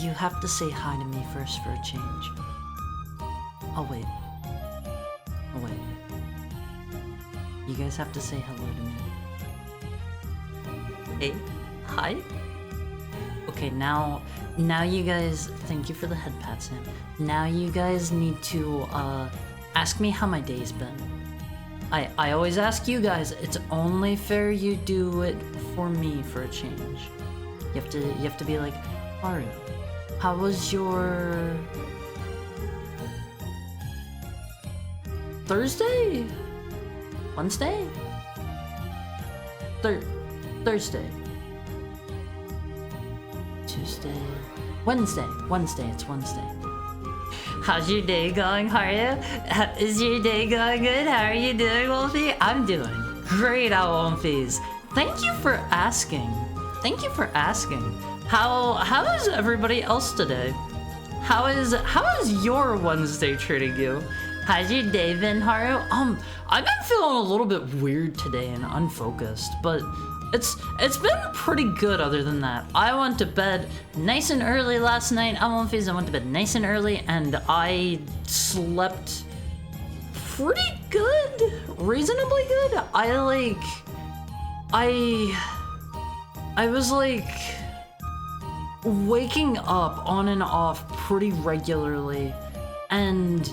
You have to say hi to me first for a change. I'll wait. I'll wait. You guys have to say hello to me. Hey? Hi? Okay, now you guys, thank you for the head pat, Sam. Now you guys need to, ask me how my day's been. I always ask you guys, it's only fair you do it for me for a change. You have to be like, Haru, how was your Thursday? Wednesday? Thursday. Tuesday. Wednesday, it's Wednesday. How's your day going, Haru? Is your day going good? How are you doing, Wolfie? I'm doing great, Wolfies. Thank you for asking. How is everybody else today? How is your Wednesday treating you? How's your day been, Haru? I've been feeling a little bit weird today and unfocused, but it's been pretty good other than that. I went to bed nice and early last night. I went to bed nice and early, and I slept pretty good, reasonably good. I was like waking up on and off pretty regularly, and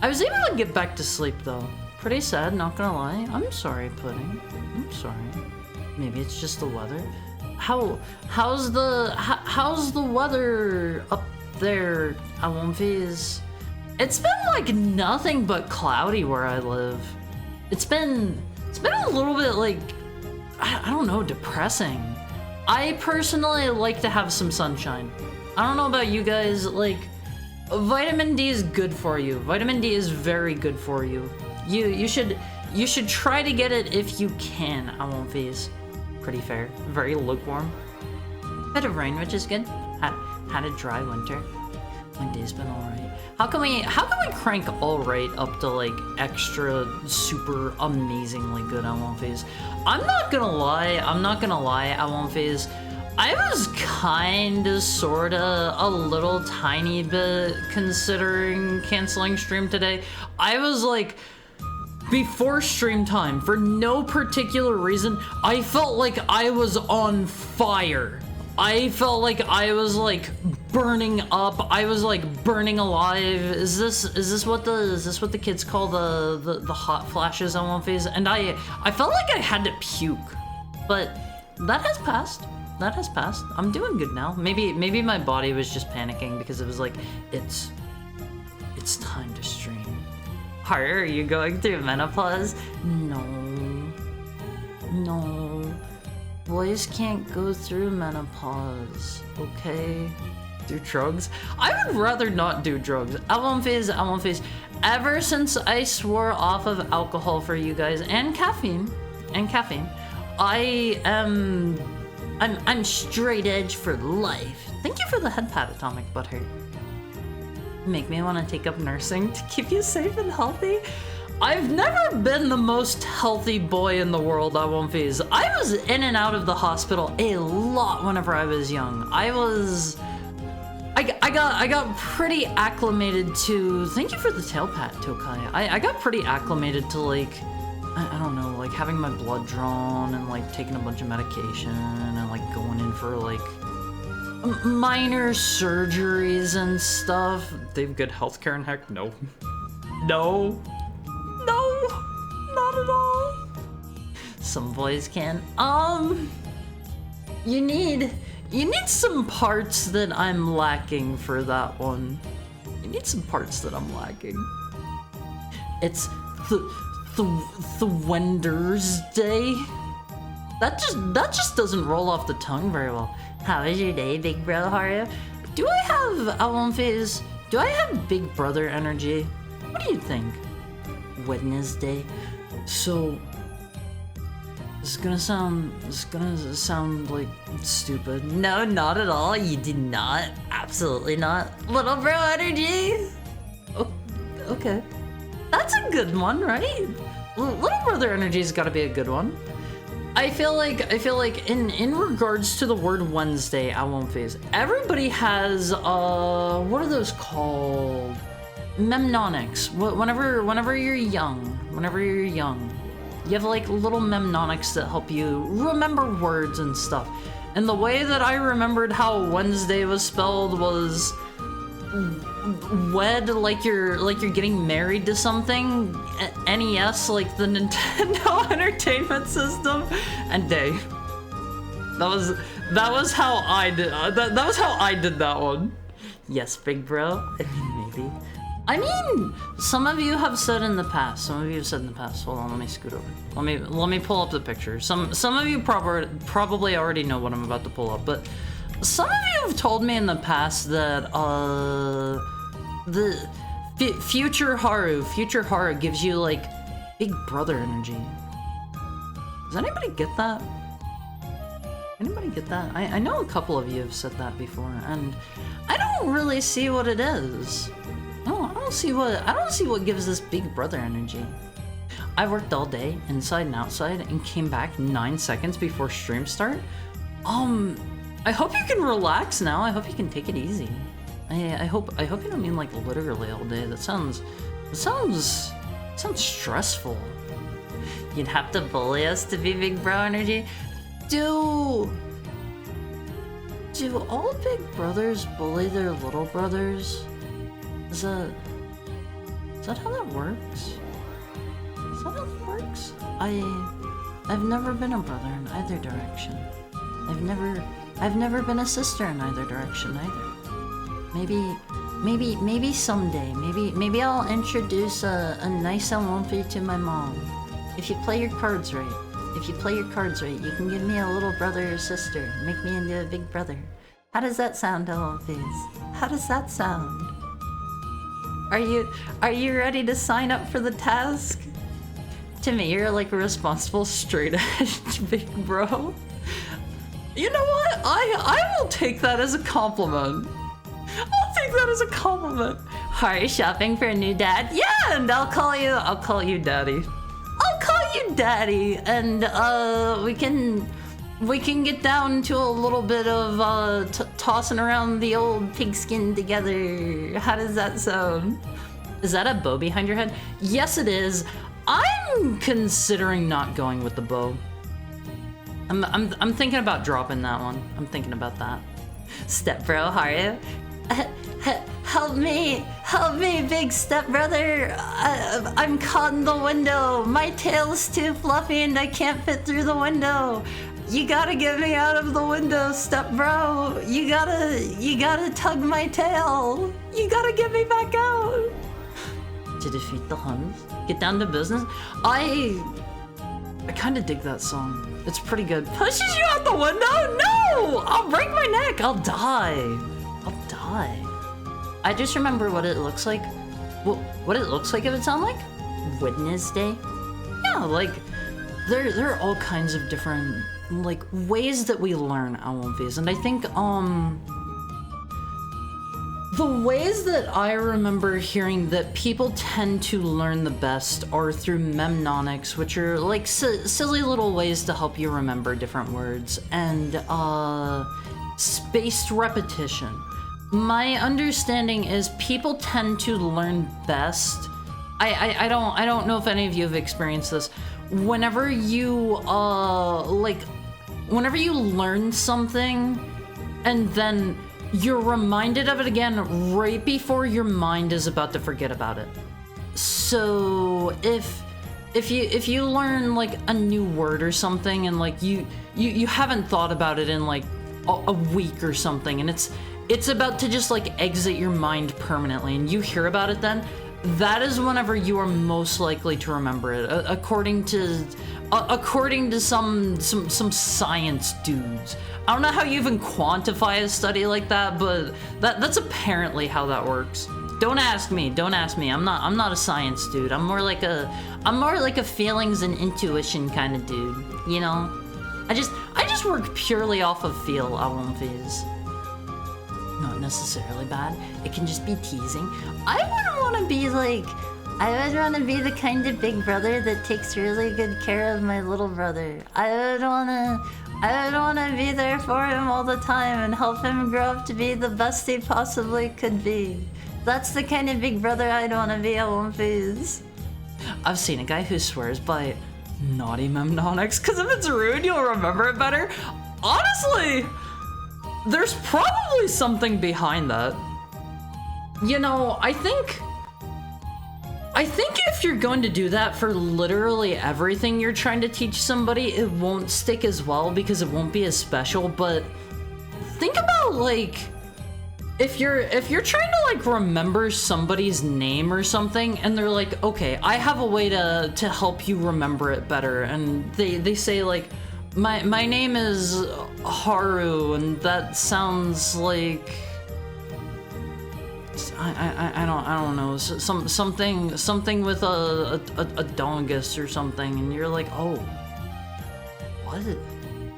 I was able to get back to sleep though. Pretty sad, not gonna lie. I'm sorry, Pudding. I'm sorry. Maybe it's just the weather. How's the weather up there, Awomfies? It's been like nothing but cloudy where I live. It's been a little bit like, I don't know, depressing. I personally like to have some sunshine. I don't know about you guys, like, vitamin D is good for you. Vitamin D is very good for you. You should try to get it if you can, Awomfies. Pretty fair. Very lukewarm. Bit of rain, which is good. Had a dry winter. My day's been alright. How can we crank alright up to like extra super amazingly good L1 phase? I'm not gonna lie, L1 phase. I was kinda sorta a little tiny bit considering canceling stream today. I was like, before stream time, for no particular reason, I felt like I was on fire. I felt like I was like burning up. I was like burning alive. Is this what the kids call the hot flashes on one phase? And I felt like I had to puke, but that has passed. That has passed. I'm doing good now. Maybe my body was just panicking because it was like it's time to stream. Are you going through menopause? No. Boys can't go through menopause, okay? Do drugs? I would rather not do drugs. L1 phase. Ever since I swore off of alcohol for you guys and caffeine, I'm straight edge for life. Thank you for the head pat, Atomic Butthurt. Make me want to take up nursing to keep you safe and healthy. I've never been the most healthy boy in the world, L1 phase. I was in and out of the hospital a lot whenever I was young. I got pretty acclimated to, thank you for the tail pat, Tokai. I got pretty acclimated to like, I don't know, like having my blood drawn and like taking a bunch of medication and like going in for like minor surgeries and stuff. They have good healthcare and heck, no, not at all. Some boys can. You need some parts that I'm lacking for that one. You need some parts that I'm lacking. It's the Wender's Day. That just doesn't roll off the tongue very well. How was your day, big bro Haru? Do I have L1 phase? Do I have big brother energy? What do you think? Wednesday. So this is gonna sound like stupid. No, not at all. You did not. Absolutely not. Little bro energy. Oh, okay. That's a good one, right? Little brother energy's gotta be a good one. I feel like in regards to the word Wednesday, L1 phase, everybody has what are those called? Memnonics. Whenever you're young, you have like little memnonics that help you remember words and stuff. And the way that I remembered how Wednesday was spelled was wed, like you're getting married to something. NES, like the Nintendo Entertainment System, and day. That was how I did. That was how I did that one. Yes, big bro. I mean, maybe. I mean, some of you have said in the past. Hold on, let me scoot over. Let me pull up the picture. Some of you probably already know what I'm about to pull up, but some of you have told me in the past that the future Haru gives you like big brother energy. Does anybody get that? I know a couple of you have said that before, and I don't really see what it is. No, I don't see what gives this big brother energy. I worked all day, inside and outside, and came back 9 seconds before stream start. I hope you can relax now. I hope you can take it easy. I hope you don't mean like literally all day. That sounds stressful. You'd have to bully us to be big bro energy. Do all big brothers bully their little brothers? Is that how that works? I've never been a brother in either direction. I've never been a sister in either direction either. Maybe someday. Maybe I'll introduce a nice L1 to my mom. If you play your cards right, you can give me a little brother or sister. Make me into a big brother. How does that sound, L1? How does that sound? Are you ready to sign up for the task? Timmy, you're like a responsible straight edge big bro. You know what? I will take that as a compliment. I'll take take that as a compliment. Hari shopping for a new dad? Yeah, and I'll call you daddy. I'll call you daddy, and we can get down to a little bit of tossing around the old pigskin together. How does that sound? Is that a bow behind your head? Yes, it is. I'm considering not going with the bow. I'm thinking about dropping that one. I'm thinking about that. Stepbro, Haru. Help me, big stepbrother. I'm caught in the window. My tail's too fluffy and I can't fit through the window. You gotta get me out of the window, stepbro. You gotta tug my tail. You gotta get me back out. To defeat the Huns? Get down to business? I kind of dig that song. It's pretty good. Pushes you out the window? No! I'll break my neck. I'll die. I just remember what it looks like. What it looks like if it sounds like Wednesday. Yeah, like there are all kinds of different like ways that we learn OMVs, and I think the ways that I remember hearing that people tend to learn the best are through mnemonics, which are like silly little ways to help you remember different words, and spaced repetition. My understanding is people tend to learn best. I don't know if any of you have experienced this. Whenever you whenever you learn something and then you're reminded of it again right before your mind is about to forget about it. So if you learn like a new word or something and like you haven't thought about it in like a week or something, and it's about to just like exit your mind permanently, and you hear about it then, that is whenever you are most likely to remember it, according to some science dudes. I don't know how you even quantify a study like that, but that's apparently how that works. Don't ask me. I'm not a science dude. I'm more like a feelings and intuition kind of dude. You know, I just work purely off of feel OMVs. Not necessarily bad. It can just be teasing. I wouldn't want to be like. I would want to be the kind of big brother that takes really good care of my little brother. I would want to be there for him all the time and help him grow up to be the best he possibly could be. That's the kind of big brother I'd want to be, OMVs. I've seen a guy who swears by naughty mnemonics, because if it's rude, you'll remember it better. Honestly, there's probably something behind that. You know, I think if you're going to do that for literally everything you're trying to teach somebody, it won't stick as well because it won't be as special. But think about like if you're trying to like remember somebody's name or something, and they're like, okay, I have a way to help you remember it better, and they say like, my name is Haru, and that sounds like I don't know, something with a dongus or something, and you're like, oh, what?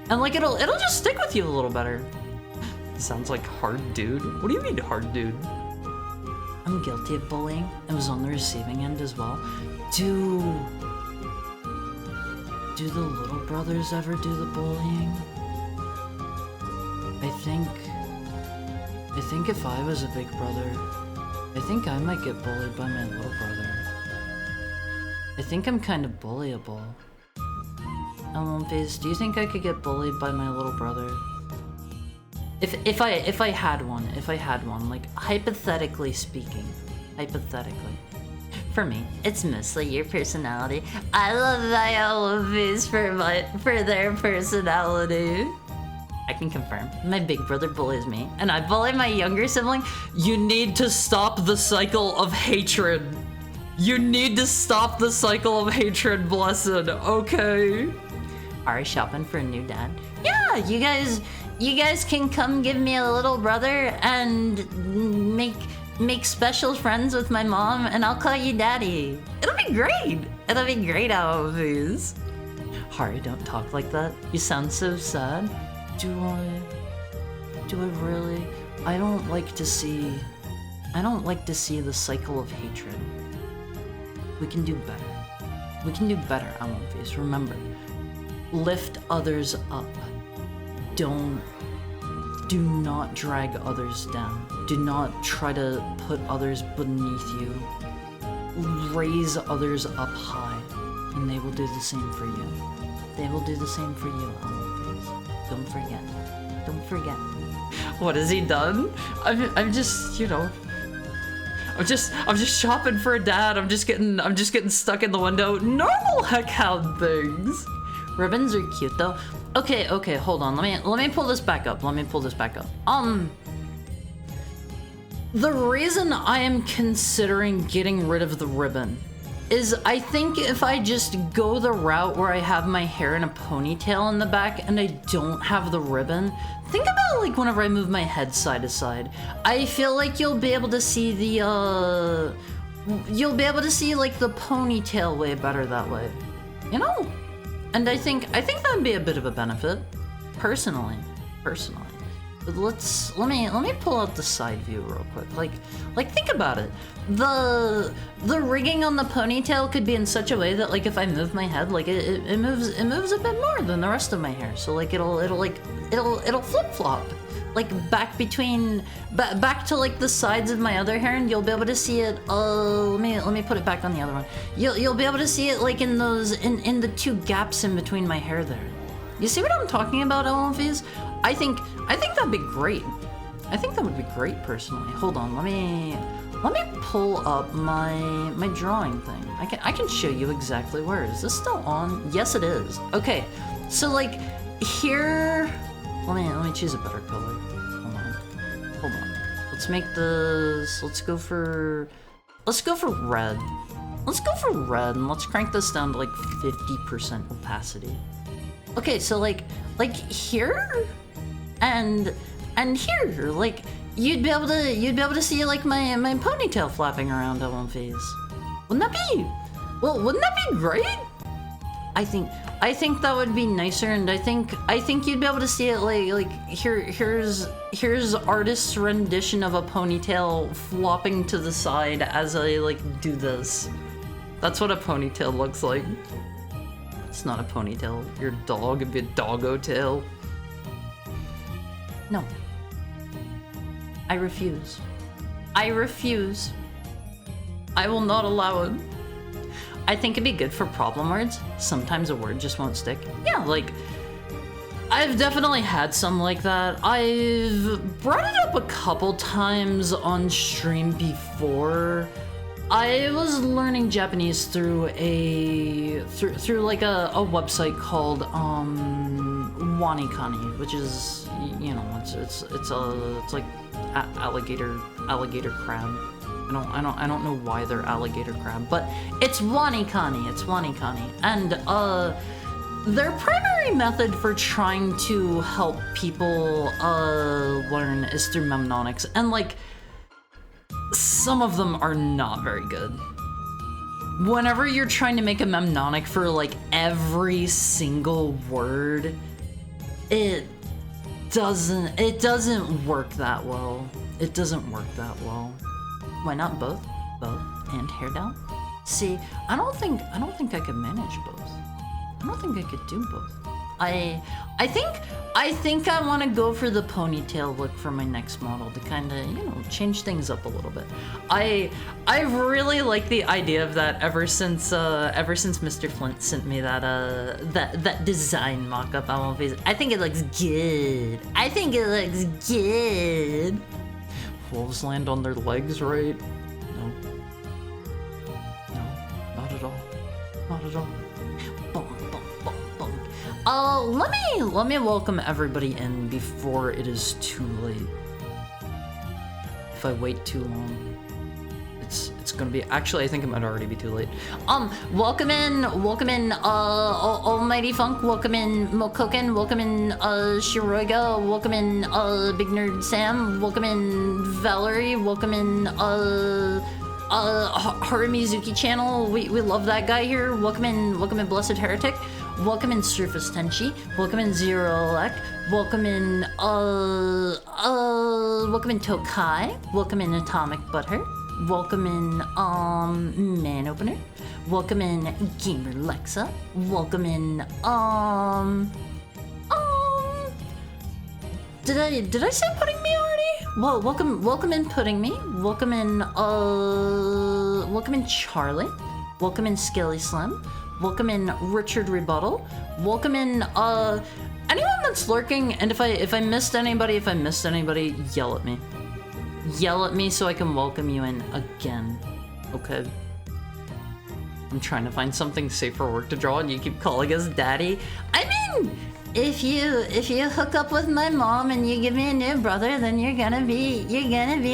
And like it'll just stick with you a little better. Sounds like hard dude. What do you mean hard dude? I'm guilty of bullying. I was on the receiving end as well. Do the little brothers ever do the bullying? I think if I was a big brother, I think I might get bullied by my little brother. I think I'm kind of bullyable. OMVs, do you think I could get bullied by my little brother? If I had one, like hypothetically speaking, For me, it's mostly your personality. I love my OMVs for their personality. I can confirm. My big brother bullies me, and I bully my younger sibling. You need to stop the cycle of hatred. You need to stop the cycle of hatred, Blessed, okay? Are you shopping for a new dad? Yeah, you guys can come give me a little brother and make special friends with my mom, and I'll call you daddy. It'll be great. It'll be great, OMVs. Hari, don't talk like that. You sound so sad. Do I really? I don't like to see I don't like to see the cycle of hatred. We can do better. We can do better, Allenface. Remember, lift others up. Do not drag others down. Do not try to put others beneath you. Raise others up high, and they will do the same for you. They will do the same for you, Allenface. Don't forget. Don't forget. What has he done? I'm just, you know, I'm just shopping for a dad. I'm just getting stuck in the window. Normal heckhound things. Ribbons are cute though. Okay, hold on. Let me pull this back up. The reason I am considering getting rid of the ribbon is I think if I just go the route where I have my hair in a ponytail in the back and I don't have the ribbon, think about like whenever I move my head side to side. I feel like you'll be able to see the like the ponytail way better that way. You know? And I think that'd be a bit of a benefit. Personally. But let me pull out the side view real quick. Like think about it. The rigging on the ponytail could be in such a way that like if I move my head, like it moves a bit more than the rest of my hair. So like it'll flip-flop. Like back to like the sides of my other hair, and you'll be able to see it. Let me put it back on the other one. You'll be able to see it like in those in the two gaps in between my hair there. You see what I'm talking about, Allenface? I think that'd be great. I think that would be great personally. Hold on, let me pull up my drawing thing. I can show you exactly where. Is this still on? Yes, it is. Okay, so like here. Let me choose a better color. Hold on. Let's make this. Let's go for red. Let's go for red, and let's crank this down to like 50% opacity. Okay, so like here and here, like you'd be able to see like my ponytail flapping around Allenface. Wouldn't that be great? I think that would be nicer, and I think you'd be able to see it like here's artist's rendition of a ponytail flopping to the side as I like do this. That's what a ponytail looks like. It's not a ponytail. Your dog would be a doggo tail. No. I refuse. I will not allow it. I think it'd be good for problem words. Sometimes a word just won't stick. Yeah, like, I've definitely had some like that. I've brought it up a couple times on stream before. I was learning Japanese through like a website called Wanikani, which is, you know, it's like alligator crab. I don't know why they're alligator crab, but it's Wanikani. And their primary method for trying to help people learn is through mnemonics, and like some of them are not very good. Whenever you're trying to make a mnemonic for like every single word, it doesn't work that well. Why not both? Both and hair down? See, I don't think I could manage both. I don't think I could do both. I think I want to go for the ponytail look for my next model to kind of, you know, change things up a little bit. I really like the idea of that ever since Mr. Flint sent me that design mock-up on my face. I think it looks good. Wolves land on their legs, right? No, not at all. Let me welcome everybody in before it is too late. If I wait too long, it's gonna be, actually I think it might already be too late. Welcome in Almighty Funk, welcome in Mokoken, welcome in Shiroiga, welcome in Big Nerd Sam, welcome in Valerie, welcome in Harumizuki channel. We love that guy here. Welcome in Blessed Heretic. Welcome in Surface Tenchi. Welcome in Zero Elec. Welcome in, welcome in Tokai. Welcome in Atomic Butter. Welcome in, Man Opener. Welcome in Gamer Lexa. Welcome in, did I say Pudding Me already? Well, welcome in Pudding Me. Welcome in Charlie. Welcome in Skelly Slim. Welcome in Richard Rebuttal. Welcome in, anyone that's lurking, and if I missed anybody, yell at me. Yell at me so I can welcome you in again. Okay. I'm trying to find something safe for work to draw and you keep calling us daddy. I mean, if you hook up with my mom and you give me a new brother, then you're gonna be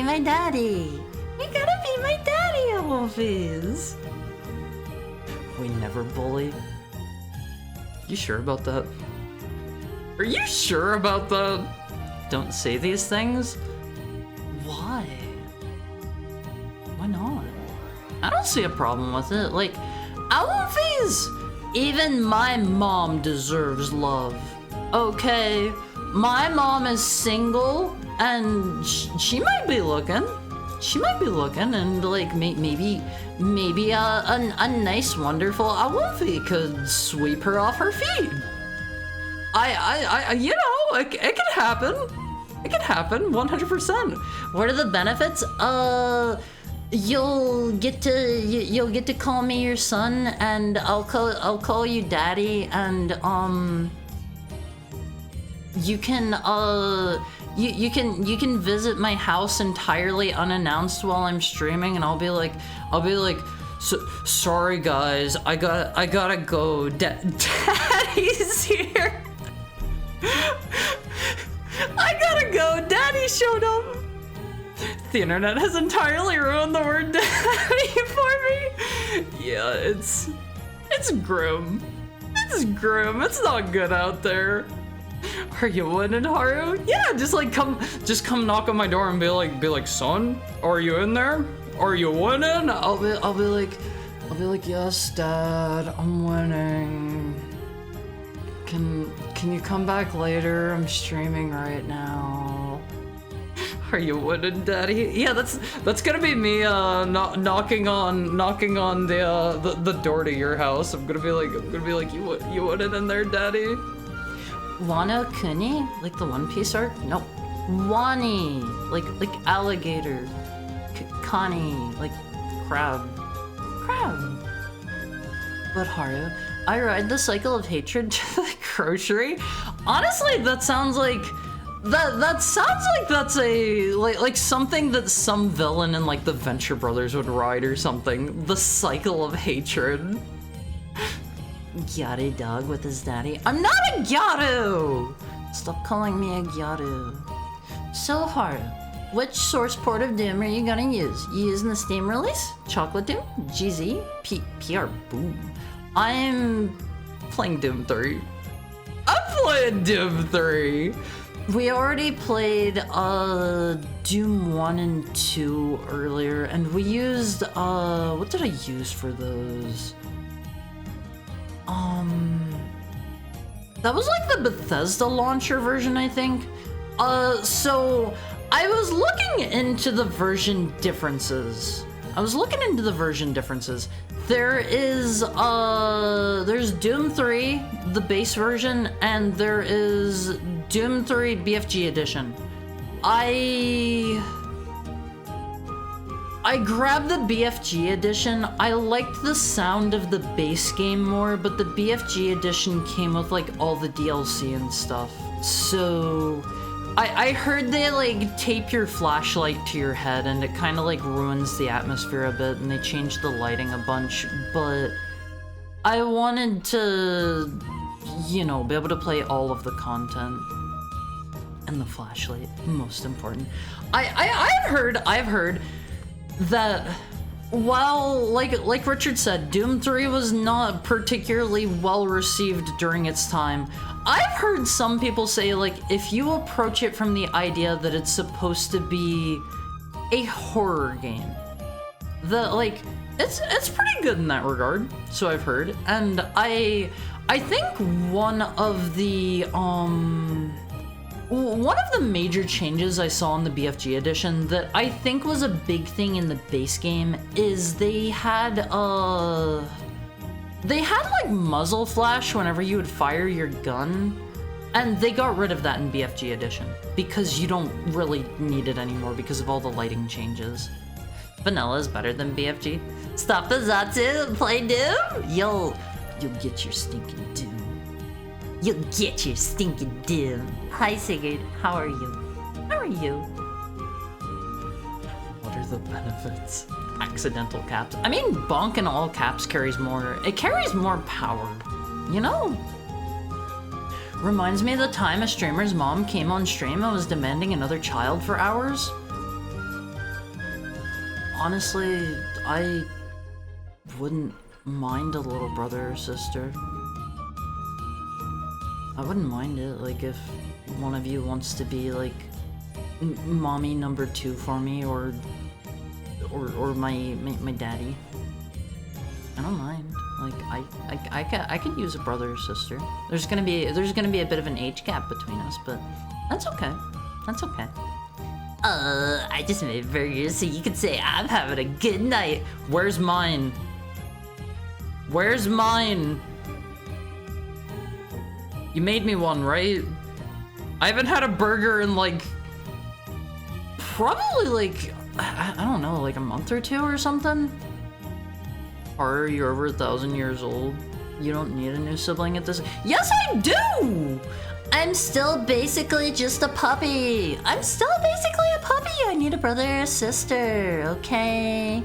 my daddy. You're gonna be my daddy, Wolfies. We never bully. You sure about that? Are you sure about that? Don't say these things. Why? Why not? I don't see a problem with it. Like, Wolfies! Even my mom deserves love. Okay, my mom is single and she might be looking. And like maybe a nice, wonderful Wolfie could sweep her off her feet. I you know, it could happen. It could happen, 100%. What are the benefits? You'll get to call me your son, and I'll call you daddy, and you can visit my house entirely unannounced while I'm streaming, and I'll be like, sorry guys, I gotta go. Daddy's here. I gotta go. Daddy showed up. The internet has entirely ruined the word daddy for me. Yeah, it's grim. It's grim. It's not good out there. Are you winning, Haru? Yeah, just come knock on my door and be like, son, are you in there? Are you winning? I'll be like, yes, Dad, I'm winning. Can you come back later? I'm streaming right now. Are you winning, Daddy? Yeah, that's gonna be me knocking on the door to your house. I'm gonna be like you winning in there, Daddy? Wano Kuni? Like the One Piece arc? No. Wani, like alligator. Kani, like crab. But Haru, I ride the cycle of hatred to the grocery. Honestly, that sounds like that's a like something that some villain in like the Venture Brothers would ride or something. The cycle of hatred. Gyaru dog with his daddy. I'm not a Gyaru! Stop calling me a Gyaru. So Haru, which source port of Doom are you gonna use? You using the Steam release? Chocolate Doom? GZ? PR Boom. I'm playing Doom 3. I'm playing Doom 3! We already played Doom 1 and 2 earlier, and we used what did I use for those? That was like the Bethesda launcher version, I think. So I was looking into the version differences. There's Doom 3, the base version, and there is Doom 3 BFG edition. I grabbed the BFG edition. I liked the sound of the base game more, but the BFG edition came with like all the DLC and stuff. So I heard they like tape your flashlight to your head and it kind of like ruins the atmosphere a bit, and they changed the lighting a bunch, but I wanted to, you know, be able to play all of the content. And the flashlight, most important. I've heard that while, like Richard said, Doom 3 was not particularly well received during its time, I've heard some people say, like, if you approach it from the idea that it's supposed to be a horror game, it's pretty good in that regard, so I've heard. And I think one of the major changes I saw in the BFG edition that I think was a big thing in the base game is they had like muzzle flash whenever you would fire your gun, and they got rid of that in BFG edition because you don't really need it anymore because of all the lighting changes. Vanilla is better than BFG. Stop the Zatsu and play Doom? You'll get your stinking Doom. You'll get your stinking Doom. Hi Sigurd, how are you? How are you? What are the benefits? Accidental caps. I mean, bonk in all caps carries more. It carries more power, you know? Reminds me of the time a streamer's mom came on stream and was demanding another child for hours. Honestly, I wouldn't mind a little brother or sister. I wouldn't mind it, like, if one of you wants to be, like, mommy number 2 for me, or my daddy. I don't mind. Like, I could use a brother or sister. There's gonna be a bit of an age gap between us, but that's okay. That's okay. I just made burgers so you could say I'm having a good night. Where's mine? Where's mine? You made me one, right? I haven't had a burger in like probably like I don't know, like a month or 2 or something. Are you over 1,000 years old? You don't need a new sibling at this. Yes, I do. I'm still basically just a puppy. I'm still basically a puppy. I need a brother or sister, okay?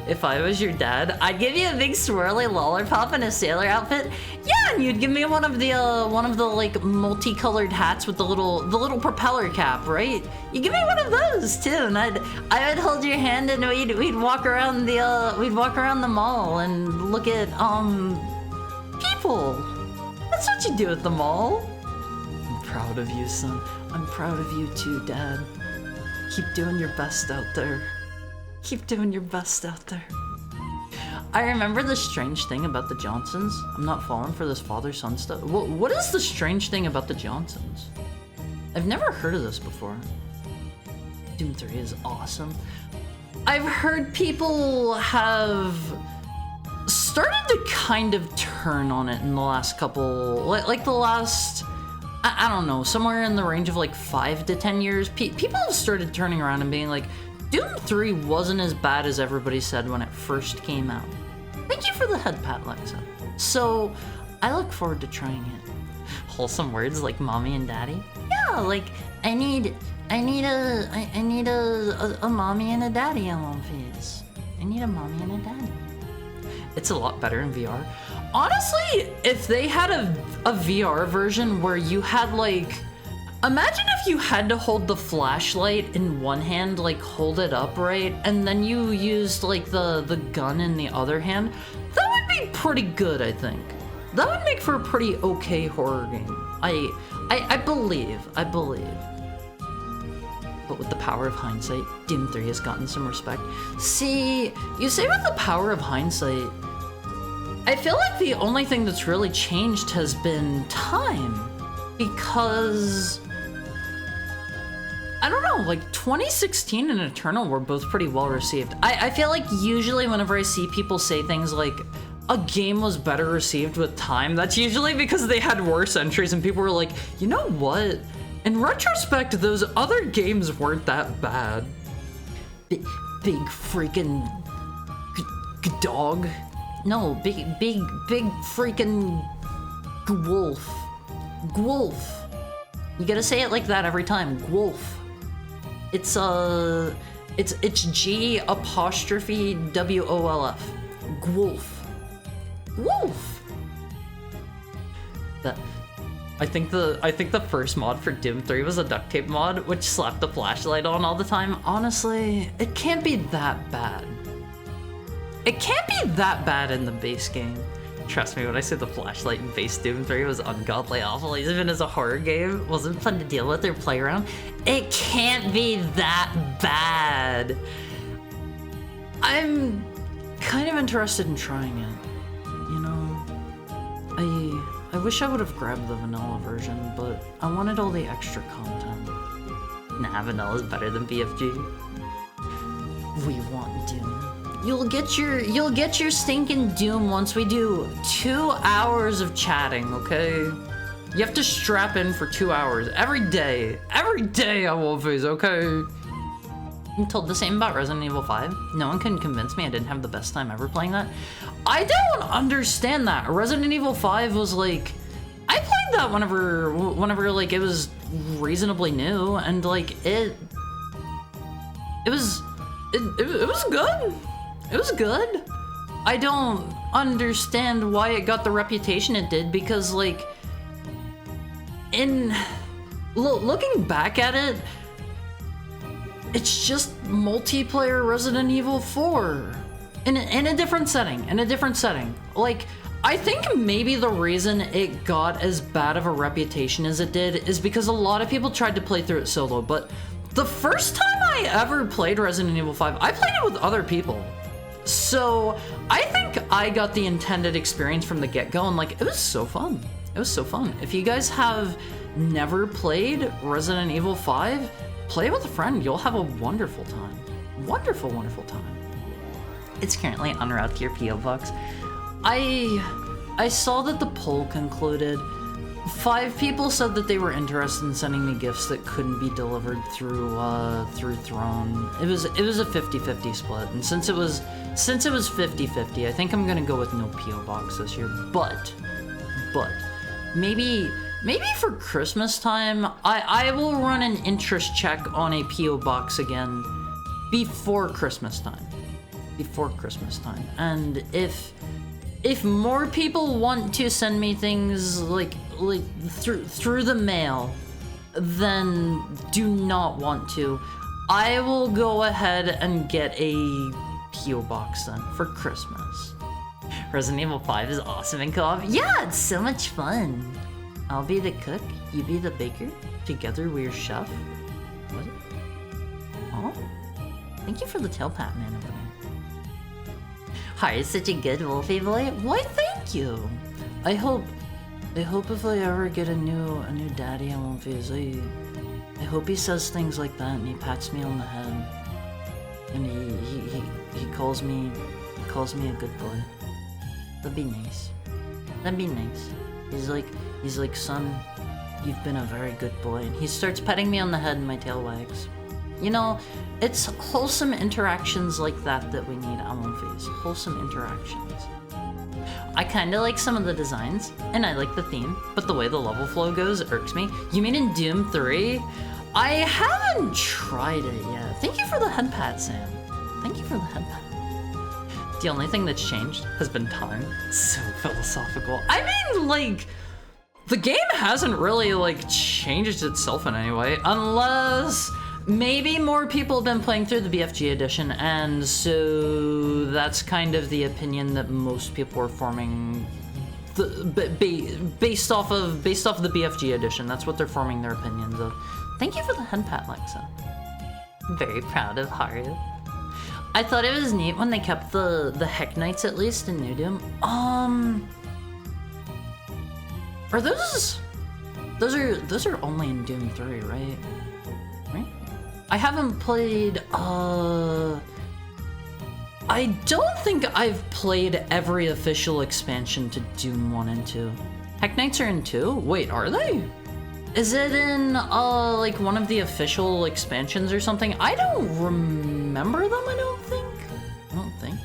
If I was your dad, I'd give you a big swirly lollipop in a sailor outfit. Yeah, and you'd give me one of the like multicolored hats with the little propeller cap, right? You give me one of those too, and I would hold your hand and we'd walk around the mall and look at people. That's what you do at the mall. I'm proud of you, son. I'm proud of you too, Dad. Keep doing your best out there. Keep doing your best out there. I remember the strange thing about the Johnsons. I'm not falling for this father-son stuff. What is the strange thing about the Johnsons? I've never heard of this before. Doom 3 is awesome. I've heard people have started to kind of turn on it in the last couple, like the last, I don't know, somewhere in the range of like 5 to 10 years. People have started turning around and being like, Doom 3 wasn't as bad as everybody said when it first came out. Thank you for the head pat, Lexa. So, I look forward to trying it. Wholesome words like mommy and daddy? Yeah, like, I need a mommy and a daddy on One Piece. I need a mommy and a daddy. It's a lot better in VR. Honestly, if they had a VR version where you had like, imagine if you had to hold the flashlight in one hand, like hold it up, right? And then you used like the gun in the other hand. That would be pretty good, I think. That would make for a pretty okay horror game. I believe. But with the power of hindsight, Doom 3 has gotten some respect. See, you say with the power of hindsight, I feel like the only thing that's really changed has been time. Because I don't know, like 2016 and Eternal were both pretty well received. I feel like usually whenever I see people say things like a game was better received with time, that's usually because they had worse entries and people were like, you know what? In retrospect, those other games weren't that bad. Big freaking dog. No, big freaking wolf. Gwolf. You gotta say it like that every time. Gwolf. It's G apostrophe WOLF. Gwolf. Wolf. I think the first mod for Doom 3 was a duct tape mod, which slapped the flashlight on all the time. Honestly, it can't be that bad. It can't be that bad in the base game. Trust me when I say the flashlight in base Doom 3 was ungodly awful, even as a horror game. It wasn't fun to deal with or play around. It can't be that bad. I'm kind of interested in trying it. You know, I wish I would have grabbed the vanilla version, but I wanted all the extra content. Nah, vanilla is better than BFG. We want Doom. You'll get your stinking Doom once we do 2 hours of chatting, okay? You have to strap in for 2 hours every day. Every day I will phase, okay? I'm told the same about Resident Evil 5. No one can convince me I didn't have the best time ever playing that. I don't understand that. Resident Evil 5 was like, I played that whenever like it was reasonably new, and like it was good. It was good. I don't understand why it got the reputation it did, because like in looking back at it, it's just multiplayer Resident Evil 4 in a different setting. Like, I think maybe the reason it got as bad of a reputation as it did is because a lot of people tried to play through it solo, but the first time I ever played Resident Evil 5, I played it with other people. So I think I got the intended experience from the get-go, and like, it was so fun. It was so fun. If you guys have never played Resident Evil 5, play it with a friend. You'll have a wonderful time. Wonderful, wonderful time. It's currently en route to your P.O. Box. I saw that the poll concluded. 5 people said that they were interested in sending me gifts that couldn't be delivered through Throne. It was a 50-50 split, and since it was 50-50, I think I'm gonna go with no P.O. Box this year. But maybe for Christmas time, I will run an interest check on a P.O. Box again before Christmas time. And if more people want to send me things like through the mail than do not want to, I will go ahead and get a P.O. Box then for Christmas. Resident Evil 5 is awesome in co-op. Yeah, it's so much fun. I'll be the cook, you be the baker. Together we're chef. What? Oh, thank you for the tail pat, man. Hi, it's such a good Wolfie boy. Why, thank you. I hope if I ever get a new daddy on Wolfies, I hope he says things like that and he pats me on the head and he calls me a good boy. That'd be nice. He's like, son, you've been a very good boy. And he starts petting me on the head and my tail wags. You know, it's wholesome interactions like that we need on Wolfies. Wholesome interactions. I kinda like some of the designs, and I like the theme, but the way the level flow goes irks me. You mean in Doom 3? I haven't tried it yet. Thank you for the head pat, Sam. Thank you for the head pat. The only thing that's changed has been time. So philosophical. I mean, like, the game hasn't really, like, changed itself in any way, unless maybe more people have been playing through the BFG edition, and so that's kind of the opinion that most people are forming based off of the BFG edition. That's what they're forming their opinions of. Thank you for the head pat, Lexa. Very proud of Haru. I thought it was neat when they kept the Heck Knights, at least in New Doom. Are those are only in Doom 3, right? I haven't played, I don't think I've played every official expansion to Doom 1 and 2. Heck Knights are in 2? Wait, are they? Is it in, like one of the official expansions or something? I don't remember them, I don't think.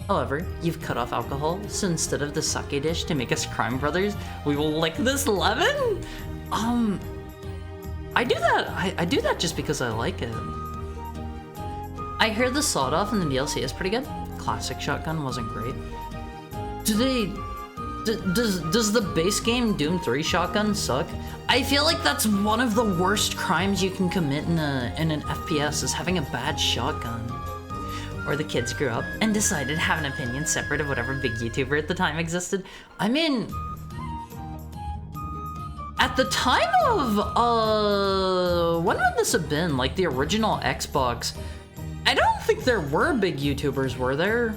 However, you've cut off alcohol, so instead of the sake dish to make us crime brothers, we will lick this lemon? I do that just because I like it. I heard the sawed off in the DLC is pretty good. Classic shotgun wasn't great. Does the base game Doom 3 shotgun suck? I feel like that's one of the worst crimes you can commit in an FPS, is having a bad shotgun. Or the kids grew up and decided to have an opinion separate of whatever big YouTuber at the time existed. I mean, at the time of, when would this have been? Like the original Xbox? I don't think there were big YouTubers, were there?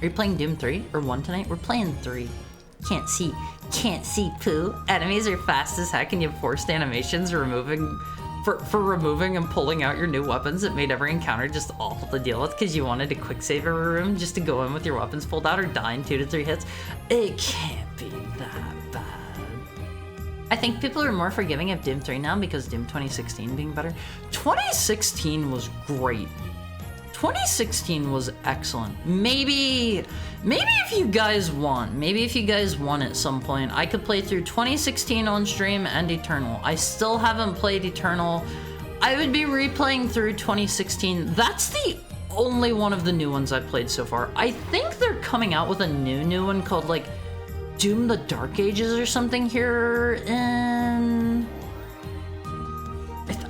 Are you playing Doom 3 or 1 tonight? We're playing 3. Can't see poo. Enemies are fast as heck and you have forced animations for removing and pulling out your new weapons that made every encounter just awful to deal with because you wanted to quick save every room just to go in with your weapons pulled out or die in 2 to 3 hits. It can't be that bad. I think people are more forgiving of Doom 3 now because Doom 2016 being better. 2016 was great. 2016 was excellent. Maybe if you guys want at some point, I could play through 2016 on stream and Eternal. I still haven't played Eternal. I would be replaying through 2016. That's the only one of the new ones I've played so far. I think they're coming out with a new one called like Doom the Dark Ages or something here in...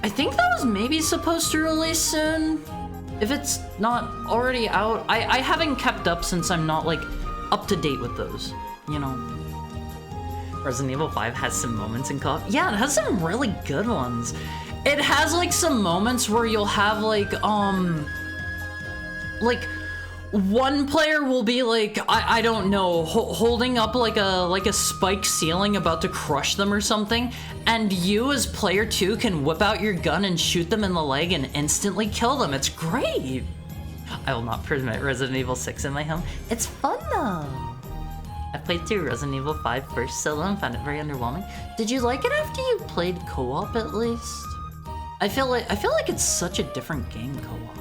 I think that was maybe supposed to release soon. If it's not already out, I haven't kept up since I'm not like up to date with those, you know. Resident Evil 5 has some moments in co-op. Yeah, it has some really good ones. It has like some moments where you'll have like one player will be like, I don't know, holding up like a spike ceiling about to crush them or something, and you as player 2 can whip out your gun and shoot them in the leg and instantly kill them. It's great. I will not permit Resident Evil 6 in my home. It's fun though. I played through Resident Evil 5 first solo and found it very underwhelming. Did you like it after you played co-op at least? I feel like it's such a different game co-op.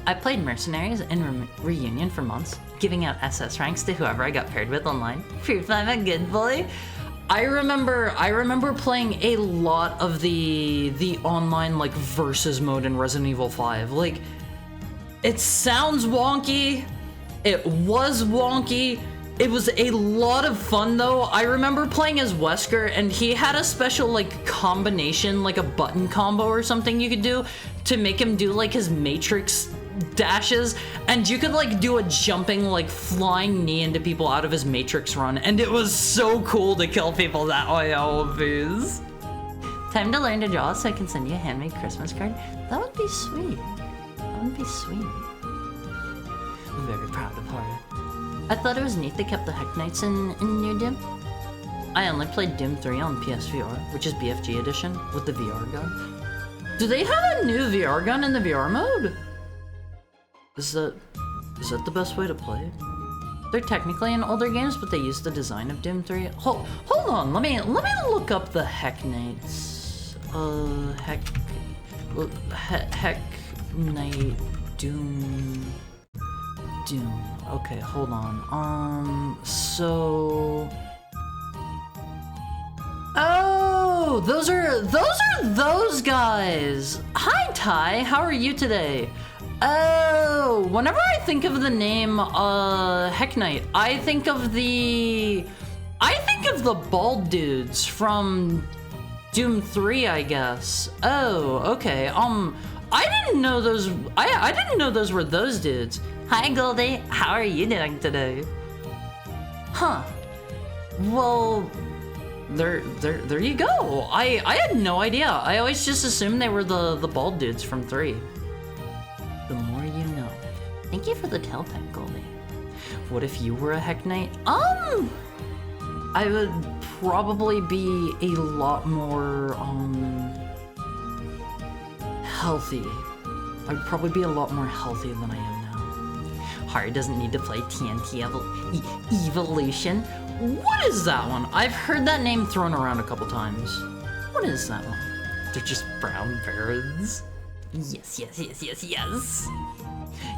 I played Mercenaries in Reunion for months, giving out SS ranks to whoever I got paired with online. Proof I'm a good boy. I remember playing a lot of the online like versus mode in Resident Evil 5. Like, it sounds wonky. It was wonky. It was a lot of fun though. I remember playing as Wesker and he had a special like combination, like a button combo or something you could do to make him do like his Matrix dashes, and you could like do a jumping like flying knee into people out of his Matrix run, and it was so cool to kill people that way. Oh, please. Time to learn to draw so I can send you a handmade Christmas card. That would be sweet. That would be sweet. I'm very proud of her. I thought it was neat they kept the Heck Knights in New Doom. I only played Doom 3 on PSVR, which is BFG edition, with the VR gun. Do they have a new VR gun in the VR mode? Is that the best way to play? They're technically in older games, but they use the design of Doom 3. Hold on, let me look up the Heck Knights. Heck Knight Doom. Okay, hold on. So. Oh, those are those guys. Hi, Ty. How are you today? Oh, whenever I think of the name Heck Knight, I think of the bald dudes from Doom 3, I guess. Oh, okay. I didn't know those. I didn't know those were those dudes. Hi, Goldie. How are you doing today? Huh. Well, there you go. I had no idea. I always just assumed they were the bald dudes from 3. The more you know. Thank you for the tail tech, Goldie. What if you were a Heck Knight? I would probably be a lot more healthy. I'd probably be a lot more healthy than I am now. Hari doesn't need to play TNT Evolution. What is that one? I've heard that name thrown around a couple times. What is that one? They're just brown birds. Yes.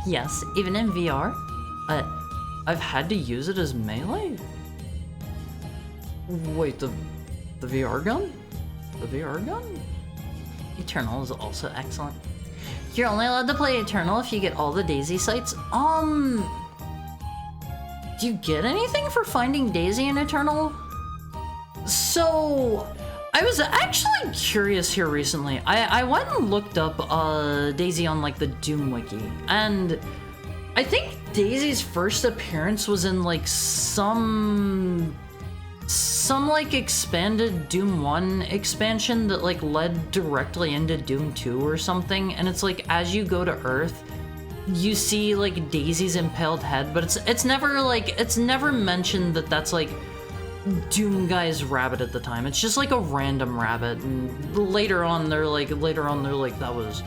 Yes, even in VR, I've had to use it as melee. Wait, the VR gun? The VR gun? Eternal is also excellent. You're only allowed to play Eternal if you get all the Daisy sites. Do you get anything for finding Daisy in Eternal? So, I was actually curious here recently. I went and looked up Daisy on like the Doom wiki, and I think Daisy's first appearance was in like some like expanded Doom 1 expansion that like led directly into Doom 2 or something, and it's like as you go to Earth, you see like Daisy's impaled head, but it's never mentioned that that's like Doomguy's rabbit at the time. It's just like a random rabbit, and later on they're like that was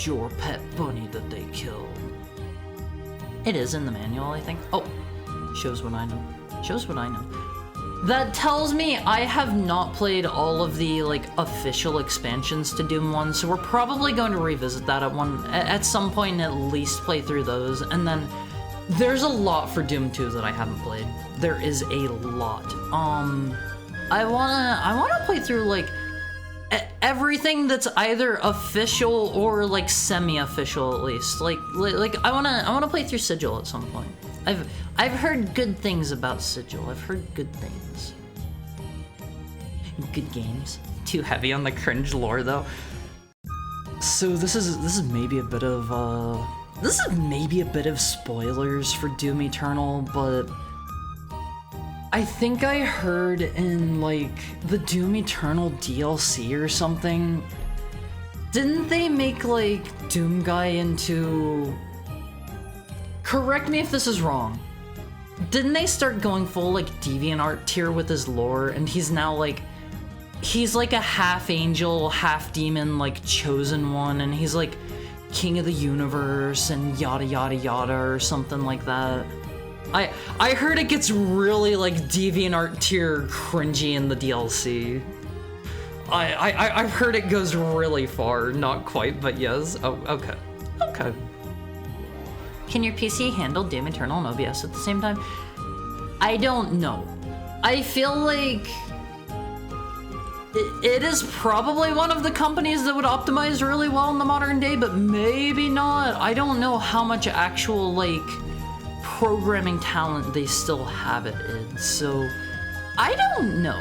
your pet bunny that they killed. It is in the manual, I think. Oh, shows what I know. Shows what I know. That tells me I have not played all of the like official expansions to Doom 1, so we're probably going to revisit that at some point, at least play through those. And then there's a lot for Doom 2 that I haven't played. There is a lot. I wanna play through like everything that's either official or like semi-official, at least. Like I wanna play through Sigil at some point. I've heard good things about Sigil. I've heard good things. Good games. Too heavy on the cringe lore though. So this is maybe a bit of spoilers for Doom Eternal, but I think I heard in like the Doom Eternal DLC or something, didn't they make like Doomguy into... Correct me if this is wrong. Didn't they start going full like DeviantArt tier with his lore, and he's now like... He's like a half angel, half demon, like chosen one, and he's like king of the universe and yada yada yada or something like that. I heard it gets really like DeviantArt tier cringy in the DLC. I've heard it goes really far, not quite, but yes. Oh, okay. Okay. Can your PC handle Doom Eternal and OBS at the same time? I don't know. I feel like it is probably one of the companies that would optimize really well in the modern day, but maybe not. I don't know how much actual like programming talent they still have it in, so I don't know.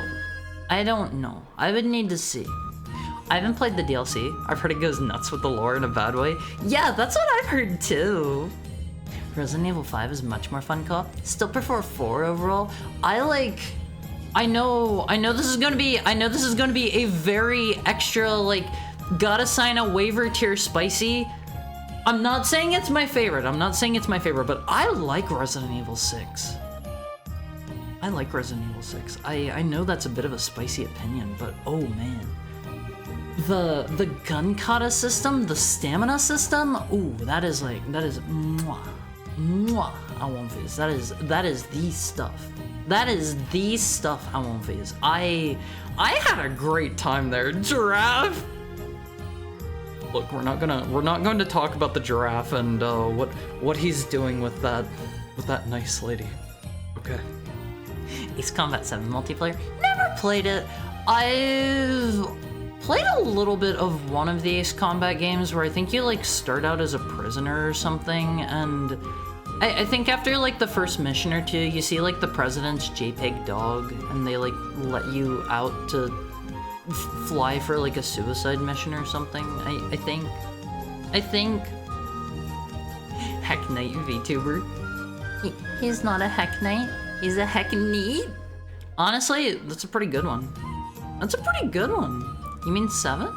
I would need to see. I haven't played the DLC. I've heard it goes nuts with the lore in a bad way. Yeah, that's what I've heard too. Resident Evil 5 is much more fun co-op. Still prefer 4 overall. I know this is gonna be a very extra, like, gotta sign a waiver tier spicy. I'm not saying it's my favorite, but I like Resident Evil 6. I like Resident Evil 6. I know that's a bit of a spicy opinion, but oh man. The gun kata system, the stamina system, ooh, that is mwah. Mwah, I won't phase. That is the stuff. That is the stuff I won't phase. I had a great time there. Giraffe. Look, we're not going to talk about the giraffe and what he's doing with that nice lady. Okay. Ace Combat 7 multiplayer. Never played it. I've played a little bit of one of the Ace Combat games where I think you like start out as a prisoner or something, and I think after like the first mission or two, you see like the president's JPEG dog, and they like let you out to fly for like a suicide mission or something. I think Heck Knight VTuber. He's not a Heck Knight. He's a Heck Knight. Honestly, that's a pretty good one. That's a pretty good one. You mean 7?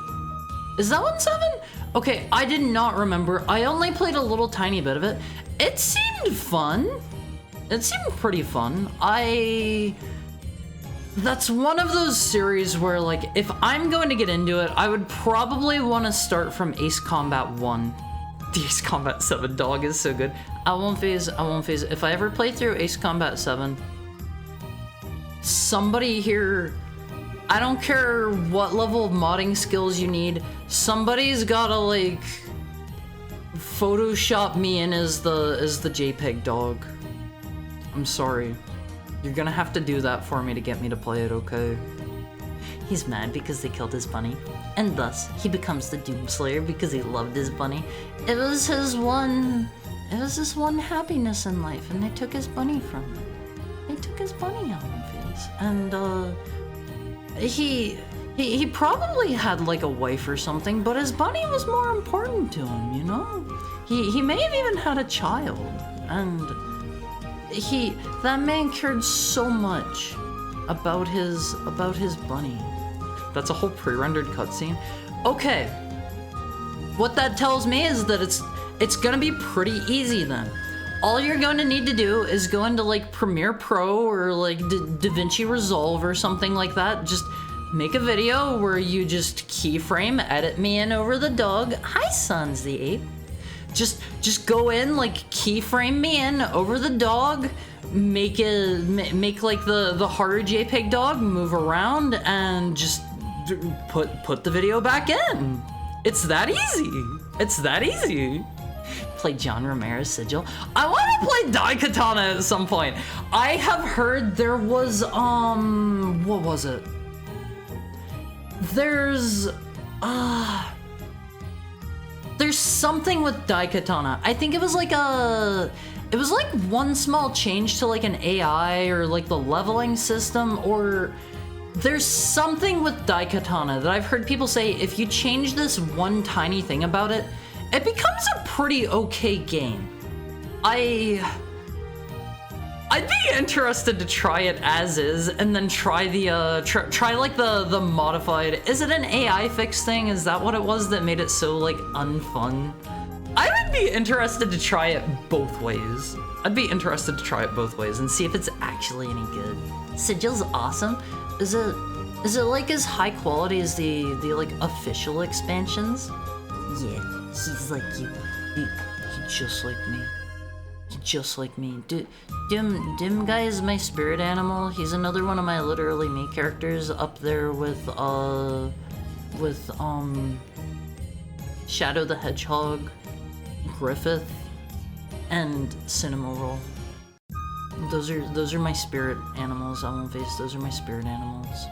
Is that one 7? Okay, I did not remember. I only played a little tiny bit of it. It seemed fun. It seemed pretty fun. That's one of those series where, like, if I'm going to get into it, I would probably want to start from Ace Combat 1. The Ace Combat 7 dog is so good. I won't phase. If I ever play through Ace Combat 7, somebody here, I don't care what level of modding skills you need, somebody's gotta, like, Photoshop me in as the JPEG dog. I'm sorry. You're gonna have to do that for me to get me to play it, okay? He's mad because they killed his bunny, and thus he becomes the Doomslayer because he loved his bunny. It was his one happiness in life, and they took his bunny from him. They took his bunny out of his, and he probably had like a wife or something, but his bunny was more important to him, you know? He may have even had a child, and that man cared so much about his bunny. That's a whole pre-rendered cutscene. Okay. What that tells me is that it's gonna be pretty easy then. All you're going to need to do is go into like Premiere Pro or like DaVinci Resolve or something like that. Just make a video where you just keyframe, edit me in over the dog. Hi, Sons the Ape. Just go in, like keyframe me in over the dog, make like the harder JPEG dog move around, and just put the video back in. It's that easy. It's that easy. Play John Ramirez Sigil. I want to play Daikatana at some point. I have heard there was what was it? There's something with Daikatana. I think it was like one small change to like an AI or like the leveling system, or there's something with Daikatana that I've heard people say if you change this one tiny thing about it, it becomes a pretty okay game. I'd be interested to try it as is, and then try the try like the modified. Is it an AI fix thing? Is that what it was that made it so like unfun? I would be interested to try it both ways. I'd be interested to try it both ways and see if it's actually any good. Sigil's awesome. Is it like as high quality as the like official expansions? Yeah, he's like you. He just like me. Just like me. Dim guy is my spirit animal. He's another one of my literally me characters, up there with Shadow the Hedgehog, Griffith, and Cinema Roll. Those are my spirit animals, Elmo Face. Those are my spirit animals.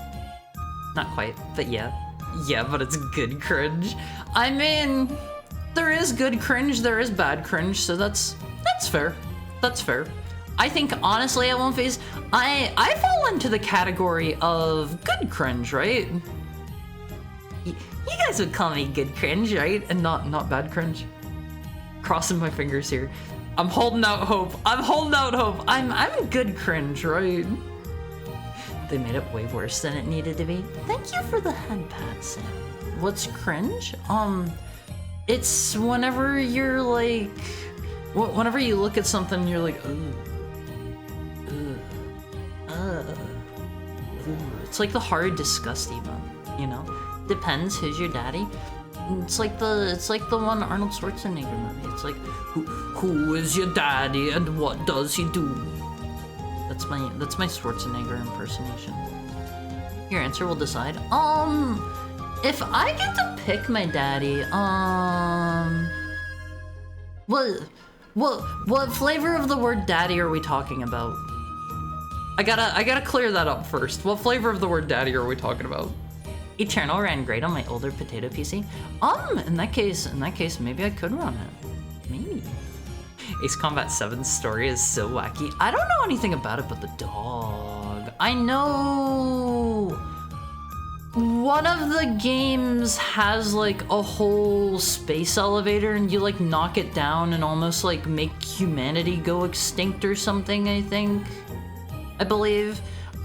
Not quite, but yeah. Yeah, but it's good cringe. I mean, there is good cringe, there is bad cringe, so that's fair. That's fair. I think honestly, Elmo Face, I fall into the category of good cringe, right? You guys would call me good cringe, right? And not bad cringe. Crossing my fingers here. I'm holding out hope. I'm holding out hope. I'm good cringe, right? They made it way worse than it needed to be. Thank you for the head pat, Sam. What's cringe? It's whenever you're like, whenever you look at something, you're like, ooh. It's like the hard disgust emote, you know? Depends who's your daddy. It's like the one Arnold Schwarzenegger movie. It's like, who is your daddy and what does he do? That's my Schwarzenegger impersonation. Your answer will decide. If I get to pick my daddy, what flavor of the word daddy are we talking about? I gotta clear that up first. What flavor of the word daddy are we talking about? Eternal ran great on my older potato PC. In that case, maybe I could run it. Maybe. Ace Combat 7's story is so wacky. I don't know anything about it but the dog. I know one of the games has like a whole space elevator and you like knock it down and almost like make humanity go extinct or something, I think. I believe.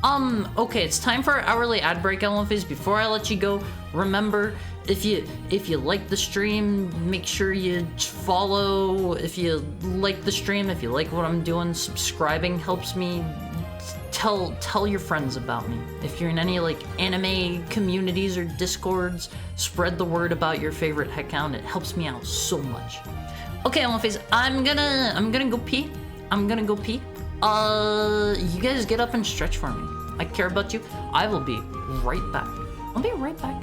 Okay, it's time for our hourly ad break, Elephants. Before I let you go, remember, if you like the stream, make sure you follow. If you like the stream, if you like what I'm doing, subscribing helps me. Tell your friends about me. If you're in any like anime communities or discords, spread the word about your favorite head count. It helps me out so much. Okay, Elephants, I'm gonna go pee. You guys get up and stretch for me. I care about you. I will be right back. I'll be right back.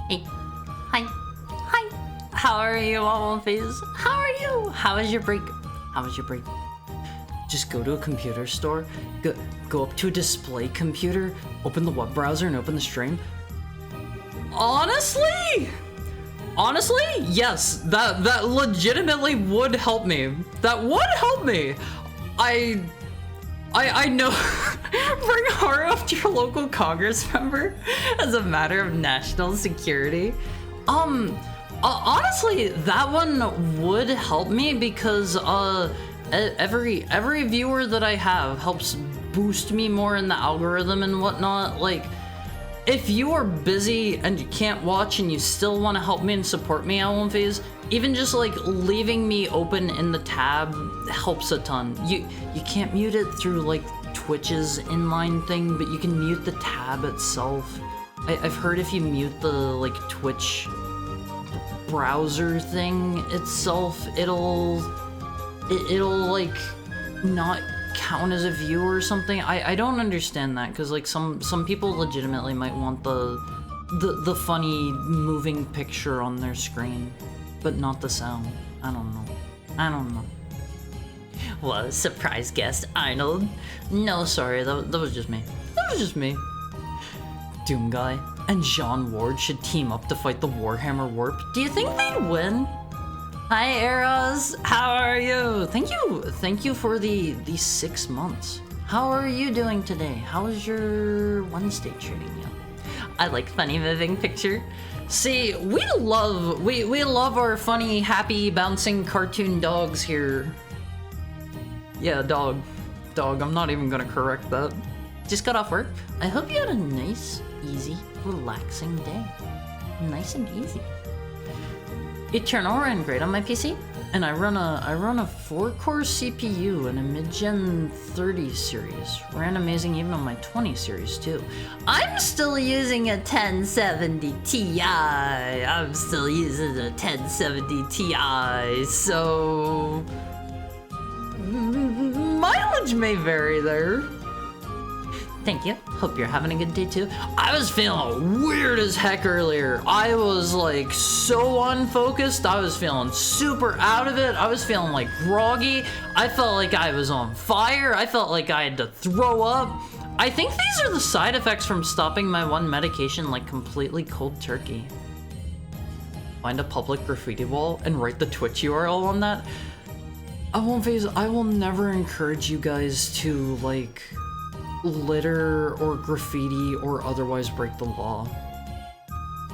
Hey. Hi. Hi. How are you, Almonface? How are you? How was your break? How was your break? Just go to a computer store, go up to a display computer, open the web browser and open the stream. Honestly, yes, that legitimately would help me. That would help me. I know. Bring Haru up to your local Congress member as a matter of national security. Honestly, that one would help me because every viewer that I have helps boost me more in the algorithm and whatnot. Like, if you are busy and you can't watch and you still want to help me and support me, Almonface, even just like leaving me open in the tab helps a ton. You can't mute it through like Twitch's inline thing, but you can mute the tab itself. I've heard if you mute the like Twitch browser thing itself, it'll like not count as a view or something. I don't understand that, because like some people legitimately might want the funny moving picture on their screen, but not the sound. I don't know. What a surprise guest, Arnold. No, sorry, that was just me. Doom Guy and John Ward should team up to fight the Warhammer Warp. Do you think they'd win? Hi, Eros. How are you? Thank you for the 6 months. How are you doing today? How is your Wednesday treating you? I like funny moving picture. See, we love our funny, happy, bouncing cartoon dogs here. Yeah, dog. I'm not even gonna correct that. Just got off work. I hope you had a nice, easy, relaxing day. Nice and easy. Eternal ran great on my PC, and I run a 4-core CPU and a mid-gen 30 series. Ran amazing even on my 20 series too. I'm still using a 1070 Ti. So mileage may vary there. Thank you. Hope you're having a good day too. I was feeling weird as heck earlier. I was like so unfocused. I was feeling super out of it. I was feeling like groggy. I felt like I was on fire. I felt like I had to throw up. I think these are the side effects from stopping my one medication like completely cold turkey. Find a public graffiti wall and write the Twitch URL on that. I will never encourage you guys to like litter or graffiti or otherwise break the law.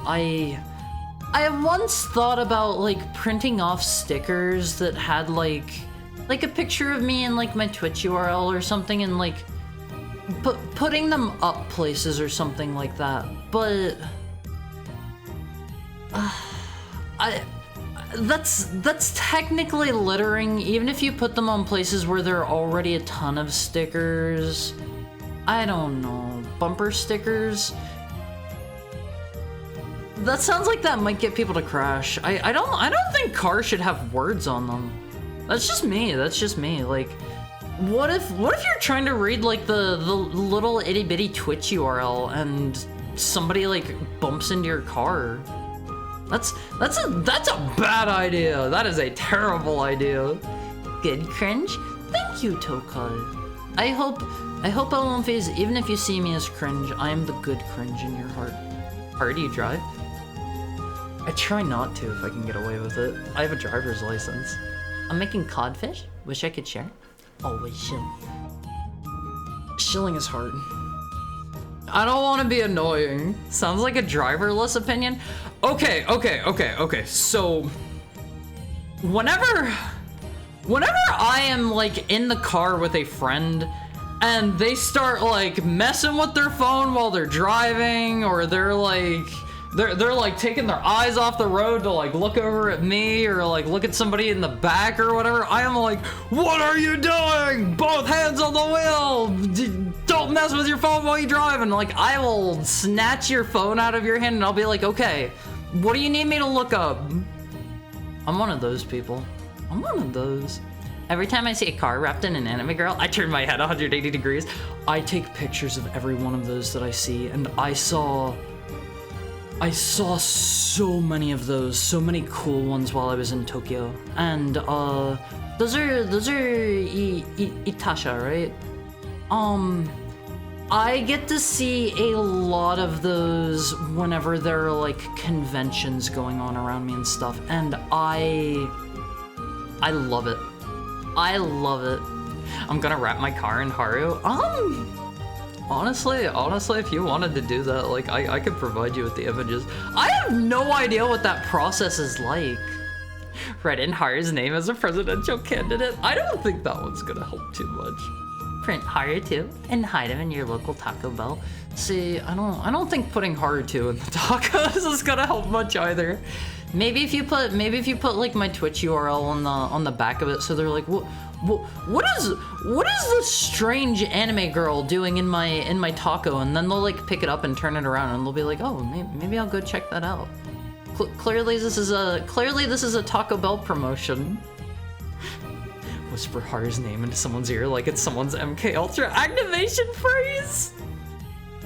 I once thought about like printing off stickers that had like a picture of me and like my Twitch URL or something, and like putting them up places or something like that, but that's technically littering, even if you put them on places where there are already a ton of stickers. I don't know, bumper stickers? That sounds like that might get people to crash. I don't think cars should have words on them. That's just me. Like, what if you're trying to read like the little itty bitty Twitch URL and somebody like bumps into your car? That's a bad idea. That is a terrible idea. Good cringe. Thank you, Tokai. I hope Almonface, even if you see me as cringe, I am the good cringe in your heart. How do you drive? I try not to if I can get away with it. I have a driver's license. I'm making codfish. Wish I could share. Always shill. Shilling is hard. I don't want to be annoying. Sounds like a driverless opinion. Okay. So, whenever I am like in the car with a friend and they start like messing with their phone while they're driving, or they're like taking their eyes off the road to like look over at me or like look at somebody in the back or whatever, I am like, what are you doing? Both hands on the wheel. Don't mess with your phone while you drive. And like, I will snatch your phone out of your hand and I'll be like, okay, what do you need me to look up? I'm one of those people. I'm one of those. Every time I see a car wrapped in an anime girl, I turn my head 180 degrees. I take pictures of every one of those that I see, and I saw I saw so many of those, so many cool ones while I was in Tokyo. And those are Itasha, right? I get to see a lot of those whenever there are like conventions going on around me and stuff, and I love it. I love it. I'm gonna wrap my car in Haru. Honestly, if you wanted to do that, like, I could provide you with the images. I have no idea what that process is like. Write in Haru's name as a presidential candidate. I don't think that one's gonna help too much. Print Haru 2 and hide him in your local Taco Bell. See, I don't think putting Haru 2 in the tacos is gonna help much either. Maybe if you put like my Twitch URL on the back of it, so they're like, what is this strange anime girl doing in my taco? And then they'll like pick it up and turn it around, and they'll be like, oh, maybe I'll go check that out. Clearly this is a Taco Bell promotion. Whisper Haru's name into someone's ear like it's someone's MK Ultra activation phrase.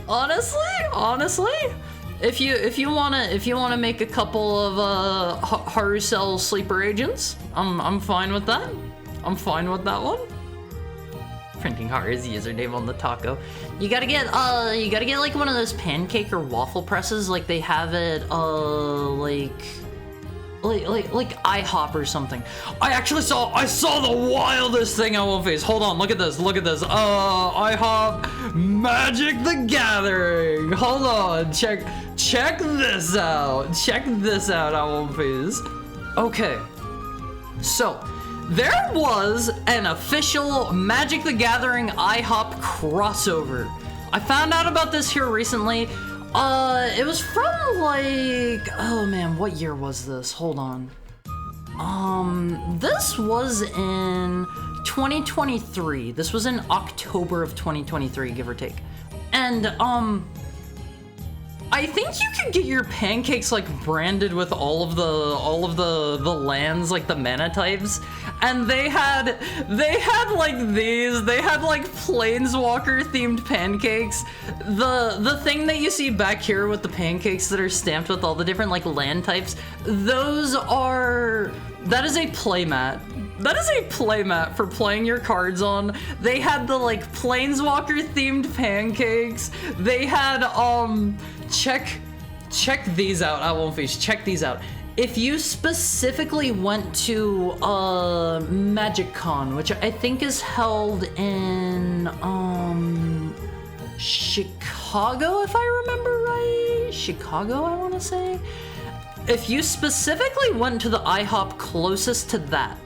Honestly, if you wanna make a couple of Haru Cell sleeper agents, I'm fine with that. I'm fine with that one. Printing Haru's username on the taco. You gotta get like one of those pancake or waffle presses, like they have it like IHOP or something. I saw the wildest thing on One Face. Hold on, look at this. IHOP Magic the Gathering. Hold on, check this out. Check this out on One Face. Okay, so there was an official Magic the Gathering IHOP crossover. I found out about this here recently. It was from like, oh man, what year was this? Hold on. This was in 2023. This was in October of 2023, give or take. And, I think you could get your pancakes like branded with all of the lands, like the mana types, and they had like these. They had like Planeswalker themed pancakes. The thing that you see back here with the pancakes that are stamped with all the different like land types, that is a playmat. That is a playmat for playing your cards on. They had the like Planeswalker themed pancakes. They had check these out. I won't face. Check these out. If you specifically went to MagicCon, which I think is held in Chicago, if I remember right. Chicago, I want to say. If you specifically went to the IHOP closest to that,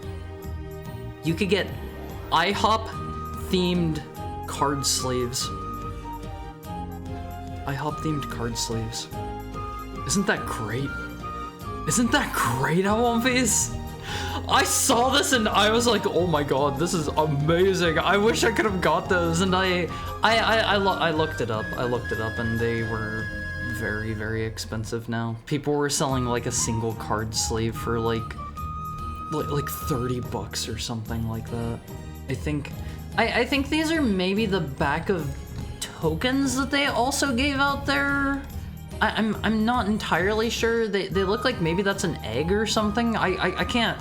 you could get IHOP themed card sleeves. IHOP themed card sleeves. Isn't that great? Isn't that great, One Face? I saw this and I was like, oh my god, this is amazing. I wish I could have got those. And I looked it up. And they were very, very expensive now. People were selling like a single card sleeve for like $30 or something like that. I think these are maybe the back of tokens that they also gave out there. I'm not entirely sure. They look like maybe that's an egg or something. I can't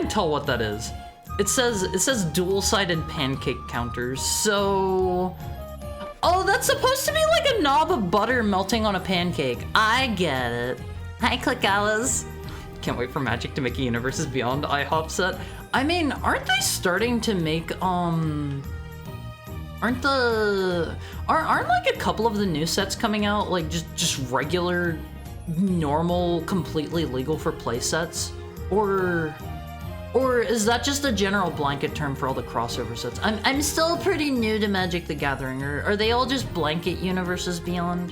tell what that is. It says dual-sided pancake counters. So, oh, that's supposed to be like a knob of butter melting on a pancake. I get it. Hi, Clickalas. Can't wait for Magic to make a Universes Beyond IHOP set. I mean, aren't they starting to make aren't like a couple of the new sets coming out like just regular, normal, completely legal for play sets? Or is that just a general blanket term for all the crossover sets? I'm still pretty new to Magic the Gathering. Are they all just blanket Universes Beyond?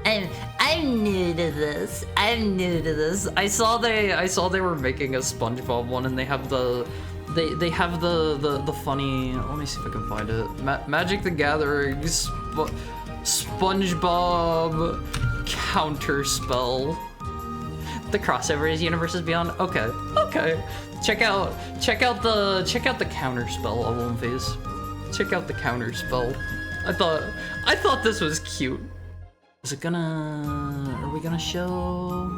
I'm new to this. I saw they were making a SpongeBob one, and they have the funny. Let me see if I can find it. Magic the Gathering SpongeBob counterspell. The crossover is Universes Beyond. Okay. Check out the counterspell of One Face. Check out the counterspell. I thought this was cute. Is it gonna... Are we gonna show...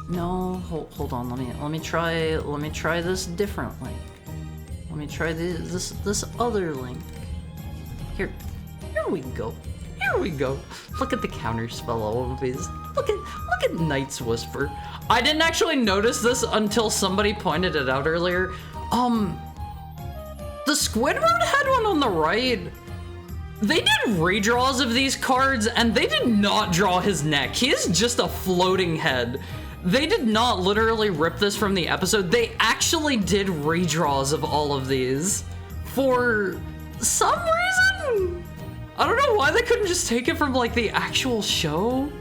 No, hold on. Let me try this different link. Let me try this other link. Here we go. Here we go. Look at the counter spell all of these. Look at Knight's Whisper. I didn't actually notice this until somebody pointed it out earlier. The Squidward had one on the right. They did redraws of these cards and they did not draw his neck. He is just a floating head. They did not literally rip this from the episode. They actually did redraws of all of these for some reason. I don't know why they couldn't just take it from like the actual show.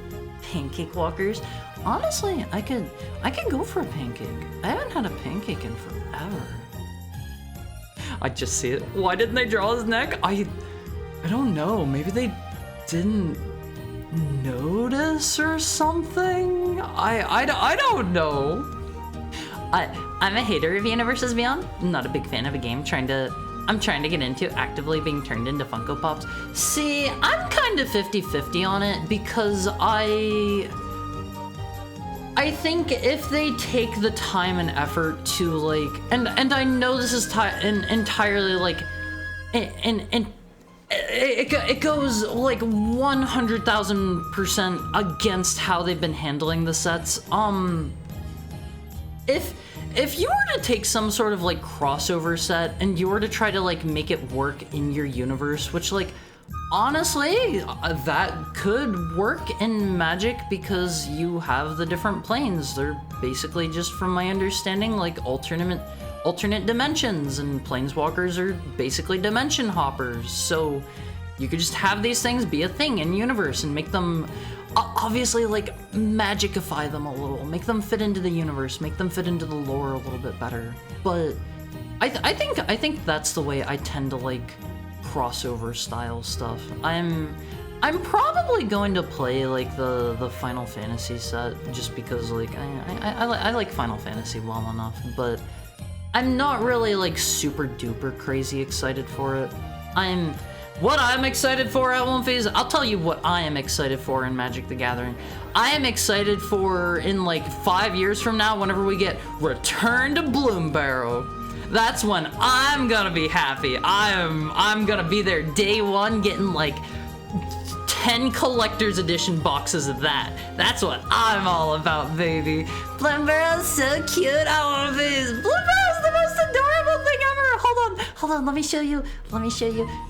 Pancake Walkers. Honestly, I could go for a pancake. I haven't had a pancake in forever. I just see it. Why didn't they draw his neck? I don't know. Maybe they didn't notice or something? I don't know. I'm a hater of Universes Beyond. I'm not a big fan of a game I'm trying to get into actively being turned into Funko Pops. See, I'm kind of 50-50 on it because I think if they take the time and effort to like, and I know this is entirely like, it goes like 100,000% against how they've been handling the sets. If you were to take some sort of like crossover set and you were to try to like make it work in your universe, which like honestly that could work in Magic because you have the different planes. They're basically, just from my understanding, like alternate dimensions, and planeswalkers are basically dimension hoppers. So you could just have these things be a thing in universe and make them obviously like magicify them a little, make them fit into the universe, make them fit into the lore a little bit better. But I think that's the way I tend to like crossover style stuff. I'm probably going to play like the Final Fantasy set just because like I like Final Fantasy well enough, but I'm not really like super duper crazy excited for it. What I'm excited for at One Phase, I'll tell you what I am excited for in Magic the Gathering. I am excited for, in like 5 years from now, whenever we get Return to Bloombarrow. That's when I'm gonna be happy. I'm gonna be there day one getting like 10 collector's edition boxes of that. That's what I'm all about, baby. Bloombarrow's so cute. I want this. Bloombarrow's the most adorable thing ever. Hold on, let me show you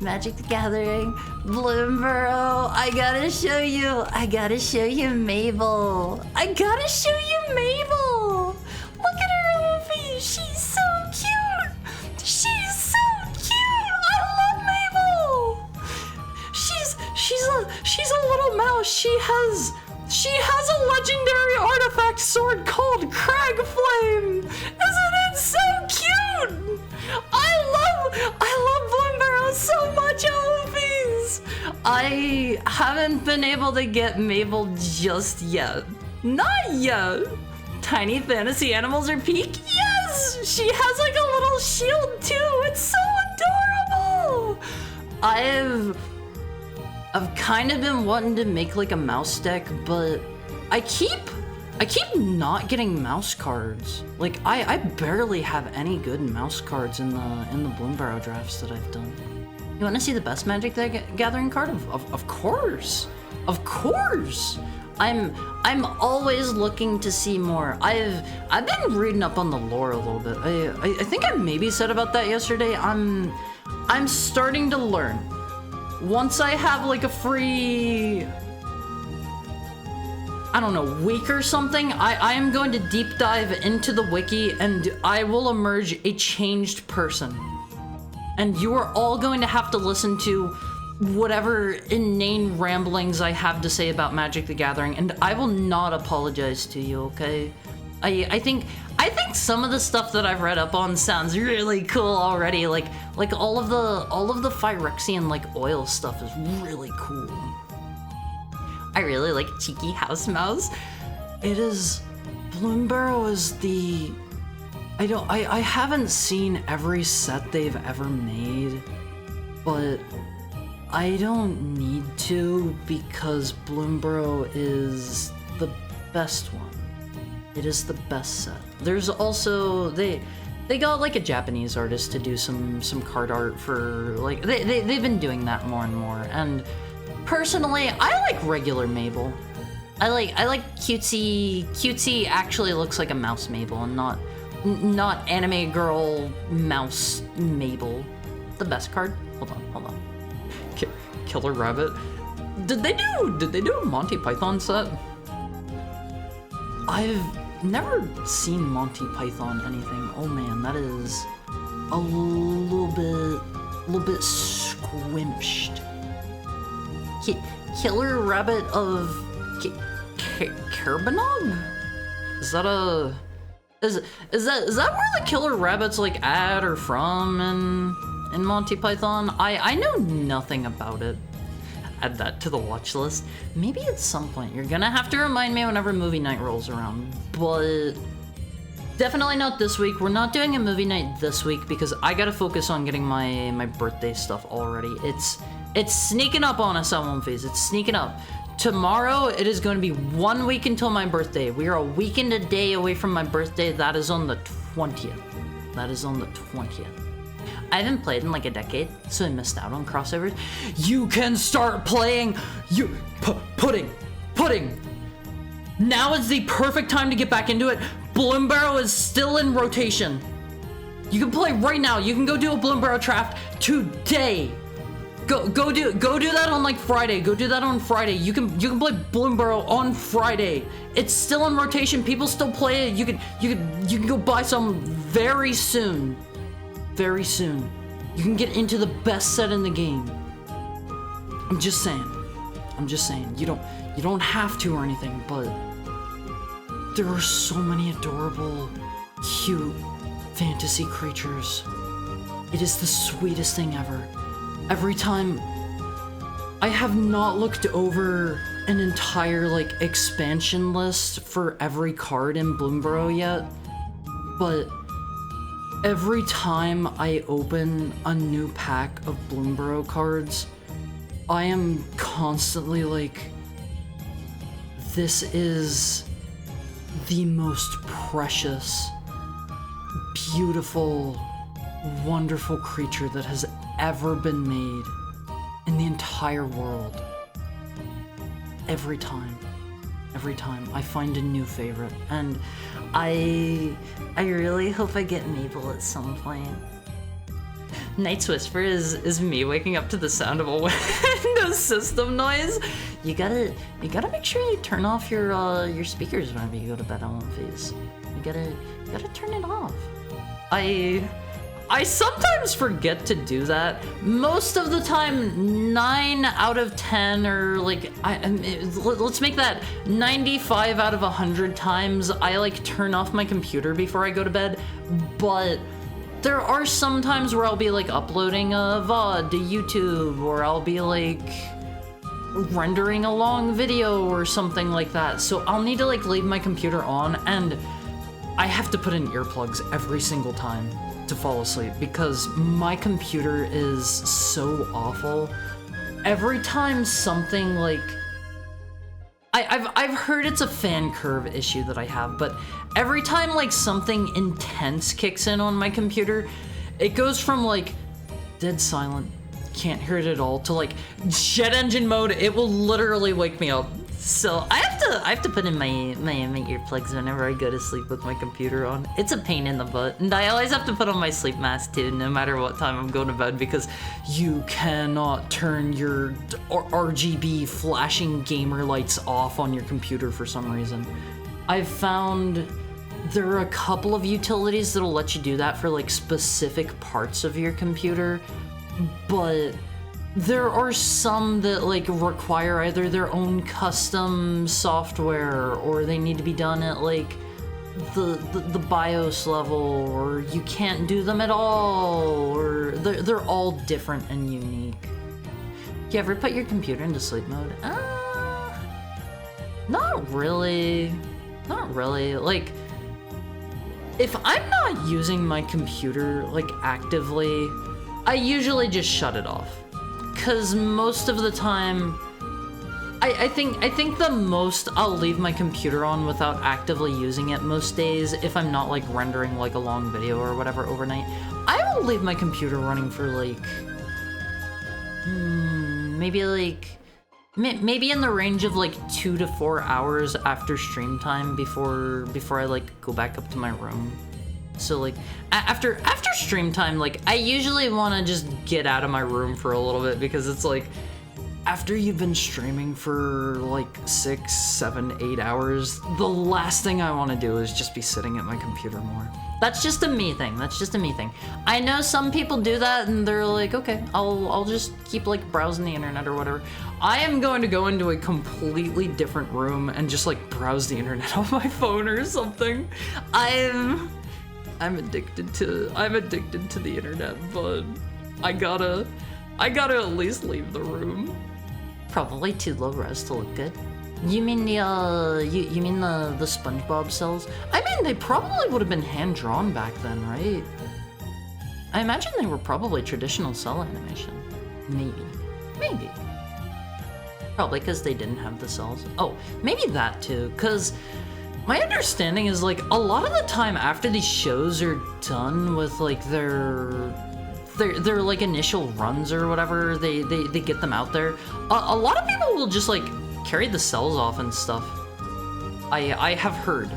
Magic the Gathering, Bloombarrow. I gotta show you Mabel. Look at her, Luffy. She's so cute. I love Mabel. She's a little mouse. She has a legendary artifact sword called Crag Flame. Isn't it so cute? I love Bloombarrow so much, Elfies. I haven't been able to get Mabel just yet. Not yet. Tiny Fantasy Animals are peak? Yes! She has like a little shield too. It's so adorable. I've kind of been wanting to make like a mouse deck, but I keep not getting mouse cards. Like I barely have any good mouse cards in the Bloombarrow drafts that I've done. You want to see the best Magic the Gathering card? Of course. I'm always looking to see more. I've been reading up on the lore a little bit. I think I maybe said about that yesterday. I'm starting to learn. Once I have like a free, I don't know, week or something, I am going to deep dive into the wiki and I will emerge a changed person. And you are all going to have to listen to whatever inane ramblings I have to say about Magic the Gathering, and I will not apologize to you, okay? I think some of the stuff that I've read up on sounds really cool already. Like all of the Phyrexian like oil stuff is really cool. I really like Cheeky House Mouse. It is, Bloombarrow is the, I haven't seen every set they've ever made, but I don't need to because Bloomborough is the best one. It is the best set. There's also they got like a Japanese artist to do some card art for like they've been doing that more and more. And personally, I like regular Mabel. I like cutesy actually looks like a mouse Mabel and not anime girl mouse Mabel. The best card. Hold on. Killer Rabbit. Did they do a Monty Python set? I've never seen Monty Python anything. Oh man, that is a little bit squinched. Killer Rabbit of Kerbanog? Is that where the Killer Rabbit's like at or from in Monty Python? I know nothing about it. Add that to the watch list. Maybe at some point. You're gonna have to remind me whenever movie night rolls around, but definitely not this week. We're not doing a movie night this week because I gotta focus on getting my birthday stuff already. It's sneaking up on us at One Phase. It's sneaking up. Tomorrow, it is going to be 1 week until my birthday. We are a week and a day away from my birthday. That is on the 20th. That is on the 20th. I haven't played in like a decade, so I missed out on crossovers. You can start playing. Pudding. Now is the perfect time to get back into it. Bloomborough is still in rotation. You can play right now. You can go do a Bloomborough draft today. Go do that on like Friday. Go do that on Friday. You can play Bloomborough on Friday. It's still in rotation. People still play it. You can go buy some very soon. Very soon. You can get into the best set in the game. I'm just saying. You don't have to or anything, but there are so many adorable, cute fantasy creatures. It is the sweetest thing ever. Every time, I have not looked over an entire like expansion list for every card in Bloomborough yet, but every time I open a new pack of Bloomborough cards, I am constantly like, this is the most precious, beautiful, wonderful creature that has ever been made in the entire world. Every time I find a new favorite, and I really hope I get Mabel at some point. Night's Whisper is me waking up to the sound of a Windows system noise. You gotta make sure you turn off your speakers whenever you go to bed on One Phase. You gotta turn it off. I sometimes forget to do that. Most of the time, 9 out of 10, or like, let's make that 95 out of 100 times, I like turn off my computer before I go to bed. But there are some times where I'll be like uploading a VOD to YouTube, or I'll be like rendering a long video or something like that. So I'll need to like leave my computer on, and I have to put in earplugs every single time to fall asleep because my computer is so awful. Every time something like I've heard it's a fan curve issue that I have, but every time like something intense kicks in on my computer, it goes from like dead silent, can't hear it at all, to like jet engine mode. It will literally wake me up. So I have to put in my earplugs whenever I go to sleep with my computer on. It's a pain in the butt, and I always have to put on my sleep mask too, no matter what time I'm going to bed, because you cannot turn your RGB flashing gamer lights off on your computer for some reason. I've found there are a couple of utilities that'll let you do that for like specific parts of your computer, but there are some that like require either their own custom software, or they need to be done at like the BIOS level, or you can't do them at all, or they're all different and unique. You ever put your computer into sleep mode? Not really. Like, if I'm not using my computer like actively, I usually just shut it off. Cause most of the time, I think the most I'll leave my computer on without actively using it most days, if I'm not like rendering like a long video or whatever overnight, I will leave my computer running for like, maybe in the range of like 2 to 4 hours after stream time before I like go back up to my room. So like after stream time, like I usually want to just get out of my room for a little bit, because it's like after you've been streaming for like 6, 7, 8 hours, the last thing I want to do is just be sitting at my computer more. That's just a me thing. That's just a me thing. I know some people do that and they're like, okay, I'll just keep like browsing the internet or whatever. I am going to go into a completely different room and just like browse the internet on my phone or something. I'm addicted to the internet, but I gotta at least leave the room. Probably too low res to look good. You mean the you mean the SpongeBob cells? I mean, they probably would have been hand drawn back then, right? I imagine they were probably traditional cell animation. Maybe. Probably because they didn't have the cells. Oh, maybe that too, because my understanding is like a lot of the time after these shows are done with like their like initial runs or whatever, they get them out there. A lot of people will just like carry the cells off and stuff. I have heard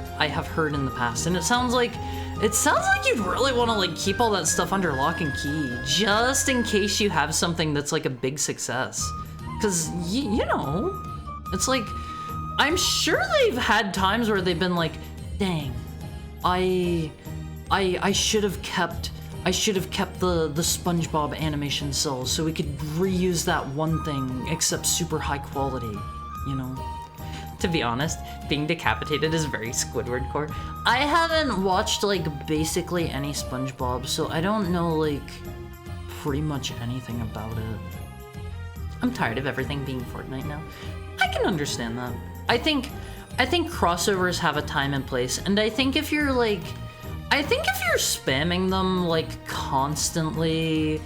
in the past, and it sounds like you'd really want to like keep all that stuff under lock and key, just in case you have something that's like a big success. Cause you know, it's like, I'm sure they've had times where they've been like, dang, I should have kept the SpongeBob animation cells so we could reuse that one thing, except super high quality, you know? To be honest, being decapitated is very Squidward core. I haven't watched like basically any SpongeBob, so I don't know like pretty much anything about it. I'm tired of everything being Fortnite now. I can understand that. I think crossovers have a time and place, and I think if you're spamming them like constantly,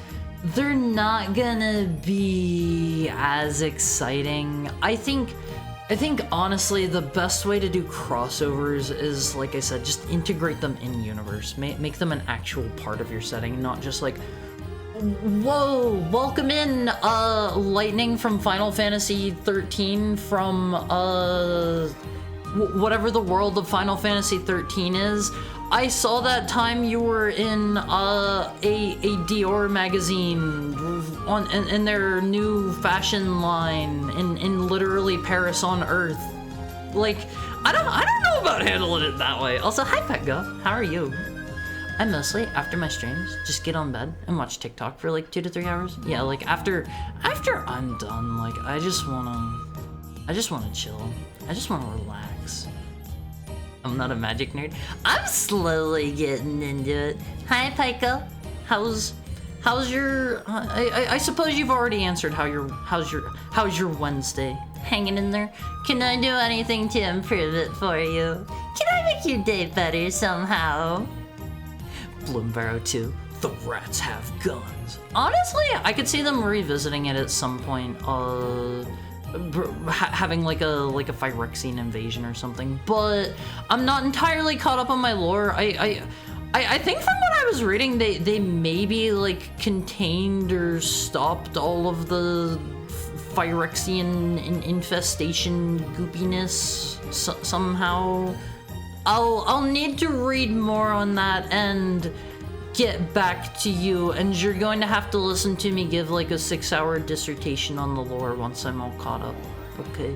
they're not gonna be as exciting. I think honestly the best way to do crossovers is, like I said, just integrate them in universe. Make them an actual part of your setting, not just like, whoa, welcome in Lightning from Final Fantasy 13 from whatever the world of Final Fantasy 13 is. I saw that time you were in a Dior magazine in their new fashion line in literally Paris on Earth. Like, I don't know about handling it that way. Also, hi Petga, how are you? I mostly, after my streams, just get on bed and watch TikTok for like 2 to 3 hours. Yeah, like after I'm done, like I just wanna chill. I just wanna relax. I'm not a magic nerd. I'm slowly getting into it. Hi, Pico. How's your? I suppose you've already answered how's your Wednesday? Hanging in there? Can I do anything to improve it for you? Can I make your day better somehow? Bloombarrow 2. The rats have guns. Honestly, I could see them revisiting it at some point. Having like a Phyrexian invasion or something, but I'm not entirely caught up on my lore. I think from what I was reading, they maybe like contained or stopped all of the Phyrexian infestation goopiness somehow. I'll need to read more on that and get back to you, and you're going to have to listen to me give like a 6-hour dissertation on the lore once I'm all caught up. Okay.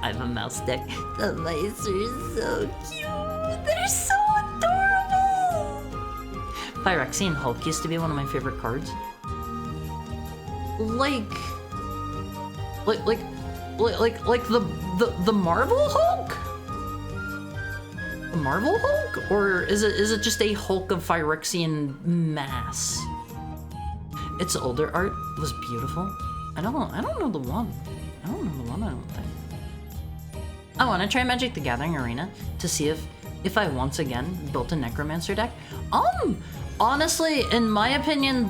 I have a mouse deck. The mice are so cute. They're so adorable. Phyrexian Hulk used to be one of my favorite cards. Like the Marvel Hulk? The Marvel Hulk? Or is it just a Hulk of Phyrexian mass? Its older art was beautiful. I don't know the one. I don't think. I want to try Magic the Gathering Arena to see if I once again built a Necromancer deck. Honestly, in my opinion,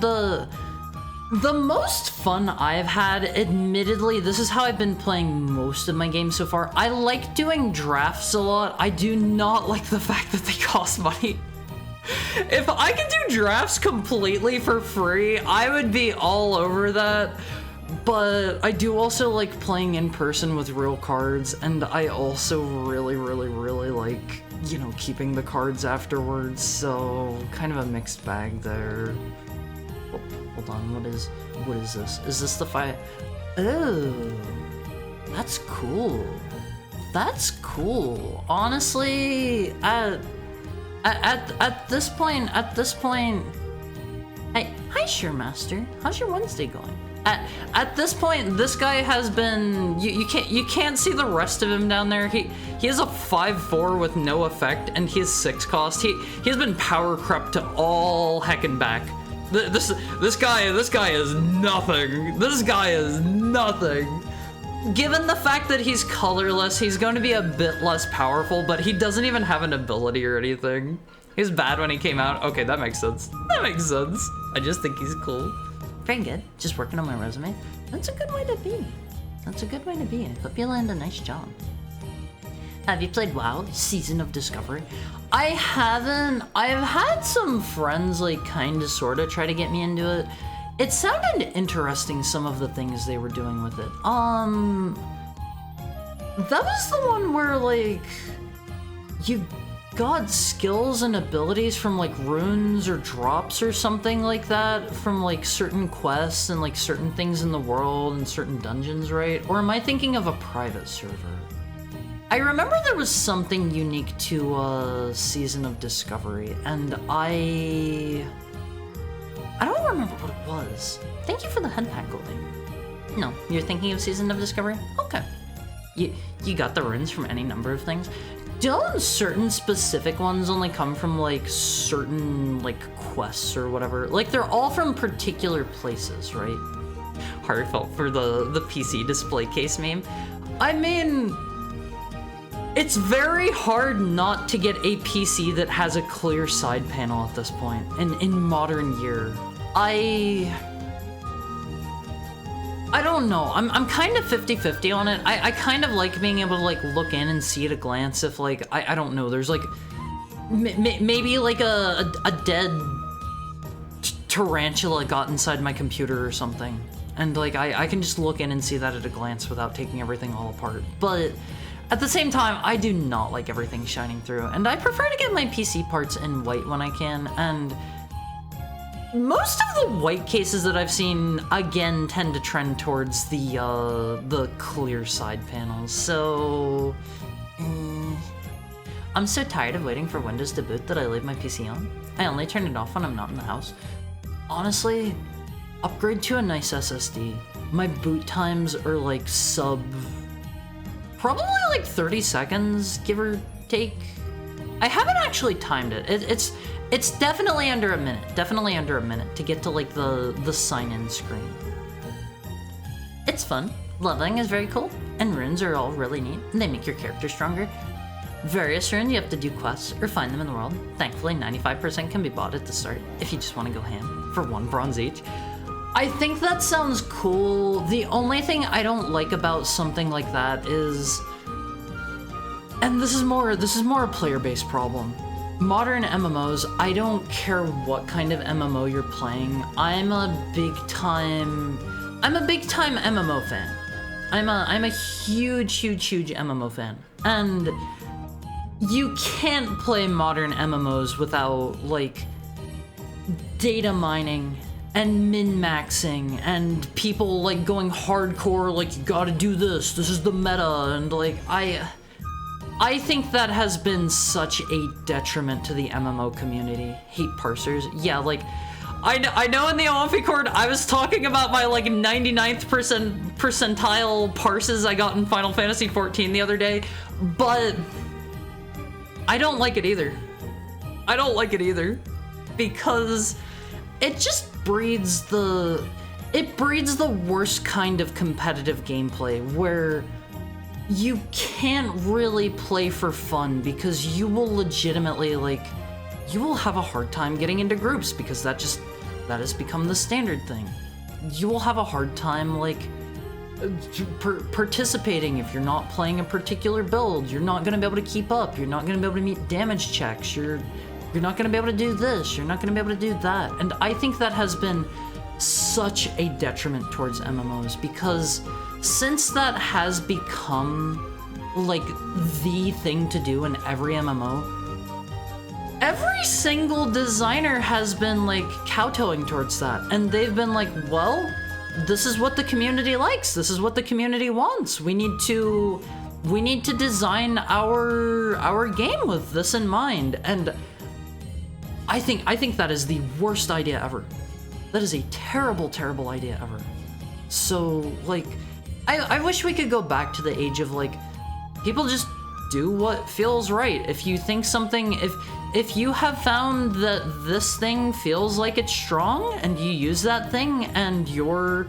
The most fun I've had, admittedly, this is how I've been playing most of my games so far. I like doing drafts a lot. I do not like the fact that they cost money. If I could do drafts completely for free, I would be all over that. But I do also like playing in person with real cards, and I also really like, you know, keeping the cards afterwards, so kind of a mixed bag there. Oh, hold on, what is this? Is this the fight? Oh, that's cool. That's cool. Honestly, at this point, hey, hi, Shermaster. How's your Wednesday going? At this point, this guy has been, you can't see the rest of him down there. He has a 5/4 with no effect, and he has 6 cost. He's been power crept to all heckin' back. This guy is nothing. This guy is nothing. Given the fact that he's colorless, he's going to be a bit less powerful, but he doesn't even have an ability or anything. He was bad when he came out. Okay, that makes sense. That makes sense. I just think he's cool. Very good. Just working on my resume. That's a good way to be. That's a good way to be. I hope you land a nice job. Have you played WoW? Season of Discovery? I haven't. I've had some friends like kind of sort of try to get me into it. It sounded interesting, some of the things they were doing with it. That was the one where like you got skills and abilities from like runes or drops or something like that from like certain quests and like certain things in the world and certain dungeons, right? Or am I thinking of a private server? I remember there was something unique to Season of Discovery, and I don't remember what it was. Thank you for the head pack, Goldie. No, you're thinking of Season of Discovery? Okay. You got the runes from any number of things. Don't certain specific ones only come from like certain like quests or whatever? Like they're all from particular places, right? Heartfelt for the PC display case meme. I mean, it's very hard not to get a PC that has a clear side panel at this point in modern year. I don't know. I'm kind of 50-50 on it. I kind of like being able to like look in and see at a glance if like I don't know. There's like maybe like a dead tarantula got inside my computer or something, and like I can just look in and see that at a glance without taking everything all apart. But at the same time, I do not like everything shining through, and I prefer to get my PC parts in white when I can, and most of the white cases that I've seen, again, tend to trend towards the clear side panels, so I'm so tired of waiting for Windows to boot that I leave my PC on. I only turn it off when I'm not in the house. Honestly, upgrade to a nice SSD. My boot times are like probably like 30 seconds, give or take. I haven't actually timed it. It's definitely under a minute to get to like the sign-in screen. It's fun. Leveling is very cool, and runes are all really neat, and they make your character stronger. Various runes you have to do quests or find them in the world. Thankfully, 95% can be bought at the start if you just want to go ham for 1 bronze each. I think that sounds cool. The only thing I don't like about something like that is, and this is more a player-based problem. Modern MMOs, I don't care what kind of MMO you're playing. I'm a big time MMO fan. I'm a huge MMO fan. And you can't play modern MMOs without like data mining and min-maxing and people like going hardcore, like you gotta do this is the meta, and like I think that has been such a detriment to the MMO community. Hate parsers. Yeah, like, I know in the Amphicord, I was talking about my, like, 99th percentile parses I got in Final Fantasy XIV the other day, but I don't like it either. I don't like it either. Because it just breeds the worst kind of competitive gameplay, where you can't really play for fun because you will legitimately, like, you will have a hard time getting into groups because that has become the standard thing. you will have a hard time, like, participating if you're not playing a particular build. You're not gonna be able to keep up. You're not gonna be able to meet damage checks. You're not gonna be able to do this. You're not gonna be able to do that. And I think that has been such a detriment towards MMOs, because since that has become like the thing to do in every MMO, every single designer has been like kowtowing towards that, and they've been like, well, this is what the community likes. This is what the community wants. We need to design our game with this in mind. And I think that is the worst idea ever. That is a terrible, terrible idea ever. So, like, I wish we could go back to the age of, like, people just do what feels right. If you think something, if you have found that this thing feels like it's strong and you use that thing and you're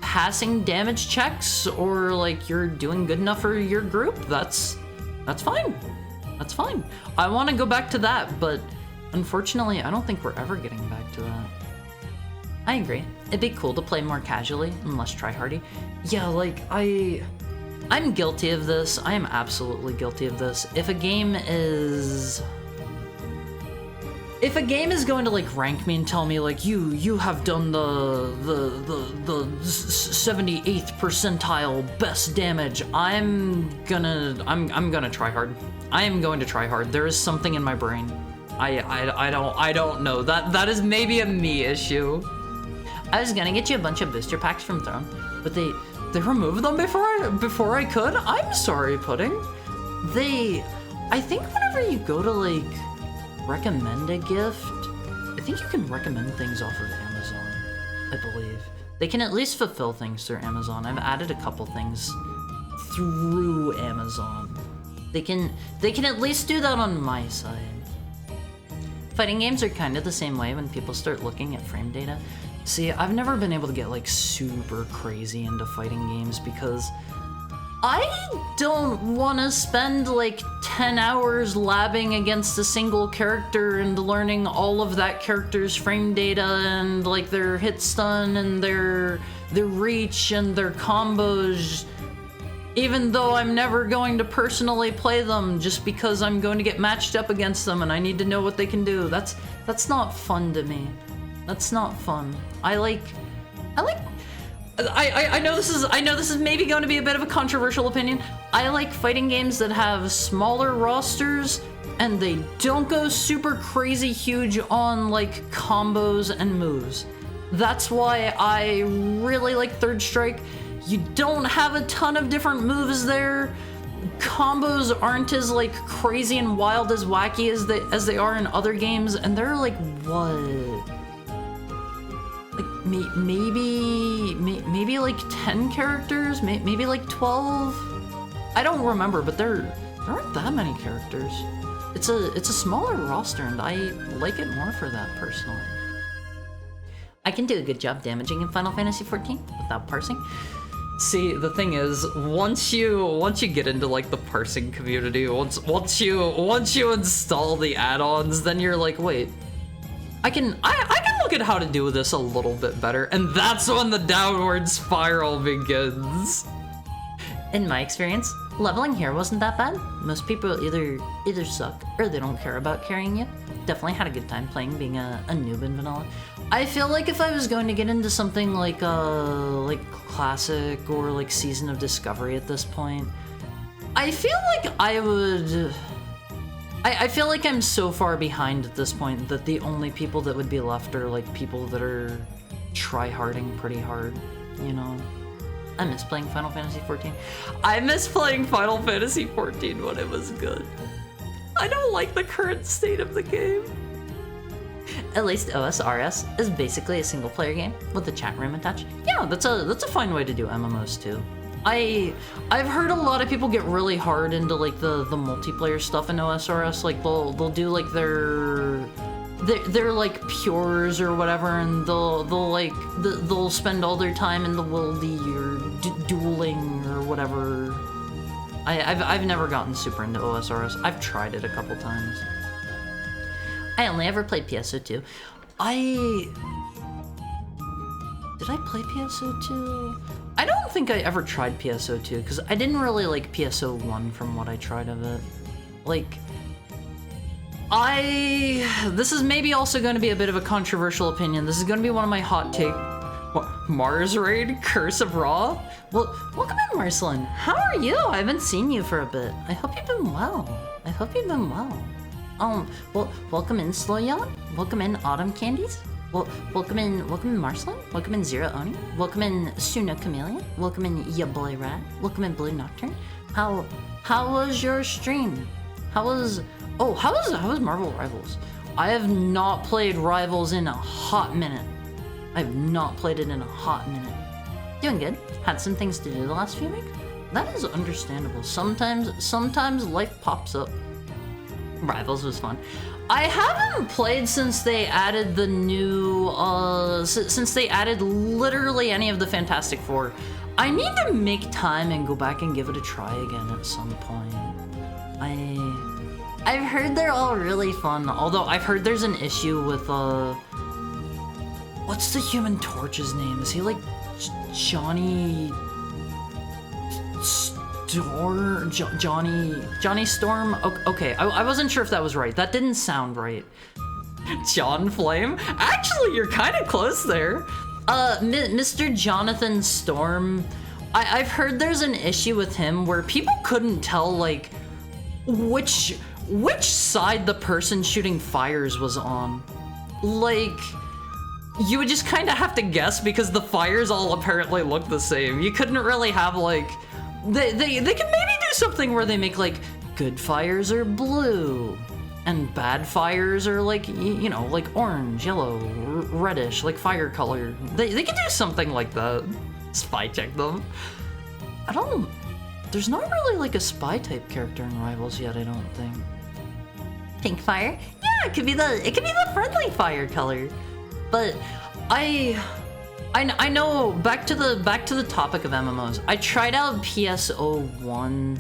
passing damage checks or like you're doing good enough for your group, that's fine. That's fine. I want to go back to that, but unfortunately, I don't think we're ever getting back to that. I agree. It'd be cool to play more casually and less tryhardy. Yeah, like, I'm guilty of this. I am absolutely guilty of this. If a game is going to like rank me and tell me like you have done the 78th percentile best damage, I'm gonna try hard. I am going to try hard. There is something in my brain. I don't know. That is maybe a me issue. I was gonna get you a bunch of booster packs from Throne, but they removed them before I could? I'm sorry, Pudding. I think whenever you go to, like, recommend a gift, I think you can recommend things off of Amazon, I believe. They can at least fulfill things through Amazon. I've added a couple things through Amazon. They can at least do that on my side. Fighting games are kind of the same way when people start looking at frame data. See, I've never been able to get like super crazy into fighting games because I don't want to spend like 10 hours labbing against a single character and learning all of that character's frame data and like their hit stun and their reach and their combos, even though I'm never going to personally play them just because I'm going to get matched up against them and I need to know what they can do. That's not fun to me. That's not fun. I know this is maybe going to be a bit of a controversial opinion. I like fighting games that have smaller rosters and they don't go super crazy huge on like combos and moves. That's why I really like Third Strike. You don't have a ton of different moves there. Combos aren't as like crazy and wild as wacky as they are in other games, and they're like what? Like maybe like 10 characters, maybe like 12. I don't remember, but there aren't that many characters. It's a smaller roster, and I like it more for that personally. I can do a good job damaging in Final Fantasy XIV without parsing. See, the thing is, once you get into like the parsing community, once you install the add-ons, then you're like, wait, I can look at how to do this a little bit better, and that's when the downward spiral begins. In my experience, leveling here wasn't that bad. Most people either suck or they don't care about carrying you. Definitely had a good time playing being a noob in vanilla. I feel like if I was going to get into something like classic or like Season of Discovery at this point, I feel like I would. I feel like I'm so far behind at this point that the only people that would be left are like people that are try-harding pretty hard, you know? I miss playing Final Fantasy XIV. I miss playing Final Fantasy XIV when it was good. I don't like the current state of the game. At least OSRS is basically a single-player game with a chat room attached. Yeah, that's a fine way to do MMOs too. I've heard a lot of people get really hard into like the multiplayer stuff in OSRS. Like they'll do like their like pures or whatever, and they'll spend all their time in the wildy or dueling or whatever. I've never gotten super into OSRS. I've tried it a couple times. I only ever played PSO2. Did did I play PSO2? I don't think I ever tried PSO2 because I didn't really like PSO1 from what I tried of it. Like, this is maybe also going to be a bit of a controversial opinion. This is going to be one of my hot take. What, Mars Raid? Curse of Ra? Well, welcome in, Marceline. How are you? I haven't seen you for a bit. I hope you've been well. I hope you've been well. Well, welcome in, Sloyan. Welcome in, Autumn Candies. Well, welcome in, Marceline. Welcome in, Zero Oni. Welcome in, Suna Chameleon. Welcome in, Ya Boy Rat. Welcome in, Blue Nocturne. How was your stream? How was Marvel Rivals? I have not played Rivals in a hot minute. I have not played it in a hot minute. Doing good. Had some things to do the last few weeks. That is understandable. Sometimes life pops up. Rivals was fun. I haven't played since they added the new, since they added literally any of the Fantastic Four. I need to make time and go back and give it a try again at some point. I've heard they're all really fun, although I've heard there's an issue with, what's the Human Torch's name? Is he like Johnny Storm? Okay, I wasn't sure if that was right. That didn't sound right. John Flame? Actually, you're kind of close there. Mr. Jonathan Storm, I've heard there's an issue with him where people couldn't tell, like, which side the person shooting fires was on. Like, you would just kind of have to guess because the fires all apparently look the same. You couldn't really have, like, they can maybe do something where they make, like, good fires are blue and bad fires are, like, you know, like orange, yellow, reddish, like fire color. They can do something like that. Spy check them. There's not really, like, a spy type character in Rivals yet, I don't think. Pink fire? Yeah, it could be the friendly fire color. But I know, back to the topic of MMOs. I tried out PSO1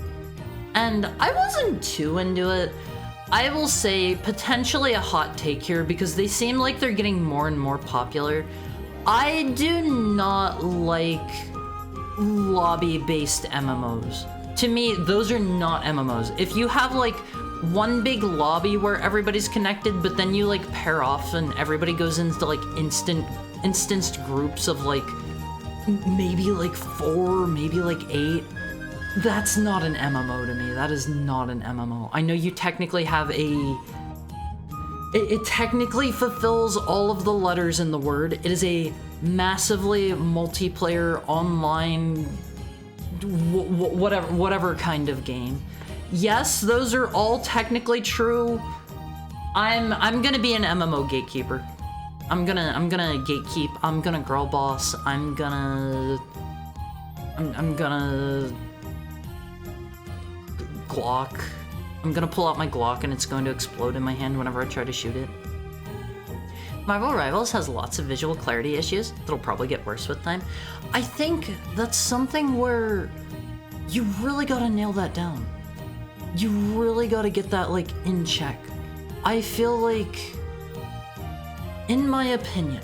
and I wasn't too into it. I will say potentially a hot take here because they seem like they're getting more and more popular. I do not like lobby-based MMOs. To me, those are not MMOs. If you have, like, one big lobby where everybody's connected, but then you, like, pair off and everybody goes into, like, instanced groups of, like, maybe, like, 4, maybe, like, 8, that's not an MMO to me. That is not an MMO. I know you technically have it technically fulfills all of the letters in the word. It is a massively multiplayer online whatever kind of game. Yes, those are all technically true. I'm gonna be an MMO gatekeeper. I'm gonna gatekeep. I'm gonna girl boss. I'm gonna Glock. I'm gonna pull out my Glock and it's going to explode in my hand whenever I try to shoot it. Marvel Rivals has lots of visual clarity issues that'll probably get worse with time. I think that's something where you really gotta nail that down. You really gotta get that, like, in check. I feel like, in my opinion,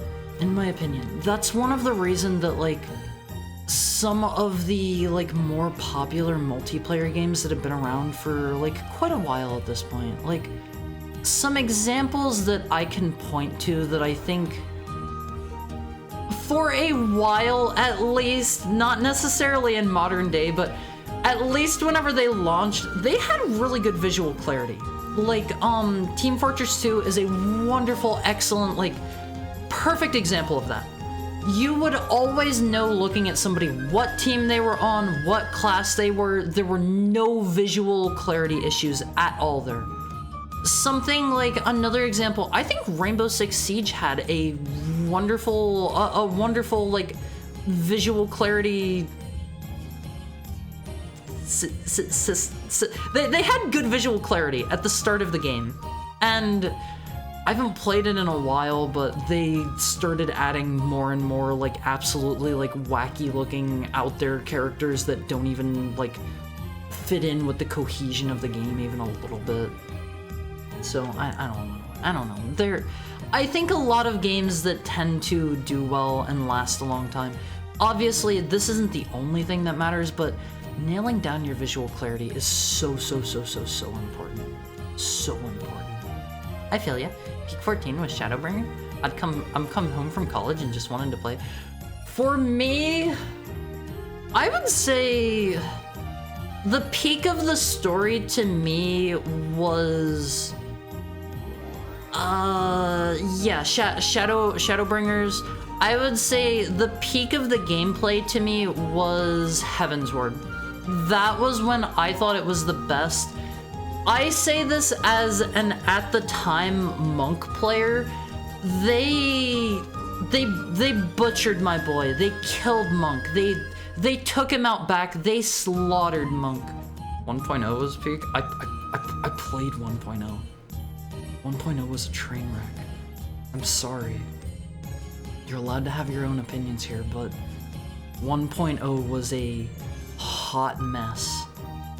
that's one of the reasons that, like, some of the, like, more popular multiplayer games that have been around for, like, quite a while at this point, like, some examples that I can point to that I think, for a while at least, not necessarily in modern day, but at least whenever they launched, they had really good visual clarity. Like, Team Fortress 2 is a wonderful, excellent, like, perfect example of that. You would always know looking at somebody what team they were on, what class they were. There were no visual clarity issues at all there. Something like another example, I think Rainbow Six Siege had a wonderful, like, visual clarity. They had good visual clarity at the start of the game, and I haven't played it in a while, but they started adding more and more, like, absolutely, like, wacky looking out there characters that don't even, like, fit in with the cohesion of the game even a little bit. So I don't know. I don't know. I think a lot of games that tend to do well and last a long time, obviously this isn't the only thing that matters, but nailing down your visual clarity is so important. So important. I feel ya. Peak 14 was Shadowbringer. I'm coming home from college and just wanted to play. For me, I would say the peak of the story to me was yeah, Shadowbringers. I would say the peak of the gameplay to me was Heavensward. That was when I thought it was the best. I say this as an at the time Monk player. They butchered my boy. They killed Monk. They took him out back. They slaughtered Monk. 1.0 was peak. I played 1.0. 1.0 was a train wreck. I'm sorry. You're allowed to have your own opinions here, but 1.0 was a hot mess.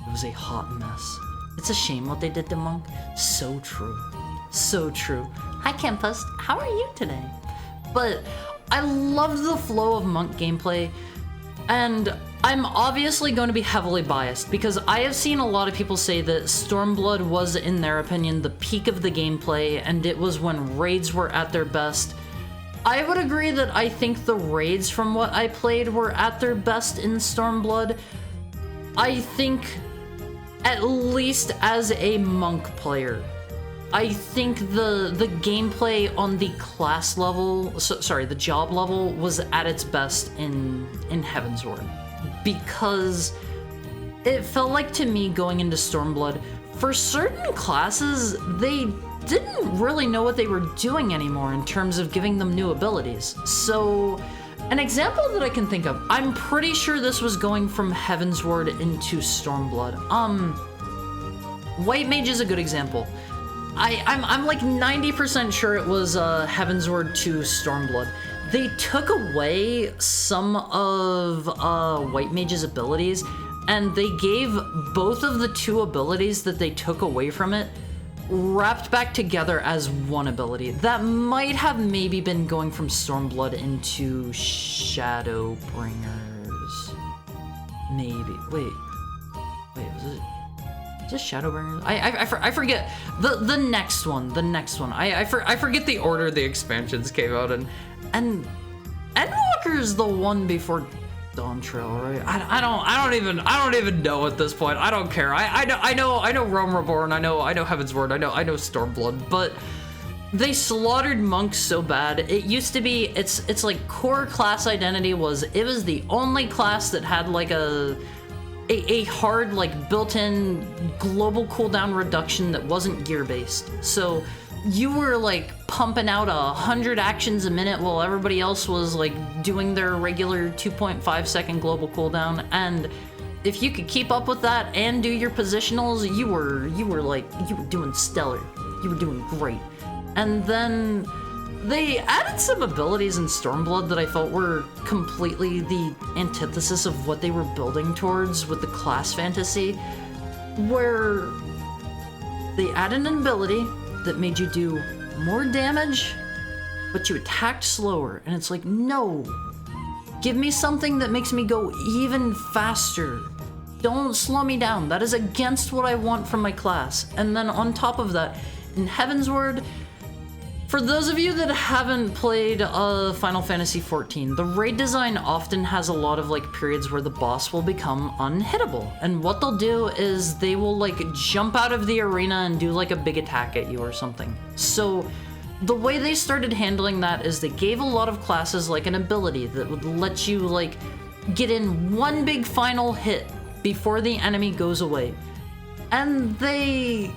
It was a hot mess. It's a shame what they did to Monk. So true. So true. Hi, Campus. How are you today? But I love the flow of Monk gameplay, and I'm obviously going to be heavily biased because I have seen a lot of people say that Stormblood was, in their opinion, the peak of the gameplay, and it was when raids were at their best. I would agree that I think the raids from what I played were at their best in Stormblood. I think, at least as a Monk player, I think the gameplay on the class level, the job level, was at its best in Heavensward. Because it felt like to me going into Stormblood, for certain classes, they didn't really know what they were doing anymore in terms of giving them new abilities. So, an example that I can think of, I'm pretty sure this was going from Heavensward into Stormblood. White Mage is a good example. I'm like 90% sure it was Heavensward to Stormblood. They took away some of White Mage's abilities, and they gave both of the two abilities that they took away from it wrapped back together as one ability. That might have maybe been going from Stormblood into Shadowbringers. Maybe. Wait, was it? Is this Shadowbringers? I forget the next one. I forget the order the expansions came out in, and Endwalker's the one before Dawntrail, right? I don't even know at this point. I don't care. I know Realm Reborn. I know Heavensward. I know Stormblood, but they slaughtered monks so bad. It used to be it's like core class identity was it was the only class that had like a hard, like, built-in global cooldown reduction that wasn't gear-based. So you were, like, pumping out 100 actions a minute while everybody else was, like, doing their regular 2.5-second global cooldown. And if you could keep up with that and do your positionals, you were doing stellar. You were doing great. And then they added some abilities in Stormblood that I felt were completely the antithesis of what they were building towards with the class fantasy, where they added an ability that made you do more damage, but you attacked slower. And it's like, no, give me something that makes me go even faster. Don't slow me down. That is against what I want from my class. And then on top of that, in Heavensward, for those of you that haven't played Final Fantasy XIV, the raid design often has a lot of like periods where the boss will become unhittable. And what they'll do is they will like jump out of the arena and do like a big attack at you or something. So the way they started handling that is they gave a lot of classes like an ability that would let you like get in one big final hit before the enemy goes away. And they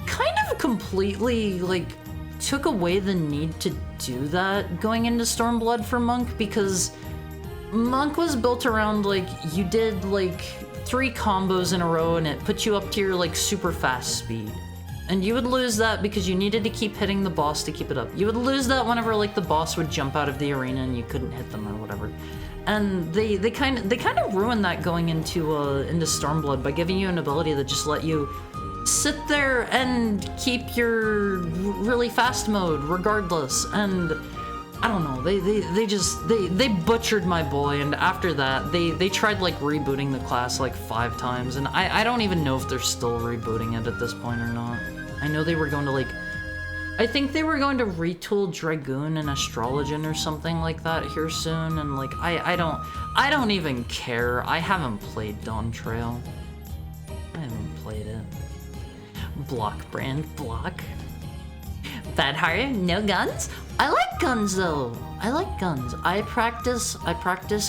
kind of completely like took away the need to do that going into Stormblood for Monk, because Monk was built around like you did like 3 combos in a row and it put you up to your like super fast speed. And you would lose that because you needed to keep hitting the boss to keep it up. You would lose that whenever like the boss would jump out of the arena and you couldn't hit them or whatever. And they kind of ruined that going into Stormblood by giving you an ability that just let you sit there and keep your really fast mode regardless. And I don't know, they butchered my boy, and after that they tried like rebooting the class like 5 times, and I don't even know if they're still rebooting it at this point or not. I know they were going to like, I think they were going to retool Dragoon and Astrologian or something like that here soon, and like I don't even care. I haven't played Dawntrail. I haven't played it. Block brand block. Bad heart, no guns? I like guns though. I like guns. I practice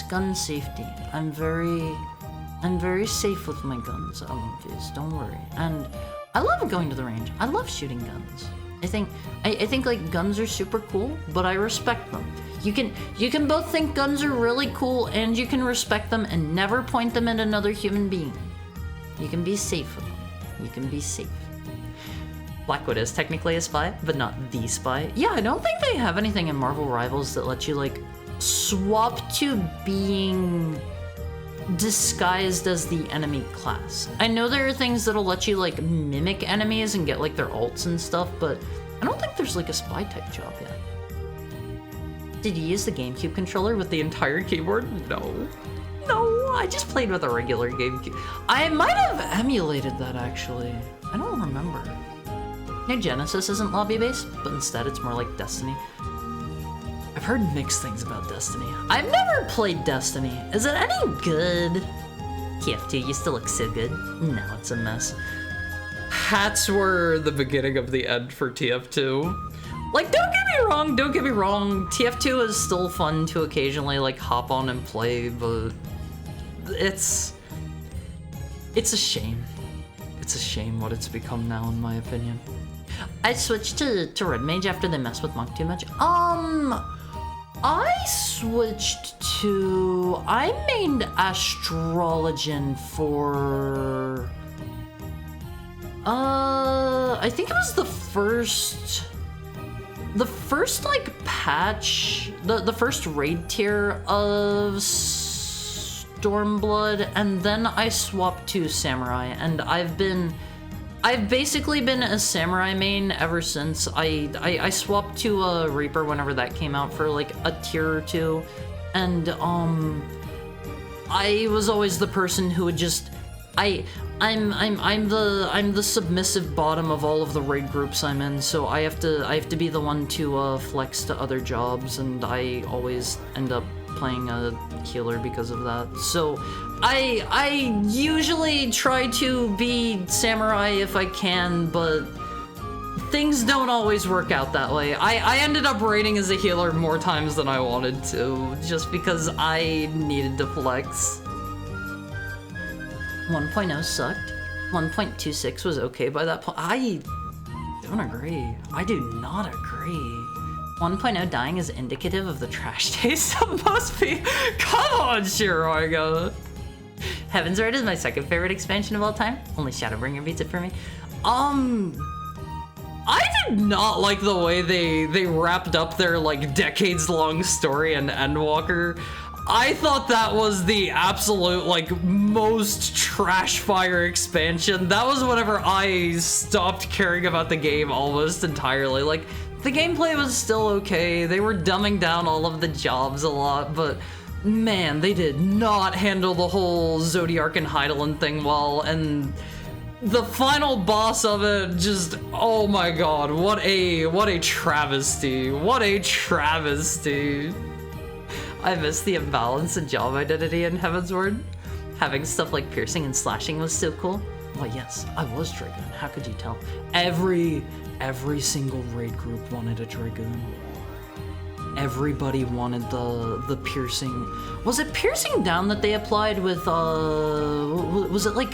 gun safety. I'm very safe with my guns, Olympias, don't worry. And I love going to the range. I love shooting guns. I think like guns are super cool, but I respect them. You can both think guns are really cool and you can respect them and never point them at another human being. You can be safe with them. You can be safe. Blackwood is technically a spy, but not the spy. Yeah, I don't think they have anything in Marvel Rivals that lets you like swap to being disguised as the enemy class. I know there are things that'll let you like mimic enemies and get like their ults and stuff, but I don't think there's like a spy type job yet. Did you use the GameCube controller with the entire keyboard? No. No, I just played with a regular GameCube. I might have emulated that actually. I don't remember. No, Genesis isn't lobby-based, but instead it's more like Destiny. I've heard mixed things about Destiny. I've never played Destiny. Is it any good? TF2 used to look so good. Now it's a mess. Hats were the beginning of the end for TF2. Like, don't get me wrong. TF2 is still fun to occasionally like hop on and play, but it's a shame. It's a shame what it's become now, in my opinion. I switched to Red Mage after they messed with Monk too much. I switched to... I mained Astrologian for... I think it was the first like patch, the first raid tier of Stormblood, and then I swapped to Samurai, and I've basically been a Samurai main ever since. I swapped to a Reaper whenever that came out for like a tier or two, and I was always the person who would just I'm the submissive bottom of all of the raid groups I'm in, so I have to be the one to flex to other jobs, and I always end up playing a healer because of that. So I usually try to be Samurai if I can, but things don't always work out that way. I ended up raiding as a healer more times than I wanted to, just because I needed to flex. 1.0 sucked. 1.26 was okay by that point. I don't agree. I do not agree. 1.0 dying is indicative of the trash taste of most people. Come on, Shiroiga. Heaven's Raid is my second favorite expansion of all time. Only Shadowbringer beats it for me. I did not like the way they wrapped up their like decades-long story in Endwalker. I thought that was the absolute like most trash fire expansion. That was whenever I stopped caring about the game almost entirely. Like, the gameplay was still okay. They were dumbing down all of the jobs a lot, but man, they did not handle the whole Zodiark and Hydaelyn thing well, and the final boss of it just, oh my god, what a travesty. What a travesty. I miss the imbalance in job identity in Heavensward. Having stuff like piercing and slashing was so cool. Well, yes, I was Dragoon. How could you tell? Every single raid group wanted a Dragoon. Everybody wanted the piercing. Was it piercing down that they applied with, was it like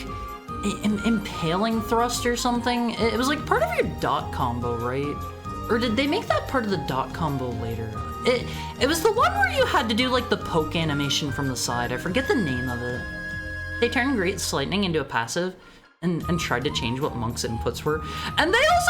impaling thrust or something? It was like part of your dot combo, right? Or did they make that part of the dot combo later? It was the one where you had to do like the poke animation from the side. I forget the name of it. They turned Great Lightning into a passive and tried to change what Monk's inputs were. And they also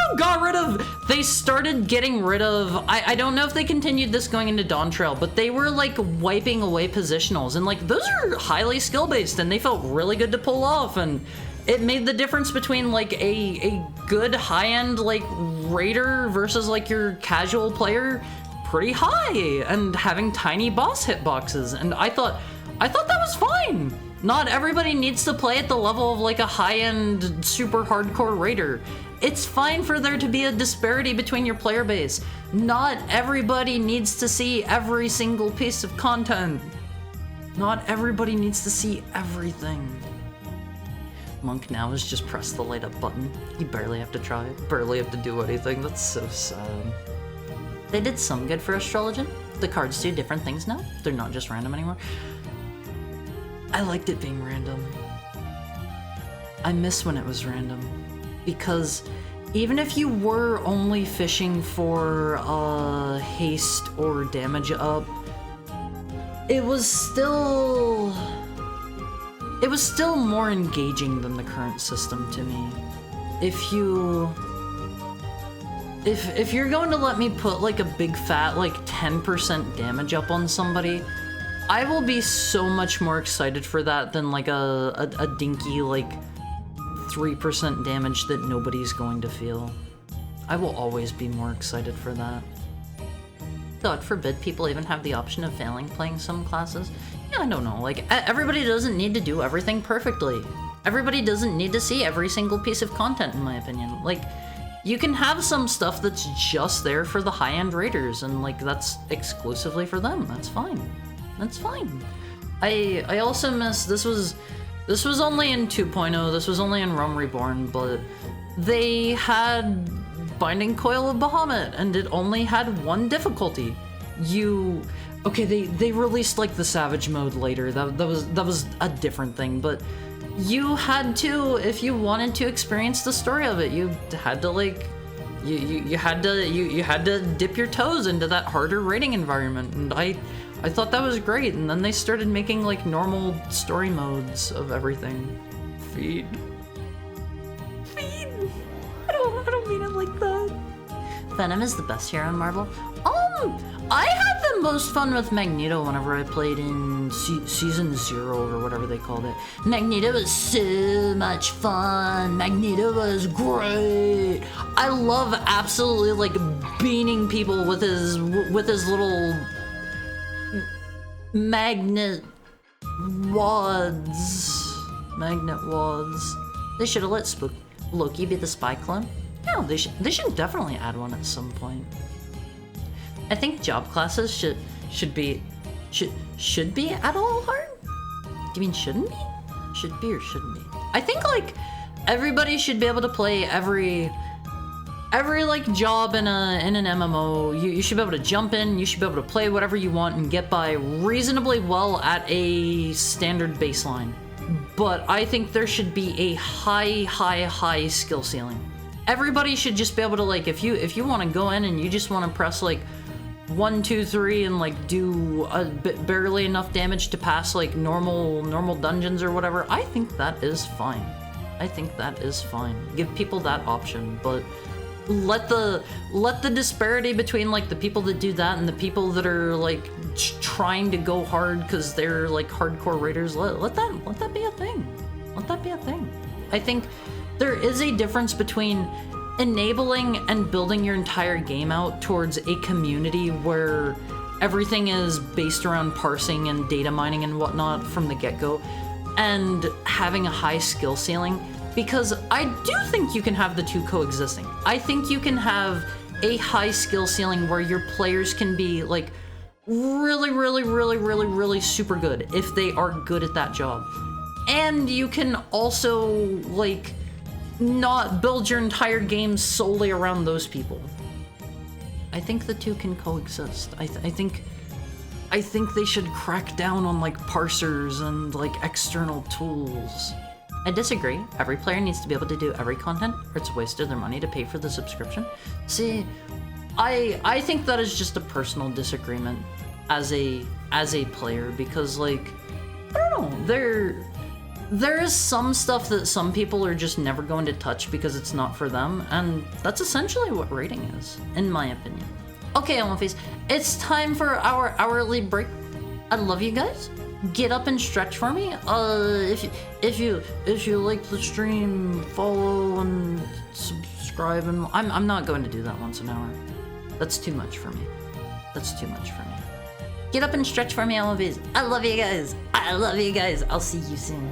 they started getting rid of, I don't know if they continued this going into Dawntrail, but they were like wiping away positionals. And like, those are highly skill-based and they felt really good to pull off. And it made the difference between like a good high-end like raider versus like your casual player pretty high, and having tiny boss hitboxes, and I thought that was fine. Not everybody needs to play at the level of like a high-end super hardcore raider. It's fine for there to be a disparity between your player base. Not everybody needs to see every single piece of content. Not everybody needs to see everything. Monk now is just press the light up button. You barely have to try, barely have to do anything. That's so sad. They did some good for Astrologian. The cards do different things now. They're not just random anymore. I liked it being random. I miss when it was random. Because even if you were only fishing for haste or damage up, it was still more engaging than the current system to me. If you're going to let me put like a big fat like 10% damage up on somebody, I will be so much more excited for that than like a dinky like 3% damage that nobody's going to feel. I will always be more excited for that. God forbid people even have the option of failing playing some classes. Yeah, I don't know, like, everybody doesn't need to do everything perfectly. Everybody doesn't need to see every single piece of content, in my opinion. Like, you can have some stuff that's just there for the high-end raiders, and like, that's exclusively for them. That's fine. That's fine. I also miss, this was only in 2.0, this was only in Realm Reborn, but they had Binding Coil of Bahamut, and it only had one difficulty. Okay, they released like the Savage mode later, that was a different thing, but you had to, if you wanted to experience the story of it, you had to like, you had to dip your toes into that harder raiding environment, and I thought that was great, and then they started making like normal story modes of everything. Feed. I don't mean it like that. Venom is the best hero in Marvel. I had the most fun with Magneto whenever I played in Season 0 or whatever they called it. Magneto was so much fun. Magneto was great. I love absolutely like beating people with his little magnet wads. They should have let Loki be the spy clone. Yeah, they should definitely add one at some point. I think job classes should be at all hard? Do you mean shouldn't be? Should be or shouldn't be? I think like everybody should be able to play every like job in an MMO. You should be able to jump in, you should be able to play whatever you want and get by reasonably well at a standard baseline. But I think there should be a high skill ceiling. Everybody should just be able to like, if you want to go in and you just want to press like 1, 2, 3 and like do barely enough damage to pass like normal dungeons or whatever, I think that is fine. I think that is fine. Give people that option, but let the disparity between like the people that do that and the people that are like trying to go hard because they're like hardcore raiders, let that be a thing. Let that be a thing. I think there is a difference between enabling and building your entire game out towards a community where everything is based around parsing and data mining and whatnot from the get-go, and having a high skill ceiling, because I do think you can have the two coexisting. I think you can have a high skill ceiling where your players can be like really super good if they are good at that job. And you can also like not build your entire game solely around those people. I think the two can coexist. I think they should crack down on like parsers and like external tools. I disagree. Every player needs to be able to do every content, or it's a waste of their money to pay for the subscription. See, I think that is just a personal disagreement as a player, because like, I don't know, there is some stuff that some people are just never going to touch because it's not for them, and that's essentially what rating is, in my opinion. Okay, Elmface, it's time for our hourly break. I love you guys. get up and stretch for me. If you like the stream, follow and subscribe. And I'm not going to do that once an hour. That's too much for me. That's too much for me. Get up and stretch for me, Olivies. I love you guys. I love you guys. I'll see you soon.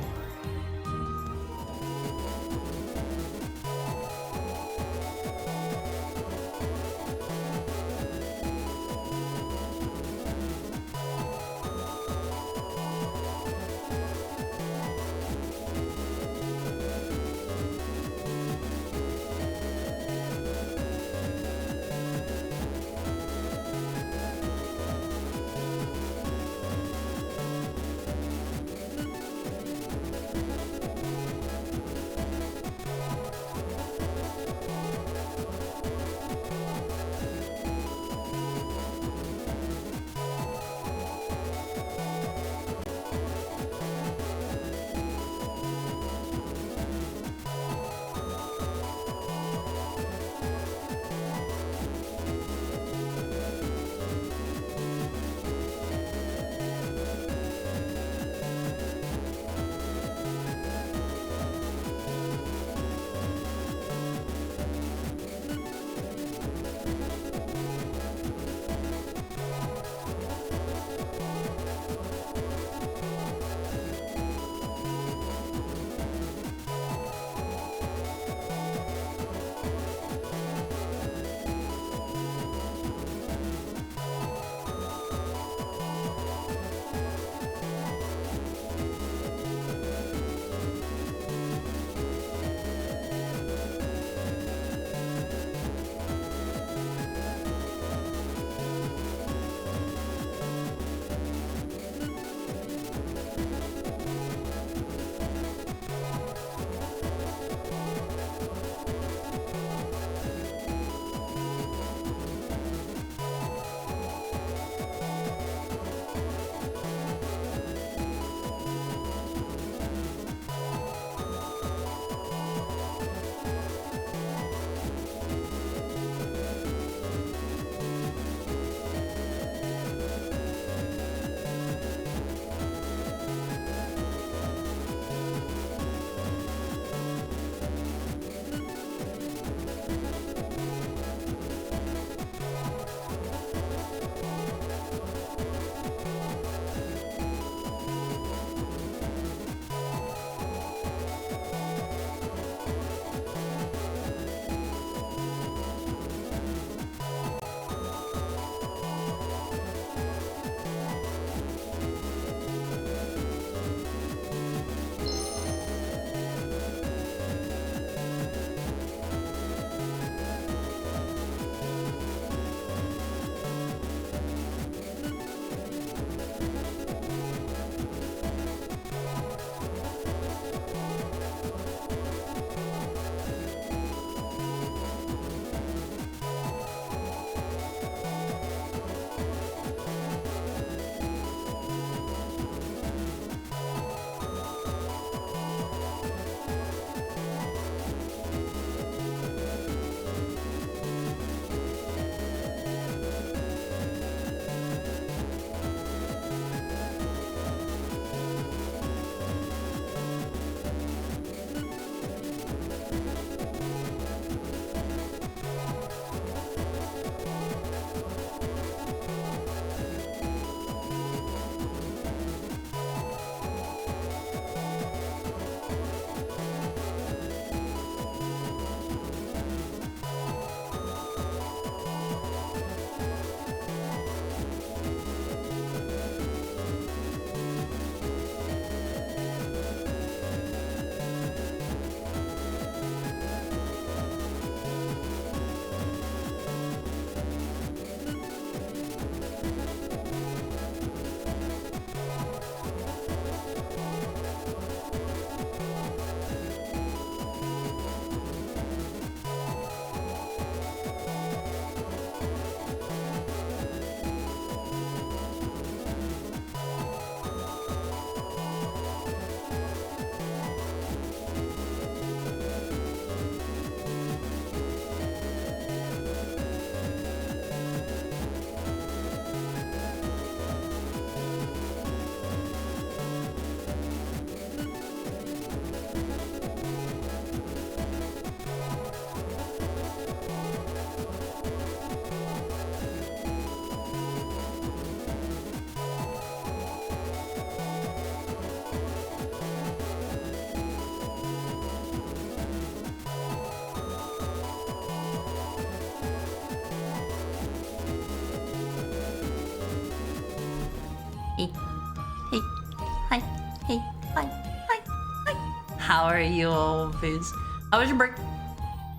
How are you, Wolfies? How was your break?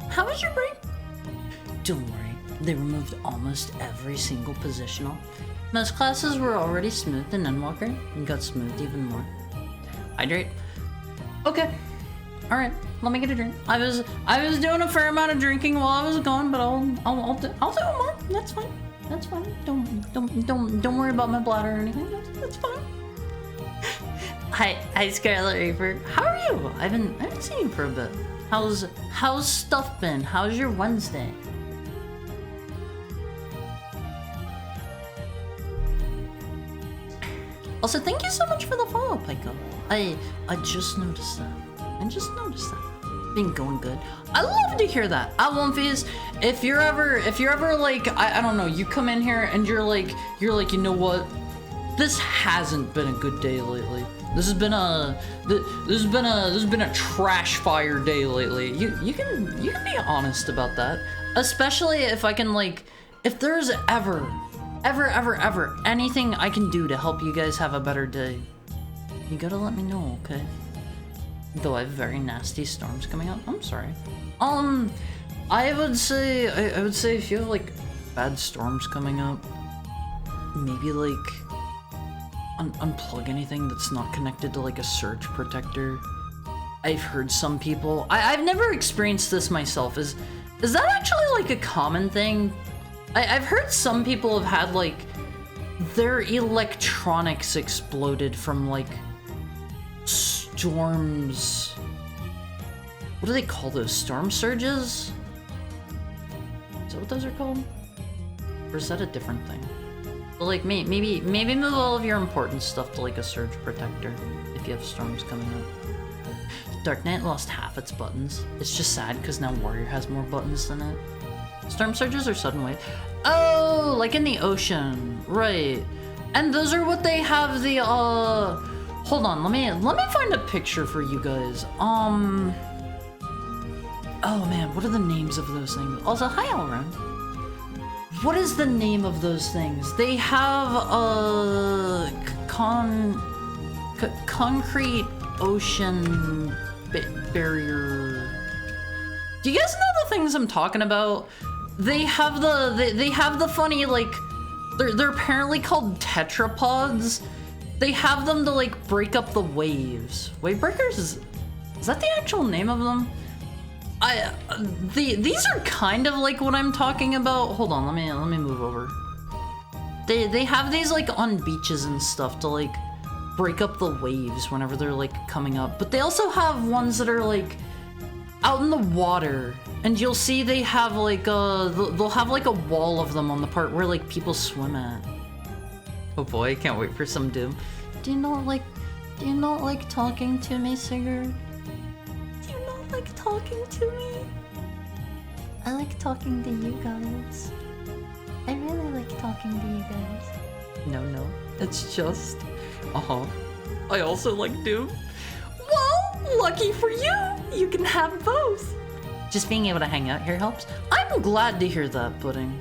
How was your break? Don't worry, they removed almost every single positional. Most classes were already smooth in Endwalker and got smoothed even more. Hydrate. Okay. All right. Let me get a drink. I was doing a fair amount of drinking while I was gone, but I'll do more. That's fine. That's fine. Don't worry about my bladder or anything. That's fine. Hi, Scarlet Reaper. How are you? I haven't seen you for a bit. How's stuff been? How's your Wednesday? Also, thank you so much for the follow, Pico. I just noticed that. Been going good. I love to hear that. Wolfies, if you're ever like, I don't know, you come in here and you're like, you know what? This hasn't been a good day lately. This has been a trash fire day lately. You can be honest about that. Especially if I can, like, if there's ever anything I can do to help you guys have a better day, you gotta let me know, okay? Though I have very nasty storms coming up. I'm sorry. I would say if you have like bad storms coming up, maybe like unplug anything that's not connected to like a surge protector. I've heard some people. I've never experienced this myself. Is that actually like a common thing? I've heard some people have had like their electronics exploded from like storms. What do they call those? Storm surges? Is that what those are called? Or is that a different thing? But like maybe move all of your important stuff to like a surge protector if you have storms coming up. Dark Knight lost half its buttons. It's just sad because now Warrior has more buttons than it. Storm surges or sudden wave? Oh, like in the ocean, right? And those are what they have the Hold on, let me find a picture for you guys. Oh man, what are the names of those things? Also, hi Elrond. What is the name of those things? They have concrete ocean barrier. Do you guys know the things I'm talking about? They have the funny, like, they're apparently called tetrapods. They have them to like break up the waves. Wave breakers is that the actual name of them? These are kind of like what I'm talking about. Hold on, let me move over. They have these like on beaches and stuff to like break up the waves whenever they're like coming up. But they also have ones that are like out in the water, and you'll see they have like they'll have like a wall of them on the part where like people swim at. Oh boy, I can't wait for some Doom. Do you not like talking to me, Sigurd? Do you not like talking to me? I like talking to you guys. I really like talking to you guys. No, it's just... I also like Doom. Well, lucky for you! You can have both! Just being able to hang out here helps. I'm glad to hear that, Pudding.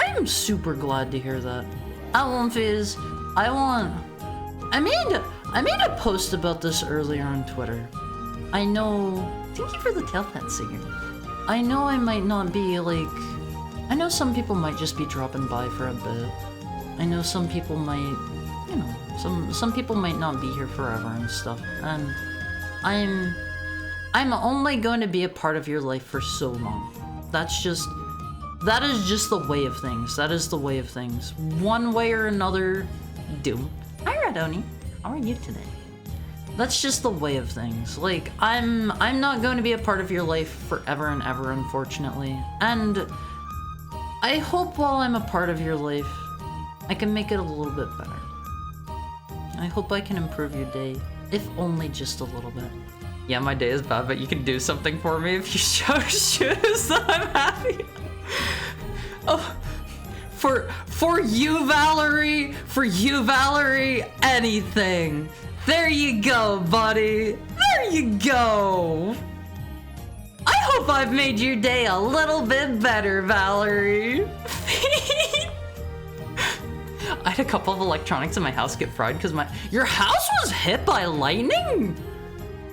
I am super glad to hear that. Wolfies, I made a post about this earlier on Twitter. I know... Thank you for the tail pet, Sigurd. I know I might not be, like... I know some people might just be dropping by for a bit. I know some people might... You know, some people might not be here forever and stuff. And I'm only going to be a part of your life for so long. That is just the way of things. That is the way of things. One way or another, Doom. Hi, Radoni. How are you today? That's just the way of things. Like, I'm not going to be a part of your life forever and ever, unfortunately. And I hope while I'm a part of your life, I can make it a little bit better. I hope I can improve your day, if only just a little bit. Yeah, my day is bad, but you can do something for me if you choose. I'm happy. Oh, for you, Valerie. For you, Valerie. Anything. There you go, buddy. There you go. I hope I've made your day a little bit better, Valerie. I had a couple of electronics in my house get fried because your house was hit by lightning?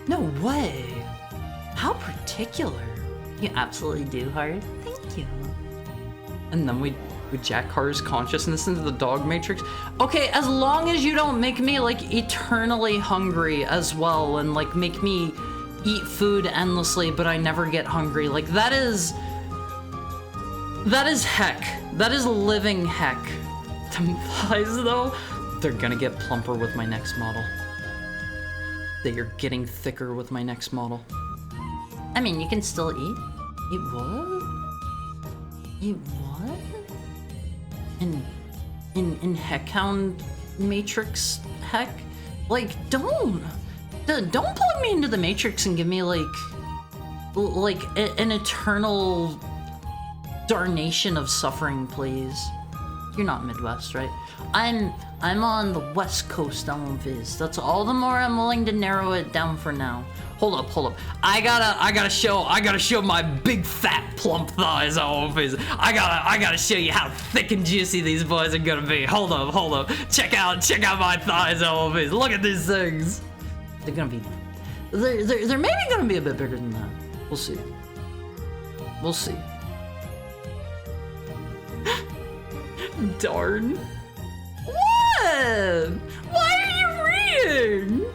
No way. How particular. You absolutely do, Heart. Thank you. And then we jack Haru's consciousness into the dog matrix. Okay, as long as you don't make me like eternally hungry as well and like make me eat food endlessly but I never get hungry. Like that is heck. That is living heck. Them thighs though, they're gonna get plumper with my next model. They are getting thicker with my next model. I mean, you can still eat. Eat what? Eat what? In Heckhound Matrix heck? Like, don't plug me into the Matrix and give me like an eternal darnation of suffering, please. You're not Midwest, right? I'm on the West Coast, Viz. That's all the more I'm willing to narrow it down for now. Hold up. I gotta show my big fat plump thighs, Viz. I gotta show you how thick and juicy these boys are gonna be. Hold up. Check out my thighs, Viz. Look at these things. They're maybe gonna be a bit bigger than that. We'll see. Darn. What? Why are you reading?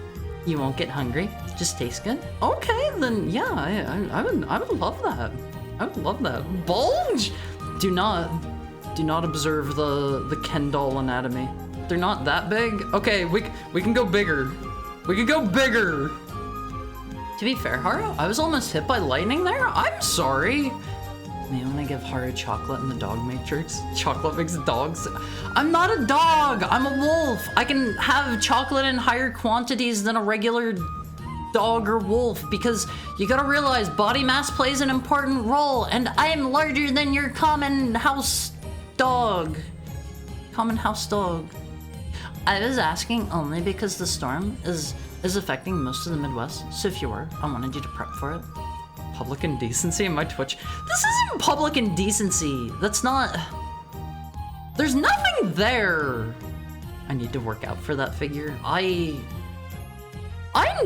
You won't get hungry. Just tastes good. Okay, then yeah, I would love that. I would love that. Bulge. Do not observe the Ken doll anatomy. They're not that big. Okay, we can go bigger. We can go bigger. To be fair, Haru, I was almost hit by lightning there. I'm sorry. Man, when I give Haru chocolate in the dog matrix, chocolate makes dogs. I'm not a dog, I'm a wolf. I can have chocolate in higher quantities than a regular dog or wolf because you gotta realize body mass plays an important role and I am larger than your common house dog. I was asking only because the storm is affecting most of the Midwest, so if you were, I wanted you to prep for it. Public indecency in my Twitch. This isn't public indecency. That's not... There's nothing there. I need to work out for that figure. I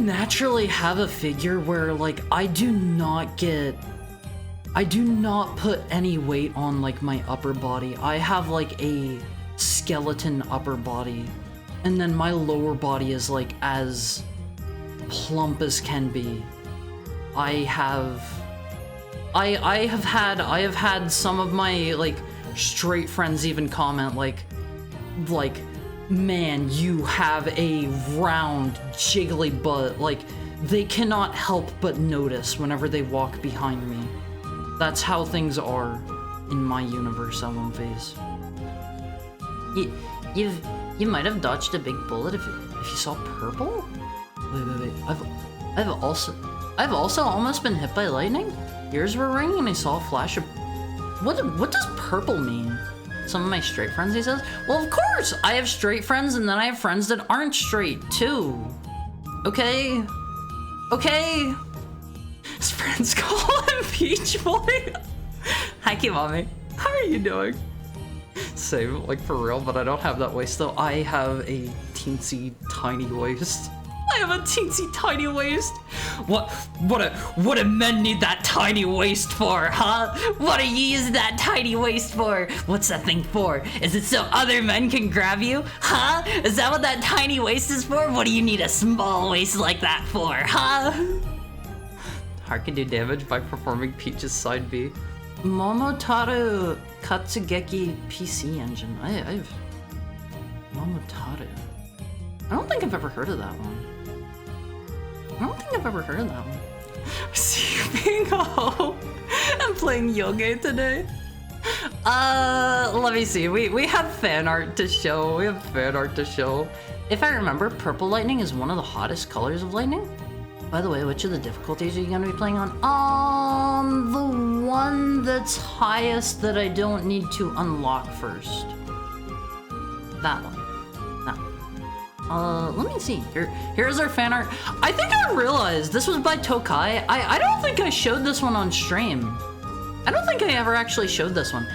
naturally have a figure where like I do not put any weight on like my upper body. I have like a skeleton upper body and then my lower body is like as plump as can be. I have had some of my like straight friends even comment like man, you have a round jiggly butt. Like they cannot help but notice whenever they walk behind me. That's how things are in my universe, LMVs. You might have dodged a big bullet if you saw purple? Wait. I've also almost been hit by lightning. Ears were ringing and I saw a flash of... What does purple mean? Some of my straight friends, he says? Well, of course! I have straight friends and then I have friends that aren't straight, too. Okay? His friends call him Peach Boy. Hi, Kimami. How are you doing? Same, like for real, but I don't have that waist though. I have a teensy tiny waist. I have a teensy tiny waist. What do men need that tiny waist for, huh? What do you use that tiny waist for? What's that thing for? Is it so other men can grab you, huh? Is that what that tiny waist is for? What do you need a small waist like that for, huh? Heart can do damage by performing Peach's side B. Momotaro Katsugeki PC engine. I've Momotaro. I don't think I've ever heard of that one. See you being a hoe and playing Yoge today. Let me see. We have fan art to show. If I remember, purple lightning is one of the hottest colors of lightning. By the way, which of the difficulties are you gonna be playing on? The one that's highest that I don't need to unlock first. That one. Let me see. Here's our fan art. I think I realized this was by Tokai. I don't think I showed this one on stream. I don't think I ever actually showed this one.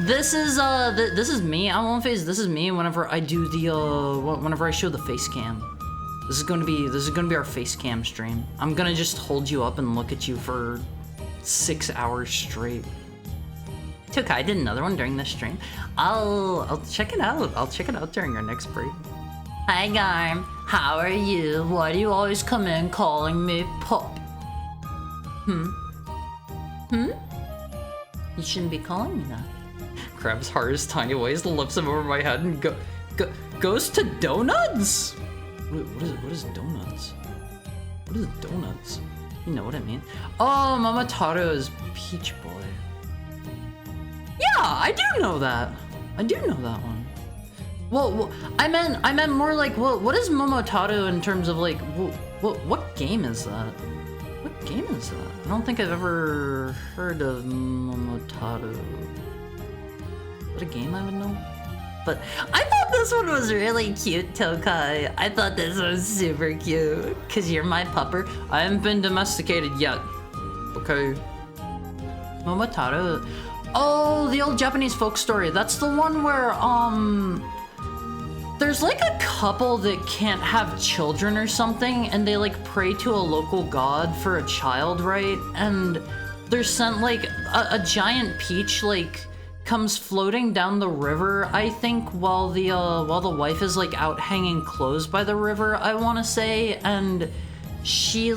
This is this is me. I won't face. This is me whenever I do the whenever I show the face cam. This is gonna be our face cam stream. I'm gonna just hold you up and look at you for 6 hours straight. Tokai, I did another one during this stream. I'll check it out. I'll check it out during our next break. Hi Garm, how are you? Why do you always come in calling me pup? You shouldn't be calling me that. Grabs Haru's tiny waist, lifts him over my head, and goes to donuts? What is donuts? What is donuts? You know what I mean? Oh, Momotaro is Peach Boy. Yeah, I do know that. I do know that one. Well, I meant more like, what is Momotaro in terms of like, what game is that? What game is that? I don't think I've ever heard of Momotaro. Is that a game I would know? But I thought this one was really cute, Tokai. I thought this was super cute. Cause you're my pupper. I haven't been domesticated yet. Okay. Momotaro. Oh, the old Japanese folk story. That's the one where, there's like a couple that can't have children or something, and they like pray to a local god for a child, right? And they're sent like a giant peach like comes floating down the river, I think, while the wife is like out hanging clothes by the river, I want to say, and she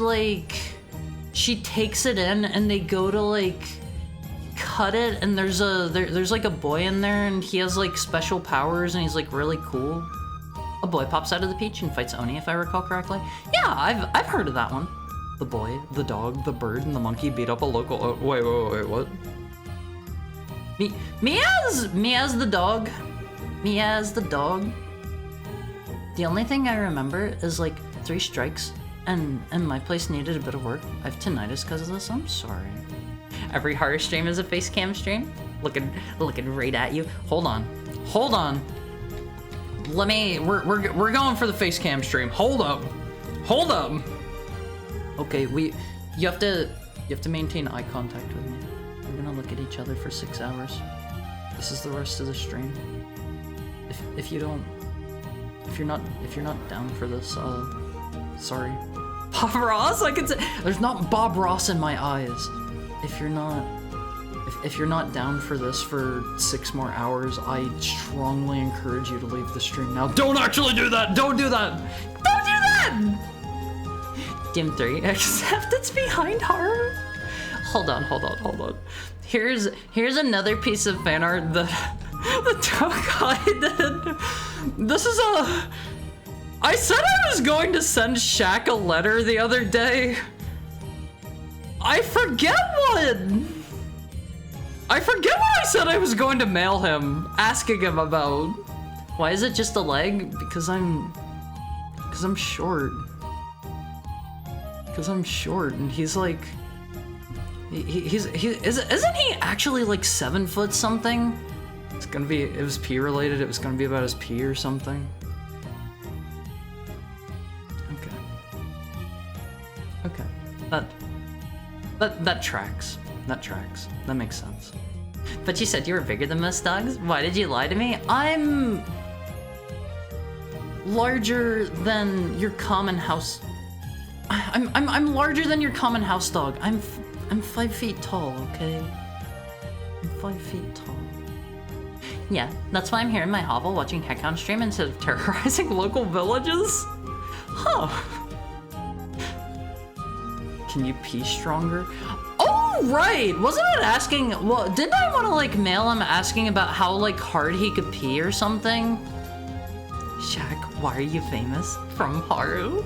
takes it in, and they go to like cut it, and there's like a boy in there, and he has like special powers, and he's like really cool. A boy pops out of the peach and fights Oni, if I recall correctly. Yeah, I've heard of that one. The boy, the dog, the bird, and the monkey beat up a local. Oh, wait, what? Me as the dog. Me as the dog. The only thing I remember is like 3 strikes, and my place needed a bit of work. I have tinnitus because of this. I'm sorry. Every horror stream is a face cam stream. Looking right at you. Hold on. We're going for the face cam stream. Hold up. Okay, you have to maintain eye contact with me. We're gonna look at each other for 6 hours. This is the rest of the stream. If you're not down for this, sorry. Bob Ross, I could say there's not Bob Ross in my eyes. If you're not down for this for 6 more hours, I strongly encourage you to leave the stream now. Don't actually do that! Don't do that! Don't do that! Dim 3, except it's behind Haru. Hold on. Here's another piece of fan art that the Tokai did. This is I said I was going to send Shaq a letter the other day. I forget what I said I was going to mail him, asking him about. Why is it just a leg? Because I'm short. And he's like, isn't he actually like 7 foot something? It was pee related. It was gonna be about his pee or something. Okay. That tracks. That makes sense. But you said you were bigger than most dogs? Why did you lie to me? I'm larger than your common house. I'm larger than your common house dog. I'm 5 feet tall, okay? I'm 5 feet tall. Yeah, that's why I'm here in my hovel watching Heckhound stream instead of terrorizing local villages? Huh. Can you pee stronger? Oh, right! Wasn't it asking, well, didn't I want to like mail him asking about how like hard he could pee or something? Shaq, why are you famous? From Haru?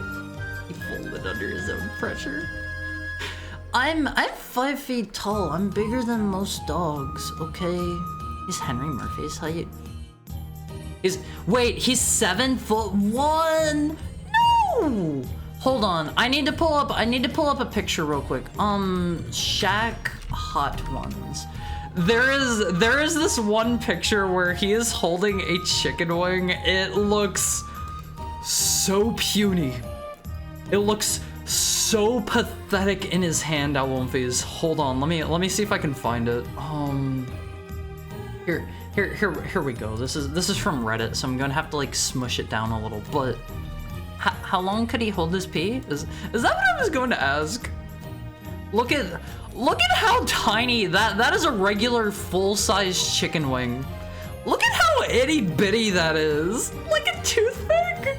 He folded under his own pressure. I'm 5 feet tall. I'm bigger than most dogs, okay? He's Henry Murphy's height. Wait, he's 7'1"? No! Hold on, I need to pull up a picture real quick. Shaq Hot Ones. There is this one picture where he is holding a chicken wing. It looks so puny. It looks so pathetic in his hand, Alwomfies. Hold on, let me see if I can find it. Here we go. This is from Reddit, so I'm gonna have to like smush it down a little, but how long could he hold his pee? Is that what I was going to ask? Look at how tiny that is. A regular full-size chicken wing. Look at how itty bitty that is. Like a toothpick.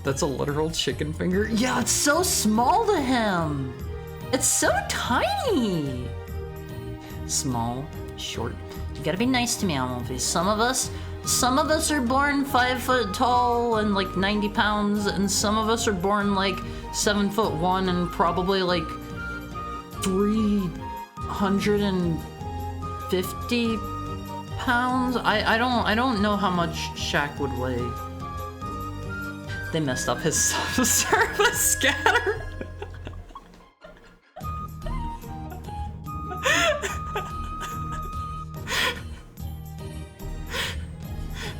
That's a literal chicken finger. Yeah, it's so small to him. It's so tiny. Small, short. You gotta be nice to me, Almovies. Some of us are born 5 foot tall and like 90 pounds, and some of us are born like 7'1" and probably like 350 pounds. I don't know how much Shaq would weigh. They messed up his subsurface scatter.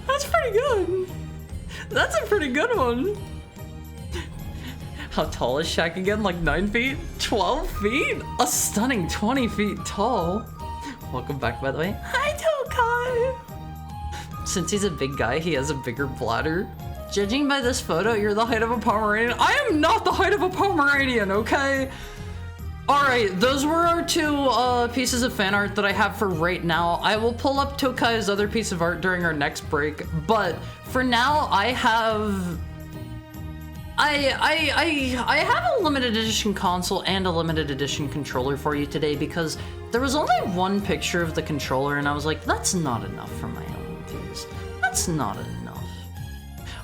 That's pretty good. That's a pretty good one. How tall is Shaq again? Like 9 feet? 12 feet? A stunning 20 feet tall. Welcome back, by the way. Hi, Tokai! Since he's a big guy, he has a bigger bladder. Judging by this photo, you're the height of a Pomeranian. I am not the height of a Pomeranian, okay? Alright, those were our 2 pieces of fan art that I have for right now. I will pull up Tokai's other piece of art during our next break, but for now, I have a limited edition console and a limited edition controller for you today because there was only one picture of the controller and I was like, that's not enough for my own views. That's not enough.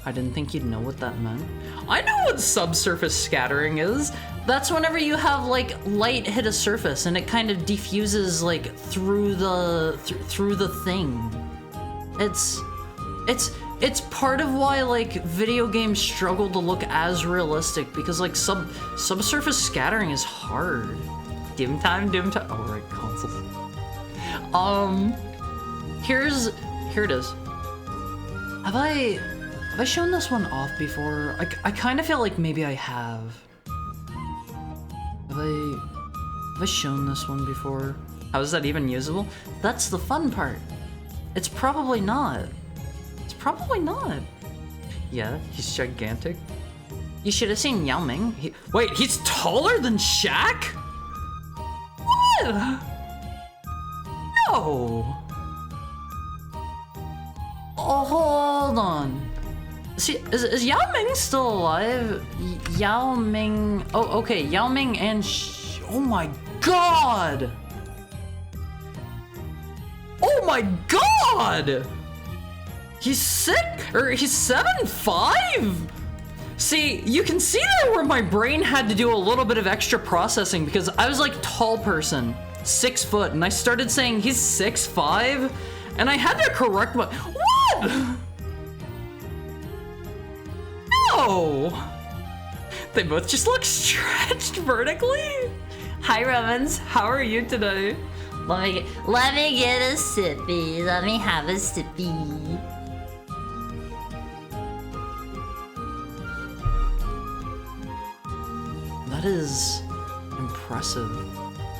I didn't think you'd know what that meant. I know what subsurface scattering is. That's whenever you have like light hit a surface and it kind of diffuses like through the thing. It's part of why like video games struggle to look as realistic because like subsurface scattering is hard. Doom time. Oh right, consoles. Here it is. Have I shown this one off before? I kind of feel like maybe I have. Have I shown this one before? How is that even usable? That's the fun part. It's probably not. It's probably not. Yeah, he's gigantic. You should have seen Yao Ming. Wait, he's taller than Shaq? What? No. Oh, hold on. See, is Yao Ming still alive? Yao Ming. Oh, okay. Yao Ming and. Oh my god! Oh my god! He's sick, or he's 7'5"? See, you can see there where my brain had to do a little bit of extra processing because I was like tall person, 6 foot, and I started saying he's 6'5", and I had to correct my. What? No! They both just look stretched vertically. Hi, Revens. How are you today? Let me get a sippy. Let me have a sippy. That is impressive.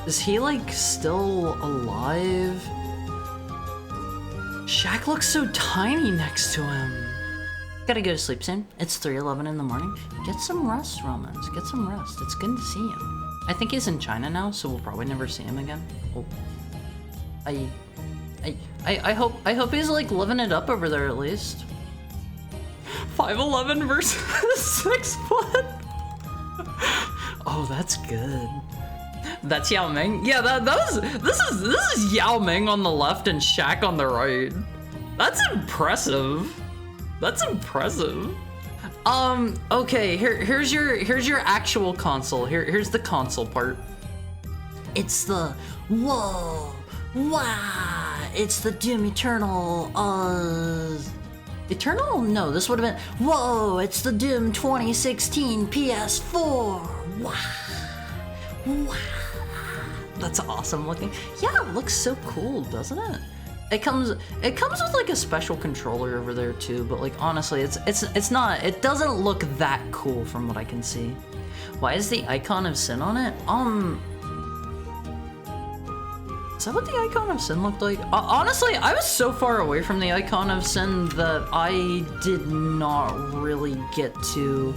Is he like still alive? Shaq looks so tiny next to him. Gotta go to sleep soon. It's 3:11 in the morning. Get some rest, Romans. Get some rest. It's good to see him. I think he's in China now, so we'll probably never see him again. Oh. I hope he's like living it up over there at least. 5'11" versus 6 foot. Oh, that's good. That's Yao Ming. Yeah, this is Yao Ming on the left and Shaq on the right. That's impressive. That's impressive. Okay, here's your actual console. Here's the console part. It's the whoa, wow. It's the Doom Eternal. Eternal? No, this would have been whoa. It's the Doom 2016 PS4. Wow, wow. That's awesome looking. Yeah, it looks so cool, doesn't it? It comes with like a special controller over there too, but like honestly, it's not. It doesn't look that cool from what I can see. Why is the icon of Sin on it? Is that what the icon of Sin looked like? Honestly, I was so far away from the icon of Sin that I did not really get to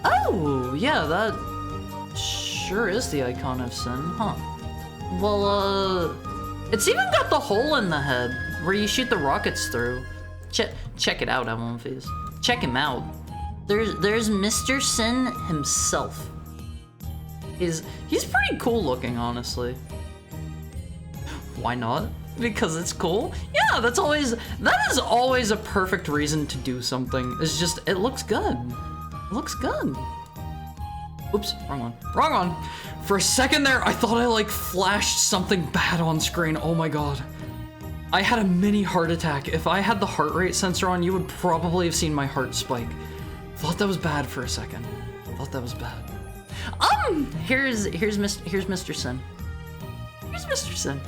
Oh, yeah, that sure is the Icon of Sin, huh? Well, it's even got the hole in the head where you shoot the rockets through. Check it out, Evelyn. Check him out. There's Mr. Sin himself. He's pretty cool looking, honestly. Why not? Because it's cool? Yeah, that is always a perfect reason to do something. It's just, it looks good. It looks good. Oops, wrong one. Wrong one! For a second there, I thought I like flashed something bad on screen. Oh my god. I had a mini heart attack. If I had the heart rate sensor on, you would probably have seen my heart spike. Thought that was bad for a second. Thought that was bad. Here's Mr. Sin. Here's Mr. Sin.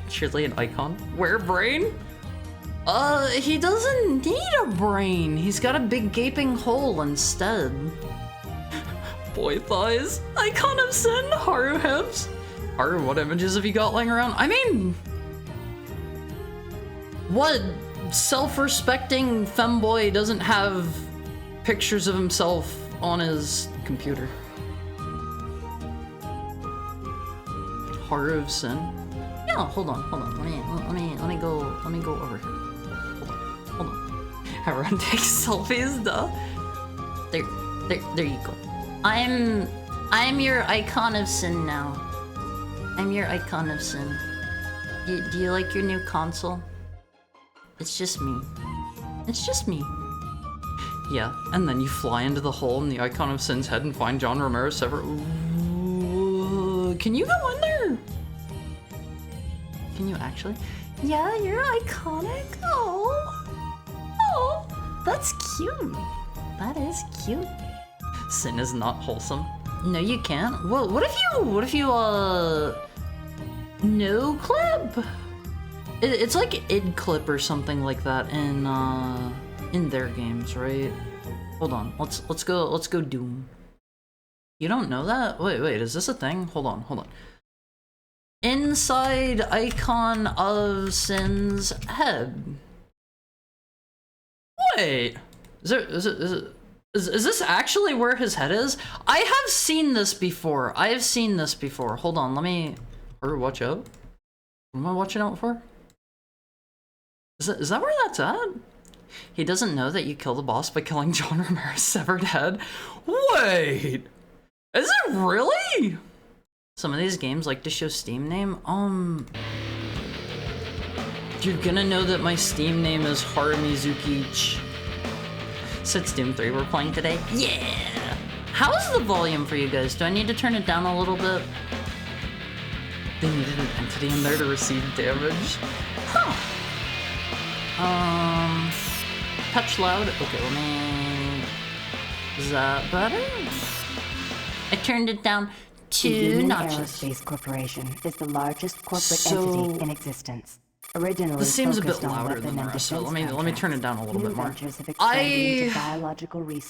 Surely an icon. Where brain? He doesn't need a brain. He's got a big gaping hole instead. Boy thighs. Icon of Sin. Haru hips. Haru, what images have you got laying around? I mean, what self-respecting femboy doesn't have pictures of himself on his computer? Haru of Sin. Yeah, hold on. Let me go over here. Hold on. Everyone takes selfies, duh. There you go. I'm your Icon of Sin now. I'm your Icon of Sin. Do you like your new console? It's just me. It's just me. Yeah, and then you fly into the hole in the Icon of Sin's head and find John Romero severed. Can you go in there? Can you actually? Yeah, you're iconic. Oh, that's cute. That is cute. Sin is not wholesome. No, you can't. Well, what if you no clip? It's like id clip or something like that in their games, right? Hold on. Let's go Doom. You don't know that? Wait, is this a thing? Hold on. Inside Icon of Sin's head. Wait. Is this actually where his head is? I have seen this before. Hold on, let me... Or watch out. What am I watching out for? Is that where that's at? He doesn't know that you kill the boss by killing John Romero's severed head. Wait! Is it really? Some of these games like to show Steam name. You're gonna know that my Steam name is Haramizuki. It's Doom 3 we're playing today. Yeah! How's the volume for you guys? Do I need to turn it down a little bit? They needed an entity in there to receive damage. Huh. Touch loud. Okay, let me... Is that better? I turned it down 2 notches. Aerospace Corporation is the largest corporate entity in existence. Originally, this seems a bit louder than the rest, so let me turn it down a little bit more. I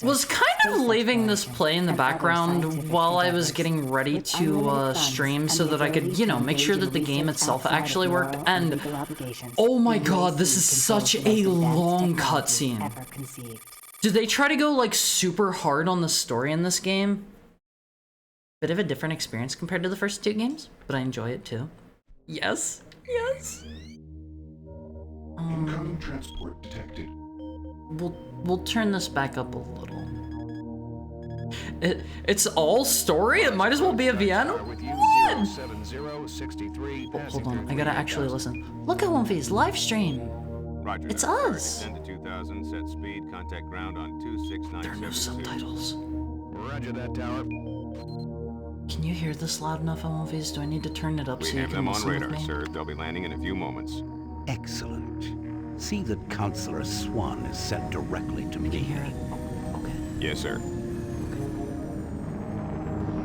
was kind of leaving this play in the background while I was getting ready to stream so that I could, you know, make sure that the game itself actually worked, and oh my god, this is such a long cutscene. Did they try to go like super hard on the story in this game? Bit of a different experience compared to the first 2 games, but I enjoy it too. Yes. Incoming transport detected. We'll turn this back up a little. It's all story? It might as well be a VN? What? Hold on, I gotta actually listen. Look at One V's live stream. Roger. It's us. 10 to 2000, set speed, contact ground on 26972. There are no subtitles. Roger that, tower. Can you hear this loud enough, One V's? Do I need to turn it up We so you have can them on listen with radar, me? sir. They'll be landing in a few moments. Excellent. See that Counselor Swan is sent directly to You can me. hear it? Oh, okay. Yes, sir.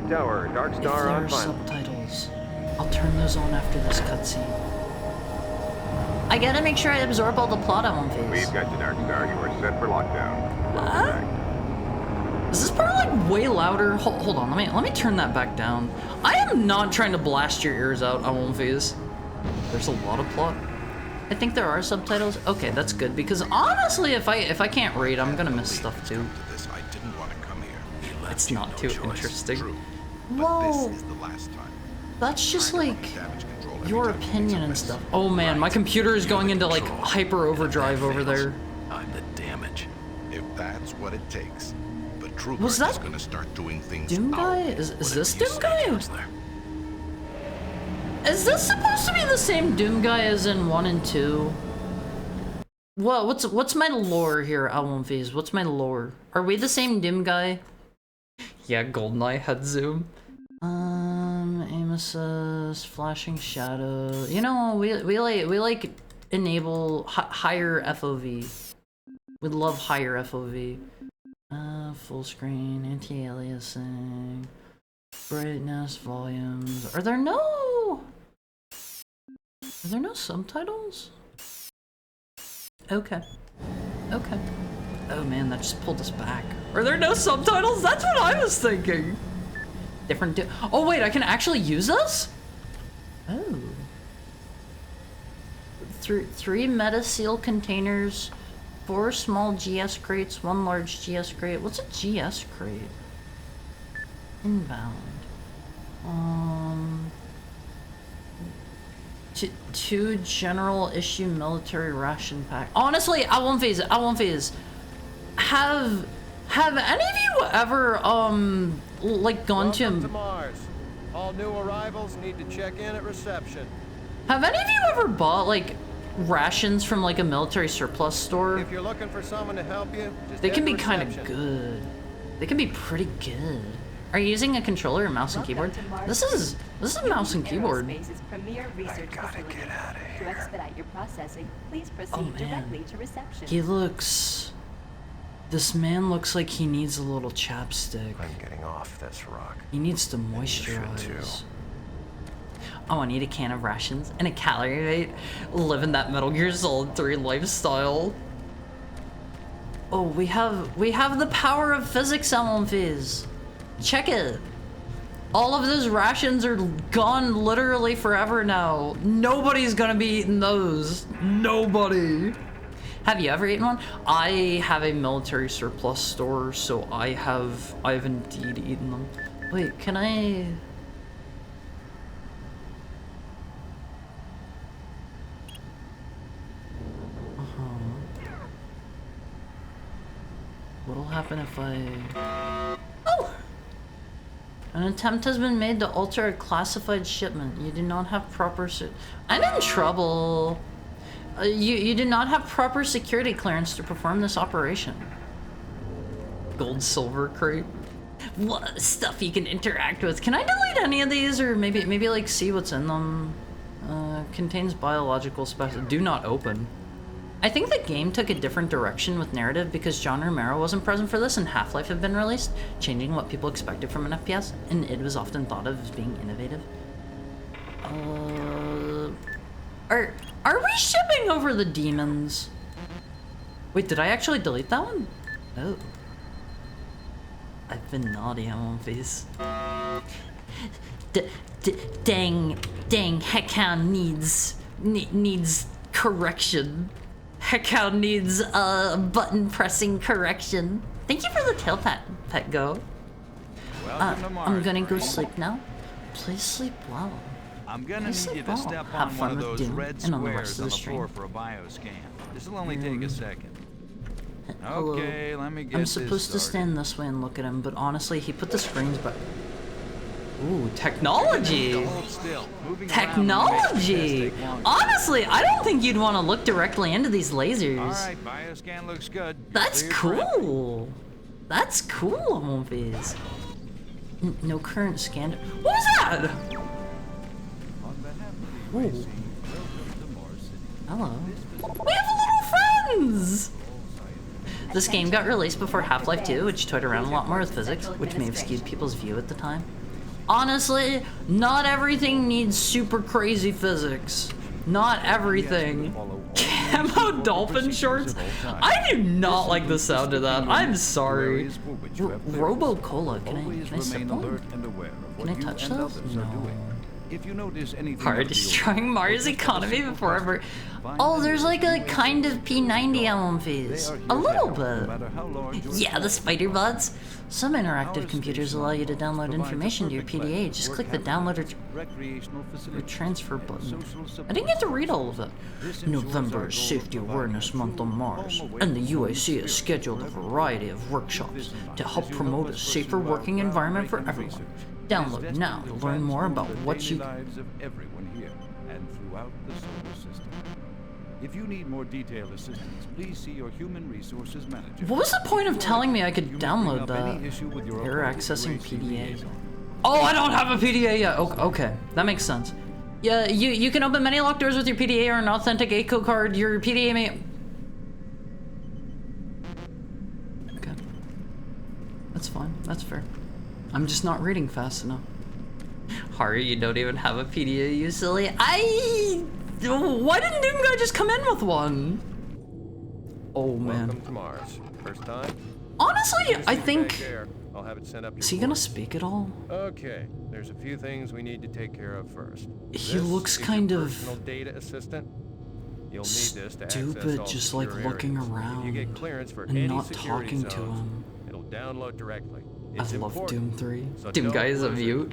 Tower, Dark If Star there on are final. subtitles, I'll turn those on after this cutscene. I gotta make sure I absorb all the plot at One We've V's. got you, Dark Star. You are set for lockdown. Welcome back. Is this part like way louder? Hold on, let me turn that back down. I am not trying to blast your ears out on One V's. There's a lot of plot. I think there are subtitles. Okay, that's good because honestly, if I can't read, I'm gonna miss stuff too. This, I didn't want to come here. It's not too interesting. True. Whoa, This is the last time. that's just like Damage control every your time you opinion make and some stuff. mess. Oh man, my computer is going into like Control. hyper overdrive And if over that there. fails, I'm the damage. If that's what it takes, the trooper Was that is gonna start doing things Doom our guy? way. Is Whatever this you Doom say, guy? Counselor. Is this supposed to be the same Doom guy as in 1 and 2? What's my lore here, Almonfies? What's my lore? Are we the same Doom guy? Yeah, Goldeneye head zoom. Aim assist, flashing shadow. You know, we like enable higher FOV. We love higher FOV. Full screen, anti-aliasing, brightness, volumes. Are there no subtitles? Okay. Okay. Oh man, that just pulled us back. Are there no subtitles? That's what I was thinking. Different oh wait, I can actually use this? Oh. Three meta seal containers, 4 small GS crates, 1 large GS crate. What's a GS crate? Inbound. Two general issue military ration pack. Honestly, I won't phase. Have any of you ever like gone Welcome to to Mars. All new arrivals need to check in at reception. have any of you ever bought like rations from like a military surplus store? If you're looking for someone to help you, just They head can to be kind of reception. good. They can be pretty good. Are you using a controller or mouse and keyboard? This is mouse and keyboard. Aerospace's premier research Gotta facility. get out of To here. expedite your processing, please proceed Oh, man. directly to reception. He looks. This man looks like he needs a little chapstick. I'm getting off this rock. He needs to you should moisturize. Oh, I need a can of rations and a calorie rate. Living that Metal Gear Solid 3 lifestyle. Oh, we have the power of physics, Fizz. Check it. All of those rations are gone literally forever now. Nobody's gonna be eating those. Nobody. Have you ever eaten one? I have a military surplus store, so I've indeed eaten them. Wait, can I? What'll happen if I... Oh! An attempt has been made to alter a classified shipment. You do not have proper... I'm in trouble. You do not have proper security clearance to perform this operation. Gold silver crate. What stuff you can interact with. Can I delete any of these or maybe like see what's in them? Contains biological specimens. Do not open. I think the game took a different direction with narrative because John Romero wasn't present for this and Half-Life had been released, changing what people expected from an FPS, and it was often thought of as being innovative. Are we shipping over the demons? Wait, did I actually delete that one? Oh. I've been naughty, I'm on face. Dang, Heckhound needs correction. Heckhound needs button pressing correction. Thank you for the tail pat, Go. Welcome to Mars, I'm gonna go Marine. sleep now. Please sleep well. I'm gonna Please need sleep you to well. step Have on fun one of with those Doom red and on the rest squares of on the the floor stream. for a bioscan. This'll only take a second. Hello. Okay, let me get I'm this supposed to started. stand this way and look at him, but honestly, he put the screens back. Ooh, technology! Hold still. Moving around will make the Technology! test take longer. Honestly, I don't think you'd want to look directly into these lasers. All right, bioscan looks good. You're That's cleared for cool. That's cool, Movies. No current scan. What was that? On behalf of the Ooh. racing, welcome to Mars City. Hello. We have little friends! This game got released before Half-Life 2, which toyed around a lot more with physics, which may have skewed people's view at the time. Honestly, not everything needs super crazy physics. Not everything. Camo dolphin shorts? I do not like the sound of that. I'm sorry. Robo-Cola, can I sip remain one? alert and aware of Can what I you touch and those? others are No. doing. If you notice anything Hard out of the destroying ordinary, Mars just economy simple before ever. Oh, there's like a kind of P90 Allen phase. A little bit. Yeah, the spider bots. Some interactive computers allow you to download information to your PDA. Just click the download or transfer button. I didn't get to read all of it. November is Safety Awareness Month on Mars, and the UAC has scheduled a variety of workshops to help promote a safer working environment for everyone. Download now to learn more about what you... lives of everyone here and throughout the solar system. If you need more detailed assistance, please see your human resources manager. What was the point of telling me I could download that? Error accessing PDA. Oh, I don't have a PDA yet. Okay, that makes sense. Yeah, you can open many locked doors with your PDA or an authentic ACO card. Your PDA may... Okay. That's fine. That's fair. I'm just not reading fast enough. Harry, you don't even have a PDA, you silly. Why didn't Doom Guy just come in with one? Oh man. Welcome to Mars. First time? Honestly, I think... I'll have it sent up Is he gonna speak at all? Okay, there's a few things we need to take care of first. He looks kind of... personal data assistant. You'll need this to access stupid, all just secure like looking areas. If around you get clearance for and any not security talking to zones, him. it'll download directly. I It's love important, Doom 3. so Doom don't Guy is a lose it. mute.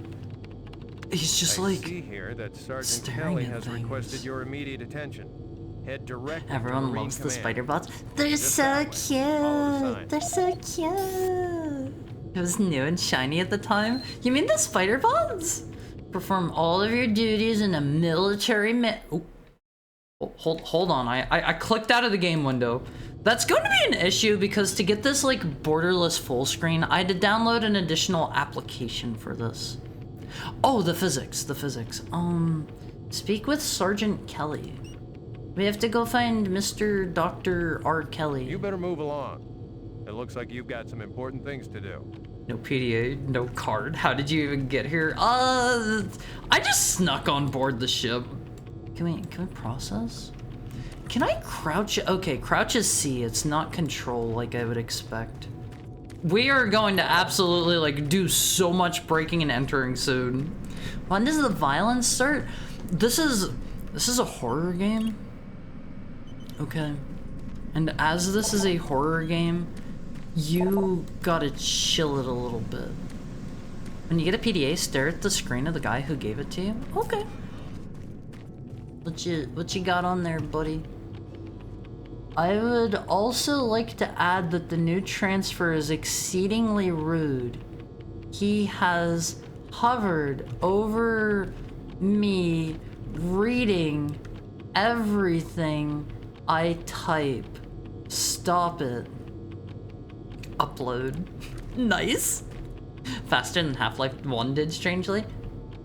He's just I like... see here that Sergeant staring Kelly at has things. requested your immediate attention. Head directly to Everyone Marine loves the Command. spider bots. They're Just so that way. Follow the cute. They're so cute. It was new and shiny at the time. You mean the spider bots? Perform all of your duties in a military oh. Hold on. I clicked out of the game window. That's going to be an issue because to get this like borderless full screen, I had to download an additional application for this. Oh, the physics. Speak with Sergeant Kelly. We have to go find Mr. Dr. R. Kelly. You better move along. It looks like you've got some important things to do. No PDA, no card. How did you even get here? I just snuck on board the ship. Can we process? Can I crouch? Okay, crouch is C. It's not control like I would expect. We are going to absolutely like do so much breaking and entering soon. When does the violence start? This is a horror game. Okay. And as this is a horror game, you gotta chill it a little bit. When you get a PDA, stare at the screen of the guy who gave it to you. Okay. What you got on there, buddy? I would also like to add that the new transfer is exceedingly rude. He has hovered over me, reading everything I type. Stop it. Upload. Nice. Faster than Half-Life 1 did, strangely.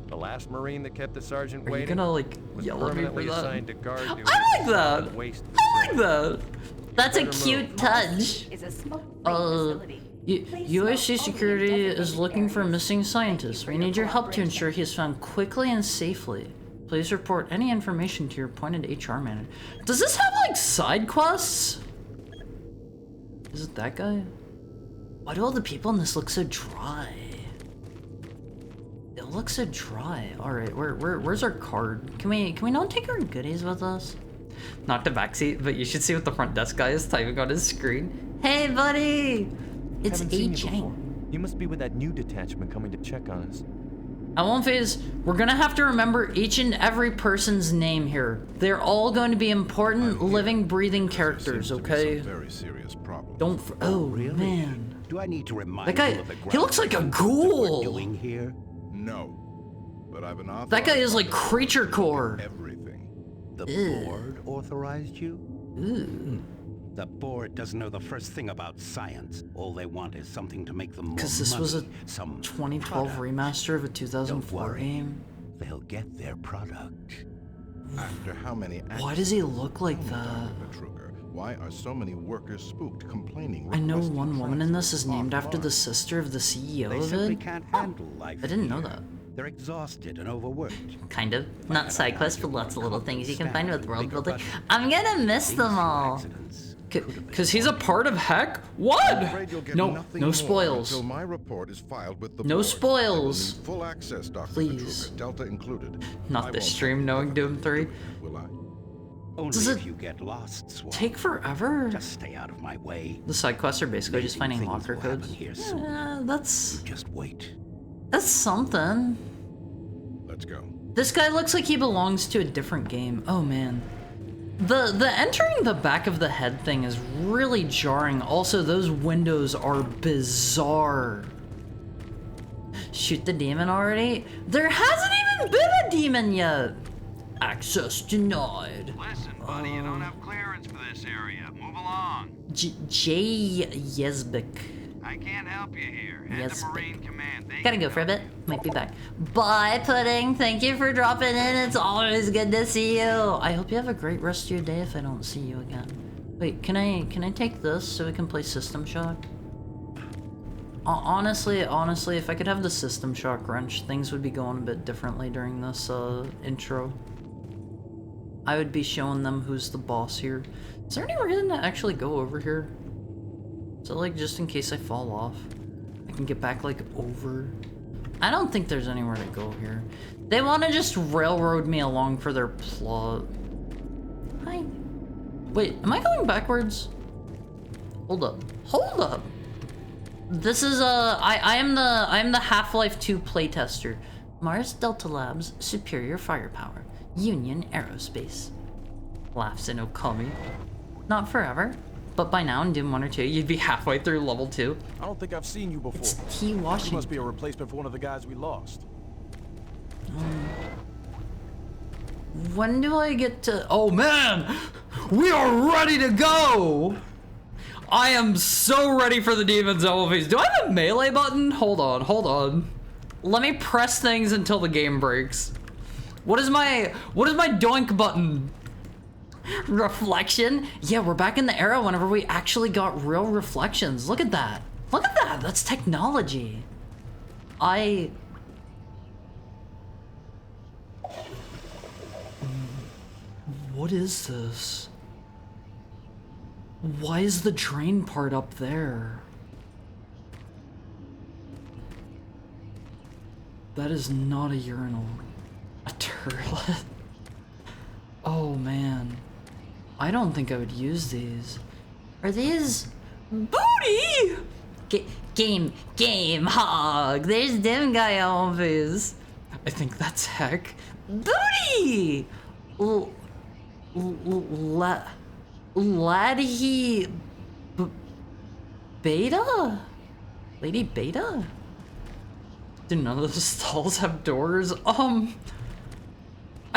The last Marine that kept the sergeant Are you waiting gonna like was yell at me for permanently that? assigned to guard duty I like at the that. waste I like facility. that. That's a better cute move. touch. Is a smoke-free facility. USC Security is looking for missing scientists. We need your help to ensure he is found quickly and safely. Please report any information to your appointed HR manager. Does this have like side quests? Is it that guy? Why do all the people in this look so dry? They all look so dry. All right, where's our card? Can we not take our goodies with us? Not the backseat, but you should see what the front desk guy is typing on his screen. Hey, buddy! It's Haven't seen you A-Chang. before. You must be with that new detachment coming to check on us. At phase, we're gonna have to remember each and every person's name here. They're all going to be important, living, breathing characters, okay? Very serious problem. Don't oh, really? man. Do I need to remind That guy- you of the he looks like a groundbreaking ghoul. that we're doing here? No. But I've been authorized That guy is by like the creature board to core. do everything. The Ew. board authorized you? Ooh. The board doesn't know the first thing about science. All they want is something to make them more Because this was a money, some 2012 product. remaster of a Don't 2004 worry. game. They'll get their product. After how many Why does he look like that? Kruger, why are so many workers spooked, complaining? I know requesting one woman in this is transfers named after the offline? sister of the CEO They of simply it. can't handle life. I didn't know here. that. They're exhausted and overworked. Kind of. Not side quests, but lots of little things you can find with world building. I'm gonna miss them all. Accidents. Cause he's a part of Heck? What? I'm afraid you'll get No, nothing no more spoils. Until my report is filed with the No board. spoils. I will need full access, Dr. Please. Kruger, Delta included. Not I this won't stream have knowing to Doom 3. Will I? Only Does it if you get lost, Swan. take forever? Just stay out of my way. The side quests are basically just finding Things locker will codes. happen here soon. That's Just wait. something. Let's go. This guy looks like he belongs to a different game. Oh man. The entering the back of the head thing is really jarring. Also, those windows are bizarre. Shoot the demon already? There hasn't even been a demon yet. Access denied. Listen, buddy, you don't have clearance for this area. Move along. Jay Yesbick. I can't help you here. Head Yes, to Marine Command. They Gotta can go for a help bit. you. Might be back. Bye, Pudding. Thank you for dropping in. It's always good to see you. I hope you have a great rest of your day if I don't see you again. Wait, can I take this so we can play System Shock? Honestly, if I could have the System Shock wrench, things would be going a bit differently during this intro. I would be showing them who's the boss here. Is there any reason to actually go over here? So like just in case I fall off, I can get back like over. I don't think there's anywhere to go here. They want to just railroad me along for their plot. Hi. Wait, am I going backwards? Hold up. Hold up. This is I am the Half-Life 2 playtester. Mars Delta Labs, superior firepower. Union Aerospace. Laughs in Okami. Not forever, but by now in Doom 1 or 2, you'd be halfway through level 2. I don't think I've seen you before. It's T. You Washington. must be a replacement for one of the guys we lost. When do I get to... Oh man! We are ready to go! I am so ready for the Demon's Elephants. Do I have a melee button? Hold on. Let me press things until the game breaks. What is my doink button? Reflection? Yeah, we're back in the era whenever we actually got real reflections. Look at that. Look at that. That's technology. What is this? Why is the drain part up there? That is not a urinal. A turlet? Oh man. I don't think I would use these. Are these... Booty! Game hog. There's them guy always. I think that's heck. Booty! Laddie... Beta? Lady Beta? Do none of the stalls have doors?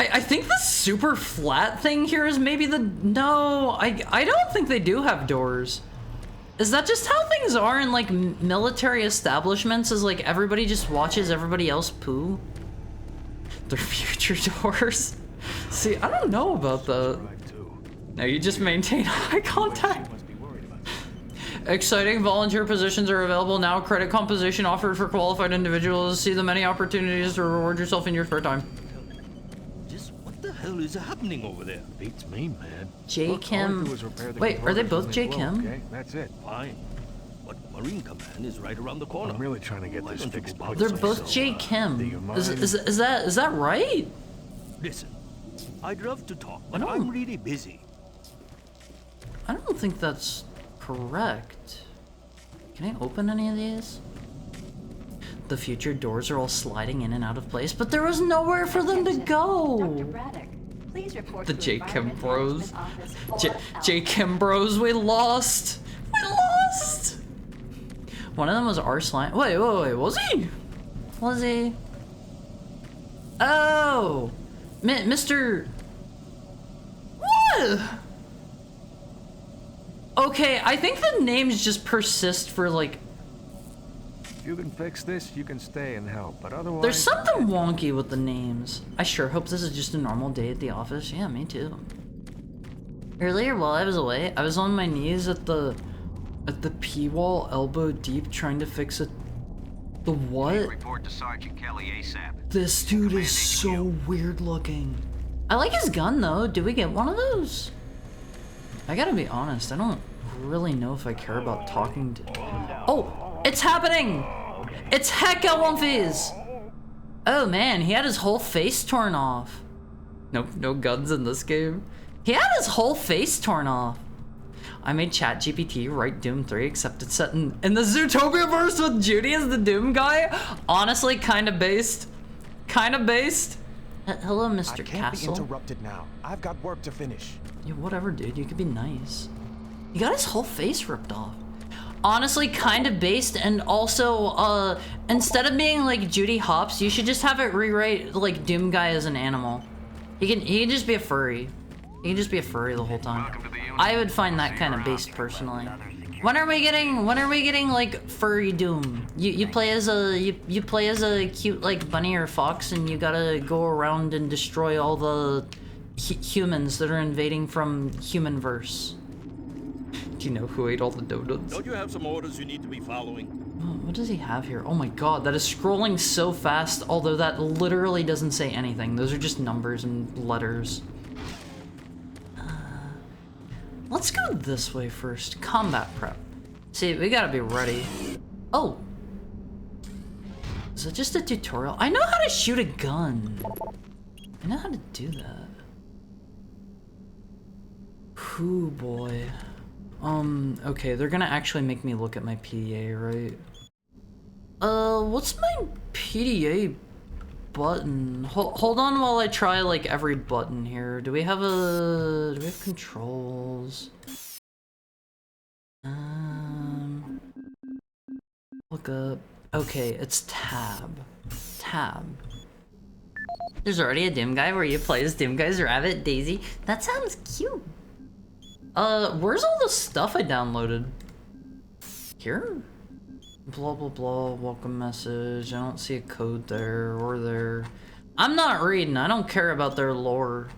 I think the super flat thing here is maybe the... No, I don't think they do have doors. Is that just how things are in, like, military establishments? Is, like, everybody just watches everybody else poo? They're future doors? See, I don't know about that. No, you just maintain eye contact. Exciting volunteer positions are available now. Credit composition offered for qualified individuals. See the many opportunities to reward yourself in your spare time. Just what the hell is happening over there? Beats me, man. J. Kim. Wait, are they both J. Kim? Okay, that's it. Fine. But Marine Command is right around the corner. I'm really trying to get this fixed. They're both J. Kim. Is that right? Listen, I'd love to talk, I but don't- I'm really busy. I don't think that's correct. Can I open any of these? The future doors are all sliding in and out of place, but there was nowhere for them to Dr. go. Braddock, please report The to J. Kim Environment Bros. Management Office or J. Kim Bros, we lost. We lost. One of them was Arslan. Wait, was he? Was he? Oh, Mr. What? Okay, I think the names just persist for like. If you can fix this, you can stay and help, but otherwise... There's something wonky with the names. I sure hope this is just a normal day at the office. Yeah, me too. Earlier while I was away, I was on my knees at the P-wall, elbow deep, trying to fix it. The what? Report to Sergeant Kelly ASAP. This dude is so weird looking. I like his gun though. Do we get one of those? I gotta be honest, I don't really know if I care about talking to... Oh, it's happening! It's Hecka Wumfies! Oh man, he had his whole face torn off. Nope, no guns in this game. He had his whole face torn off. I made ChatGPT write Doom 3, except it's set in the Zootopia verse with Judy as the Doom guy. Honestly, kind of based. Kind of based. Hello, Mr. I can't Castle. be interrupted now. I've got work to finish. Yeah, whatever, dude. You could be nice. He got his whole face ripped off. Honestly, kind of based, and also, instead of being like Judy Hopps, you should just have it rewrite like Doom guy as an animal. He can just be a furry. He can just be a furry the whole time. I would find that kind of based personally. When are we getting like furry Doom? You play as a cute like bunny or fox, and you gotta go around and destroy all the humans that are invading from Humanverse. Do you know who ate all the donuts? Don't you have some orders you need to be following? What does he have here? Oh my god, that is scrolling so fast, although that literally doesn't say anything. Those are just numbers and letters. Let's go this way first. Combat prep. See, we gotta be ready. Oh. Is it just a tutorial? I know how to shoot a gun. I know how to do that. Whew, boy. Okay, they're gonna actually make me look at my PDA, right? What's my PDA button? Hold on while I try, like, every button here. Do we have controls? Look up. Okay, it's tab. Tab. There's already a Doom guy where you play as Doom guy's rabbit, Daisy. That sounds cute. Where's all the stuff I downloaded? Here? Blah, blah, blah, welcome message. I don't see a code there or there. I'm not reading. I don't care about their lore.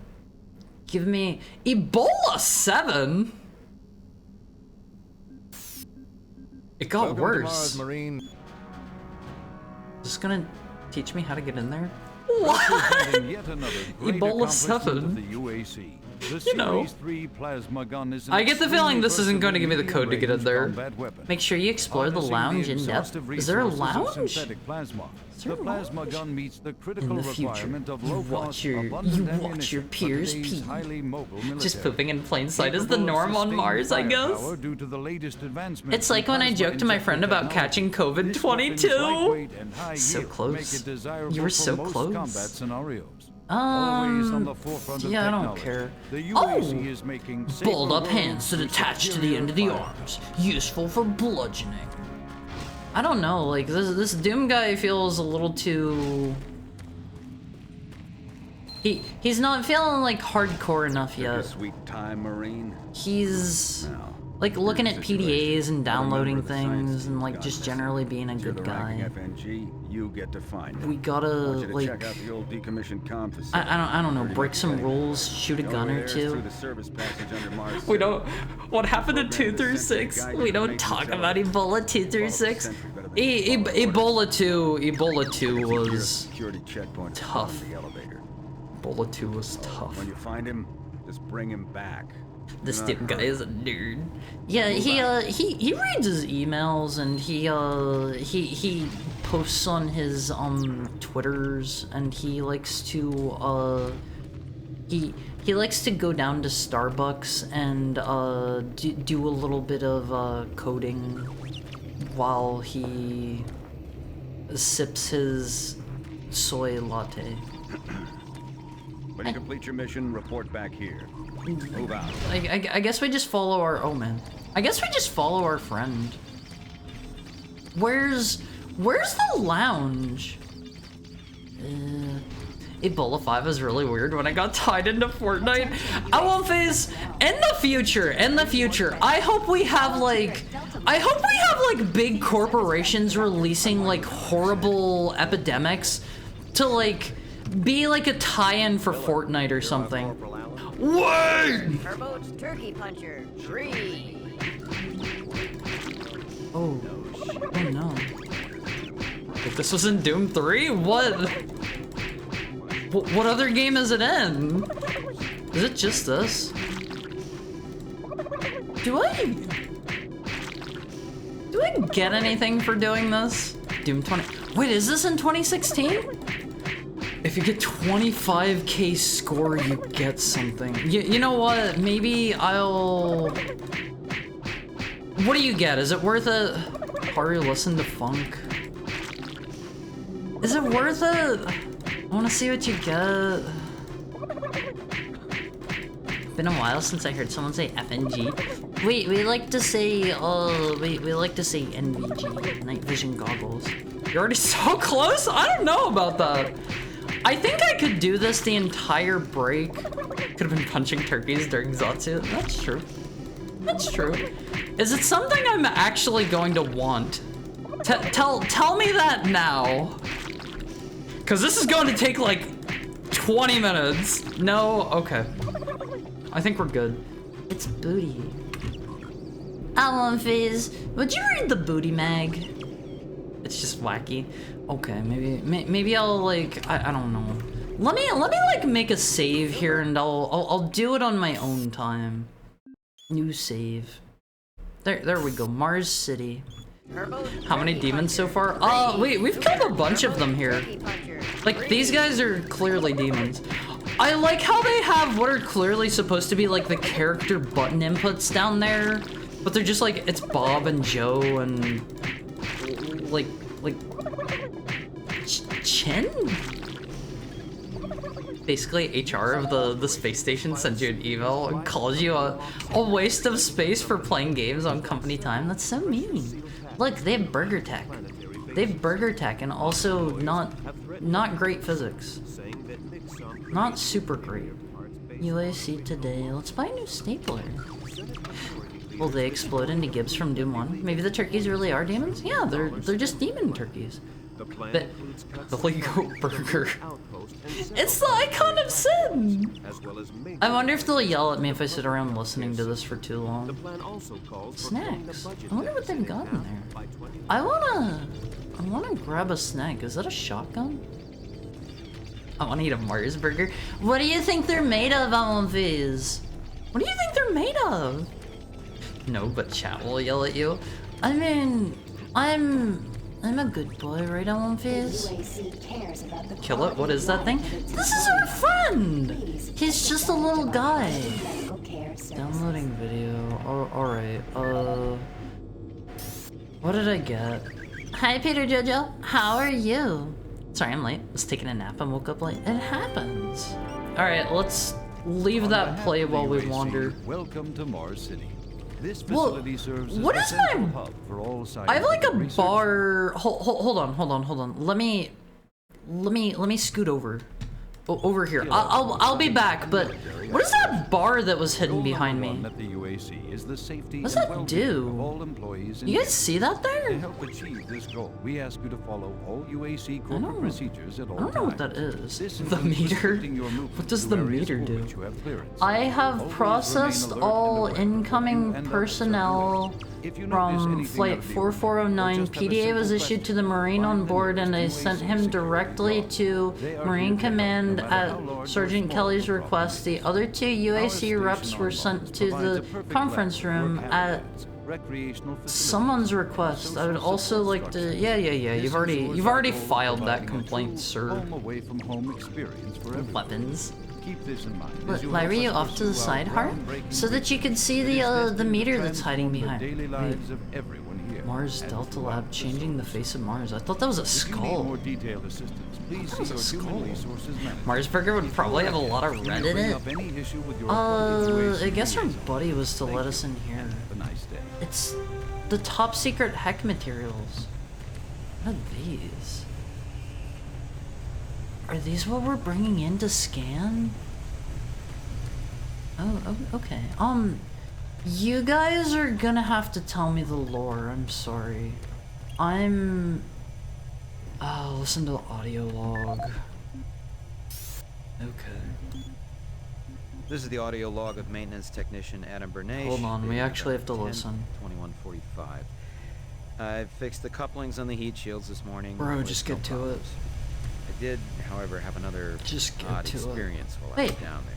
Give me Ebola 7. It got Welcome worse. to Mars, Marine. Is this gonna teach me how to get in there? What? Yet another great Ebola accomplishment 7. of the UAC. The You know. Series 3 plasma gun is an I get the feeling this isn't going to give me the extremely code to get in there. combat weapon. Make sure you explore the Harnessing lounge in exhaustive depth. Is there a resources of lounge? synthetic plasma. there The a plasma lounge? gun meets the In critical the future, requirement of you low watch cost, your abundant peers ammunition for pee. today's highly mobile military. Just pooping in plain sight is the Capable of norm on sustained Mars, I guess. firepower due to the latest advancements It's like in when I plasma joked to my injector friend about technology. catching This weapon's COVID-22. lightweight and high So yield close. make it desirable You were for so most close. combat scenarios. Always on the forefront of yeah, I don't technology. care. The UAC Oh! is making Balled up safer hands that roads attach to the superior end of the fire. arms. Useful for bludgeoning. I don't know, like, this Doom guy feels a little too... He's not feeling, like, hardcore enough Took a yet. sweet time, Marine. He's... Now, like, looking at here's the situation. PDAs and You're a member downloading of the science things team and, like, got just this. generally being a You're good the ranking guy. FNG, you get to find it. We gotta, I want you to like... check out the old decommissioned comm facility. I don't know, 30 break minutes some away. rules, shoot a Go gun over or there through two. the service passage under Mars We 7. don't... What happened to Program 2 through is sent to 6? guide We you to don't make talk yourself about Ebola 2 through follow the 6. sentry better than you follow orders. Ebola 2 Secure the was... security checkpoint tough. on the elevator. Ebola 2 was tough. When you find him, just bring him back. This Do not Doom guy hurt is a him. nerd. Yeah, he reads his emails and he posts on his Twitters, and he likes to he likes to go down to Starbucks and do a little bit of coding while he sips his soy latte. When you complete your mission, report back here. Move out. I guess we just follow our... Oh, man. I guess we just follow our friend. Where's the lounge? Ebola 5 is really weird when I got tied into Fortnite. I won't face... In the future, I hope we have, like... big corporations releasing, like, horrible epidemics to, like, be, like, a tie-in for Fortnite or something. Wait! Turbo's Turkey Puncher 3. Oh no. If this was in Doom 3? What other game is it in? Is it just this? Do I get anything for doing this? Doom 20... Wait, is this in 2016? if you get 25k score, you get something. You know what? Maybe I'll... What do you get? Is it worth it? Haru, listen to funk. Is it worth it? I want to see what you get. Been a while since I heard someone say FNG. We like to say, we like to say NVG, night vision goggles. You're already so close? I don't know about that. I think I could do this the entire break. Could have been punching turkeys during Zatsu. That's true. That's true. Is it something I'm actually going to want? Tell me that now. Cause this is going to take like 20 minutes. No? Okay. I think we're good. It's booty. Alan Fizz, would you read the booty mag? It's just wacky. Okay, maybe I'll like I don't know. Let me like make a save here and I'll do it on my own time. New save. There we go. Mars City. How many demons so far? Oh wait, we've killed a bunch of them here. Like these guys are clearly demons. I like how they have what are clearly supposed to be like the character button inputs down there, but they're just like it's Bob and Joe and like Chen? Basically HR of the space station sends you an email and calls you a waste of space for playing games on company time. That's so mean. Look, they have burger tech. They have burger tech and also not great physics. Not super great. UAC today. Let's buy a new stapler. Will they explode into Gibbs from Doom 1? Maybe the turkeys really are demons? Yeah, they're just demon turkeys. But the Lego burger. It's the icon of sin! I wonder if they'll yell at me if I sit around listening to this for too long. Snacks. I wonder what they've got in there. I wanna grab a snack. Is that a shotgun? I wanna eat a Mars burger. What do you think they're made of, Alan Fizz? What do you think they're made of? No, but chat will yell at you. I mean, I'm a good boy, right, Alan Fizz? Kill it? What is that thing? This is our friend! He's just a little guy. Downloading video. Alright, what did I get? Hi, Peter Jojo. How are you? Sorry, I'm late. I was taking a nap and woke up late. It happens. Alright, let's leave that play while we wander. Welcome to Mars City. This facility serves what as is a my... central hub for all I have like a scientific bar... Hold on. Let me scoot over. Over here. I'll be back, but what is that bar that was hidden behind me? At the UAC is the safety What does and that well-being do? of all employees. You guys see that there? To help achieve this goal, we ask you to follow all UAC corporate procedures at all times. I don't know what that is. This The includes meter? restricting your movement What does to the areas meter for do? which you have clearance. I have Always processed remain alert all and aware of incoming you and others personnel If you notice from anything Flight out of the ordinary, 4409. or just have a PDA was simple issued to question, the Marine on find the board and I nearest sent UAC him security directly guard. to They are Marine here to help, Command no matter how at large or Sergeant small Kelly's your request. The problem other two UAC station reps on were Mars sent to provides a the perfect conference lab for room work at habitats, recreational facilities, someone's request. I would social also like to... structures. Yeah. This You've already ensures our filed goal of that providing a complaint, true sir. home away from home experience for everyone. Weapons. Keep this in mind. But as why help were you us off to the pursue our side, Hart? groundbreaking So that you could see It is the destined to meter that's hiding transform the behind. daily Wait, lives of everyone here Mars and Delta throughout Lab the changing the face of Mars. I thought that was a If you need skull. more detailed assistance, please That was a see your skull. human resources manager. Mars Burger would probably have a lot of red in it. I guess our buddy was to let us in here. Have a nice day. It's the top secret heck materials. What are these? Are these what we're bringing in to scan? Oh, okay. You guys are gonna have to tell me the lore. I'm sorry. Listen to the audio log. Okay. This is the audio log of maintenance technician Adam Bernache. Hold on, we actually have to listen. 21:45. I fixed the couplings on the heat shields this morning. Bro, with just no get to it. problems. I did, however, have another odd experience while I was down there.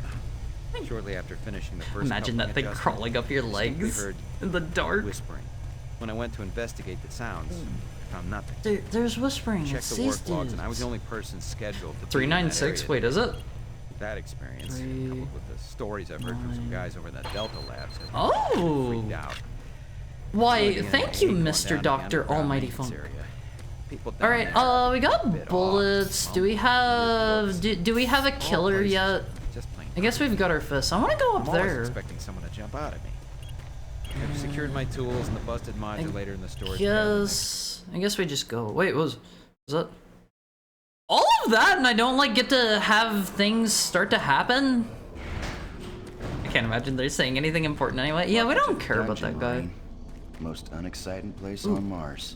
Shortly after finishing the first Imagine that coupling thing adjustment, crawling up your I simply legs heard in the dark. whispering. When I went to investigate the sounds, I found nothing. There's whispering. Checked the work logs, and I was the only person scheduled to 396. Wait, is it? That experience, coupled with the stories I've heard from some guys over in that Delta Labs, have freaked out. Why, thank you, Mr. Dr. Almighty Funk. Alright, we got bullets. Do we have... Do we have a killer yet? I guess we've got our fists. I want to go up there. I was expecting someone to jump out at me. I've secured my tools and the busted modulator in the storage I guess we just go. Wait, was that... all of that, and I don't, like, get to have things start to happen? I can't imagine they're saying anything important anyway. Yeah, we don't care about that guy. Most unexciting place on Mars.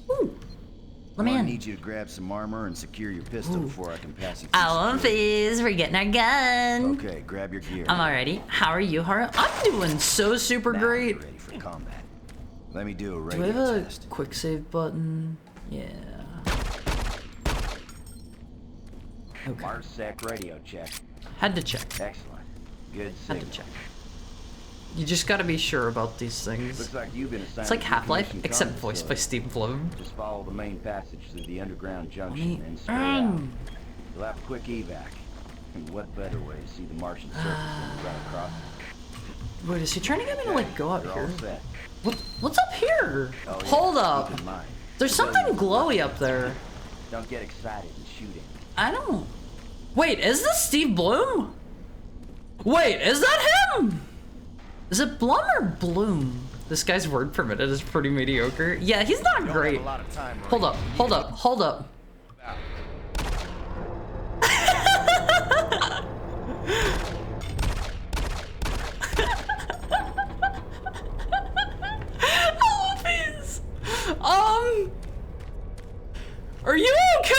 Let me in. I need you to grab some armor and secure your pistol before I can pass you through. Alphys, we're getting our gun. Okay, grab your gear. I'm all ready. How are you, Haru? I'm doing so super great. Ready for combat. Let me do a Do I have radio a test. quick save button? Yeah. Okay. Mars Sec radio check. Had to check. Excellent. Good Had signal. to check. You just gotta be sure about these things. Looks like you've been assigned It's like to Half-Life, decommission except comm voiced by facility. Steve Blum. Just follow the main passage through the underground junction Me- and straight out. You'll have a quick evac. And what better way to see the Martian surface than to run across it? Wait, is he trying to get me to, like, go up You're here? all set. What's up here? Oh, yeah. Hold up. Keep in mind, There's something glowy up there. don't get excited and shoot him. I don't... Wait, is this Steve Bloom? Wait, is that him? Is it Blum or Bloom? This guy's word permitted is pretty mediocre. Yeah, he's not great. Hold up, hold up, hold up. Alphys! Are you okay?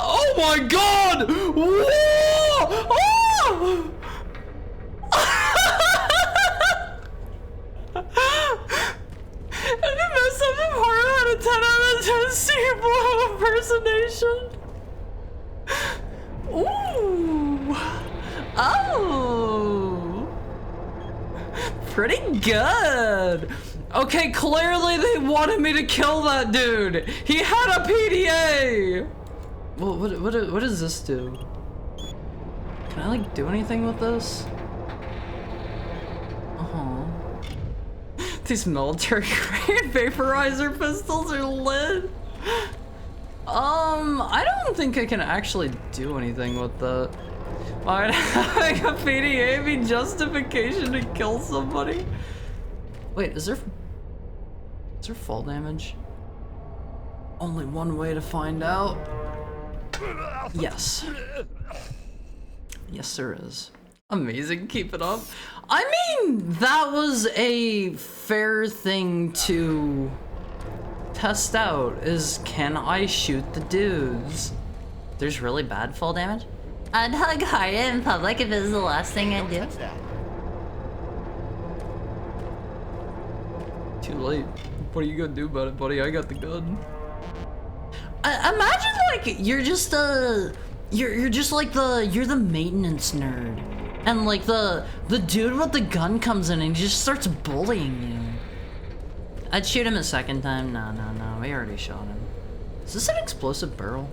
Oh my god! Whoa! Oh! And the mess up of horror had a 10 out of 10 Steve Bloom impersonation. Ooh. Oh. Pretty good. Okay, clearly they wanted me to kill that dude. He had a PDA. Well, what does this do? Can I, like, do anything with this? These military-grade vaporizer pistols are lit. I don't think I can actually do anything with that. Why would having a PDA be justification to kill somebody? Wait, is there fall damage? Only one way to find out. Yes. Yes, there is. Amazing, keep it up. I mean, that was a fair thing to test out, is can I shoot the dudes? There's really bad fall damage? I'd hug Harya in public if it was the last thing I'd do. Too late. What are you gonna do about it, buddy? I got the gun. Imagine, like, you're just you're just like you're the maintenance nerd. And like the dude with the gun comes in and he just starts bullying you. I'd shoot him a second time. No, we already shot him. Is this an explosive barrel?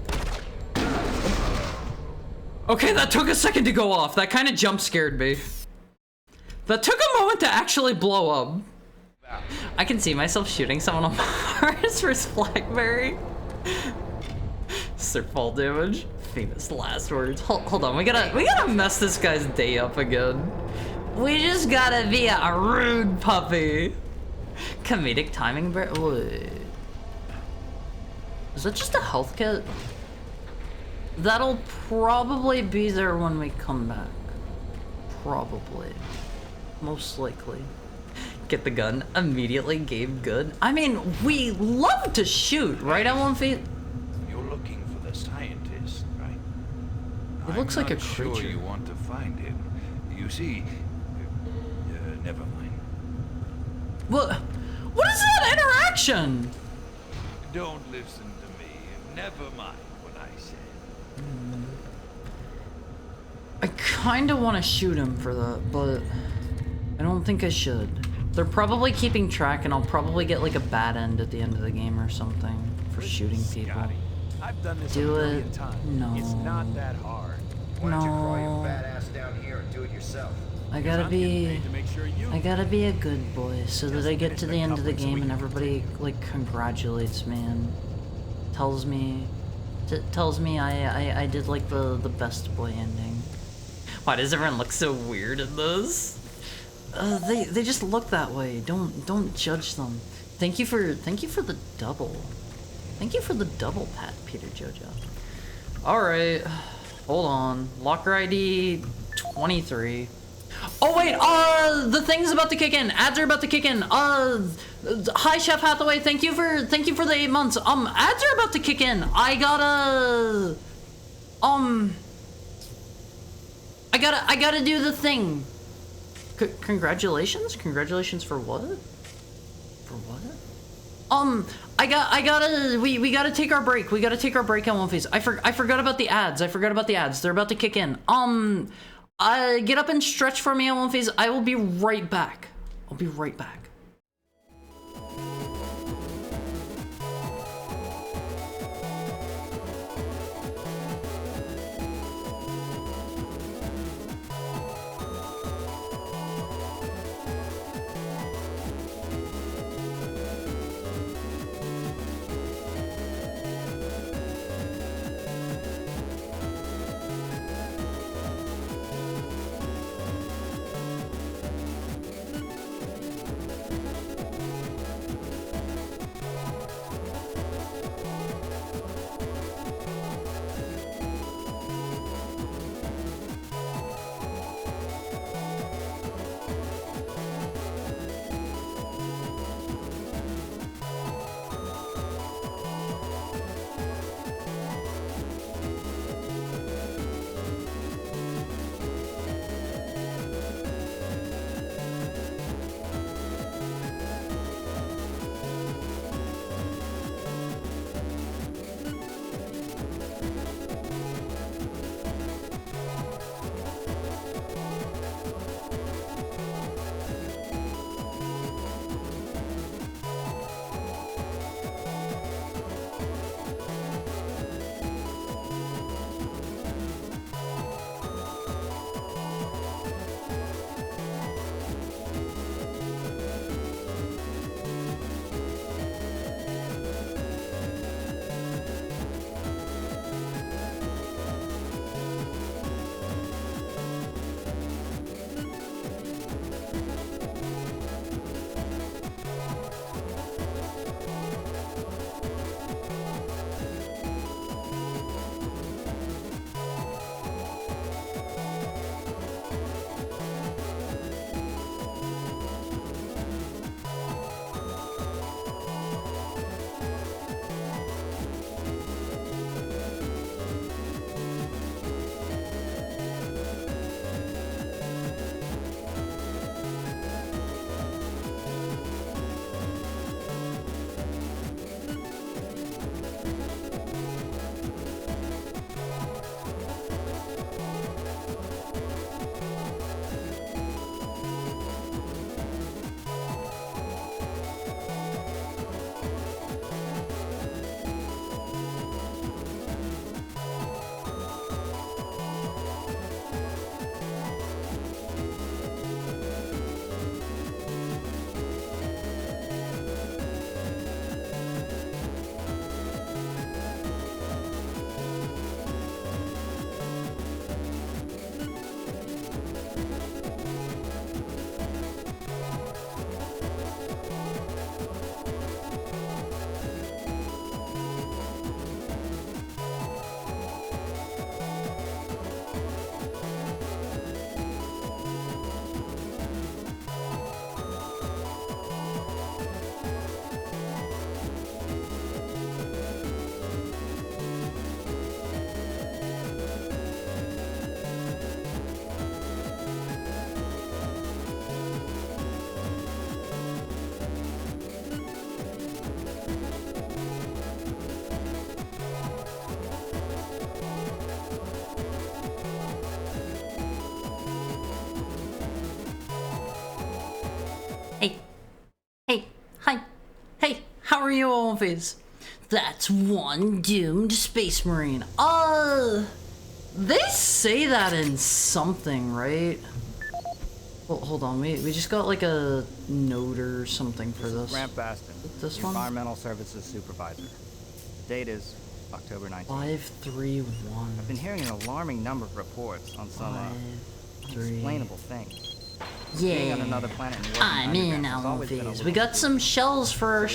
Okay, that took a second to go off. That kind of jump scared me. That took a moment to actually blow up. I can see myself shooting someone on Mars for Blackberry. Is there fall damage? Famous last words. Hold on, we gotta mess this guy's day up again. We just gotta be a rude puppy. Comedic timing, bro. Wait. Is that just a health kit? That'll probably be there when we come back. Probably. Most likely. Get the gun. Immediately gave good. I mean, we love to shoot, right, L1 You're looking for the scientist, right? It looks like a Sure creature. you want to find him. You see, never mind. What is that interaction? Don't listen to me. Never mind what I said. I kinda wanna shoot him for that, but I don't think I should. They're probably keeping track and I'll probably get like a bad end at the end of the game or something for shooting people. I've done this Do a it. million times. No. It's not that hard. Why don't you crawl your fat ass down here and do it yourself? I gotta be a good boy so that I get to the end of the game and everybody like congratulates me and tells me I did like the best boy ending. Why does everyone look so weird in this? They just look that way. Don't judge them. Thank you for the double. Thank you for the double pat, Peter Jojo. All right, hold on. Locker ID 23. Oh wait, the thing's about to kick in. Ads are about to kick in. Hi Chef Hathaway. Thank you for the 8 months. Ads are about to kick in. I gotta do the thing. Congratulations? Congratulations for what? For what? We gotta take our break. We gotta take our break on One Face. I forgot about the ads. They're about to kick in. Get up and stretch for me on One Face. I will be right back. I'll be right back. Mario on face. That's one doomed space marine. They say that in something, right? Well, hold on, we just got like a note or something for this. Grant Baston, This one? Environmental Services Supervisor. The date is October 19th. 531. I've been hearing an alarming number of reports on some unexplainable things. Being on another planet and working I'm in underground has always been a Alphys. little We got some shells for our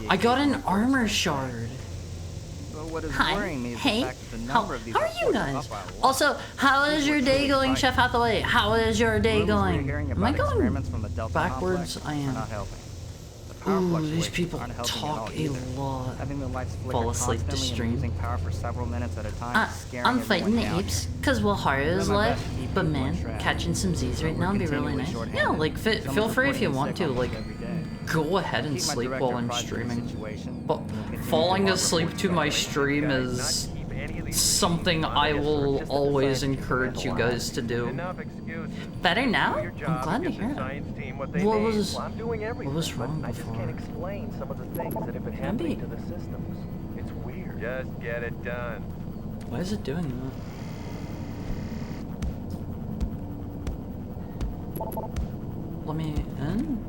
I got an armor shard. But what is Hi. worrying me is Hey. the fact that the number of these How are you reports is guys? up by a lot. Also, how is your day going, Chef Hathaway? How is your day Rumors we're going? hearing Am I about going experiments from the Delta backwards? complex I are am. not helping. The power Ooh, these fluctuations people aren't helping at all talk a either. lot. Having the lights flicker Fall asleep to constantly and stream. losing power for several minutes at a time is scaring I'm everyone fighting the down apes, here. cause Walhara is Doing my live, best to keep but people on man, track. catching some Z's right now would be really nice. Yeah, like, feel free if you want to, like, go ahead and Keep my sleep director while I'm apprised of the streaming. situation, But and we'll continue falling to asleep to my stream is something I will always encourage you guys to do. Better now? I'm glad to hear it. What was wrong before? Explain some of the things that have been happening to the systems. It's weird. Just get it done. Why is it doing that? Let me in?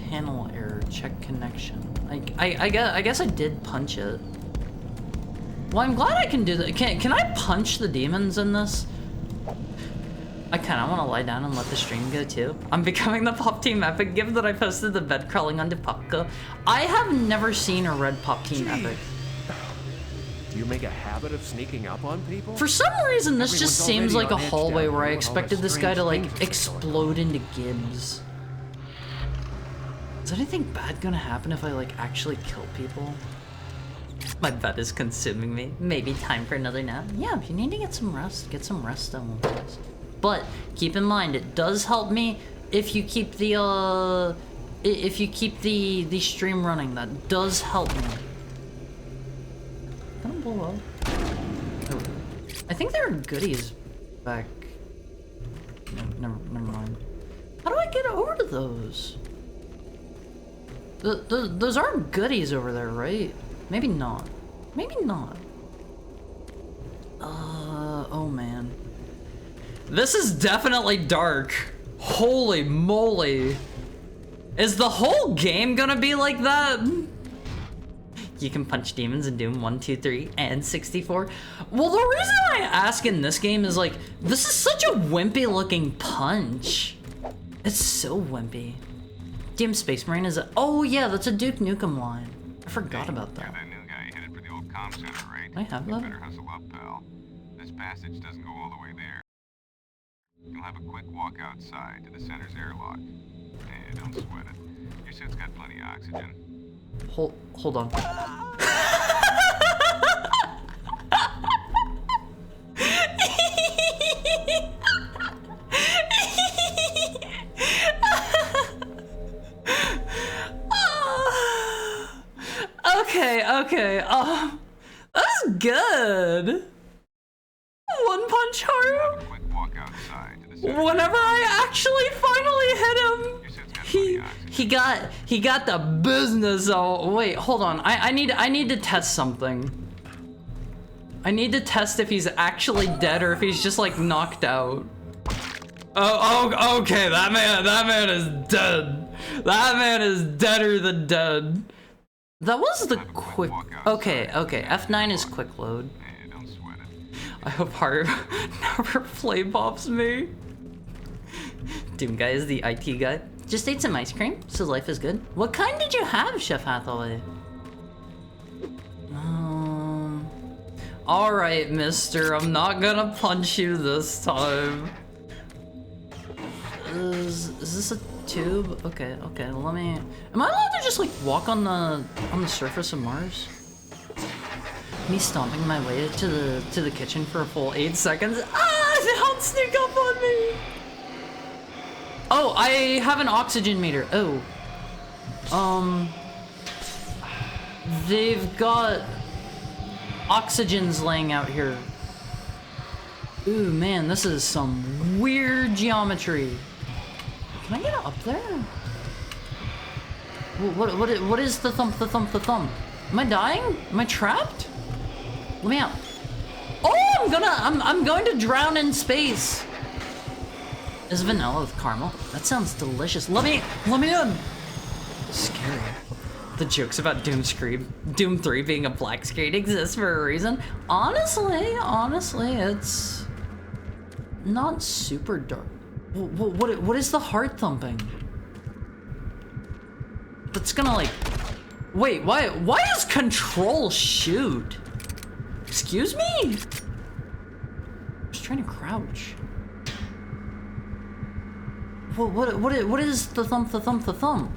Panel error, check connection. I guess I did punch it. Well, I'm glad I can do that. Can I punch the demons in this? I kinda wanna lie down and let the stream go too. I'm becoming the Pop Team Epic. Given that I posted the bed crawling onto Popco. I have never seen a red Pop Team Epic. Do you make a habit of sneaking up on people? For some reason, this just seems like a already on edge hallway down where I here with all expected the this guy to like strange things explode into Gibbs. Is anything bad gonna happen if I like actually kill people? My bed is consuming me. Maybe time for another nap. Yeah, if you need to get some rest done, guys. But keep in mind, it does help me if you keep the the stream running. That does help me. Gonna blow up. Oh, I think there are goodies back. No, never mind. How do I get over to those? Those are goodies over there, right? Maybe not. Maybe not. Oh man. This is definitely dark. Holy moly. Is the whole game gonna be like that? You can punch demons in Doom 1, 2, 3, and 64. Well, the reason I ask in this game is like, this is such a wimpy looking punch. It's so wimpy. Doom Space Marine is a— oh yeah, that's a Duke Nukem line. I forgot about that. That new guy headed for the old comm center, right? I have You that. better hustle up, pal. This passage doesn't go all the way there. You'll have a quick walk outside to the center's airlock. Hey, don't sweat it. Your suit's got plenty of oxygen. Hold on. Okay. That's good. One Punch Haru. Whenever I actually finally hit him, he got the business. Oh wait, hold on. I need to test something. I need to test if he's actually dead or if he's just like knocked out. Oh, okay. That man is dead. That man is deader than dead. That was the quick. Okay. F9 is quick load. I hope Haru never flame pops me. Doom guy is the IT guy. Just ate some ice cream, so life is good. What kind did you have, Chef Hathaway? Alright, mister. I'm not gonna punch you this time. Is this a tube? Okay, let me... Am I allowed to just like walk on the surface of Mars? Me stomping my way to the kitchen for a full 8 seconds. Don't sneak up on me! Oh, I have an oxygen meter. Oh. They've got oxygens laying out here. Ooh, man, this is some weird geometry. Can I get up there? What is the thump, the thump, the thump? Am I dying? Am I trapped? Let me out. Oh, I'm going to drown in space. Is vanilla with caramel? That sounds delicious. Let me in. Scary. The jokes about Doom 3 being a black screen exist for a reason. Honestly, it's not super dark. What is the heart thumping? That's gonna like, wait, why is control shoot? Excuse me? I was trying to crouch. What is the thump, the thump, the thump?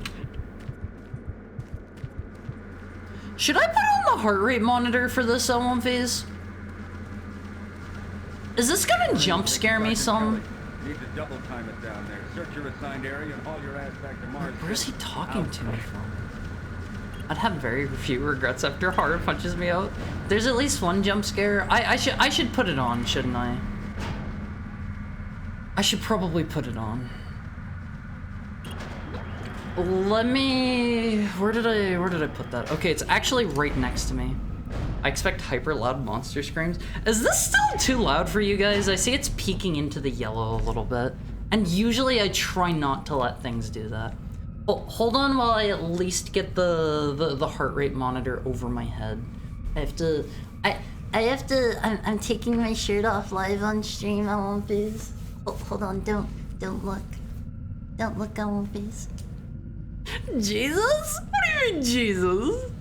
Should I put on the heart rate monitor for this L1 phase? Is this gonna jump scare me some? Need to double time it down there. Search your assigned area and haul your ass back to Mars. Where's he talking to me from? I'd have very few regrets after Haru punches me out. There's at least one jump scare. I should put it on, shouldn't I? I should probably put it on. Let me... Where did I put that? Okay, it's actually right next to me. I expect hyper loud monster screams. Is this still too loud for you guys? I see it's peeking into the yellow a little bit. And usually I try not to let things do that. Oh, hold on while I at least get the heart rate monitor over my head. I'm taking my shirt off live on stream, L1Phase. Oh, hold on, don't look. Don't look, L1Phase. Jesus? What do you mean, Jesus?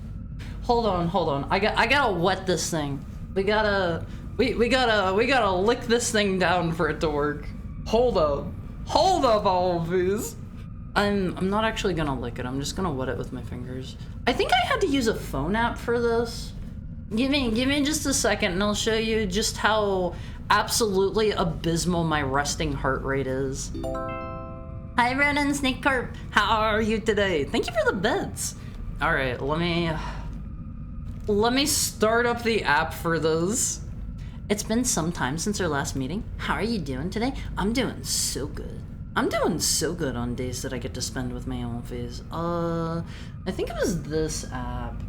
Hold on. I gotta wet this thing. We gotta lick this thing down for it to work. Hold up, L1Phase. I'm not actually gonna lick it. I'm just gonna wet it with my fingers. I think I had to use a phone app for this. Give me just a second, and I'll show you just how absolutely abysmal my resting heart rate is. Hi, Brennan Snake Carp. How are you today? Thank you for the beds. All right, let me start up the app for this. It's been some time since our last meeting. How are you doing today? I'm doing so good. I'm doing so good on days that I get to spend with my L1Phase. I think it was this app.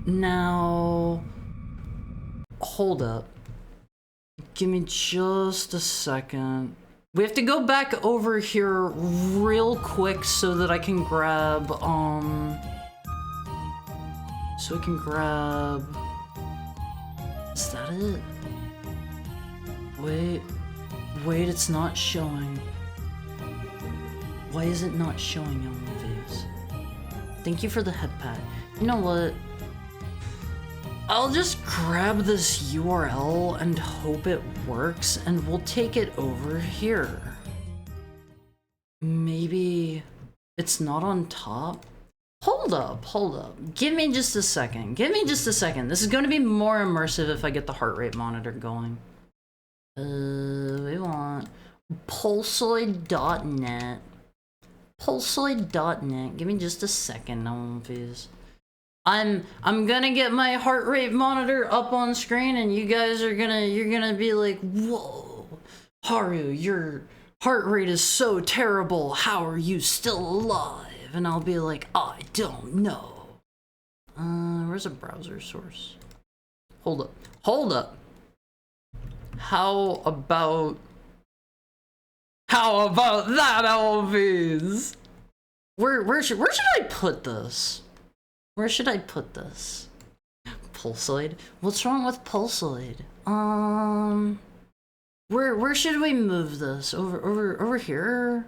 Now, hold up. Give me just a second. We have to go back over here real quick so that I can grab, is that it? Wait, it's not showing. Why is it not showing L1Phase? Thank you for the head pat. You know what? I'll just grab this URL and hope it works, and we'll take it over here. Maybe it's not on top? Hold up. Give me just a second. This is going to be more immersive if I get the heart rate monitor going. We want pulsoid.net. Pulsoid.net. Give me just a second, L1Phase. I'm gonna get my heart rate monitor up on screen, and you guys are gonna be like, whoa, Haru, your heart rate is so terrible. How are you still alive? And I'll be like, I don't know. Where's a browser source? Hold up. How about that, L1Phase? Where should I put this? Where should I put this? Pulsoid? What's wrong with Pulsoid? Where should we move this? Over here?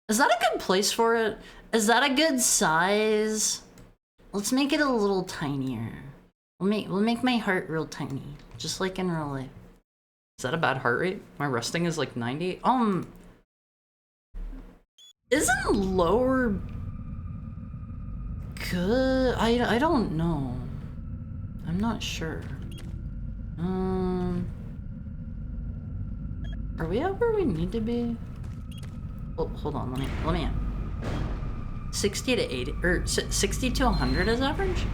Is that a good place for it? Is that a good size? Let's make it a little tinier. We'll make my heart real tiny, just like in real life. Is that a bad heart rate? My resting is like 90. Isn't lower good? I don't know. I'm not sure. Are we at where we need to be? Oh, hold on. Let me in. 60 to 80 or 60 to 100 is average.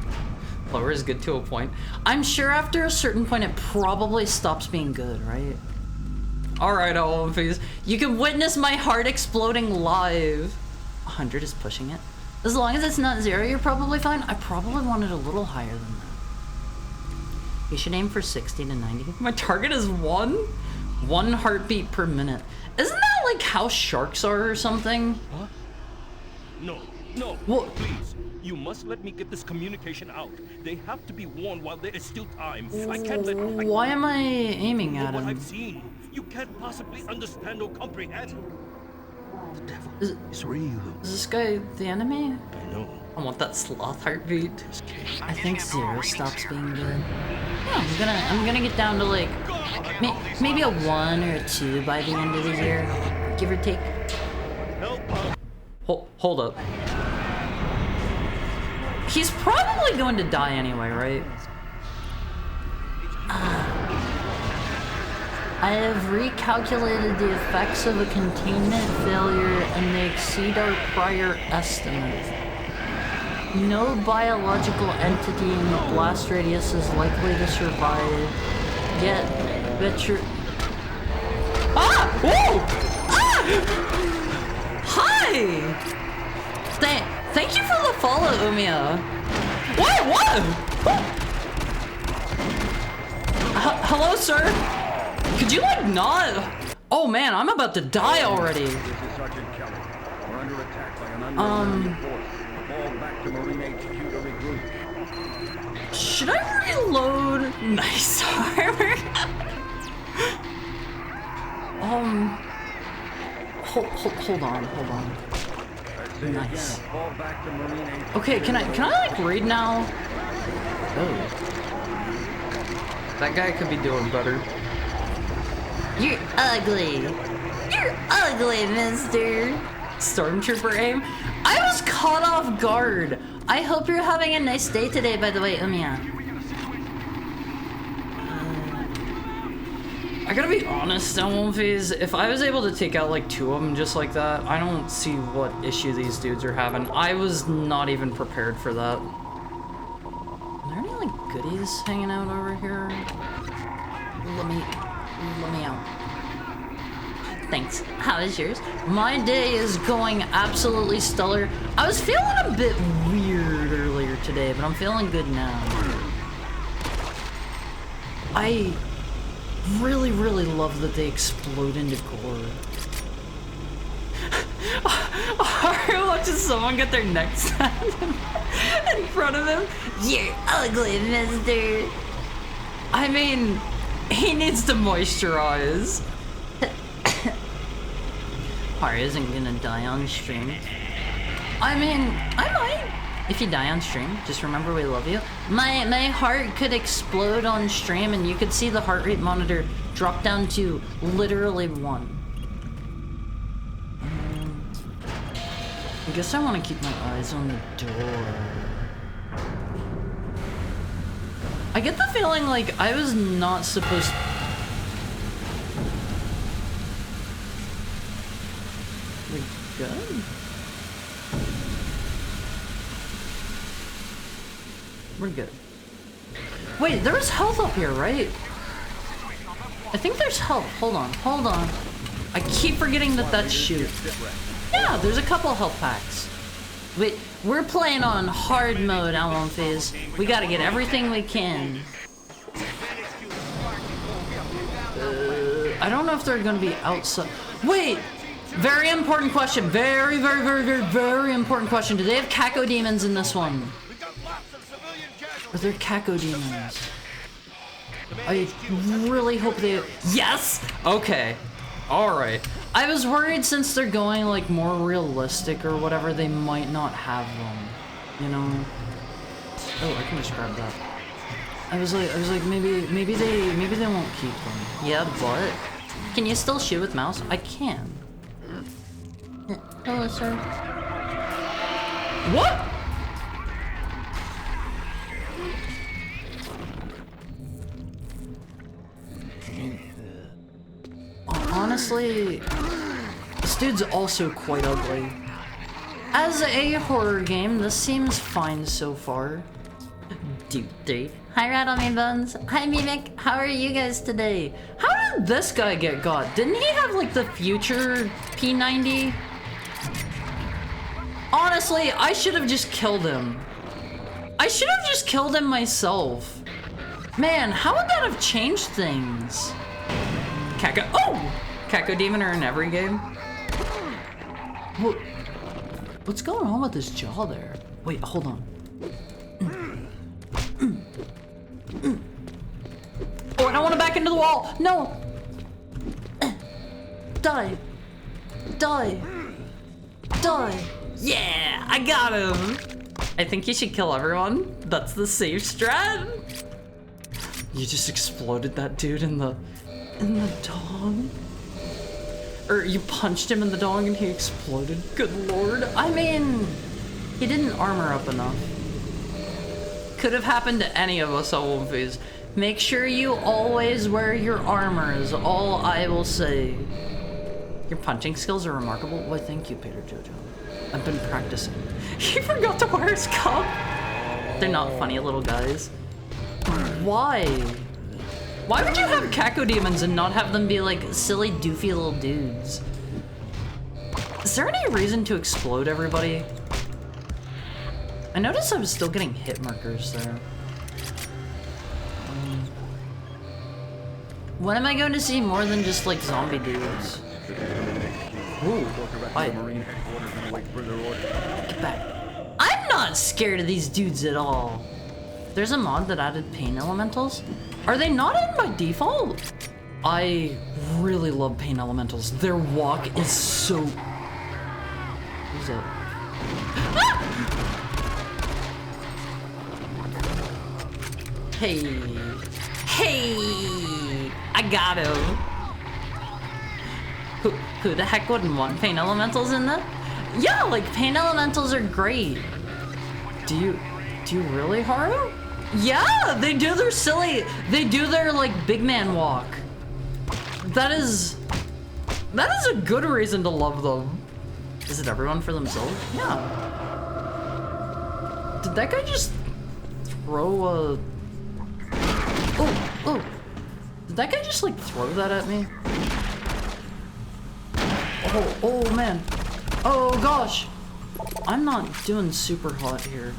Lower is good to a point. I'm sure after a certain point it probably stops being good, right? Alright, L1Phase. You can witness my heart exploding live. 100 is pushing it. As long as it's not 0, you're probably fine. I probably want it a little higher than that. You should aim for 60 to 90. My target is 1? 1 heartbeat per minute. Isn't that like how sharks are or something? What? No, no, what? Please. You must let me get this communication out. They have to be warned while there is still time. I can't let... Why am I aiming at what him? I've seen. You can't possibly understand or comprehend. The devil is real. Is this guy the enemy? I know. I want that sloth heartbeat. I think 0 stops being good. Yeah, I'm gonna get down to like maybe a 1 or a 2 by the end of the year, give or take. Hold up. He's probably going to die anyway, right? I have recalculated the effects of a containment failure and they exceed our prior estimate. No biological entity in the blast radius is likely to survive. Yet, Ooh! Ah! Hi! Thank you for the follow, Umiya. What? Hello, sir? Could you, like, not? Oh, man, I'm about to die already. This is Sergeant Kelly. We're under attack by an unknown force. Fall back to Marine HQ to regroup. Should I reload? Nice armor. Hold on. Nice. Okay, can I like raid now? Oh. That guy could be doing better. You're ugly. You're ugly, mister. Stormtrooper aim? I was caught off guard. I hope you're having a nice day today, by the way, Umiya. I gotta be honest, Elmonphase, if I was able to take out like 2 of them just like that, I don't see what issue these dudes are having. I was not even prepared for that. Are there any like goodies hanging out over here? Let me out. Thanks. How is yours? My day is going absolutely stellar. I was feeling a bit weird earlier today, but I'm feeling good now. I really love that they explode into gore. Are watching someone get their neck stabbed in front of him? You're ugly, mister. I mean, he needs to moisturize. Hari isn't gonna die on stream. I mean, I might. If you die on stream, just remember we love you. My heart could explode on stream and you could see the heart rate monitor drop down to literally 1. I guess I want to keep my eyes on the door. I get the feeling like I was not supposed to... We good? We're good. Wait, there was health up here, right? I think there's health. Hold on. I keep forgetting that that's shoot. Yeah, there's a couple health packs. Wait, we're playing on hard mode, Elmonphase. We gotta get everything we can. I don't know if they're gonna be outside. Wait! Very important question. Very important question. Do they have Caco demons in this one? Are there Caco demons? I really hope they... Yes! Okay. Alright. I was worried since they're going like more realistic or whatever, they might not have them. You know? Oh, I can just grab that. I was like maybe they won't keep them. Yeah, but can you still shoot with mouse? I can. Hello, sir. What? Honestly, this dude's also quite ugly. As a horror game, this seems fine so far. Dude. Hi, Rattle Me Bones. Hi, Mimic. How are you guys today? How did this guy get got? Didn't he have like the future P90? Honestly, I should have just killed him. I should have just killed him myself. Man, how would that have changed things? Cacodemon are in every game. What's going on with his jaw there? Wait, hold on. Oh, I don't want to back into the wall. No. Die. Die. Die. Yeah, I got him. I think you should kill everyone. That's the safe strat. You just exploded that dude in the dong. Or you punched him in the dong and he exploded. Good lord. I mean, he didn't armor up enough. Could have happened to any of us at One Phase. Make sure you always wear your armor is all I will say. Your punching skills are remarkable. Why, thank you, Peter Jojo. I've been practicing. He forgot to wear his cup. They're not funny little guys. Why? Why would you have cacodemons and not have them be like silly, doofy little dudes? Is there any reason to explode everybody? I noticed I was still getting hit markers there. When am I going to see more than just like zombie dudes? Ooh, hi. Get back. I'm not scared of these dudes at all. There's a mod that added pain elementals. Are they not in by default? I really love pain elementals. Their walk is so... Who's it? Ah! Hey. Hey! I got him. Who the heck wouldn't want pain elementals in them? Yeah, like pain elementals are great. Do you really, Haru? Yeah, they do their like big man walk. That is a good reason to love them. Is it everyone for themselves? Yeah. Did that guy just throw a... Oh. Did that guy just like throw that at me? Oh man. Oh gosh. I'm not doing super hot here.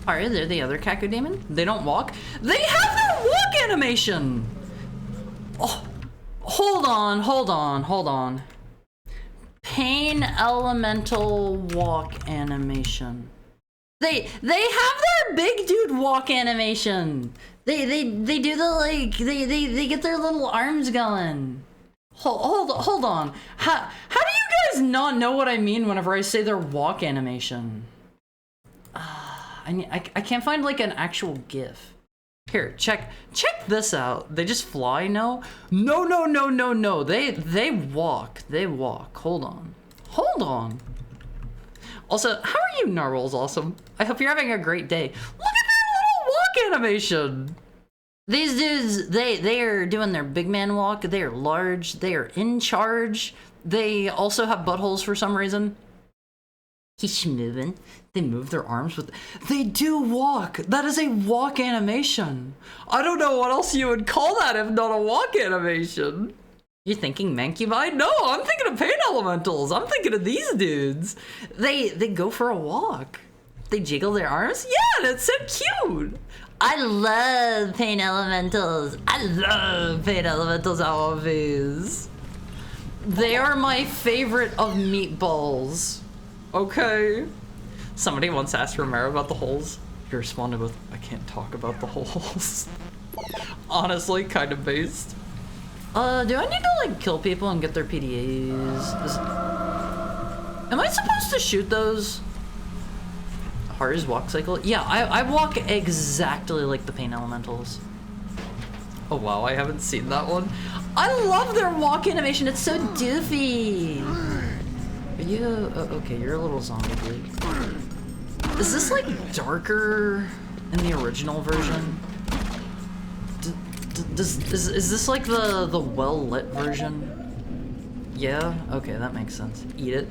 Alright, they're the other cacodemon. They don't walk. They have their walk animation! Oh, hold on. Pain elemental walk animation. They have their big dude walk animation. They do the like, they get their little arms going. Hold on. How do you guys not know what I mean whenever I say their walk animation? I can't find like an actual GIF. Here, check this out. They just fly? No. They walk. Hold on. Also, how are you, Narwhal's awesome? I hope you're having a great day. Look at their little walk animation. These dudes, they are doing their big man walk. They are large. They are in charge. They also have buttholes for some reason. He's moving. They move their arms with... They do walk. That is a walk animation. I don't know what else you would call that if not a walk animation. You're thinking Mancubi? No, I'm thinking of pain elementals. I'm thinking of these dudes. They go for a walk. They jiggle their arms. Yeah, that's so cute. I love pain elementals. Always. They are my favorite of meatballs. Okay. Somebody once asked Romero about the holes. He responded with, I can't talk about the holes. Honestly, kind of based. Do I need to like kill people and get their PDAs? Am I supposed to shoot those? Haru's walk cycle? Yeah, I walk exactly like the pain elementals. Oh wow, I haven't seen that one. I love their walk animation, it's so doofy. Are you, okay, you're a little zombie dude. Is this like darker in the original version? Is this like the well-lit version? Yeah? Okay, that makes sense. Eat it.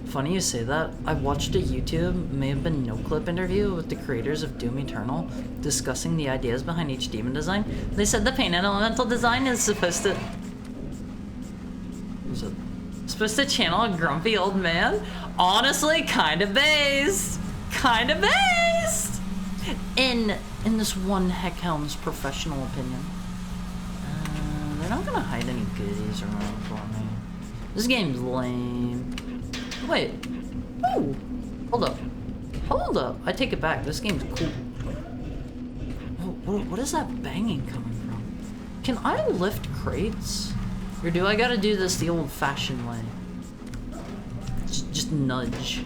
Funny you say that. I watched a YouTube, may have been no-clip interview with the creators of Doom Eternal discussing the ideas behind each demon design. They said the pain elemental design is supposed to... Supposed to channel a grumpy old man? honestly, kind of based. Kind of based. In this one Heckhelm's professional opinion. They're not gonna hide any goodies around for me. This game's lame. Wait. Ooh. Hold up. Hold up. I take it back. This game's cool. What is that banging coming from? Can I lift crates? Or do I gotta do this the old-fashioned way? Just nudge.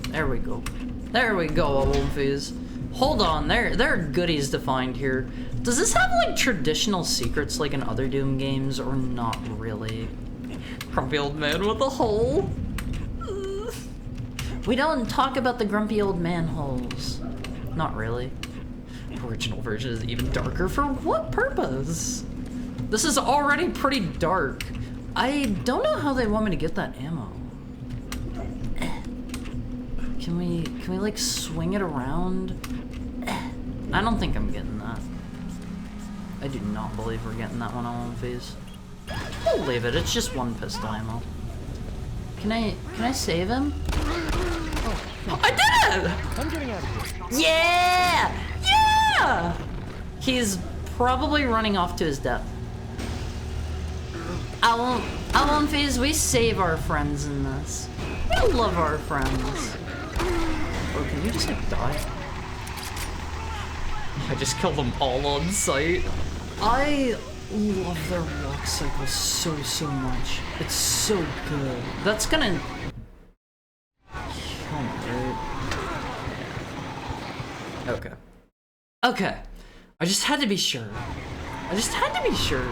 There we go. There we go, Wolfies. Hold on, there are goodies to find here. Does this have like traditional secrets like in other Doom games or not really? Grumpy old man with a hole. We don't talk about the grumpy old man holes. Not really. The original version is even darker. For what purpose? This is already pretty dark. I don't know how they want me to get that ammo. Can we like swing it around? I don't think I'm getting that. I do not believe we're getting that one on phase. We'll leave it. It's just one pistol ammo. Can I save him? Oh, I did it! I'm getting out of here. Yeah! Yeah! He's probably running off to his death. I won't phase. We save our friends in this. We love our friends. Oh, can you just like die? I just killed them all on sight. I love their walk cycle so much. It's so good. That's gonna kill me, right? Okay. Okay. I just had to be sure. I just had to be sure.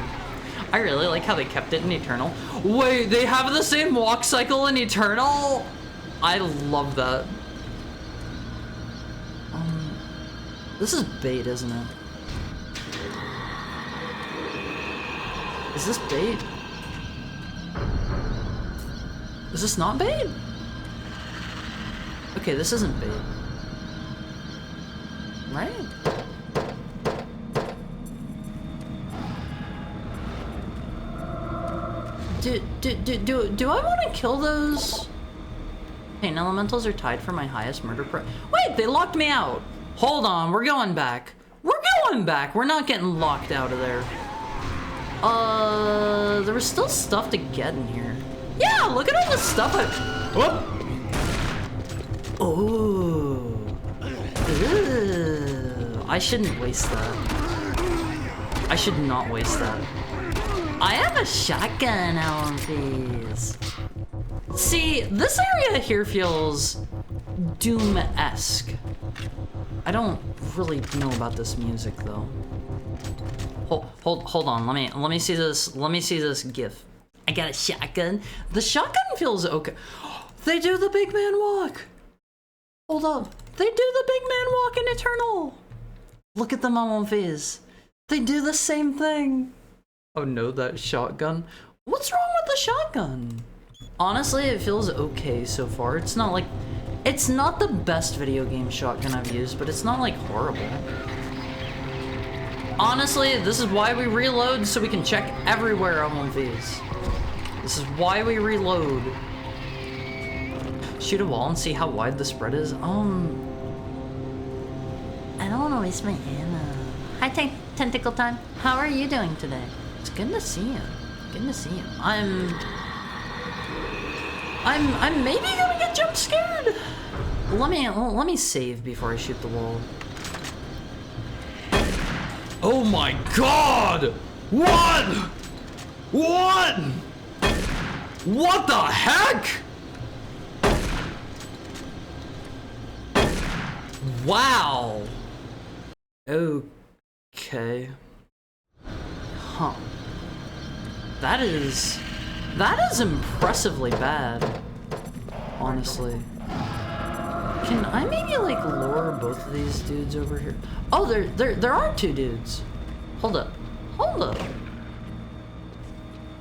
I really like how they kept it in Eternal. Wait, they have the same walk cycle in Eternal? I love that. This is bait, isn't it? Is this bait? Is this not bait? Okay, this isn't bait. Right? Do I want to kill those? Pain elementals are tied for my highest murder Wait, they locked me out. Hold on, we're going back. We're going back. We're not getting locked out of there. There was still stuff to get in here. Yeah, look at all the stuff Oh. Ew. I shouldn't waste that. I should not waste that. I have a shotgun, LMPs. See, this area here feels Doom-esque. I don't really know about this music though. Hold on. Let me see this. Let me see this GIF. I got a shotgun. The shotgun feels okay. They do the big man walk. Hold up. They do the big man walk in Eternal. Look at them on phase. They do the same thing. Oh no, that shotgun. What's wrong with the shotgun? Honestly, it feels okay so far. It's not like, it's not the best video game shotgun I've used, but it's not like horrible. Honestly, this is why we reload, so we can check everywhere on one of these. This is why we reload. Shoot a wall and see how wide the spread is. I don't want to waste my ammo. Hi, Tentacle Time. How are you doing today? It's good to see you. Good to see you. I'm maybe gonna get jump scared. Let me save before I shoot the wall. Oh my god! What? What? What the heck? Wow. Okay. Huh. That is impressively bad. Honestly. Can I maybe like lure both of these dudes over here? Oh, there are two dudes. Hold up. Hold up.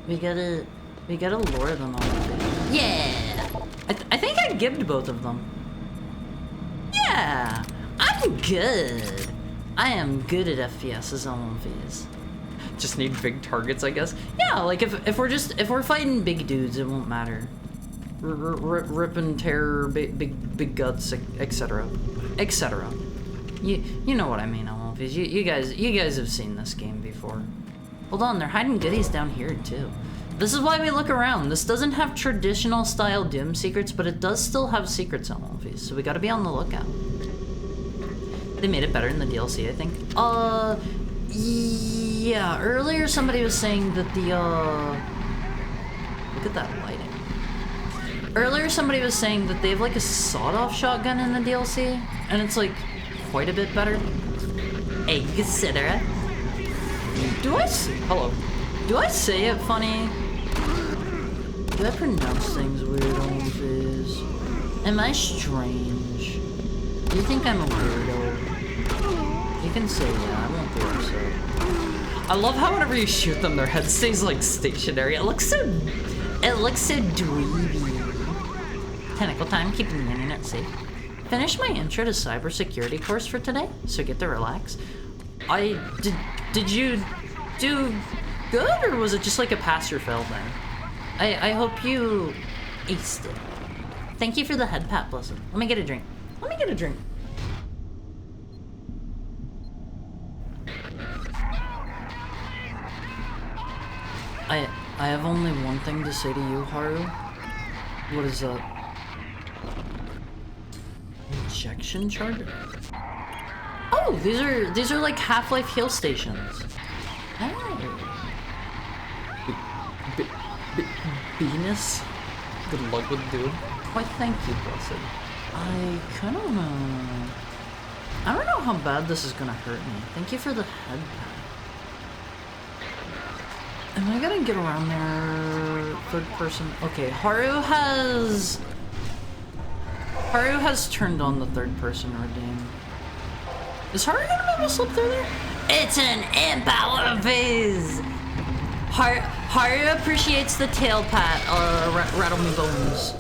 We gotta lure them over. Yeah. I think I gibbed both of them. Yeah. I'm good. I am good at FPSs on these. Just need big targets, I guess. Yeah, like if we're fighting big dudes, it won't matter. rip and tear, big guts, etc., etc. You know what I mean, Almonfis. You guys have seen this game before. Hold on, they're hiding goodies down here too. This is why we look around. This doesn't have traditional style Doom secrets, but it does still have secrets, Almonfis. So we gotta be on the lookout. They made it better in the DLC, I think. Yeah, earlier somebody was saying that the, look at that lighting. Earlier somebody was saying that they have like a sawed-off shotgun in the DLC, and it's like quite a bit better. Etc. Do I say it funny? Do I pronounce things weird, Almonfis? Am I strange? Do you think I'm a weirdo? You can say yeah, I won't be upset. I love how whenever you shoot them, their head stays like stationary. It looks so dweeby. Technical time, keeping the internet safe. Finished my intro to cybersecurity course for today, so get to relax. Did you do good, or was it just like a pass or fail thing? I hope you aced it. Thank you for the head pat, Blessed. Let me get a drink. I have only one thing to say to you, Haru. What is that? Injection charger? Oh, these are like Half-Life heal stations. Oh. Venus? Good luck with dude. Why, thank you, Blessed. I don't know how bad this is gonna hurt me. Thank you for the head pat. Am I gonna get around there? Third person. Okay, Haru has turned on the third person redeem. Is Haru gonna be able to slip through there? It's an impower phase! Haru appreciates the tail pat, rattle me bones.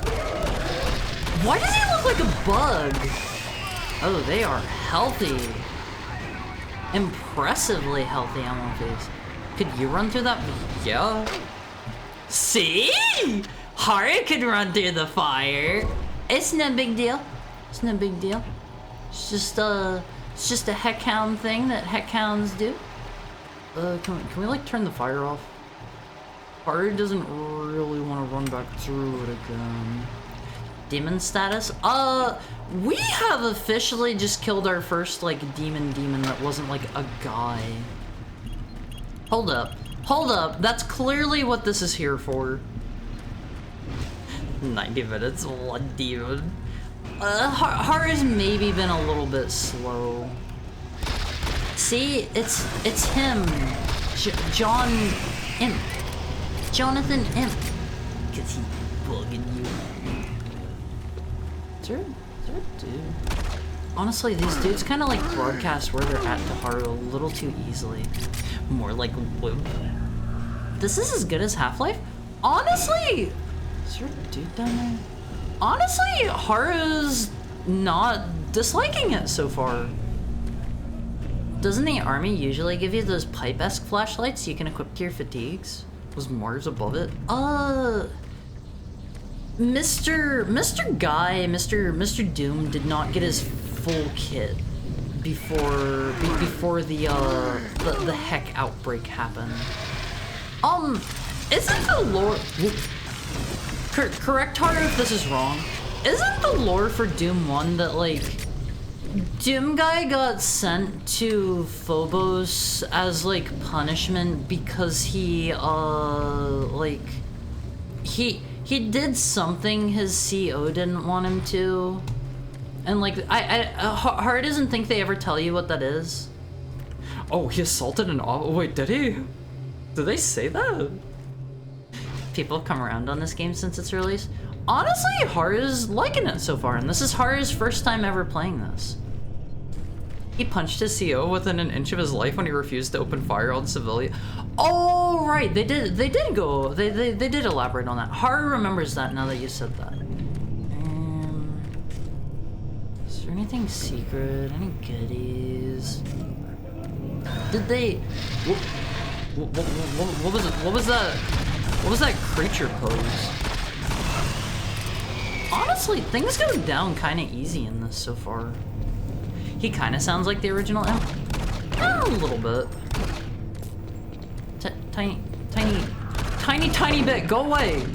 Why does he look like a bug? Oh, they are healthy. Impressively healthy, Almonfis. Could you run through that? Yeah. See? Haru could run through the fire. It's no big deal. It's no big deal. It's just a heckhound thing that heckhounds do. Can we like turn the fire off? Haru doesn't really want to run back through it again. Demon status? We have officially just killed our first like demon that wasn't like a guy. Hold up. That's clearly what this is here for. 90 minutes, one demon. Haru's maybe been a little bit slow. See, it's him. Jonathan Imp. Cause he's bugging you. Is there a dude? Honestly, these dudes kind of like broadcast where they're at to Haru a little too easily. More like whoop. This is as good as Half-Life? Honestly! Is there a dude down there? Honestly, Haru's not disliking it so far. Doesn't the army usually give you those pipe-esque flashlights you can equip to your fatigues? Was Mars above it? Mr. Doom did not get his full kit before the heck outbreak happened. Isn't the lore... Correct Haru if this is wrong. Isn't the lore for Doom 1 that, like, Doom Guy got sent to Phobos as, like, punishment because he did something his CO didn't want him to? And, like, Haru doesn't think they ever tell you what that is. Oh, he assaulted an officer? Wait, did he? Did they say that? People have come around on this game since its release. Honestly, Haru's liking it so far, and this is Haru's first time ever playing this. He punched his CO within an inch of his life when he refused to open fire on civilian. Oh, right, they did elaborate on that. Haru remembers that now that you said that. Is there anything secret? Any goodies? Did they... What was that? What was that creature pose? honestly, things go down kind of easy in this so far. He kind of sounds like the original Imp. A little bit. Tiny bit. Go away.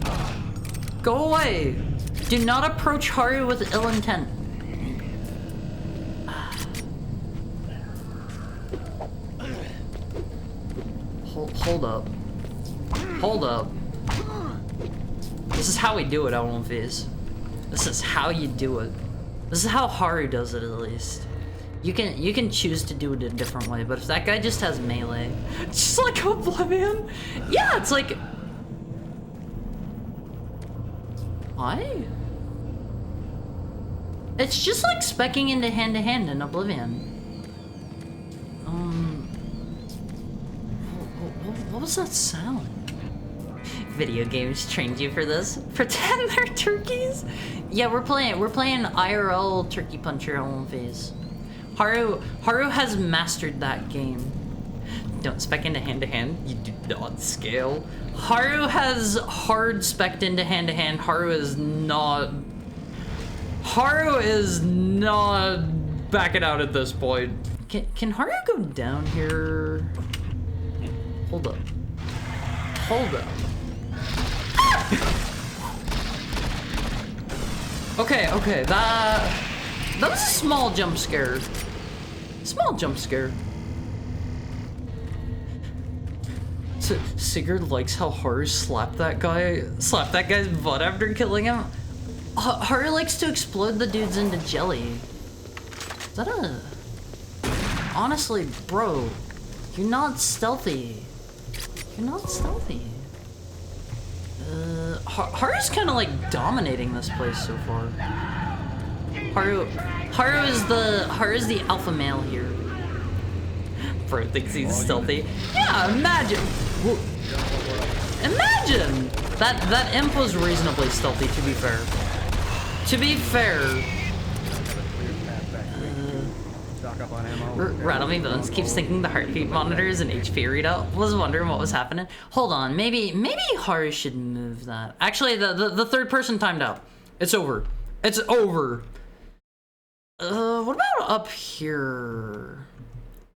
Go away. Do not approach Haru with ill intent. Hold up. Hold up. This is how we do it, Elmonfies. This is how you do it. This is how Haru does it, at least. You can choose to do it a different way, but if that guy just has melee, just like Oblivion, yeah, it's like, why? It's just like specking into hand-to-hand in Oblivion. What was that sound? Video games trained you for this? Pretend they're turkeys? Yeah, we're playing IRL Turkey Puncher Elmonfies. Haru has mastered that game. Don't spec into hand-to-hand. You do not scale. Haru has hard specced into hand-to-hand. Haru is not backing out at this point. Can Haru go down here? Hold up. Hold up. Okay, that was a small jump scare. Small jump scare. Sigurd likes how Haru slapped that guy's butt after killing him. Haru likes to explode the dudes into jelly. Is that a... Honestly, bro, you're not stealthy. You're not stealthy. Haru's kind of like dominating this place so far. Haru is the alpha male here. Bro thinks he's stealthy. Yeah, imagine. Imagine that imp was reasonably stealthy. To be fair. To be fair. Rattle Me Bones keeps thinking the heartbeat monitor is an HP readout. Was wondering what was happening. Hold on, maybe Haru should move that. Actually, the third person timed out. It's over. It's over. What about up here?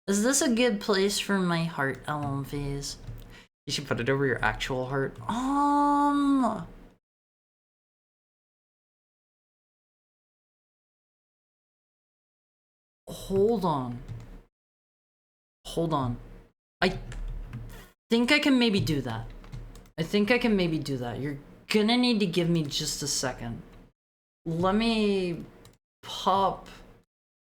Is this a good place for my heart, Elmonfies? You should put it over your actual heart. Hold on. Hold on. I think I can maybe do that. You're gonna need to give me just a second. Let me pop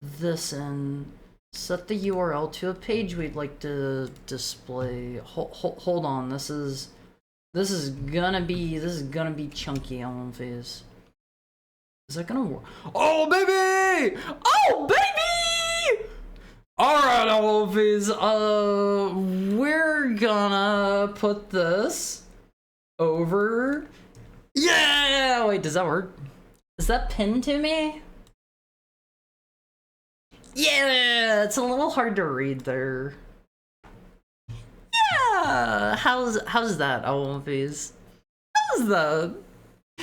this in. Set the URL to a page we'd like to display. Hold on. This is gonna be chunky on face. Is that gonna work? Oh baby! Oh baby! Alright, Elmonfies, we're gonna put this over. Yeah! Wait, does that work? Is that pinned to me? Yeah, it's a little hard to read there. Yeah, how's that, Elmonfies? How's that?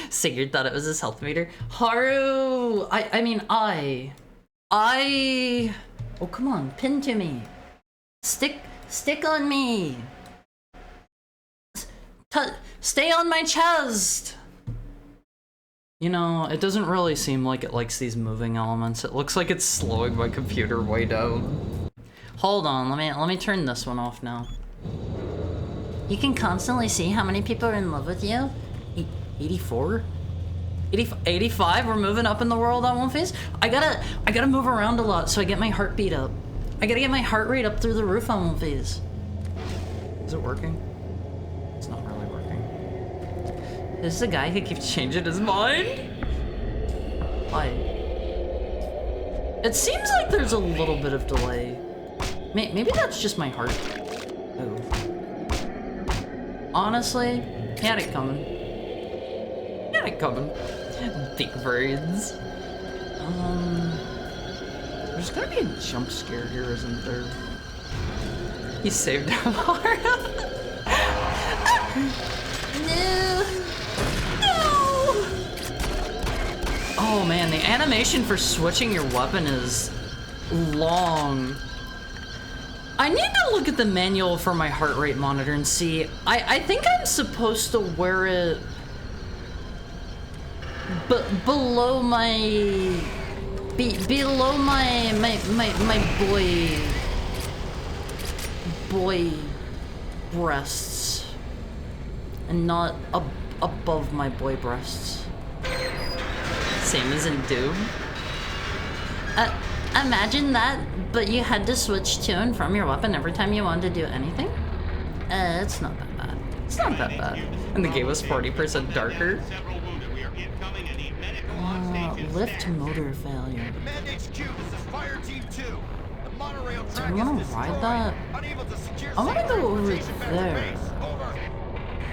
Sigurd thought it was his health meter. Haru, oh come on, pin to me. Stick on me. Stay on my chest. You know, it doesn't really seem like it likes these moving elements. It looks like it's slowing my computer way down. Hold on, let me turn this one off now. You can constantly see how many people are in love with you. 84? 85? We're moving up in the world on one face? I gotta move around a lot so I get my heartbeat up. I gotta get my heart rate up through the roof on one face. Is it working? It's not really working. This is the guy who keeps changing his mind? Why? It seems like there's a little bit of delay. Maybe that's just my heart. Oh. Honestly, he had it coming. Big birds. There's gotta be a jump scare here, isn't there? He saved our heart. No! Oh man, the animation for switching your weapon is long. I need to look at the manual for my heart rate monitor and see. I think I'm supposed to wear it below my below my boy breasts and not above my boy breasts. Same as in Doom. Imagine that, but you had to switch to and from your weapon every time you wanted to do anything? It's not that bad. It's not that bad. And the game was 40% darker. Lift motor failure. Do I want to ride that? I want to go over there.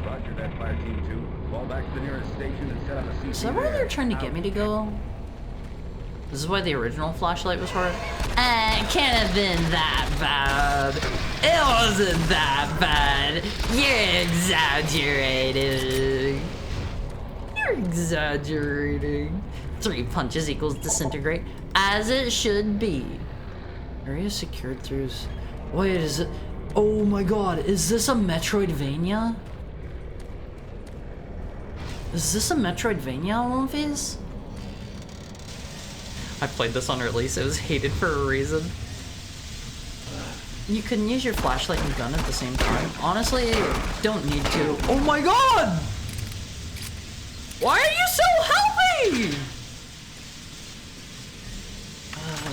Roger that, Fire Team 2. Fall back to the nearest station and set up a CC. Is that where they're trying to get me to go? This is why the original flashlight was for it? It can't have been that bad. It wasn't that bad. You're exaggerating. You're exaggerating. 3 punches equals disintegrate, as it should be. Area secured through. Wait, is it? Oh my god, is this a Metroidvania? Is this a Metroidvania, One Piece? I played this on release, it was hated for a reason. You couldn't use your flashlight and gun at the same time. Honestly, don't need to. Oh my god! Why are you so healthy?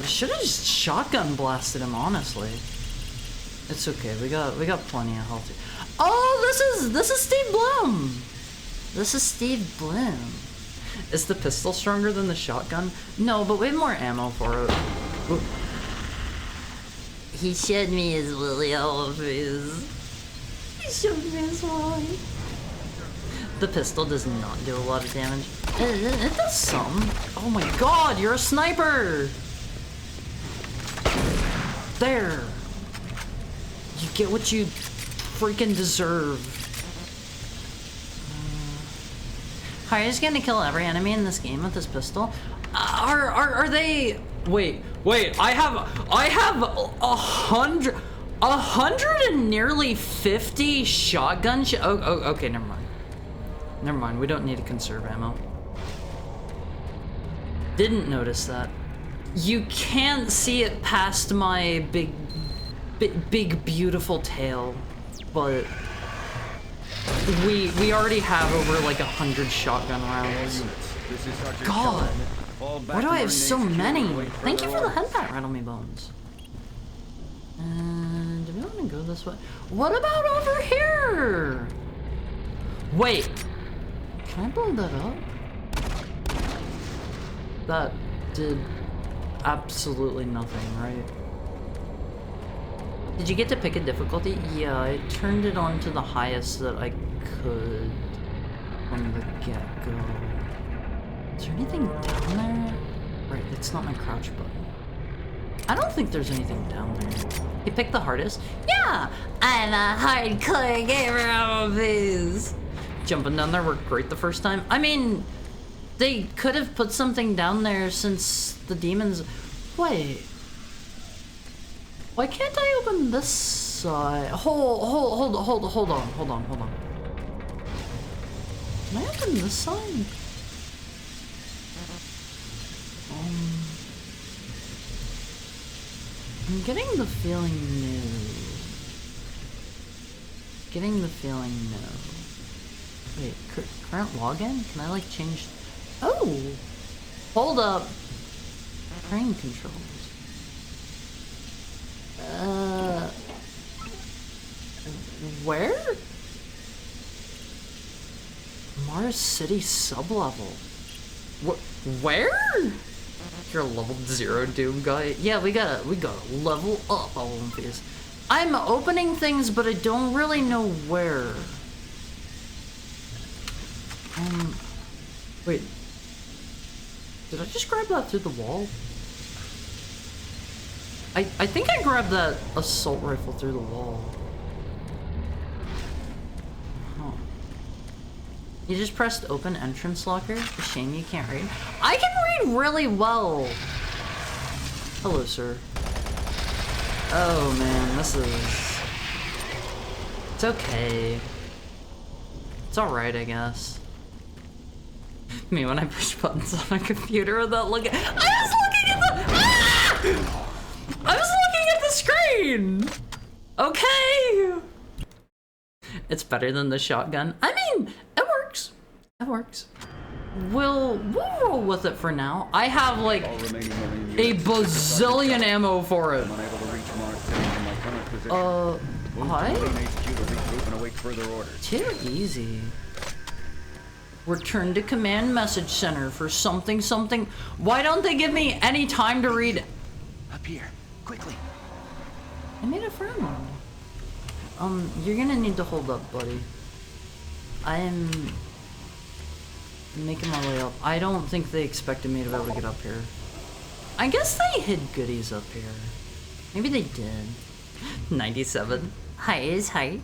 Should have just shotgun blasted him, honestly. It's okay, we got plenty of health. Oh, this is Steve Blum! This is Steve Blum. Is the pistol stronger than the shotgun? No, but we have more ammo for it. Ooh. He showed me his Willy Elvis. He showed me his Willy. The pistol does not do a lot of damage. It does some. Oh my god, you're a sniper! There! You get what you freaking deserve. Harry's gonna kill every enemy in this game with this pistol. Are they? Wait. I have 100 and nearly 50 shotgun. Okay, never mind. We don't need to conserve ammo. Didn't notice that. You can't see it past my big beautiful tail, but. We already have over like 100 shotgun rounds. God, why do I have so many? Thank you for the head pat, Rattle Me Bones. And do we want to go this way? What about over here? Wait, can I blow that up? That did absolutely nothing, right? Did you get to pick a difficulty? Yeah, I turned it on to the highest that I could from the get-go. Is there anything down there? Right, it's not my crouch button. I don't think there's anything down there. You picked the hardest? Yeah! I'm a hardcore gamer of these! Jumping down there worked great the first time. I mean, they could have put something down there since the demons... Wait. Why can't I open this side? Hold on. Can I open this side? I'm getting the feeling no. Wait, current login? Can I like change? Oh! Hold up. Train controls. Where? Mars City sublevel. Where? You're a level 0 Doom guy. Yeah, we gotta level up all of these. I'm opening things, but I don't really know where. Wait. Did I just grab that through the wall? I think I grabbed that assault rifle through the wall. Huh. You just pressed open entrance locker? It's a shame you can't read. I can doing really well. Hello, sir. Oh man, this is... It's okay. It's alright, I guess. Me when I push buttons on my computer without looking... I was looking at the... Ah! I was looking at the screen! Okay! It's better than the shotgun. I mean, it works. It works. We'll roll with it for now. I have like a bazillion ammo for it. Hi? Too easy. Return to command message center for something something. Why don't they give me any time to read? Up here, quickly. I made a friend. You're gonna need to hold up, buddy. I am making my way up. I don't think they expected me to be able to get up here. I guess they hid goodies up here. Maybe they did. 97. Hi.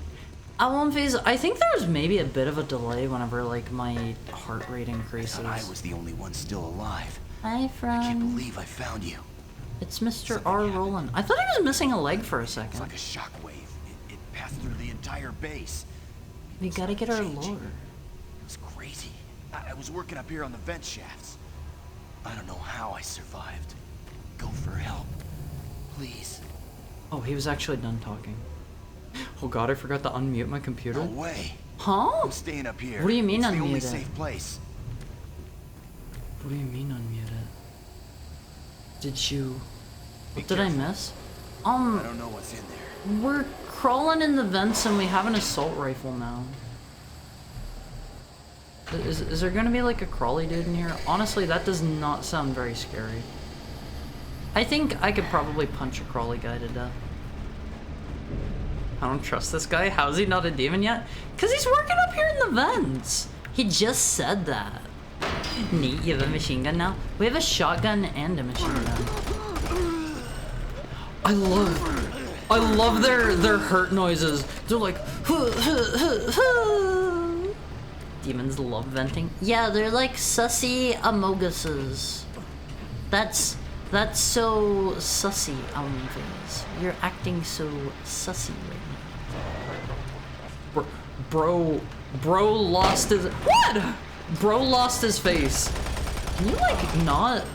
I think there was maybe a bit of a delay whenever like my heart rate increases. I was the only one still alive. Hi, friend. I can't believe I found you. It's Mr. R. Roland. I thought he was missing a leg for a second. It's like a shockwave. It passed through the entire base. We gotta get our lore. It was crazy. I was working up here on the vent shafts. I don't know how I survived. Go for help, please. Oh, he was actually done talking. Oh god, I forgot to unmute my computer. No way. Huh? I'm staying up here. What do you mean it's unmute the only it? safe place. What do you mean unmute it? Did you... What did I miss? I don't know what's in there. We're crawling in the vents and we have an assault rifle now. Is there gonna be like a crawly dude in here? Honestly, that does not sound very scary. I think I could probably punch a crawly guy to death. I don't trust this guy. How is he not a demon yet? Because he's working up here in the vents. He just said that. Neat, you have a machine gun now? We have a shotgun and a machine gun. I love their hurt noises. They're like, huh, huh, huh, huh. Demons love venting. Yeah, they're like sussy amoguses. That's so sussy, Amogus. You're acting so sussy right now. Bro lost his... What? Bro lost his face. Can you like not...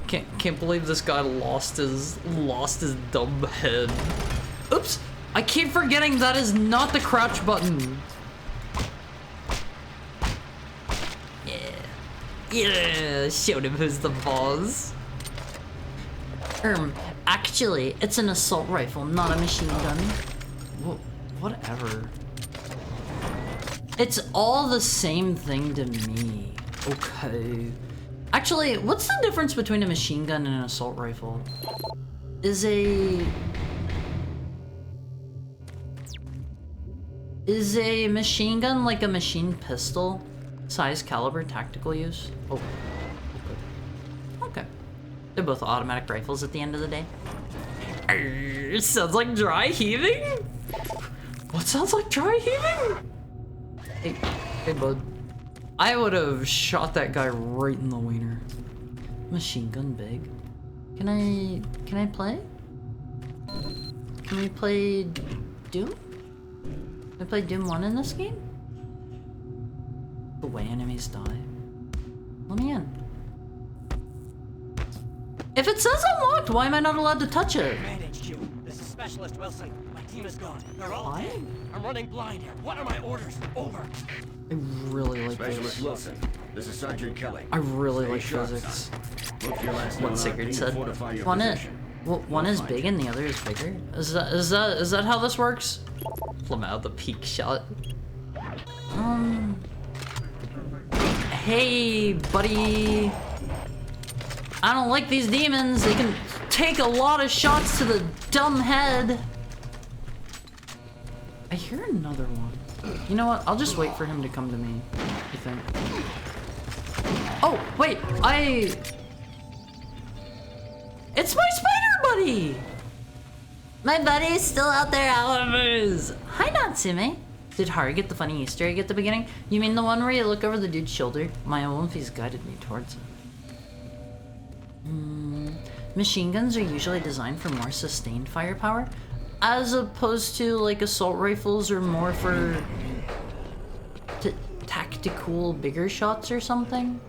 Can't believe this guy lost his dumb head. Oops! I keep forgetting that is not the crouch button. Yeah, showed him who's the boss. Actually, it's an assault rifle, not a machine gun. Whatever. It's all the same thing to me. Okay. Actually, what's the difference between a machine gun and an assault rifle? Is a machine gun like a machine pistol? Size, caliber, tactical use? Oh, okay. They're both automatic rifles at the end of the day. It sounds like dry heaving? What sounds like dry heaving? Hey bud. I would have shot that guy right in the wiener. Machine gun big. Can I play? Can we play Doom? Can I play Doom 1 in this game? The way enemies die. Let me in. If it says unlocked, why am I not allowed to touch it? This is Specialist Wilson. My team is gone. They're all dead. I'm running blind here. What are my orders? Over. I really like Specialist Wilson. This is Sergeant Kelly. I really like physics. What Sigurd said. One is big and the other is bigger. Is that how this works? Flamel, the peak shot. Hey, buddy. I don't like these demons. They can take a lot of shots to the dumb head. I hear another one. You know what? I'll just wait for him to come to me. You think? Oh, wait. It's my spider buddy. My buddy is still out there, Alvarez. Hi, Natsume. Did Harry get the funny Easter egg at the beginning? You mean the one where you look over the dude's shoulder? My Olympies guided me towards it. Machine guns are usually designed for more sustained firepower, as opposed to like assault rifles or more for tactical bigger shots or something.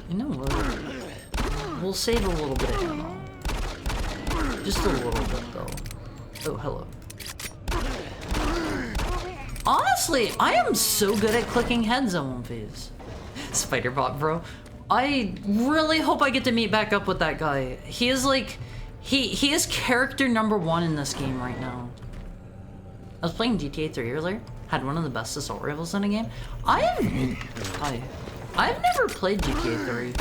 You know what? We'll save a little bit of ammo. Just a little bit though. Oh, hello. Honestly, I am so good at clicking heads on One Phase. Spiderbot, bro. I really hope I get to meet back up with that guy. He is like, he is character #1 in this game right now. I was playing GTA 3 earlier. Had one of the best assault rifles in a game. I've never played GTA 3.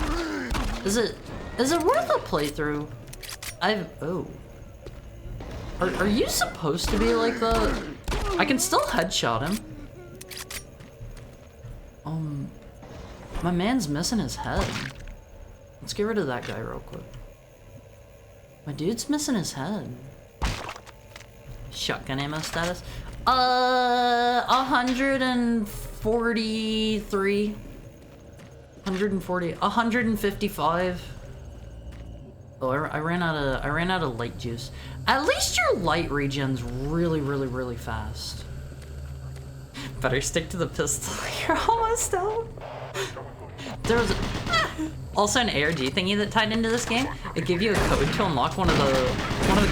Is it worth a playthrough? Oh. Are you supposed to be like the... I can still headshot him. My man's missing his head. Let's get rid of that guy real quick. My dude's missing his head. Shotgun ammo status? 143. 140. 155. Oh, I ran out of light juice. At least your light regen's really fast. Better stick to the pistol. You're almost out. There was also an ARG thingy that tied into this game. It gave you a code to unlock one of the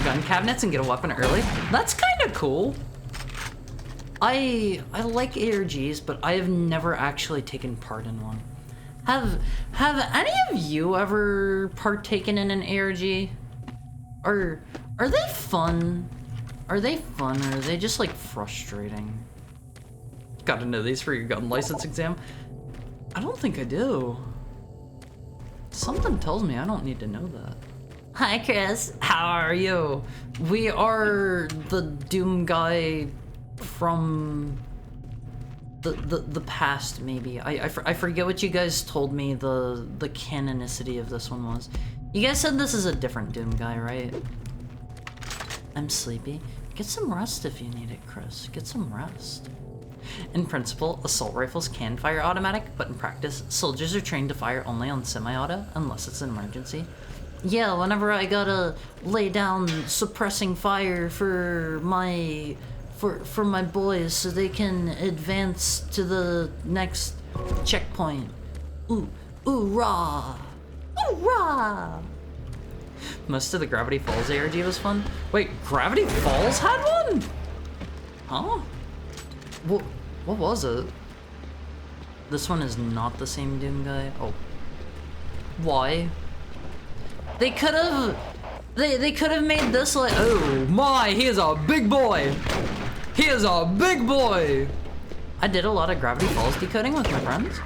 gun cabinets and get a weapon early. That's kind of cool. I like ARGs, but I have never actually taken part in one. Have any of you ever partaken in an ARG? Are they fun? Are they fun, or are they just like frustrating? Gotta know these for your gun license exam? I don't think I do. Something tells me I don't need to know that. Hi Chris, how are you? We are the Doom guy from the past, maybe. I forget what you guys told me the canonicity of this one was. You guys said this is a different Doom guy, right? I'm sleepy. Get some rest if you need it, Chris. Get some rest. In principle, assault rifles can fire automatic, but in practice, soldiers are trained to fire only on semi-auto, unless it's an emergency. Yeah, whenever I gotta lay down suppressing fire for my boys so they can advance to the next checkpoint. Ooh, rah! Ooh, rah! Most of the Gravity Falls ARG was fun. Wait, Gravity Falls had one? Huh? What was it? This one is not the same Doom guy. Oh. Why? They could have made this like, oh my, he is a big boy. He is a big boy. I did a lot of Gravity Falls decoding with my friends.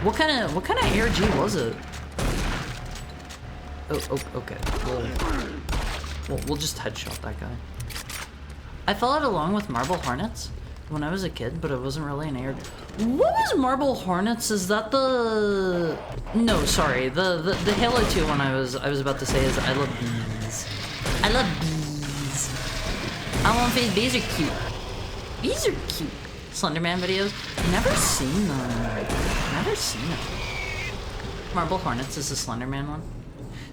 What kind of ARG was it? Oh, okay. We'll just headshot that guy. I followed along with Marble Hornets when I was a kid, but it wasn't really an ARG. What was Marble Hornets? Is that the... No, sorry. The Halo 2 one I was about to say is I love bees. I love bees. I want to bees are cute. Bees are cute. Slenderman videos. Never seen them. Never seen them. Marble Hornets is the Slenderman one.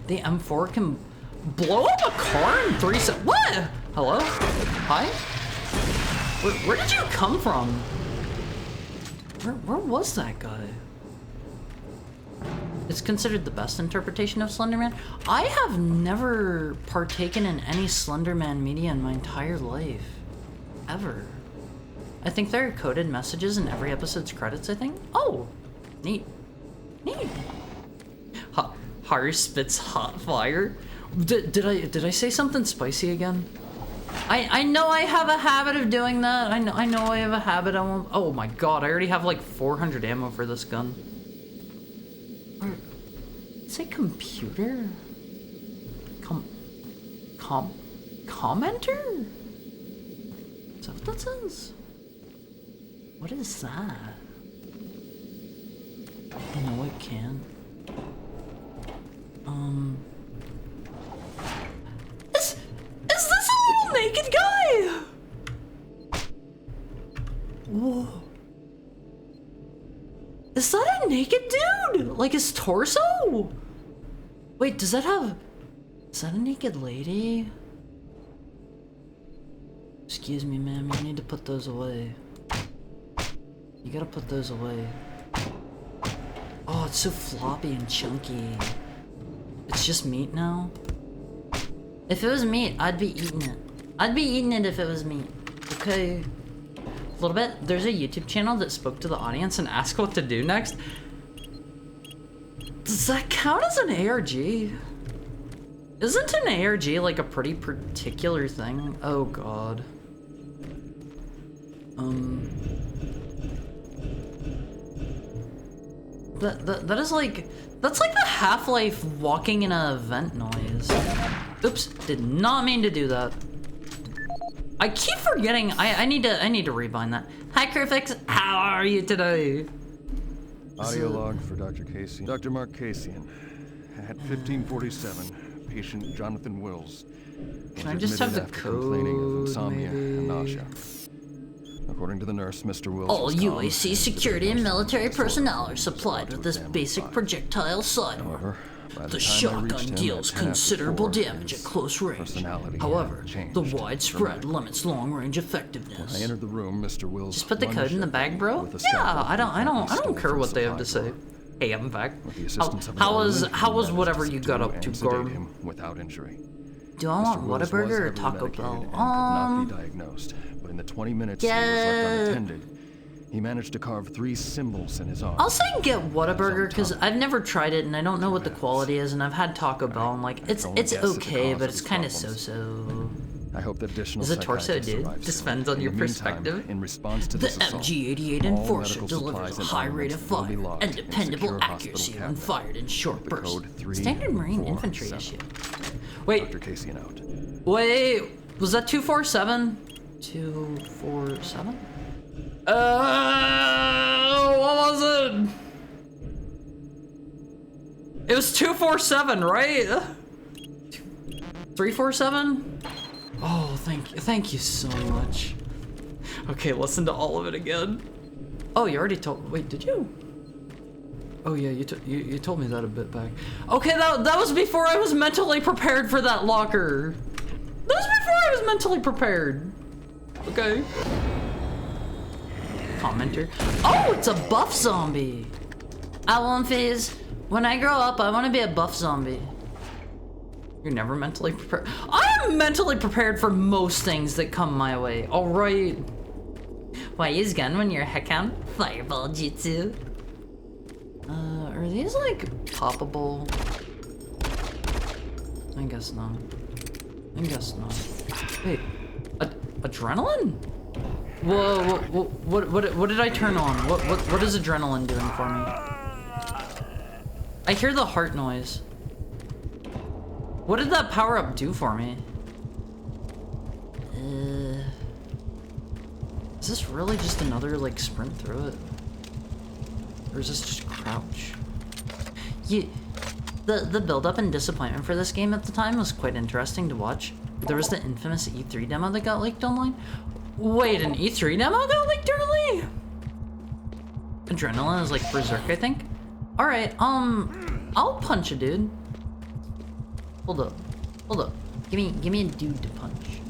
The M4 can blow up a car in 3 seconds. What? Hello? Hi? Where did you come from? Where was that guy? It's considered the best interpretation of Slenderman. I have never partaken in any Slenderman media in my entire life. Ever. I think there are coded messages in every episode's credits, I think. Oh, neat. Neat. Harry spits hot fire. Did I say something spicy again? I know I have a habit of doing that. I know I have a habit. Oh my god, I already have like 400 ammo for this gun. Say computer? Commenter? Is that what that says? What is that? No, it can't. Is this a little naked guy? Like his torso? Wait, does that have... Is that a naked lady? Excuse me, ma'am, you need to put those away. You gotta put those away. Oh, it's so floppy and chunky. It's just meat now? If it was meat, I'd be eating it. I'd be eating it if it was meat. Okay. A little bit. There's a YouTube channel that spoke to the audience and asked what to do next. Does that count as an ARG? Isn't an ARG like a pretty particular thing? Oh god. That is like, that's like the Half-Life walking in an event noise. Oops, did not mean to do that. I keep forgetting, I need to rebind that. Hi Crifix, how are you today? Audio log for Dr. Casey. Dr. Mark Casian, at 1547, patient Jonathan Wills. Can I just have the code, complaining of insomnia and nausea. According to the nurse, Mr. Wills. All UAC security and military personnel are supplied with this basic projectile sidearm. The shotgun deals considerable damage at close range. However, the widespread limits long-range effectiveness. When I entered the room, Mr. Wills. Just put the code in the bag, bro. Yeah, I don't care what they have to say. Hey, I'm back. How was whatever you got up to, Garb? Without injury. Do I want Whataburger or Taco Bell? Could not be diagnosed, but in the 20 minutes he was left unattended, he managed to carve 3 symbols in his arm. I'll say get Whataburger because I've never tried it and I don't know what the quality is, and I've had Taco Bell and like it's okay, but it's kind of so-so. I hope that additional is a torso, dude. Depends on your perspective. In response to the this assault, MG88 Enforcer delivers a high rate of fire and dependable accuracy when fired in short bursts. Standard Marine Infantry issue. Wait. Dr. Casey out. Wait, was that 247? 247? What was it? It was 247, right? 347? Oh, thank you so much. Okay, listen to all of it again. Oh, you already told. Wait, did you? Oh yeah, you told me that a bit back. Okay, that was before I was mentally prepared for that locker. That was before I was mentally prepared. Okay. Commenter. Oh, it's a buff zombie. Owl Phase. When I grow up, I want to be a buff zombie. You're never mentally prepared. I am mentally prepared for most things that come my way. All right. Why use gun when you're a heckhound? Fireball jutsu. Are these like poppable? I guess not. I guess not. Wait, adrenaline? Whoa, what did I turn on? What is adrenaline doing for me? I hear the heart noise. What did that power up do for me? Is this really just another like sprint through it? Or is this just crouch? The build-up and disappointment for this game at the time was quite interesting to watch. There was the infamous E3 demo that got leaked online. Wait, an E3 demo got leaked early? Adrenaline is like Berserk, I think. Alright, I'll punch a dude. Hold up. Give me a dude to punch.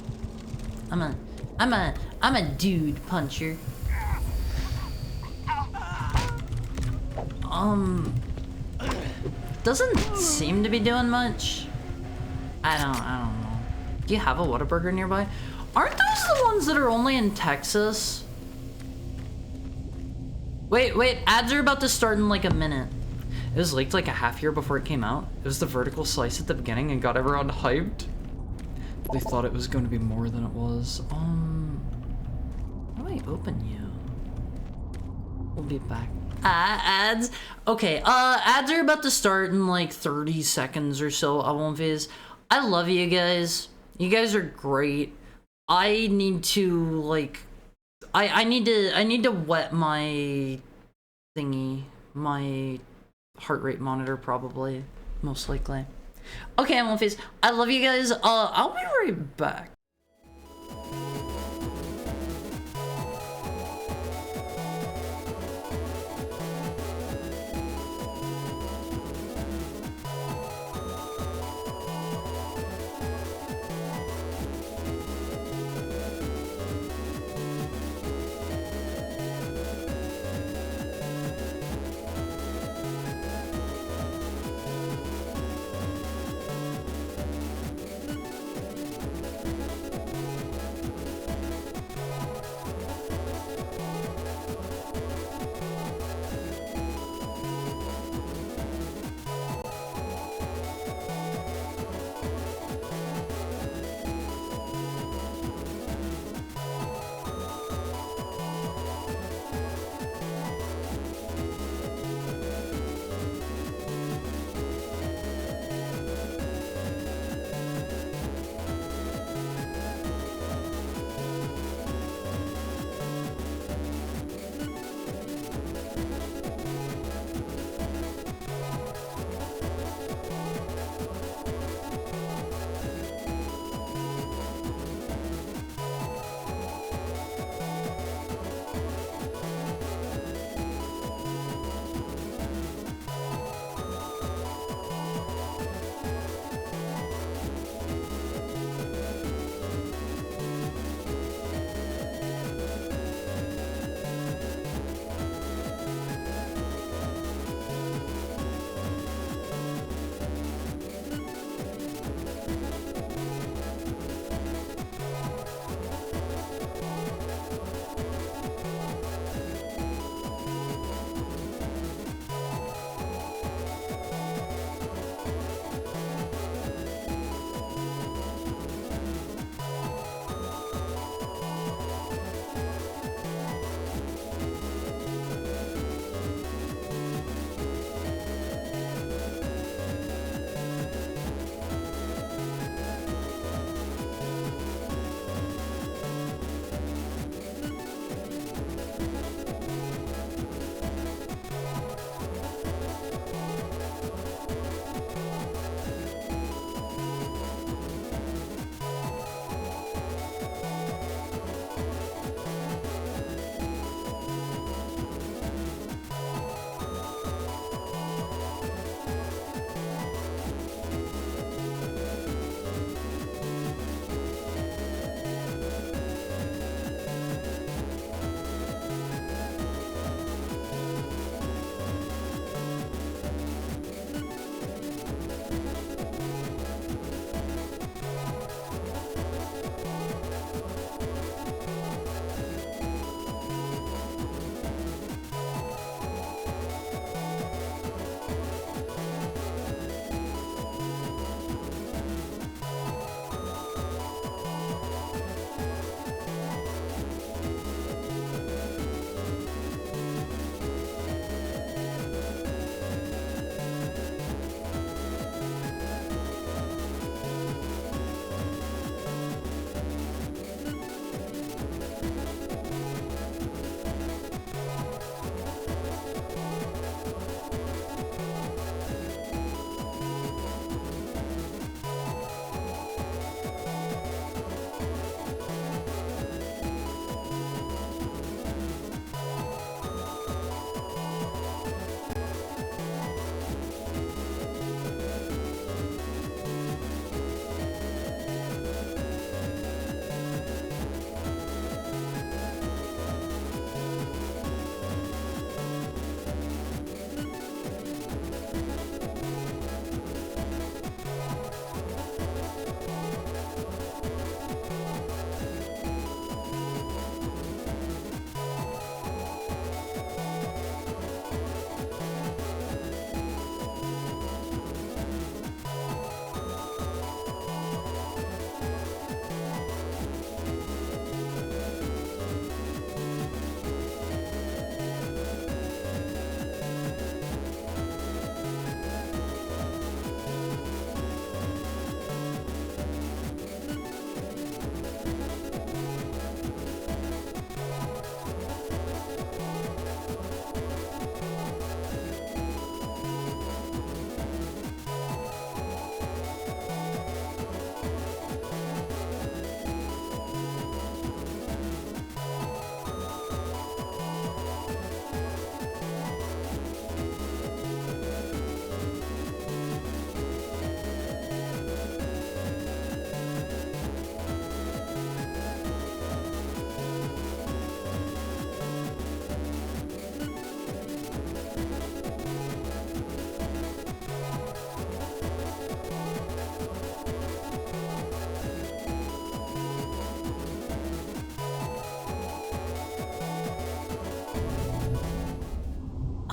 I'm a dude puncher. Doesn't seem to be doing much. I don't know. Do you have a Whataburger nearby? Aren't those the ones that are only in Texas? Wait, ads are about to start in like a minute. It was leaked like a half year before it came out. It was the vertical slice at the beginning and got everyone hyped. They thought it was going to be more than it was. How do I open you? We'll be back. Ads. Okay, ads are about to start in like 30 seconds or so. I won't phase. I love you guys. You guys are great. I need to like I need to wet my thingy, my heart rate monitor probably, most likely. Okay, I won't phase. I love you guys. I'll be right back.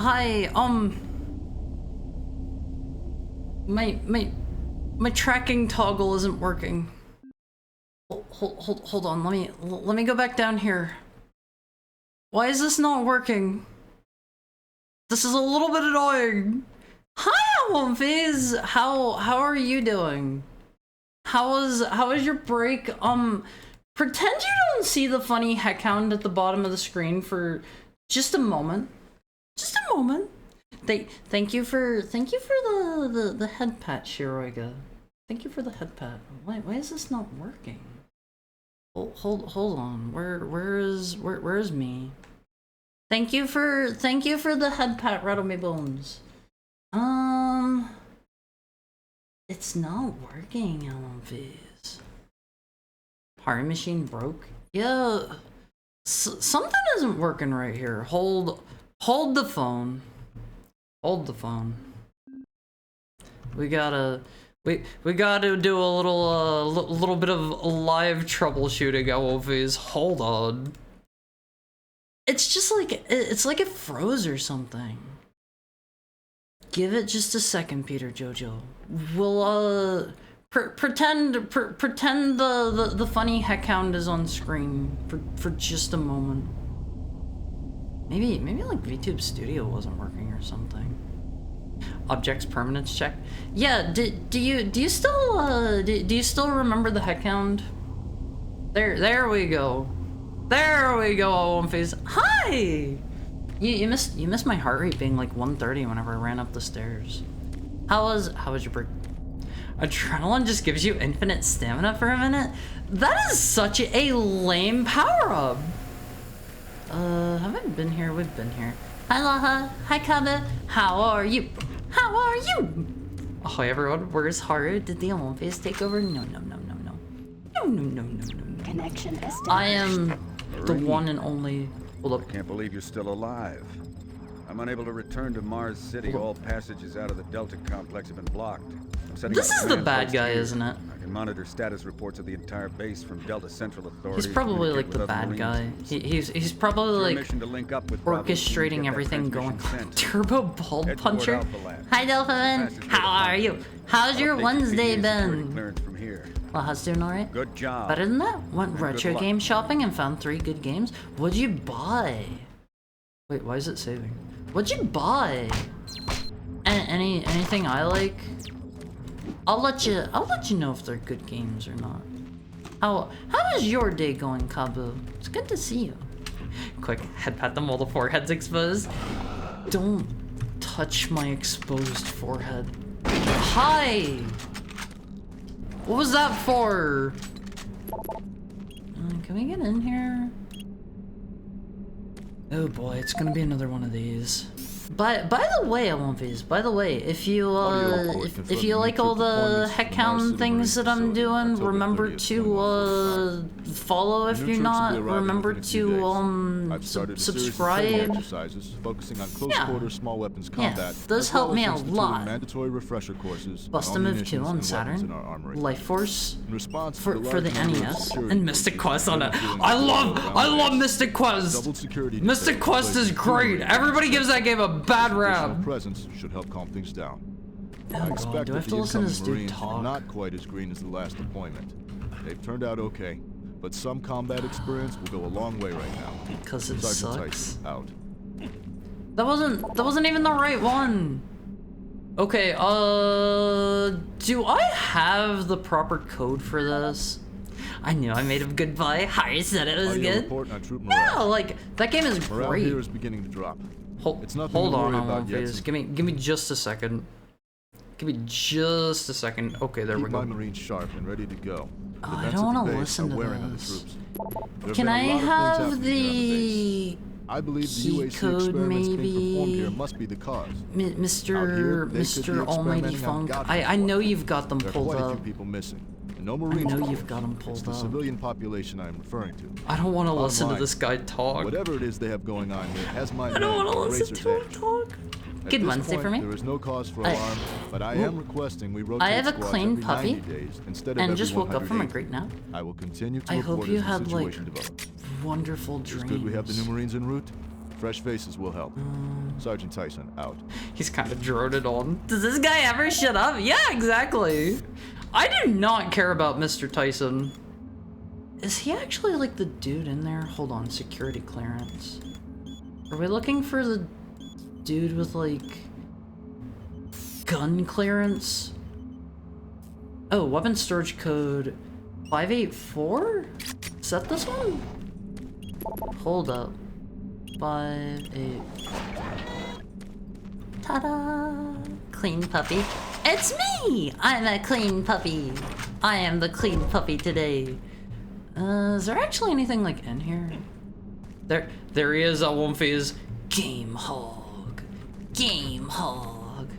Hi, my tracking toggle isn't working. Hold on, let me go back down here. Why is this not working? This is a little bit annoying. Hi, Alonphase! How are you doing? How was your break? Pretend you don't see the funny heckhound at the bottom of the screen for just a moment. Just a moment. Thank you for the head pat, Shiroiga. Thank you for the head pat. Why is this not working? Hold on. Where's me? Thank you for the head pat, Rattle Me Bones. It's not working, Alonphase. Party machine broke? Yeah. Something isn't working right here. Hold the phone. Hold the phone. We gotta do a little bit of live troubleshooting, Alonphase. Hold on. It's just like it's like it froze or something. Give it just a second, Peter Jojo. We'll pretend the funny heckhound is on screen for just a moment. Maybe like VTube Studio wasn't working or something. Objects permanence check. Yeah. Do you still remember the heckhound? There we go. There we go, Alonphase. Hi! You missed my heart rate being like 130 whenever I ran up the stairs. How was your break? Adrenaline just gives you infinite stamina for a minute? That is such a lame power-up! Have I been here? We've been here. Hi Laha, hi Kabe, how are you? How are you? Oh, everyone, where's Haru? Did the Alonphase take over? No. Connection established. I am the one and only. Hold up. I can't believe you're still alive. I'm unable to return to Mars City. All passages out of the Delta complex have been blocked. This is the bad guy, isn't it? I can monitor status reports of the entire base from Delta Central Authorities. He's probably like the bad guy. He's probably like orchestrating everything going. Turbo Ball Puncher. Hi Delphin, how are you? How's your Wednesday been? Well, how's doing alright? Good job. Better than that? Went retro game shopping and found 3 good games. What'd you buy? Wait, why is it saving? What'd you buy? Anything I like? I'll let you know if they're good games or not. How is your day going, Kabu? It's good to see you. Quick, head pat them while the forehead's exposed. Don't touch my exposed forehead. Hi! What was that for? Can we get in here? Oh boy, it's gonna be another one of these. By the way, Alonphase, by the way, if you like all the heckhound things that I'm doing, remember to follow if you're not. Remember to subscribe. Focusing on close quarter small weapons combat. Those help me a lot. Mandatory refresher courses. Bust a Move 2 on Saturn. Life Force for the NES and Mystic Quest on it. I love Mystic Quest. Mystic Quest is great. Everybody gives that game a bad rap. Presence should help calm things down. Oh I expect God, do I have to listen to this dude talk? Not quite as green as the last deployment. They've turned out okay, but some combat experience will go a long way right now. Because it sucks. Out. That wasn't even the right one. Okay, do I have the proper code for this? I knew I made a good buy. Harry said it was good. No, like that game is great. Morale here is beginning to drop. Hold on, Alonphase. Give me just a second. Give me just a second. Okay, there we go. Keep my Marines sharp and ready to go. Oh, I don't want to listen to this. Can I have the I believe the key UAC code, experiments being performed maybe? here must be the cause. Mr. Almighty Funk. I know you've got them There are pulled quite a up. few people missing. And no Marines. I know you've got them It's pulled the up. civilian population I'm referring to. I don't want to Bottom listen to line, this guy talk. Whatever it is they have going on here has my I don't men want to on listen razor's to him edge. talk. At Good this Wednesday point, for me. There is no cause for alarm, but I am requesting we rotate I have a squads clean every puppy 90 days instead of and every just woke up from a 180. great nap. I will continue to I report hope you as the had like situation develops. wonderful It's dreams. good we have the new Marines en route. Fresh faces will help. Sergeant Tyson, out. He's kind of droned on. Does this guy ever shut up? Yeah, exactly. I do not care about Mr. Tyson. Is he actually like the dude in there? Hold on, security clearance. Are we looking for the dude with like gun clearance? Oh, weapon storage code 584? Is that this one? Hold up. 58. Ta-da! Clean puppy. It's me! I'm a clean puppy. I am the clean puppy today. Is there actually anything like in here? There he is, Wolfies. Game hog. Game hog.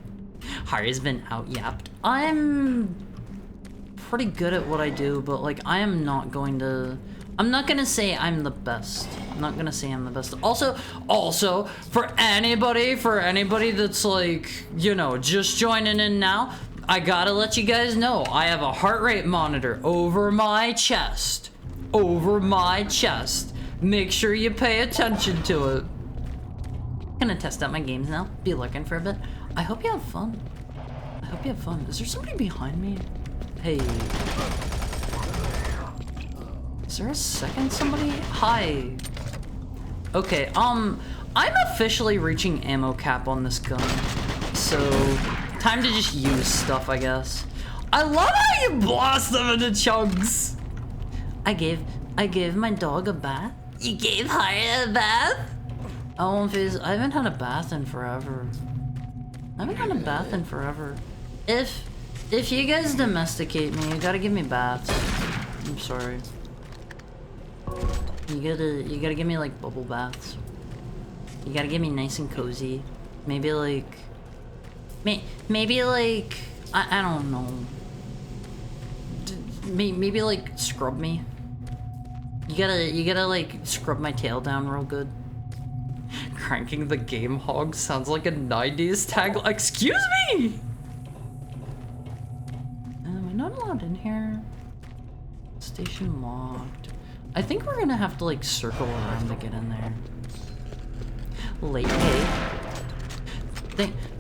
Harry's been out yapped. I'm pretty good at what I do, but like I am not going to. I'm not gonna say I'm the best. I'm not gonna say I'm the best. Also, for anybody that's like, you know, just joining in now, I gotta let you guys know I have a heart rate monitor over my chest. Over my chest. Make sure you pay attention to it. I'm gonna test out my games now. Be looking for a bit. I hope you have fun. I hope you have fun. Is there somebody behind me? Hey. Is there a second somebody? Hi. Okay, I'm officially reaching ammo cap on this gun. So, time to just use stuff, I guess. I love how you blast them into chunks. I gave my dog a bath. You gave Harry a bath? Oh, I haven't had a bath in forever. If you guys domesticate me, you gotta give me baths. I'm sorry. You gotta give me like bubble baths. You gotta get me nice and cozy. Maybe like, I don't know. Maybe like scrub me. You gotta like scrub my tail down real good. Cranking the game hog sounds like a 90s tagline. Excuse me! Am I not allowed in here? Station locked. I think we're gonna have to like circle around to get in there. Late pay.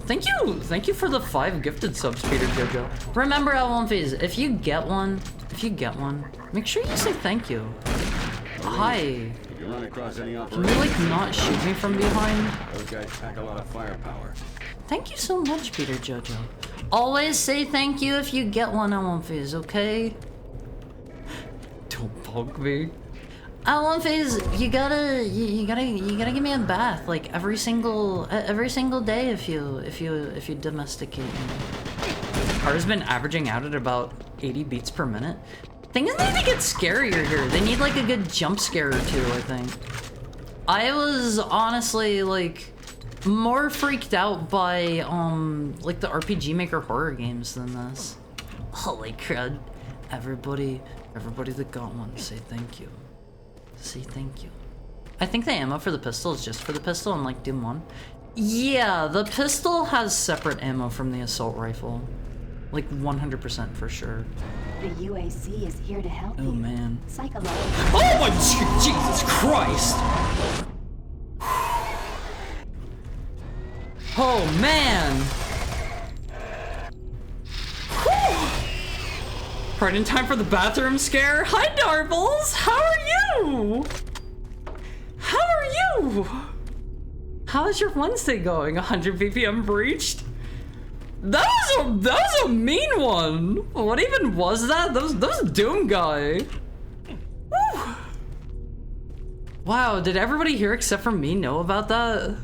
Thank you for the 5 gifted subs, Peter Jojo. Remember, L1Phase, if you get one, make sure you say thank you. Hi. You run across any Can you like not shoot me from behind? Those guys pack a lot of firepower. Thank you so much, Peter Jojo. Always say thank you if you get one, L1Phase, okay? Don't bug me. L1Phase, you gotta give me a bath like every single day if you domesticate me. Har's been averaging out at about 80 beats per minute. Things need to get scarier here. They need like a good jump scare or two, I think. I was honestly like more freaked out by like the RPG Maker horror games than this. Holy crud. Everybody that got one, say thank you. Say thank you. I think the ammo for the pistol is just for the pistol, unlike Doom 1. Yeah, the pistol has separate ammo from the assault rifle. Like 100% for sure. The UAC is here to help you. Oh man. Psychologically. Oh my Jesus Christ! Oh man! Right in time for the bathroom scare. Hi Darbles! How are you? How are you? How is your Wednesday going? 100 BPM breached? That was a mean one. What even was that? That was Doom guy. Woo. Wow, did everybody here except for me know about that?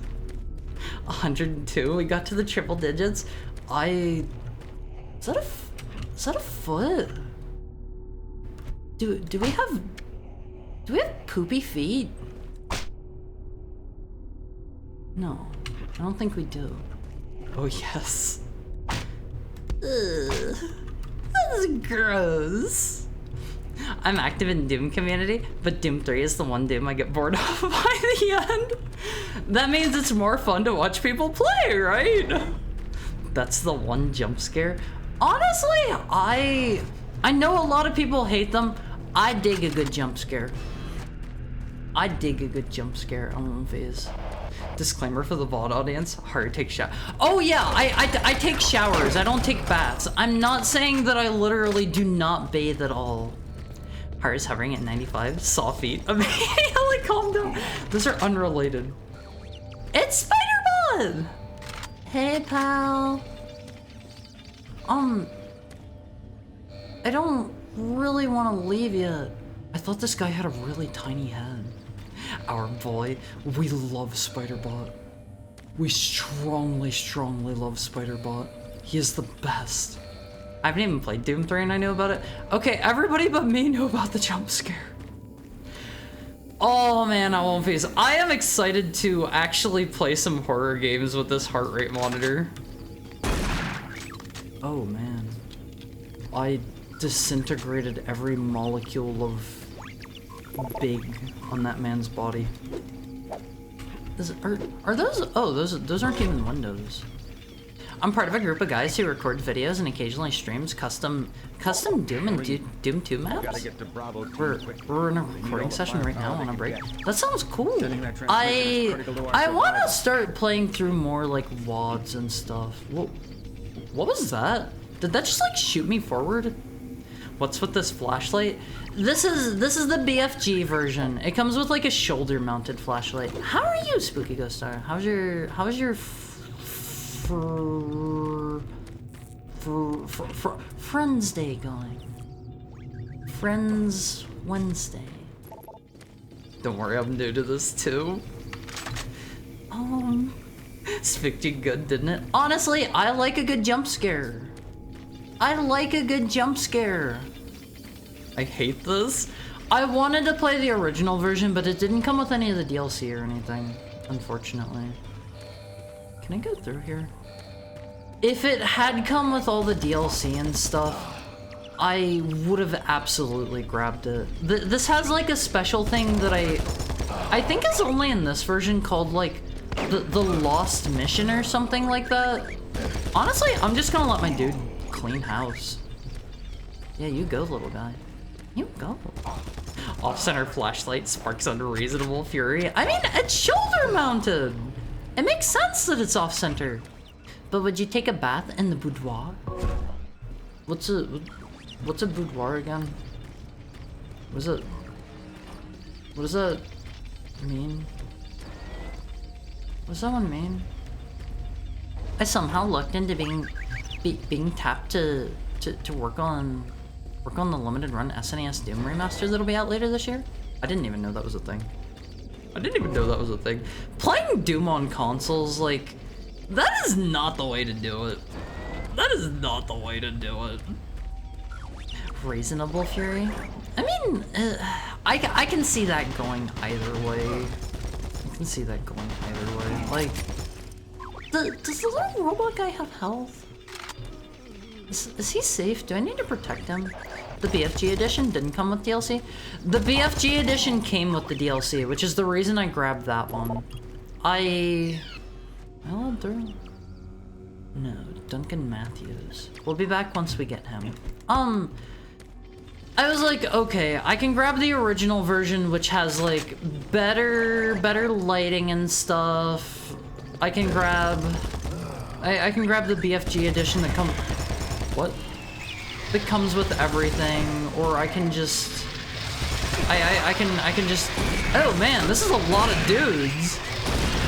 102. We got to the triple digits. Is that a foot? Do we have poopy feet? No, I don't think we do. Oh yes. Ugh, that is gross. I'm active in Doom community, but Doom 3 is the one Doom I get bored of by the end. That means it's more fun to watch people play, right? That's the one jump scare. Honestly, I know a lot of people hate them. I dig a good jump scare. I dig a good jump scare on Phase. Disclaimer for the VOD audience, Hari takes shower. Oh yeah, I take showers, I don't take baths. I'm not saying that I literally do not bathe at all. Hari's hovering at 95, saw feet. Immediately calm down. Those are unrelated. It's Spider-Bot! Hey pal. I don't really want to leave yet. I thought this guy had a really tiny head. Our boy, we love Spider-Bot. We strongly, strongly love Spider-Bot. He is the best. I haven't even played Doom 3 and I knew about it. Okay, everybody but me knew about the jump scare. Oh man, I won't face. I am excited to actually play some horror games with this heart rate monitor. Oh man. I disintegrated every molecule of big on that man's body. Are those? Oh, those aren't even windows. I'm part of a group of guys who record videos and occasionally streams custom Doom and Doom 2 maps. We're in a recording session right now on a break. That sounds cool. I want to start playing through more like WODs and stuff. What was that? Did that just like shoot me forward? What's with this flashlight? This is the BFG version. It comes with like a shoulder-mounted flashlight. How are you, Spooky Ghost Star? How's your Friends Day Going? Friends Wednesday. Don't worry, I'm new to this too. Spooked you good, didn't it? Honestly, I like a good jump scare. I like a good jump scare. I hate this. I wanted to play the original version, but it didn't come with any of the DLC or anything, unfortunately. Can I go through here? If it had come with all the DLC and stuff, I would have absolutely grabbed it. This has like a special thing that I think is only in this version called like the Lost Mission or something like that. Honestly, I'm just gonna let my dude clean house. Yeah, you go, little guy. You go. Off-center flashlight sparks under reasonable fury. I mean, it's shoulder-mounted. It makes sense that it's off-center. But would you take a bath in the boudoir? What's a boudoir again? What does that mean? What does that one mean? I somehow looked into being tapped to work on the limited run SNES Doom remaster that'll be out later this year. I didn't even know that was a thing. Playing Doom on consoles, like, that is not the way to do it. Reasonable fury? I mean, I can see that going either way. Like, does the little robot guy have health? Is he safe? Do I need to protect him? The BFG edition didn't come with DLC. The BFG edition came with the DLC, which is the reason I grabbed that one. I allowed through? No, Duncan Matthews. We'll be back once we get him. I was like, okay, I can grab the original version, which has like better lighting and stuff. I can grab the BFG edition that comes. What? That comes with everything, or I can just. I can just. Oh man, this is a lot of dudes.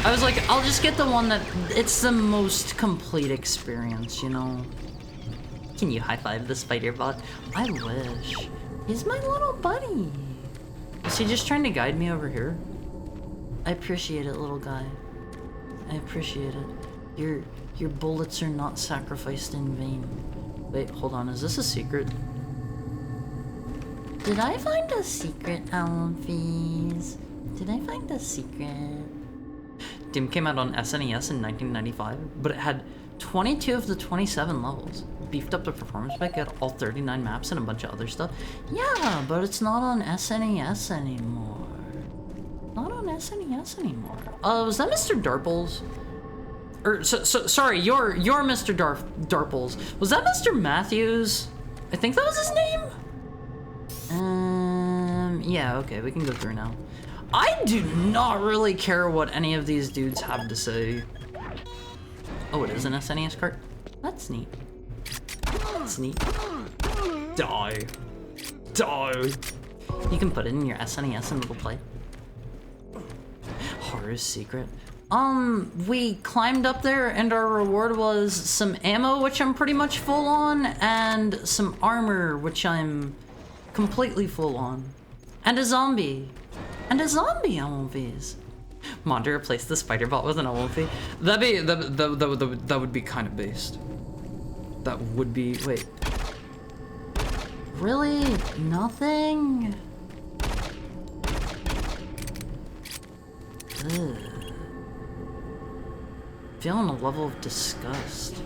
I was like, I'll just get the one that it's the most complete experience, you know. Can you high five the Spider-Bot? I wish. He's my little buddy. Is he just trying to guide me over here? I appreciate it, little guy. I appreciate it. Your bullets are not sacrificed in vain. Wait, hold on, is this a secret? Did I find a secret, Alphys? Did I find a secret? Doom came out on SNES in 1995, but it had 22 of the 27 levels. Beefed up the performance spec, got all 39 maps and a bunch of other stuff. Yeah, but it's not on SNES anymore. Was that Mr. Darples? Or, sorry, you're Mr. Darples. Was that Mr. Matthews? I think that was his name? Yeah, okay, we can go through now. I do not really care what any of these dudes have to say. Oh, it is an SNES cart? That's neat. That's neat. Die. Die. You can put it in your SNES and it'll play. Horror's secret. We climbed up there and our reward was some ammo, which I'm pretty much full on, and some armor, which I'm completely full on. And a zombie. And a zombie OMVs. Mod to replace the spider bot with an OMV. That would be kind of based. That would be, wait. Really? Nothing? Ugh. Feeling a level of disgust.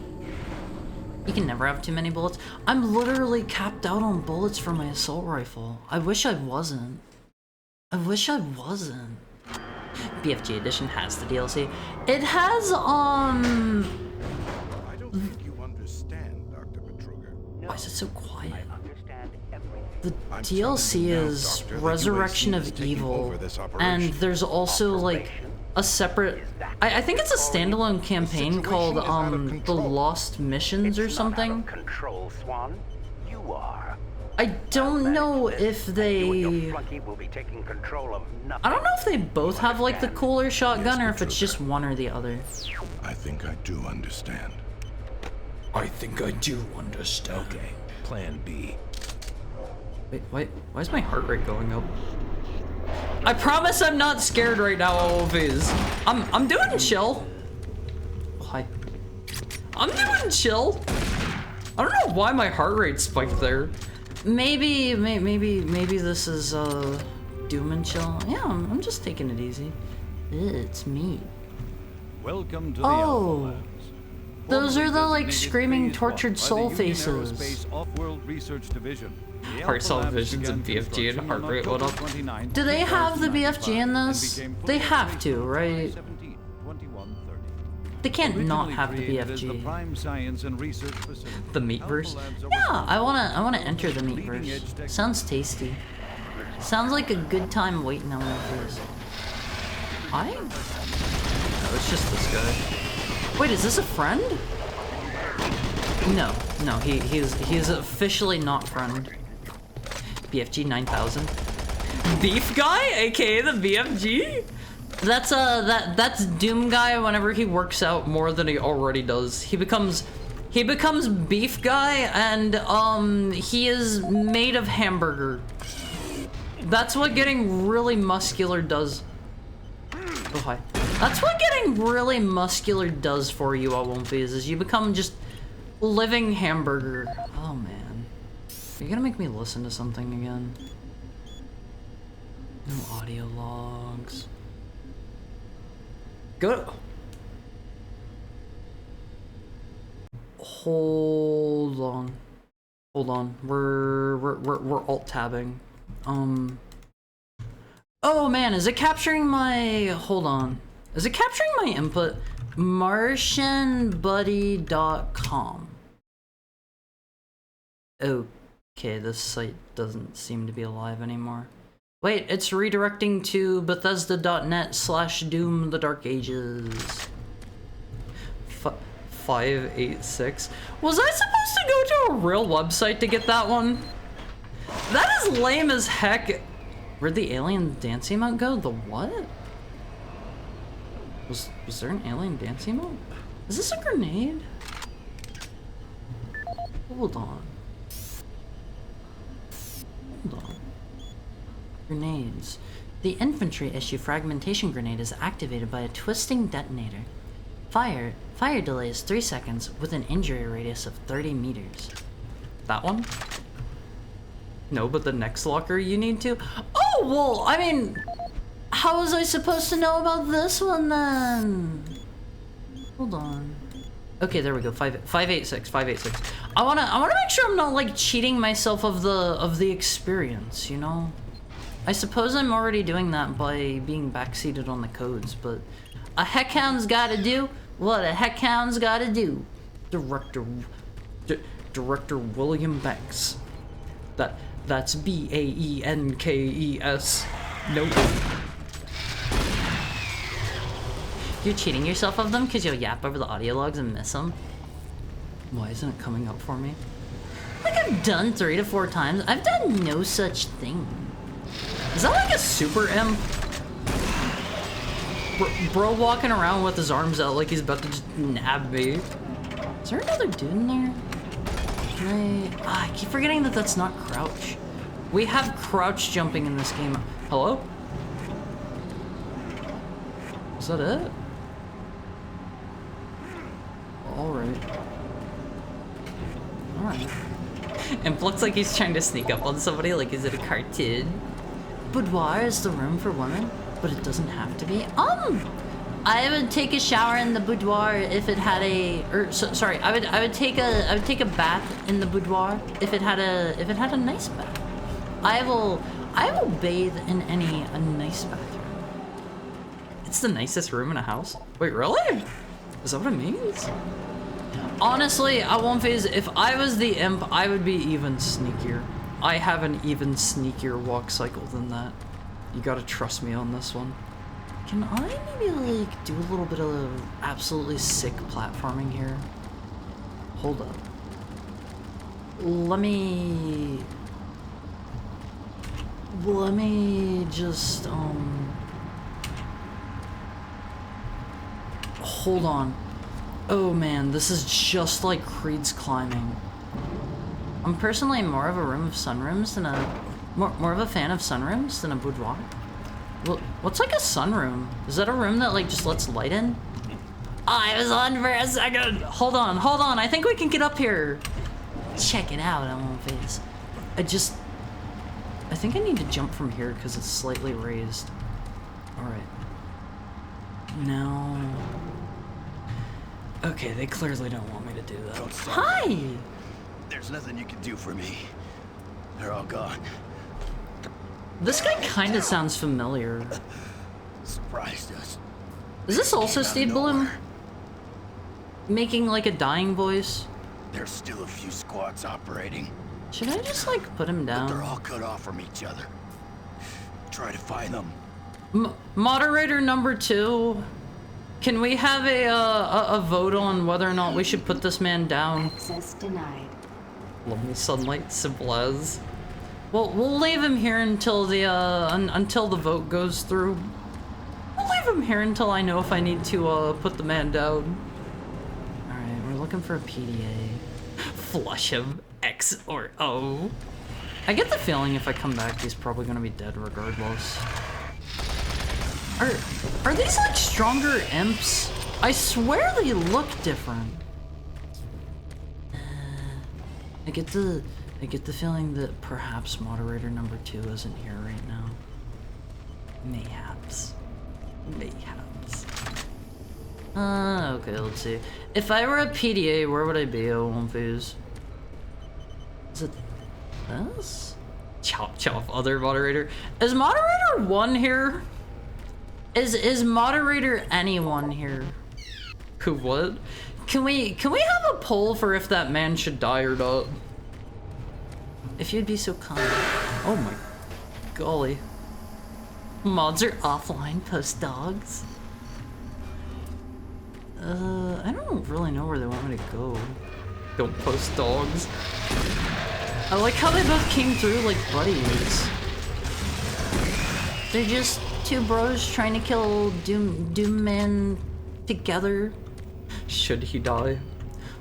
You can never have too many bullets. I'm literally capped out on bullets for my assault rifle. I wish I wasn't. I wish I wasn't. BFG Edition has the DLC. It has, I don't think you understand, Dr. Betruger. Why is it so quiet? The DLC is Resurrection of Evil, and there's also like a separate, I think it's a standalone campaign called The Lost Missions or something. Control, Swan. You are. I don't know if they, will be taking control of nothing. I don't know if they both have like the cooler shotgun or if it's just one or the other. I think I do understand. I think I do understand. Okay, plan B. Wait, why is my heart rate going up? I promise I'm not scared right now, OVs. I'm doing chill. Oh, hi. I'm doing chill. I don't know why my heart rate spiked there. Maybe this is doom and chill. Yeah, I'm just taking it easy. It's me. Welcome to the Oh, those are the like screaming tortured soul faces. Off-World Research Division. Heart cell visions of BFG and heart rate went up. Do they have the BFG in this? They have to, right? They can't not have the BFG. The Meatverse? Yeah, I wanna enter the Meatverse. Sounds tasty. Sounds like a good time waiting on this. No, it's just this guy. Wait, is this a friend? No, he's officially not friend. BFG 9000. Beef guy, aka the BFG? That's Doom guy whenever he works out more than he already does. He becomes beef guy and he is made of hamburger. That's what getting really muscular does. Oh hi. That's what getting really muscular does for you, OMVs, is you become just living hamburger. Oh man. Are you gonna make me listen to something again? No audio logs. Go. Hold on. We're alt tabbing. Oh man, is it capturing my? Hold on. Is it capturing my input? Martianbuddy.com. Okay, this site doesn't seem to be alive anymore. Wait, it's redirecting to Bethesda.net/Doom the Dark Ages. 586. Was I supposed to go to a real website to get that one? That is lame as heck. Where'd the alien dance emote go? The what? Was there an alien dance emote? Is this a grenade? Hold on. Grenades. The infantry issue fragmentation grenade is activated by a twisting detonator. Fire delay is 3 seconds with an injury radius of 30 meters. That one? No, but the next locker you need to? Oh, well, I mean, how was I supposed to know about this one then? Hold on. Okay, there we go. 586. I wanna make sure I'm not like cheating myself of the experience, you know? I suppose I'm already doing that by being backseated on the codes, but a heckhound's gotta do what a heckhound's gotta do. Director William Banks. That's Baenkes. Nope. You're cheating yourself of them because you'll yap over the audio logs and miss them. Why isn't it coming up for me? Like I've done 3 to 4 times. I've done no such thing. Is that like a super imp? Bro walking around with his arms out like he's about to just nab me. Is there another dude in there? I keep forgetting that that's not crouch. We have crouch jumping in this game. Hello? Is that it? Alright. Alright. Imp looks like he's trying to sneak up on somebody, like is it a cartoon? Boudoir is the room for women, but it doesn't have to be. I would take a shower in the boudoir if it had a, sorry, I would take a bath in the boudoir if it had a nice bath. I will bathe in a nice bathroom. It's the nicest room in a house. Wait, really? Is that what it means? Honestly, I won't phase. If I was the imp, I would be even sneakier. I have an even sneakier walk cycle than that. You gotta trust me on this one. Can I maybe like do a little bit of absolutely sick platforming here? Hold up. Let me just hold on. Oh man, this is just like Creed's climbing. I'm personally more of a room of sunrooms than a more of a fan of sunrooms than a boudoir. Well, what's like a sunroom? Is that a room that like just lets light in? I was on for a second. Hold on. I think we can get up here. Check it out. I won't phase. I think I need to jump from here because it's slightly raised. All right. Now. Okay, they clearly don't want me to do that. Hi! There's nothing you can do for me. They're all gone. This guy kind of sounds familiar. Surprised us. Is this also Steve Bloom? Making like a dying voice? There's still a few squads operating. Should I just like put him down? But they're all cut off from each other. Try to find them. Moderator number 2. Can we have a vote on whether or not we should put this man down? Access denied. Lovely sunlight, simple as. Well, we'll leave him here until the until the vote goes through. We'll leave him here until I know if I need to put the man down. All right, we're looking for a PDA. Flush him, X or O. I get the feeling if I come back, he's probably gonna be dead regardless. Are these like stronger imps? I swear they look different. I get the feeling that perhaps moderator number 2 isn't here right now. Mayhaps. Okay, let's see. If I were a PDA, where would I be? I won't phase. Is it this? Chop chop, other moderator. Is moderator 1 here? Is moderator anyone here? Who would? Can we have a poll for if that man should die or not? If you'd be so kind. Oh my golly. Mods are offline, post dogs. I don't really know where they want me to go. Don't post dogs. I like how they both came through like buddies. They're just 2 bros trying to kill Doom Man together. Should he die?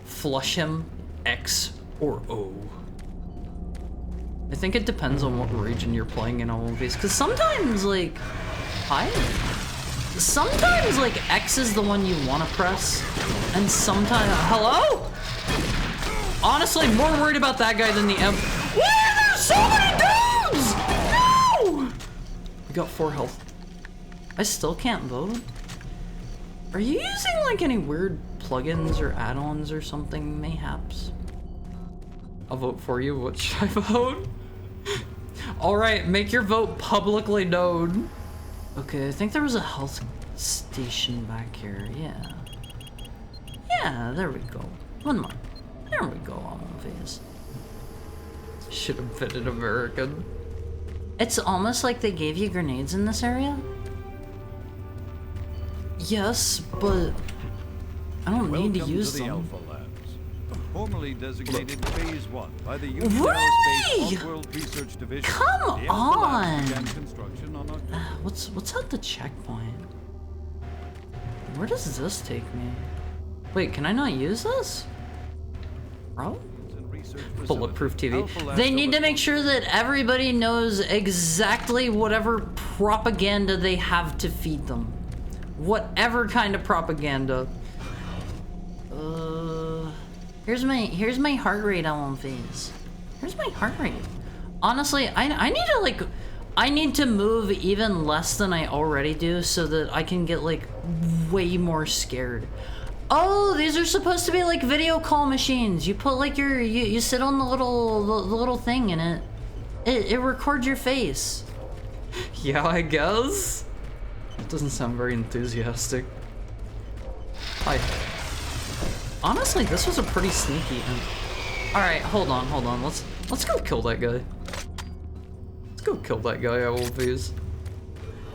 Flush him, X or O. I think it depends on what region you're playing in all of these, because sometimes like sometimes like X is the one you want to press, and sometimes hello? Honestly, more worried about that guy than the imp. Why are there so many dudes? No! We got 4 health. I still can't vote. Are you using like any weird plugins or add-ons or something, mayhaps? I'll vote for you. What should I vote? Alright, make your vote publicly known. Okay, I think there was a health station back here, yeah. Yeah, there we go. One more. There we go, obvious. Should have been an American. It's almost like they gave you grenades in this area. Yes, but I don't need to use the them. Alpha Labs, formerly designated Phase 1 by the U.S. Really? Aerospace Off-World Research Division. Come The Alpha Labs began on! construction on October. What's at the checkpoint? Where does this take me? Wait, can I not use this? Bro? Bulletproof TV. They need to make sure that everybody knows exactly whatever propaganda they have to feed them. Whatever kind of propaganda. Here's my heart rate on phase. Here's my heart rate. Honestly, I need to move even less than I already do so that I can get like way more scared. Oh, these are supposed to be like video call machines. You put like you sit on the little thing and it records your face. Yeah, I guess. It doesn't sound very enthusiastic. Honestly, this was a pretty sneaky. All right, hold on. Let's go kill that guy. Let's go kill that guy. I will please.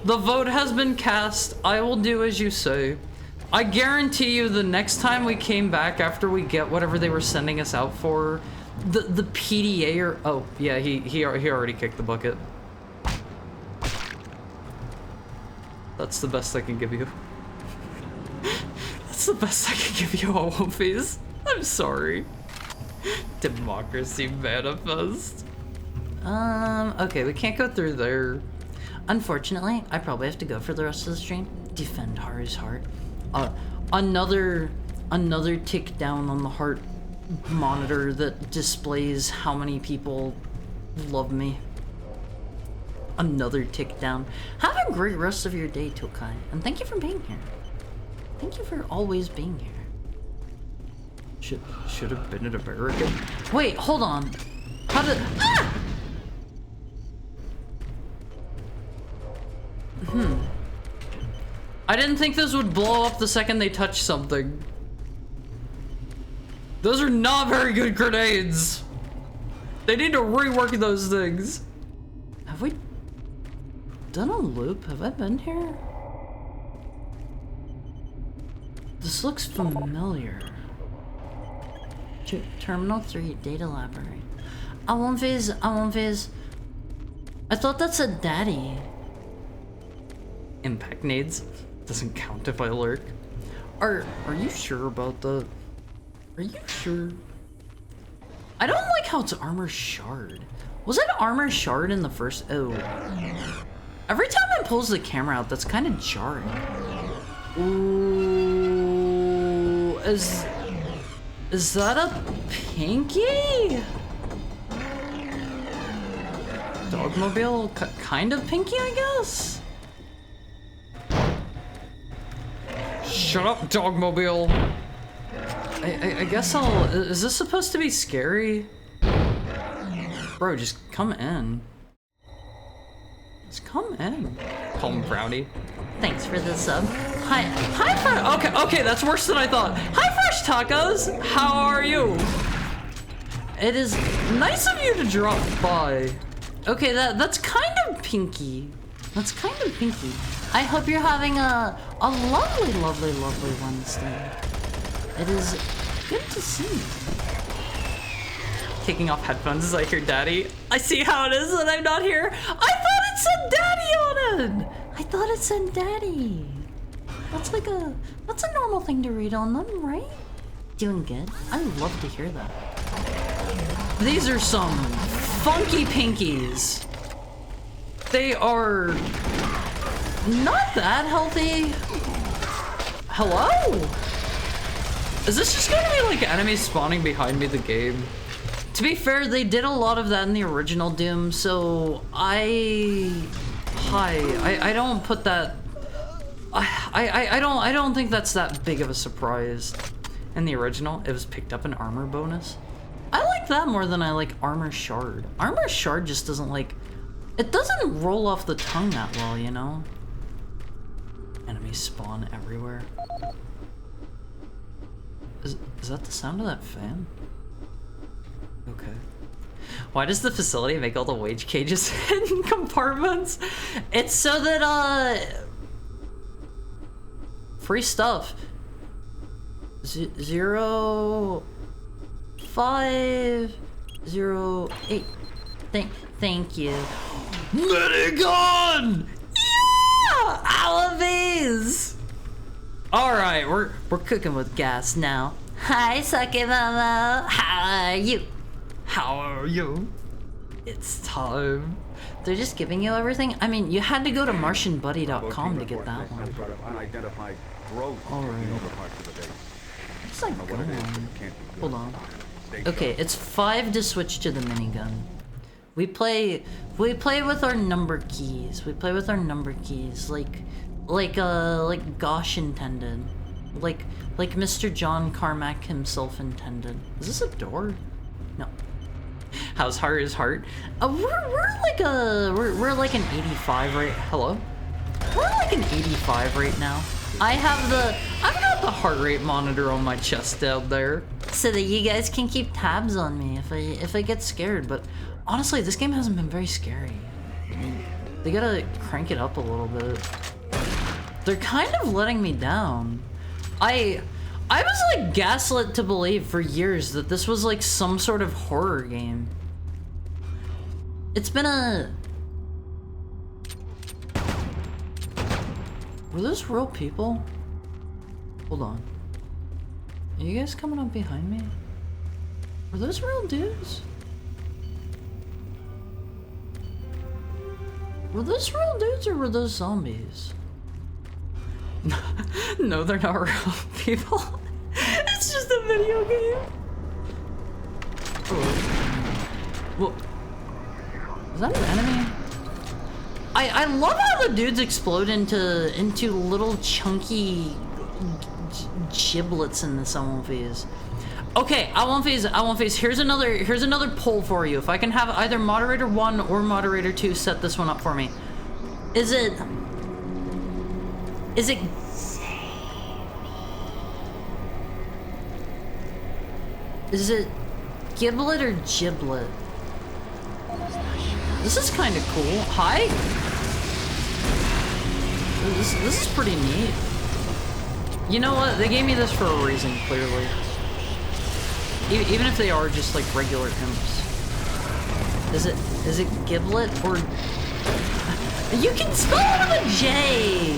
The vote has been cast. I will do as you say. I guarantee you the next time we came back after we get whatever they were sending us out for, the PDA or oh yeah, he already kicked the bucket. That's the best I can give you. That's the best I can give you, Always. I'm sorry. Democracy manifest. Okay, we can't go through there. Unfortunately, I probably have to go for the rest of the stream. Defend Haru's heart. Another tick down on the heart monitor that displays how many people love me. Another tick down. Have a great rest of your day, Tokai, and thank you for being here. Thank you for always being here. Should have been at a barricade. Wait, hold on. How did? Ah! I didn't think this would blow up the second they touched something. Those are not very good grenades. They need to rework those things. Have we done a loop? Have I been here? This looks familiar. Terminal 3, data library. I won't phase. I thought that said daddy. Impact nades. Doesn't count if I lurk. Are you sure about that? Are you sure? I don't like how it's armor shard. Was it armor shard in the first? Oh. Every time it pulls the camera out, that's kind of jarring. Ooh, is that a pinky? Dogmobile, kind of pinky, I guess. Shut up, Dogmobile. I guess I'll. Is this supposed to be scary? Bro, just come in. Just come in. Call him Brownie. Thanks for the sub. Hi, okay, that's worse than I thought. Hi, Fresh Tacos. How are you? It is nice of you to drop by. Okay, that's kind of pinky. That's kind of pinky. I hope you're having a lovely Wednesday. It is good to see you. Taking off headphones as I hear daddy. I see how it is that I'm not here. I thought it said daddy on it. I thought it said daddy. That's a normal thing to read on them, right? Doing good. I love to hear that. These are some funky pinkies. They are not that healthy. Hello? Is this just gonna be like enemies spawning behind me the game? To be fair, they did a lot of that in the original Doom, so I don't put that. I don't think that's that big of a surprise. In the original, it was picked up an armor bonus. I like that more than I like armor shard. Armor shard just doesn't like. It doesn't roll off the tongue that well, you know? Enemies spawn everywhere. Is that the sound of that fan? Okay. Why does the facility make all the wage cages in compartments? It's so that, free stuff. 0 5 0 8. Thank you. Minigun! Yeah! All of these! Alright, we're cooking with gas now. Hi, Sucky Momo. How are you? How are you? It's time. They're just giving you everything? I mean, you had to go to MartianBuddy.com to get that one. Alright. What's that going on? Hold on. Okay, it's 5 to switch to the minigun. We play with our number keys. We play with our number keys like Gosh intended. Like Mr. John Carmack himself intended. Is this a door? No. How's heart is heart? We're like an 85 right. Hello? We're like an 85 right now. I've got the heart rate monitor on my chest down there, so that you guys can keep tabs on me if I get scared. But honestly, this game hasn't been very scary. I mean, they gotta crank it up a little bit. They're kind of letting me down. I was like gaslit to believe for years that this was like some sort of horror game. It's been a... Were those real people? Hold on. Are you guys coming up behind me? Were those real dudes? Were those real dudes or were those zombies? No, they're not real people. It's just a video game. What? Is that an enemy? I love how the dudes explode into little chunky giblets in this Owl phase. Okay, Owl phase. Here's another poll for you. If I can have either moderator 1 or moderator 2 set this one up for me. Is it giblet or giblet? This is kind of cool. Hi. This is pretty neat. You know what? They gave me this for a reason, clearly. Even if they are just like regular imps. Is it giblet or... You can spell it with a J!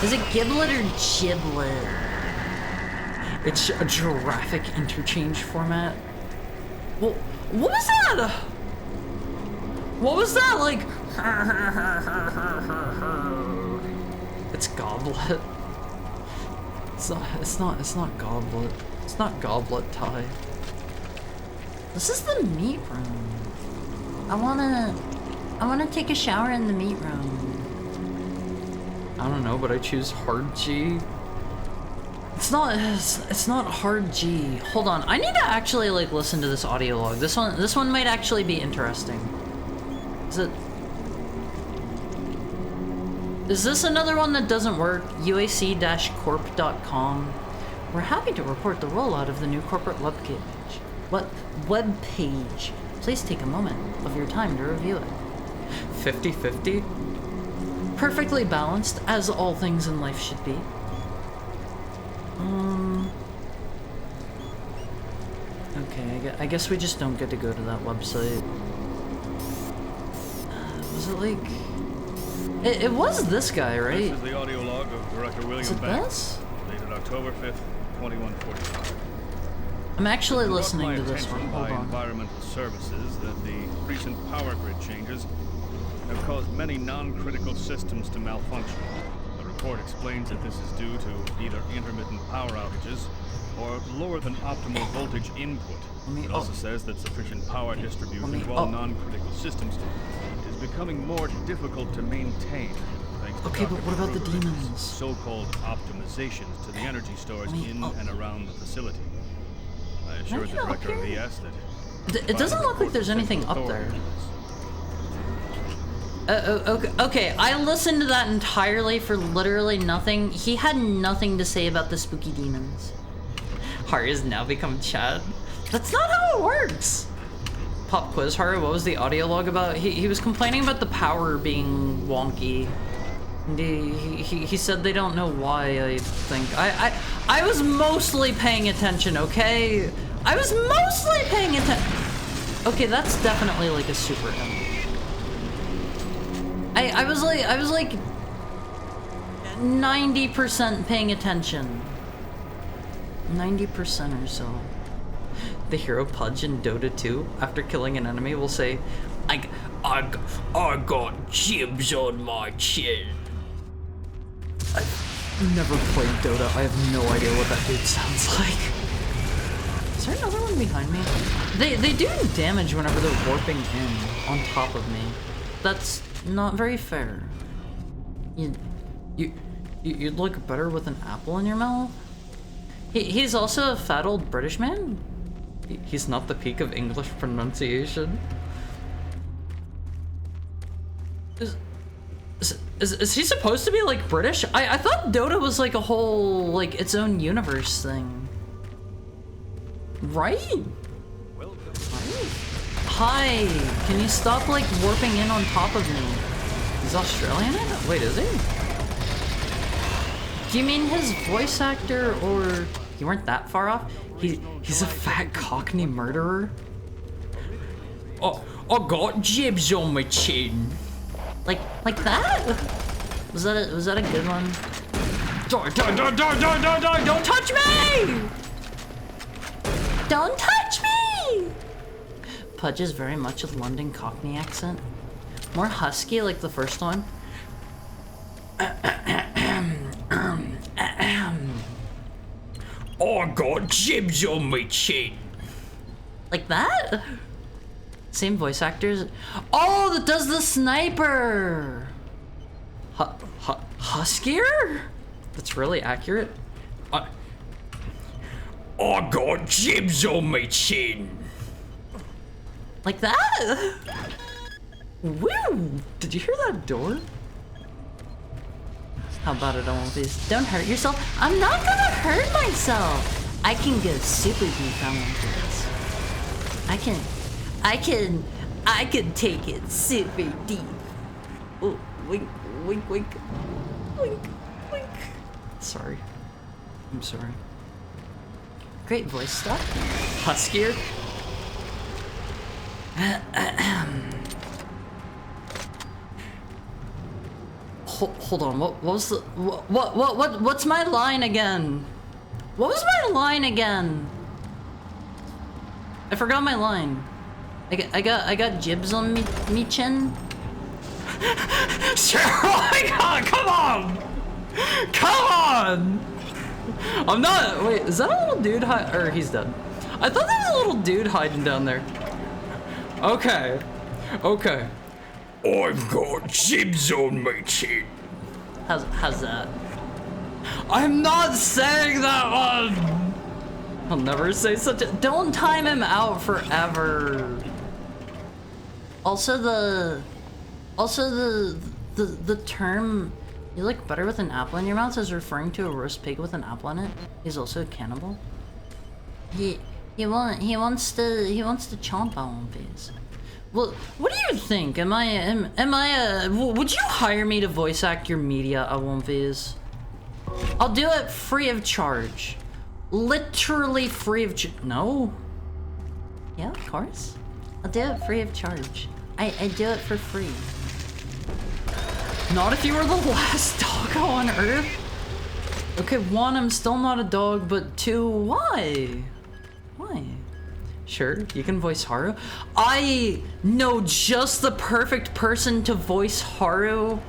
Is it giblet or giblet? It's a giraffic interchange format. Well, what was that? What was that? Like... It's goblet. It's not goblet. It's not goblet tie. This is the meat room. I wanna take a shower in the meat room. I don't know, but I choose hard G. It's not hard G. Hold on, I need to actually like listen to this audio log. This one might actually be interesting. Is this another one that doesn't work? UAC-corp.com. We're happy to report the rollout of the new corporate webpage. Please take a moment of your time to review it. 50-50? Perfectly balanced, as all things in life should be. Okay, I guess we just don't get to go to that website. Was it like... It was this guy, right? This is the audio log of Director William Banks, dated October 5th, 2145. I'm actually listening to this one. Hold on. Environmental Services that the recent power grid changes have caused many non-critical systems to malfunction. The report explains that this is due to either intermittent power outages or lower than optimal voltage input. It also says that sufficient power distribution to all non-critical systems is becoming more difficult to maintain. Okay, but what about the demons? So-called optimizations to the energy stores in and around the facility. I assured the director of ES that... It doesn't look like there's anything up there. Okay, I listened to that entirely for literally nothing. He had nothing to say about the spooky demons. Haru has now become Chad. That's not how it works. Pop quiz, Haru, what was the audio log about? He was complaining about the power being wonky. And he said they don't know why, I think. I was mostly paying attention, okay? I was mostly paying attention. Okay, that's definitely like a super M. I was like 90% paying attention. 90% or so. The hero Pudge in Dota 2, after killing an enemy, will say, I got jibs on my chin. I've never played Dota. I have no idea what that dude sounds like. Is there another one behind me? They do damage whenever they're warping in on top of me. That's not very fair. You'd look better with an apple in your mouth? He's also a fat old British man? He's not the peak of English pronunciation. Is he supposed to be like British? I thought Dota was like a whole, like, its own universe thing. Right? Hi, can you stop like warping in on top of me? He's Australian? Wait, is he? Do you mean his voice actor, or you weren't that far off? He's a fat Cockney murderer? Oh, I got jibs on my chin. Like that? Was that a good one? Don't touch me! Don't touch me! Pudge is very much a London Cockney accent. More husky like the first one. I got jibs on my chin. Like that? Same voice actors. Oh, that does the sniper! Huskier? That's really accurate. I got jibs on my chin. Like that? Woo! Did you hear that door? How about it, all these? Don't hurt yourself. I'm not gonna hurt myself. I can go super deep on this. I can take it super deep. Oh, wink, wink, wink, wink, wink. Sorry. I'm sorry. Great voice stuff. Huskier. Hold on. What was the what's my line again? What was my line again? I forgot my line. I got jibs on me chin. Sure, oh my god, come on! Come on! I'm not, wait, is that a little dude or he's dead. I thought there was a little dude hiding down there. Okay. Okay. I've got jibs on my chin. How's that? I'm not saying that one! I'll never say such a, don't time him out forever. Also the term "you look better with an apple in your mouth" is referring to a roast pig with an apple in it. He's also a cannibal. He wants to chomp on One Piece. Well, what do you think? Am I would you hire me to voice act your media at One Piece? I'll do it free of charge. Literally free of no? Yeah, of course. I'll do it free of charge. I do it for free. Not if you were the last dog on Earth. Okay, one, I'm still not a dog, but two, why? Why? Sure, you can voice Haru. I know just the perfect person to voice Haru.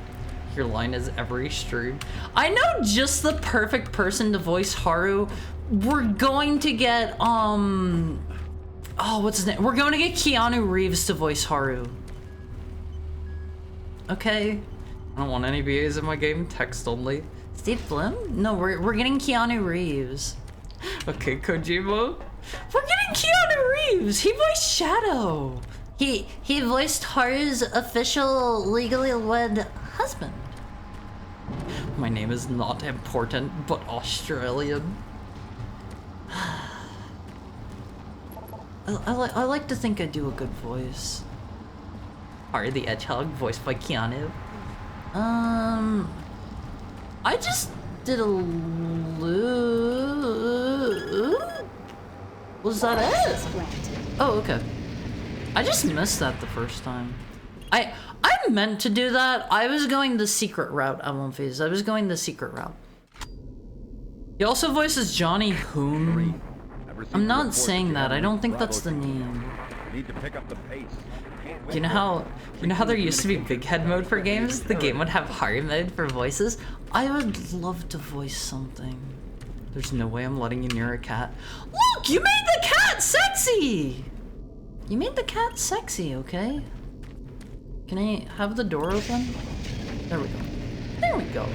Your line is every stream. I know just the perfect person to voice Haru. We're going to get, oh, what's his name? We're going to get Keanu Reeves to voice Haru. Okay. I don't want any BAs in my game, text only. Steve Bloom? No, we're getting Keanu Reeves. Okay, Kojima. We're getting Keanu Reeves! He voiced Shadow! He voiced Haru's official legally wed husband. My name is not important, but Australian. I like to think I do a good voice. Haru the Hedgehog, voiced by Keanu. I just did a Was that it? Oh, okay. I just missed that the first time. I meant to do that. I was going the secret route, Phase. I was going the secret route. He also voices Johnny Hoon. I'm not saying that. I don't think that's the name. Need to pick up the pace. You know how there used to be big head mode for games? The game would have hard mode for voices. I would love to voice something. There's no way I'm letting you near a cat. Look, you made the cat sexy! You made the cat sexy, okay? Can I have the door open? There we go. There we go.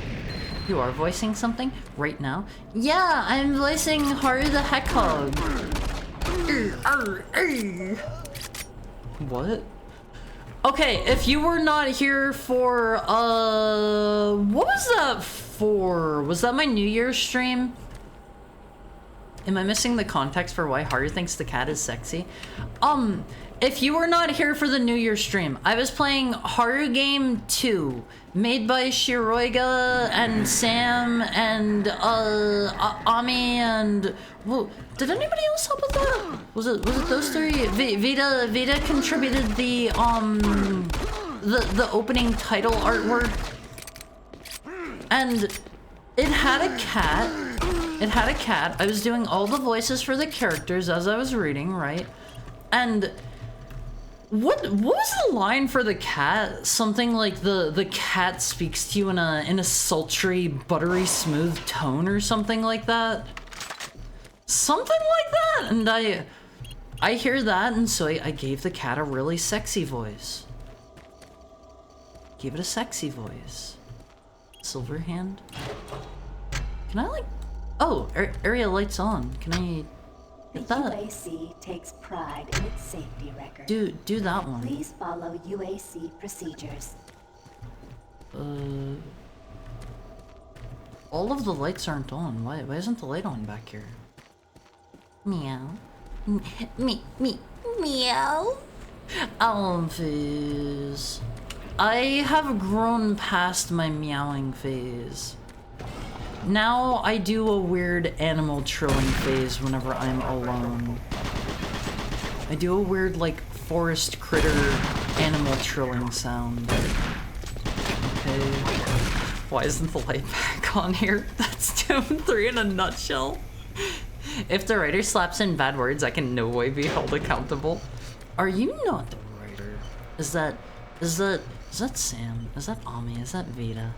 You are voicing something right now? Yeah, I'm voicing Haru the Hedgehog. What? Okay, if you were not here for, what was that for? Was that my New Year's stream? Am I missing the context for why Haru thinks the cat is sexy? If you were not here for the New Year's stream, I was playing Haru Game 2, made by Shiroiga and Sam and, Ami and... Whoa, did anybody else help with that? Was it those three? Vita contributed the opening title artwork. And it had a cat. It had a cat. I was doing all the voices for the characters as I was reading, right? And what was the line for the cat? Something like the cat speaks to you in a sultry, buttery smooth tone or something like that. Something like that. And I hear that, and so I gave the cat a really sexy voice. Gave it a sexy voice. Silverhand. Can I like? Oh, area lights on. Can I hit that? UAC takes pride in its safety record. Do that one. Please follow UAC procedures. All of the lights aren't on. Why isn't the light on back here? Meow. Meow. Phase. I have grown past my meowing phase. Now I do a weird animal trilling phase whenever I'm alone. I do a weird, like, forest critter animal trilling sound. Okay. Why isn't the light back on here? That's Doom 3 in a nutshell. If the writer slaps in bad words, I can no way be held accountable. Are you not the writer? Is that Sam? Is that Ami? Is that Vita?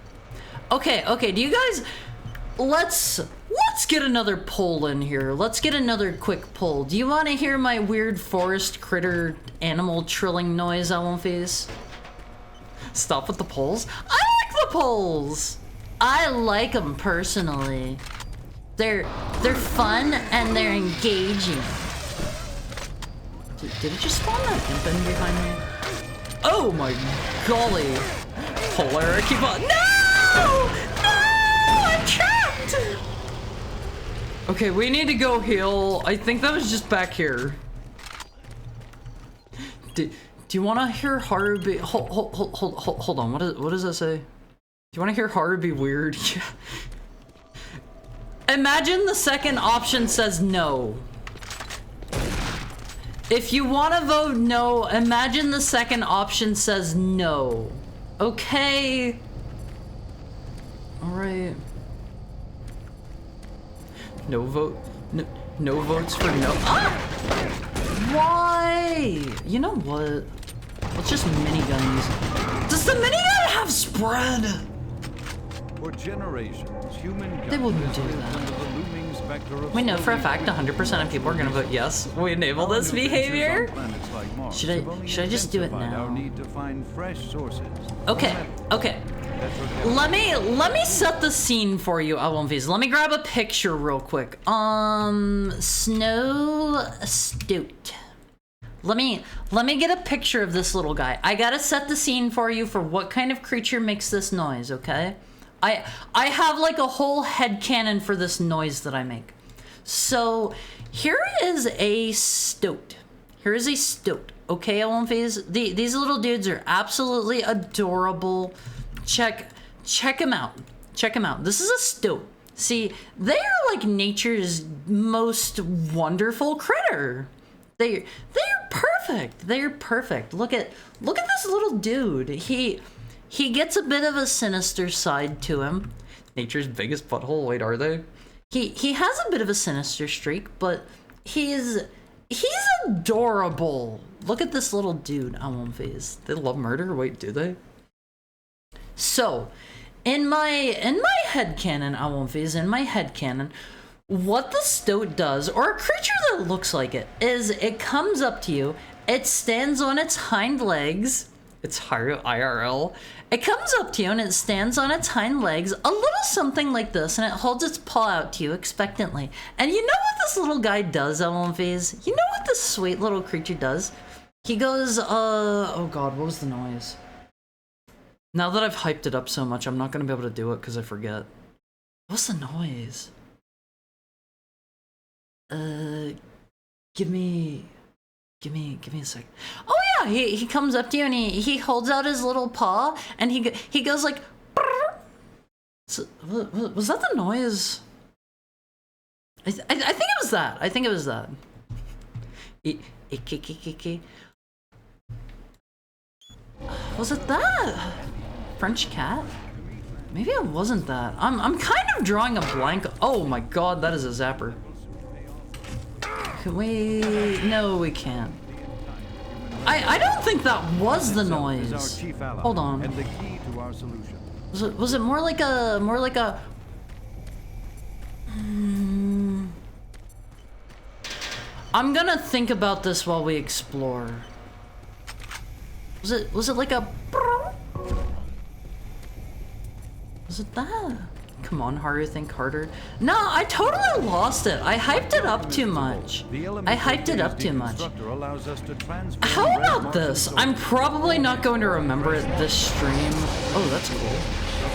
Okay, do you guys... Let's get another poll in here. Let's get another quick poll. Do you want to hear my weird forest critter animal trilling noise, Face? Stop with the polls? I like the polls! I like them personally. They're fun and they're engaging. Did it just spawn that imp in behind me? Oh my golly. Polarity bot. No! I'm trapped! Okay, we need to go heal. I think that was just back here. Do you want to hear Haru be... Hold on. What does that say? Do you want to hear Haru be weird? Imagine the second option says no. If you want to vote no, imagine the second option says no. Okay. Alright. No vote. No votes for no. Ah! Why? You know what? Let's just miniguns. Does the minigun have spread? For generations, humankind They wouldn't do that. We know for a fact 100% of people are gonna vote yes. We enable this behavior. Should I just do it now? Okay. Let me set the scene for you, Elwonvies. Let me grab a picture real quick. Snow Stoot. Let me get a picture of this little guy. I gotta set the scene for you for what kind of creature makes this noise, okay? I have like a whole headcanon for this noise that I make. So here is a stoat. Here is a stoat. Okay, Elwonvies? These little dudes are absolutely adorable. Check them out. check him out. This is a stoat. See, they are like nature's most wonderful critter. They're perfect. They're perfect. Look at this little dude. He gets a bit of a sinister side to him. Nature's biggest butthole. Wait, are they? He has a bit of a sinister streak, but he's adorable. Look at this little dude. I won't phase. They love murder. Wait, do they? So, in my headcanon, I won't phase. In my headcanon, what the stoat does, or a creature that looks like it, is it comes up to you. It stands on its hind legs. It's IRL. It comes up to you and it stands on its hind legs, a little something like this, and it holds its paw out to you expectantly. And you know what this little guy does, Elonphase? You know what this sweet little creature does? He goes, oh god, what was the noise? Now that I've hyped it up so much, I'm not gonna be able to do it because I forget. What's the noise? Give me a sec. Oh yeah, he comes up to you and he holds out his little paw and he goes like. So, was that the noise? I think it was that. I think it was that. Was it that? French cat? Maybe it wasn't that. I'm kind of drawing a blank. Oh my god, that is a zapper. Can we? No, we can't. I don't think that was the noise. Hold on. And the key to our solution. Was it more like a I'm gonna think about this while we explore. Was it like a Was it that? Come on, Haru, think harder. No, I totally lost it. I hyped it up too much. How about this? I'm probably not going to remember it this stream. Oh, that's cool.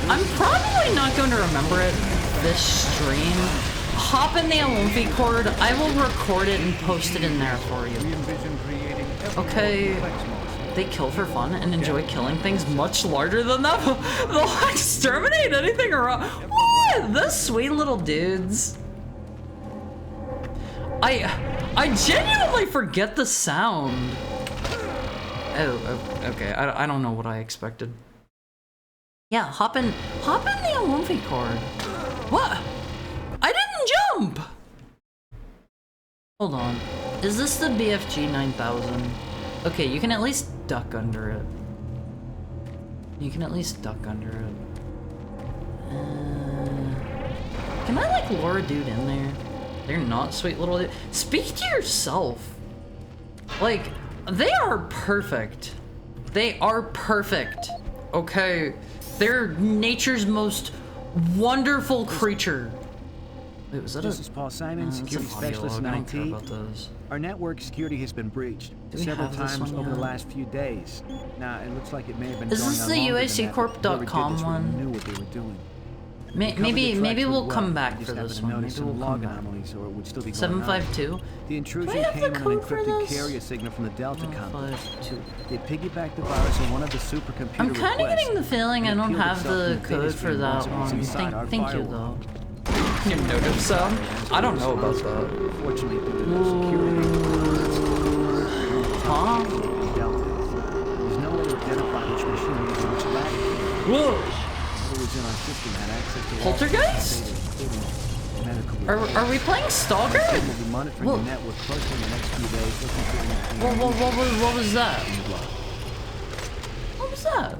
I'm probably not going to remember it this stream. Hop in the Elonphi cord. I will record it and post it in there for you. Okay. They kill for fun and enjoy killing things much larger than them. They'll exterminate anything around. What? Those sweet little dudes. I genuinely forget the sound. Oh, okay. I don't know what I expected. Yeah, hop in the Elonphi cord. What? I didn't jump. Hold on. Is this the BFG 9000? Okay, you can at least duck under it. You can at least duck under it. Can I like lure a dude in there? They're not sweet little dude. Speak to yourself. Like, they are perfect. They are perfect. Okay, they're nature's most wonderful creature. Wait, was that This is Paul Simon, security specialist in IT. Our network security has been breached several times over the last few days. Now, it looks like it may have been Is this the UACcorp.com one? Knew what they were doing. Maybe we'll come back for this one. Maybe we'll come back. 752? The intrusion came on an encrypted carrier signal from the Delta company. They piggybacked the virus on one of the supercomputer I'm kind of getting the feeling I don't have the code for that one. Thank you, though. Your notice sound? I don't know about that. Fortunately, due to the security. Huh? There's no way to identify which machine was in which lab. Whoa! In our system had access to Poltergeist? Are we playing Stalker? We'll be monitoring the network closely in the next few days, looking for what was that? What was that?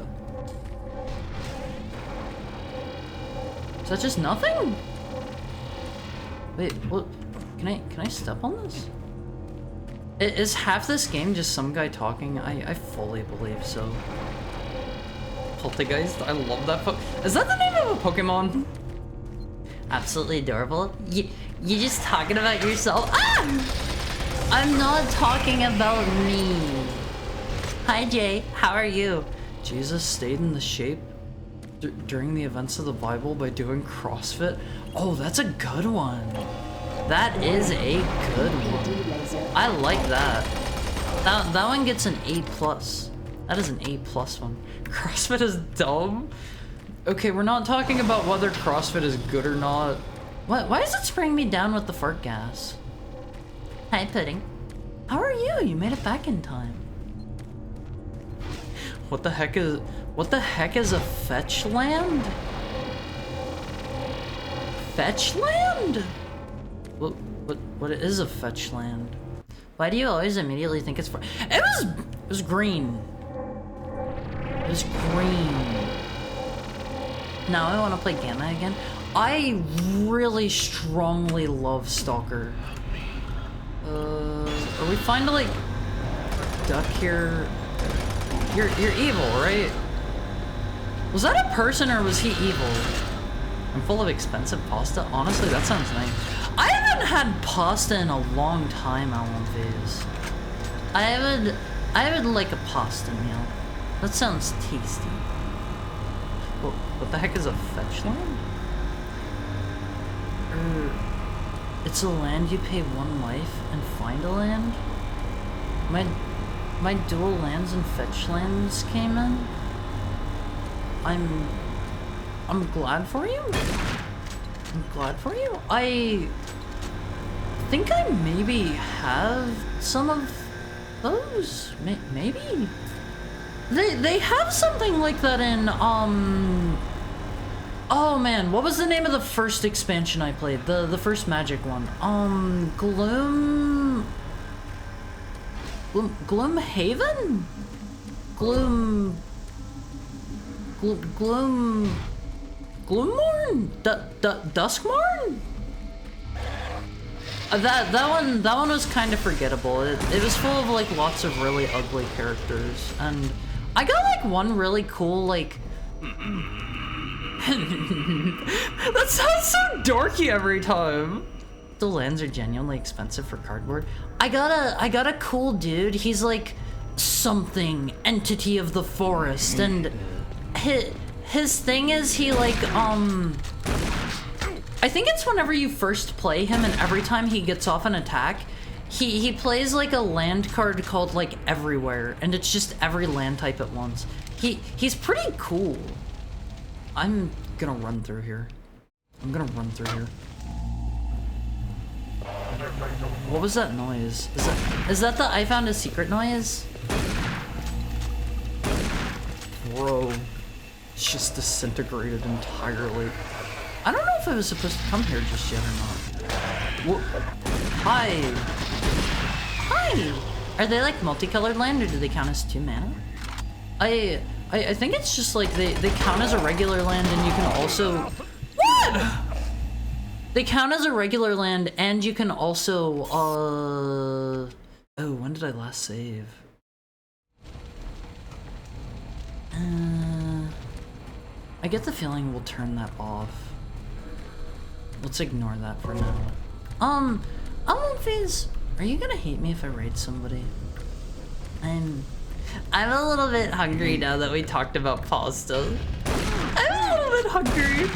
Is that just nothing? Wait, what? Can I step on this? Is half this game just some guy talking? I fully believe so. Poltergeist, I love that. Is that the name of a Pokemon? Absolutely adorable. You're just talking about yourself. Ah! I'm not talking about me. Hi Jay, how are you? Jesus stayed in the shape during the events of the Bible by doing CrossFit. Oh, that's a good one. That is a good one. I like that. That one gets an A+. That is an A+ one. CrossFit is dumb. Okay, we're not talking about whether CrossFit is good or not. What? Why is it spraying me down with the fart gas? Hi, Pudding. How are you? You made it back in time. What the heck is a fetch land? Fetch land? What is a fetch land? Why do you always immediately think it's for? It was green. It was green. Now I want to play Gamma again. I really strongly love Stalker. Are we fine to like duck here? You're evil, right? Was that a person or was he evil? I'm full of expensive pasta. Honestly, that sounds nice. I haven't had pasta in a long time, Alan Phase. I would like a pasta meal. That sounds tasty. What the heck is a fetch land? It's a land you pay 1 life and find a land? My dual lands and fetch lands came in. I'm glad for you. I'm glad for you. I think I maybe have some of those. Maybe. They have something like that in oh man, what was the name of the first expansion I played? The first Magic one. Gloomhaven? Gloommorn? Duskmorn? That one was kind of forgettable. It was full of like lots of really ugly characters, and I got like one really cool like. That sounds so dorky every time. The lands are genuinely expensive for cardboard. I got a cool dude. He's like something entity of the forest, and his thing is he like I think it's whenever you first play him, and every time he gets off an attack, he plays like a land card called like Everywhere, and it's just every land type at once. He's pretty cool. I'm gonna run through here. What was that noise? Is that the I found a secret noise? Bro, it's just disintegrated entirely. I don't know if I was supposed to come here just yet or not. Whoa. Hi. Are they like multicolored land, or do they count as 2 mana? I think it's just like they count as a regular land, and you can also... What? They count as a regular land, and you can also, oh, when did I last save? I get the feeling we'll turn that off. Let's ignore that for now. Phase, are you gonna hate me if I raid somebody? I'm a little bit hungry now that we talked about pasta. I'm a little bit hungry.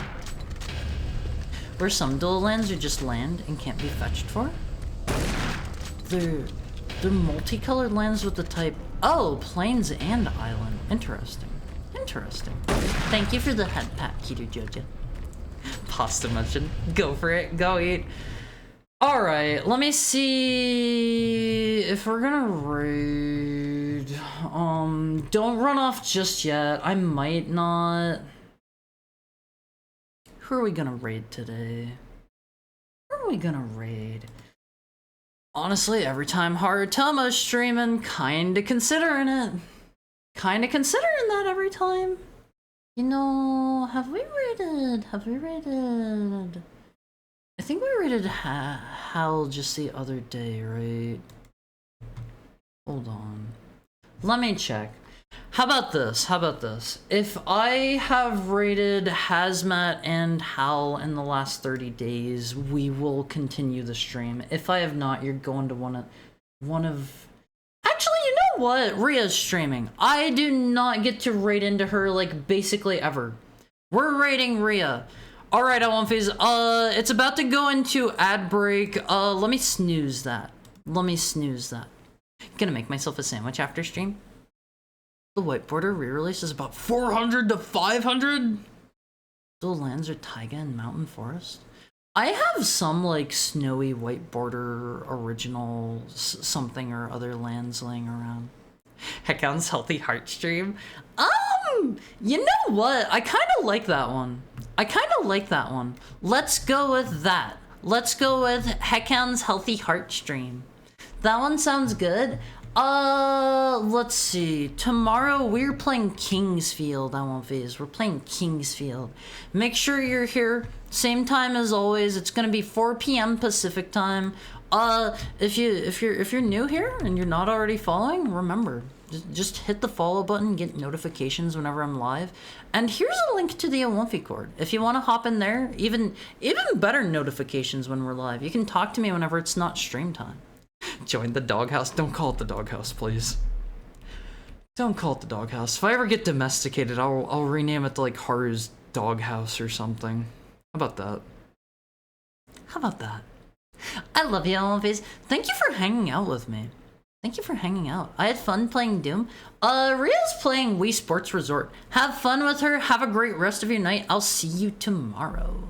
Where some dual lands are just land and can't be fetched for? They're multicolored lands with the type, oh, plains and island. Interesting. Thank you for the head pat, Kido Jojo. Pasta mention. Go for it. Go eat. Alright, let me see if we're gonna raid. Don't run off just yet. I might not. Who are we gonna raid today? Honestly, every time Harutoma's streaming, kinda considering it. Kinda considering that every time. You know, have we raided? I think we raided Hal just the other day, right? Hold on. Let me check. How about this? If I have raided Hazmat and Hal in the last 30 days, we will continue the stream. If I have not, you're going to one of... Actually, you know what? Rhea's streaming. I do not get to raid into her, like, basically ever. We're raiding Rhea. Alright, Phase. It's about to go into ad break. Let me snooze that. Gonna make myself a sandwich after stream. The White Border re-release is about 400 to 500? Still lands are taiga and mountain forest. I have some like snowy white border original something or other lands laying around. Heckhound's Healthy Heart stream. You know what? I kind of like that one. Let's go with that. Let's go with Heckhound's Healthy Heart stream. That one sounds good. Let's see. Tomorrow we're playing Kingsfield, LMVs. We're playing Kingsfield. Make sure you're here. Same time as always. It's gonna be 4 p.m. Pacific time. If you're new here and you're not already following, remember, just hit the follow button, get notifications whenever I'm live. And here's a link to the Awomphi Court. If you want to hop in there, even better notifications when we're live. You can talk to me whenever it's not stream time. Join the doghouse. Don't call it the doghouse, please. Don't call it the doghouse. If I ever get domesticated, I'll rename it to like Haru's Doghouse or something. How about that? How about that? I love you, Olympies. Thank you for hanging out with me. Thank you for hanging out. I had fun playing Doom. Ria's playing Wii Sports Resort. Have fun with her. Have a great rest of your night. I'll see you tomorrow.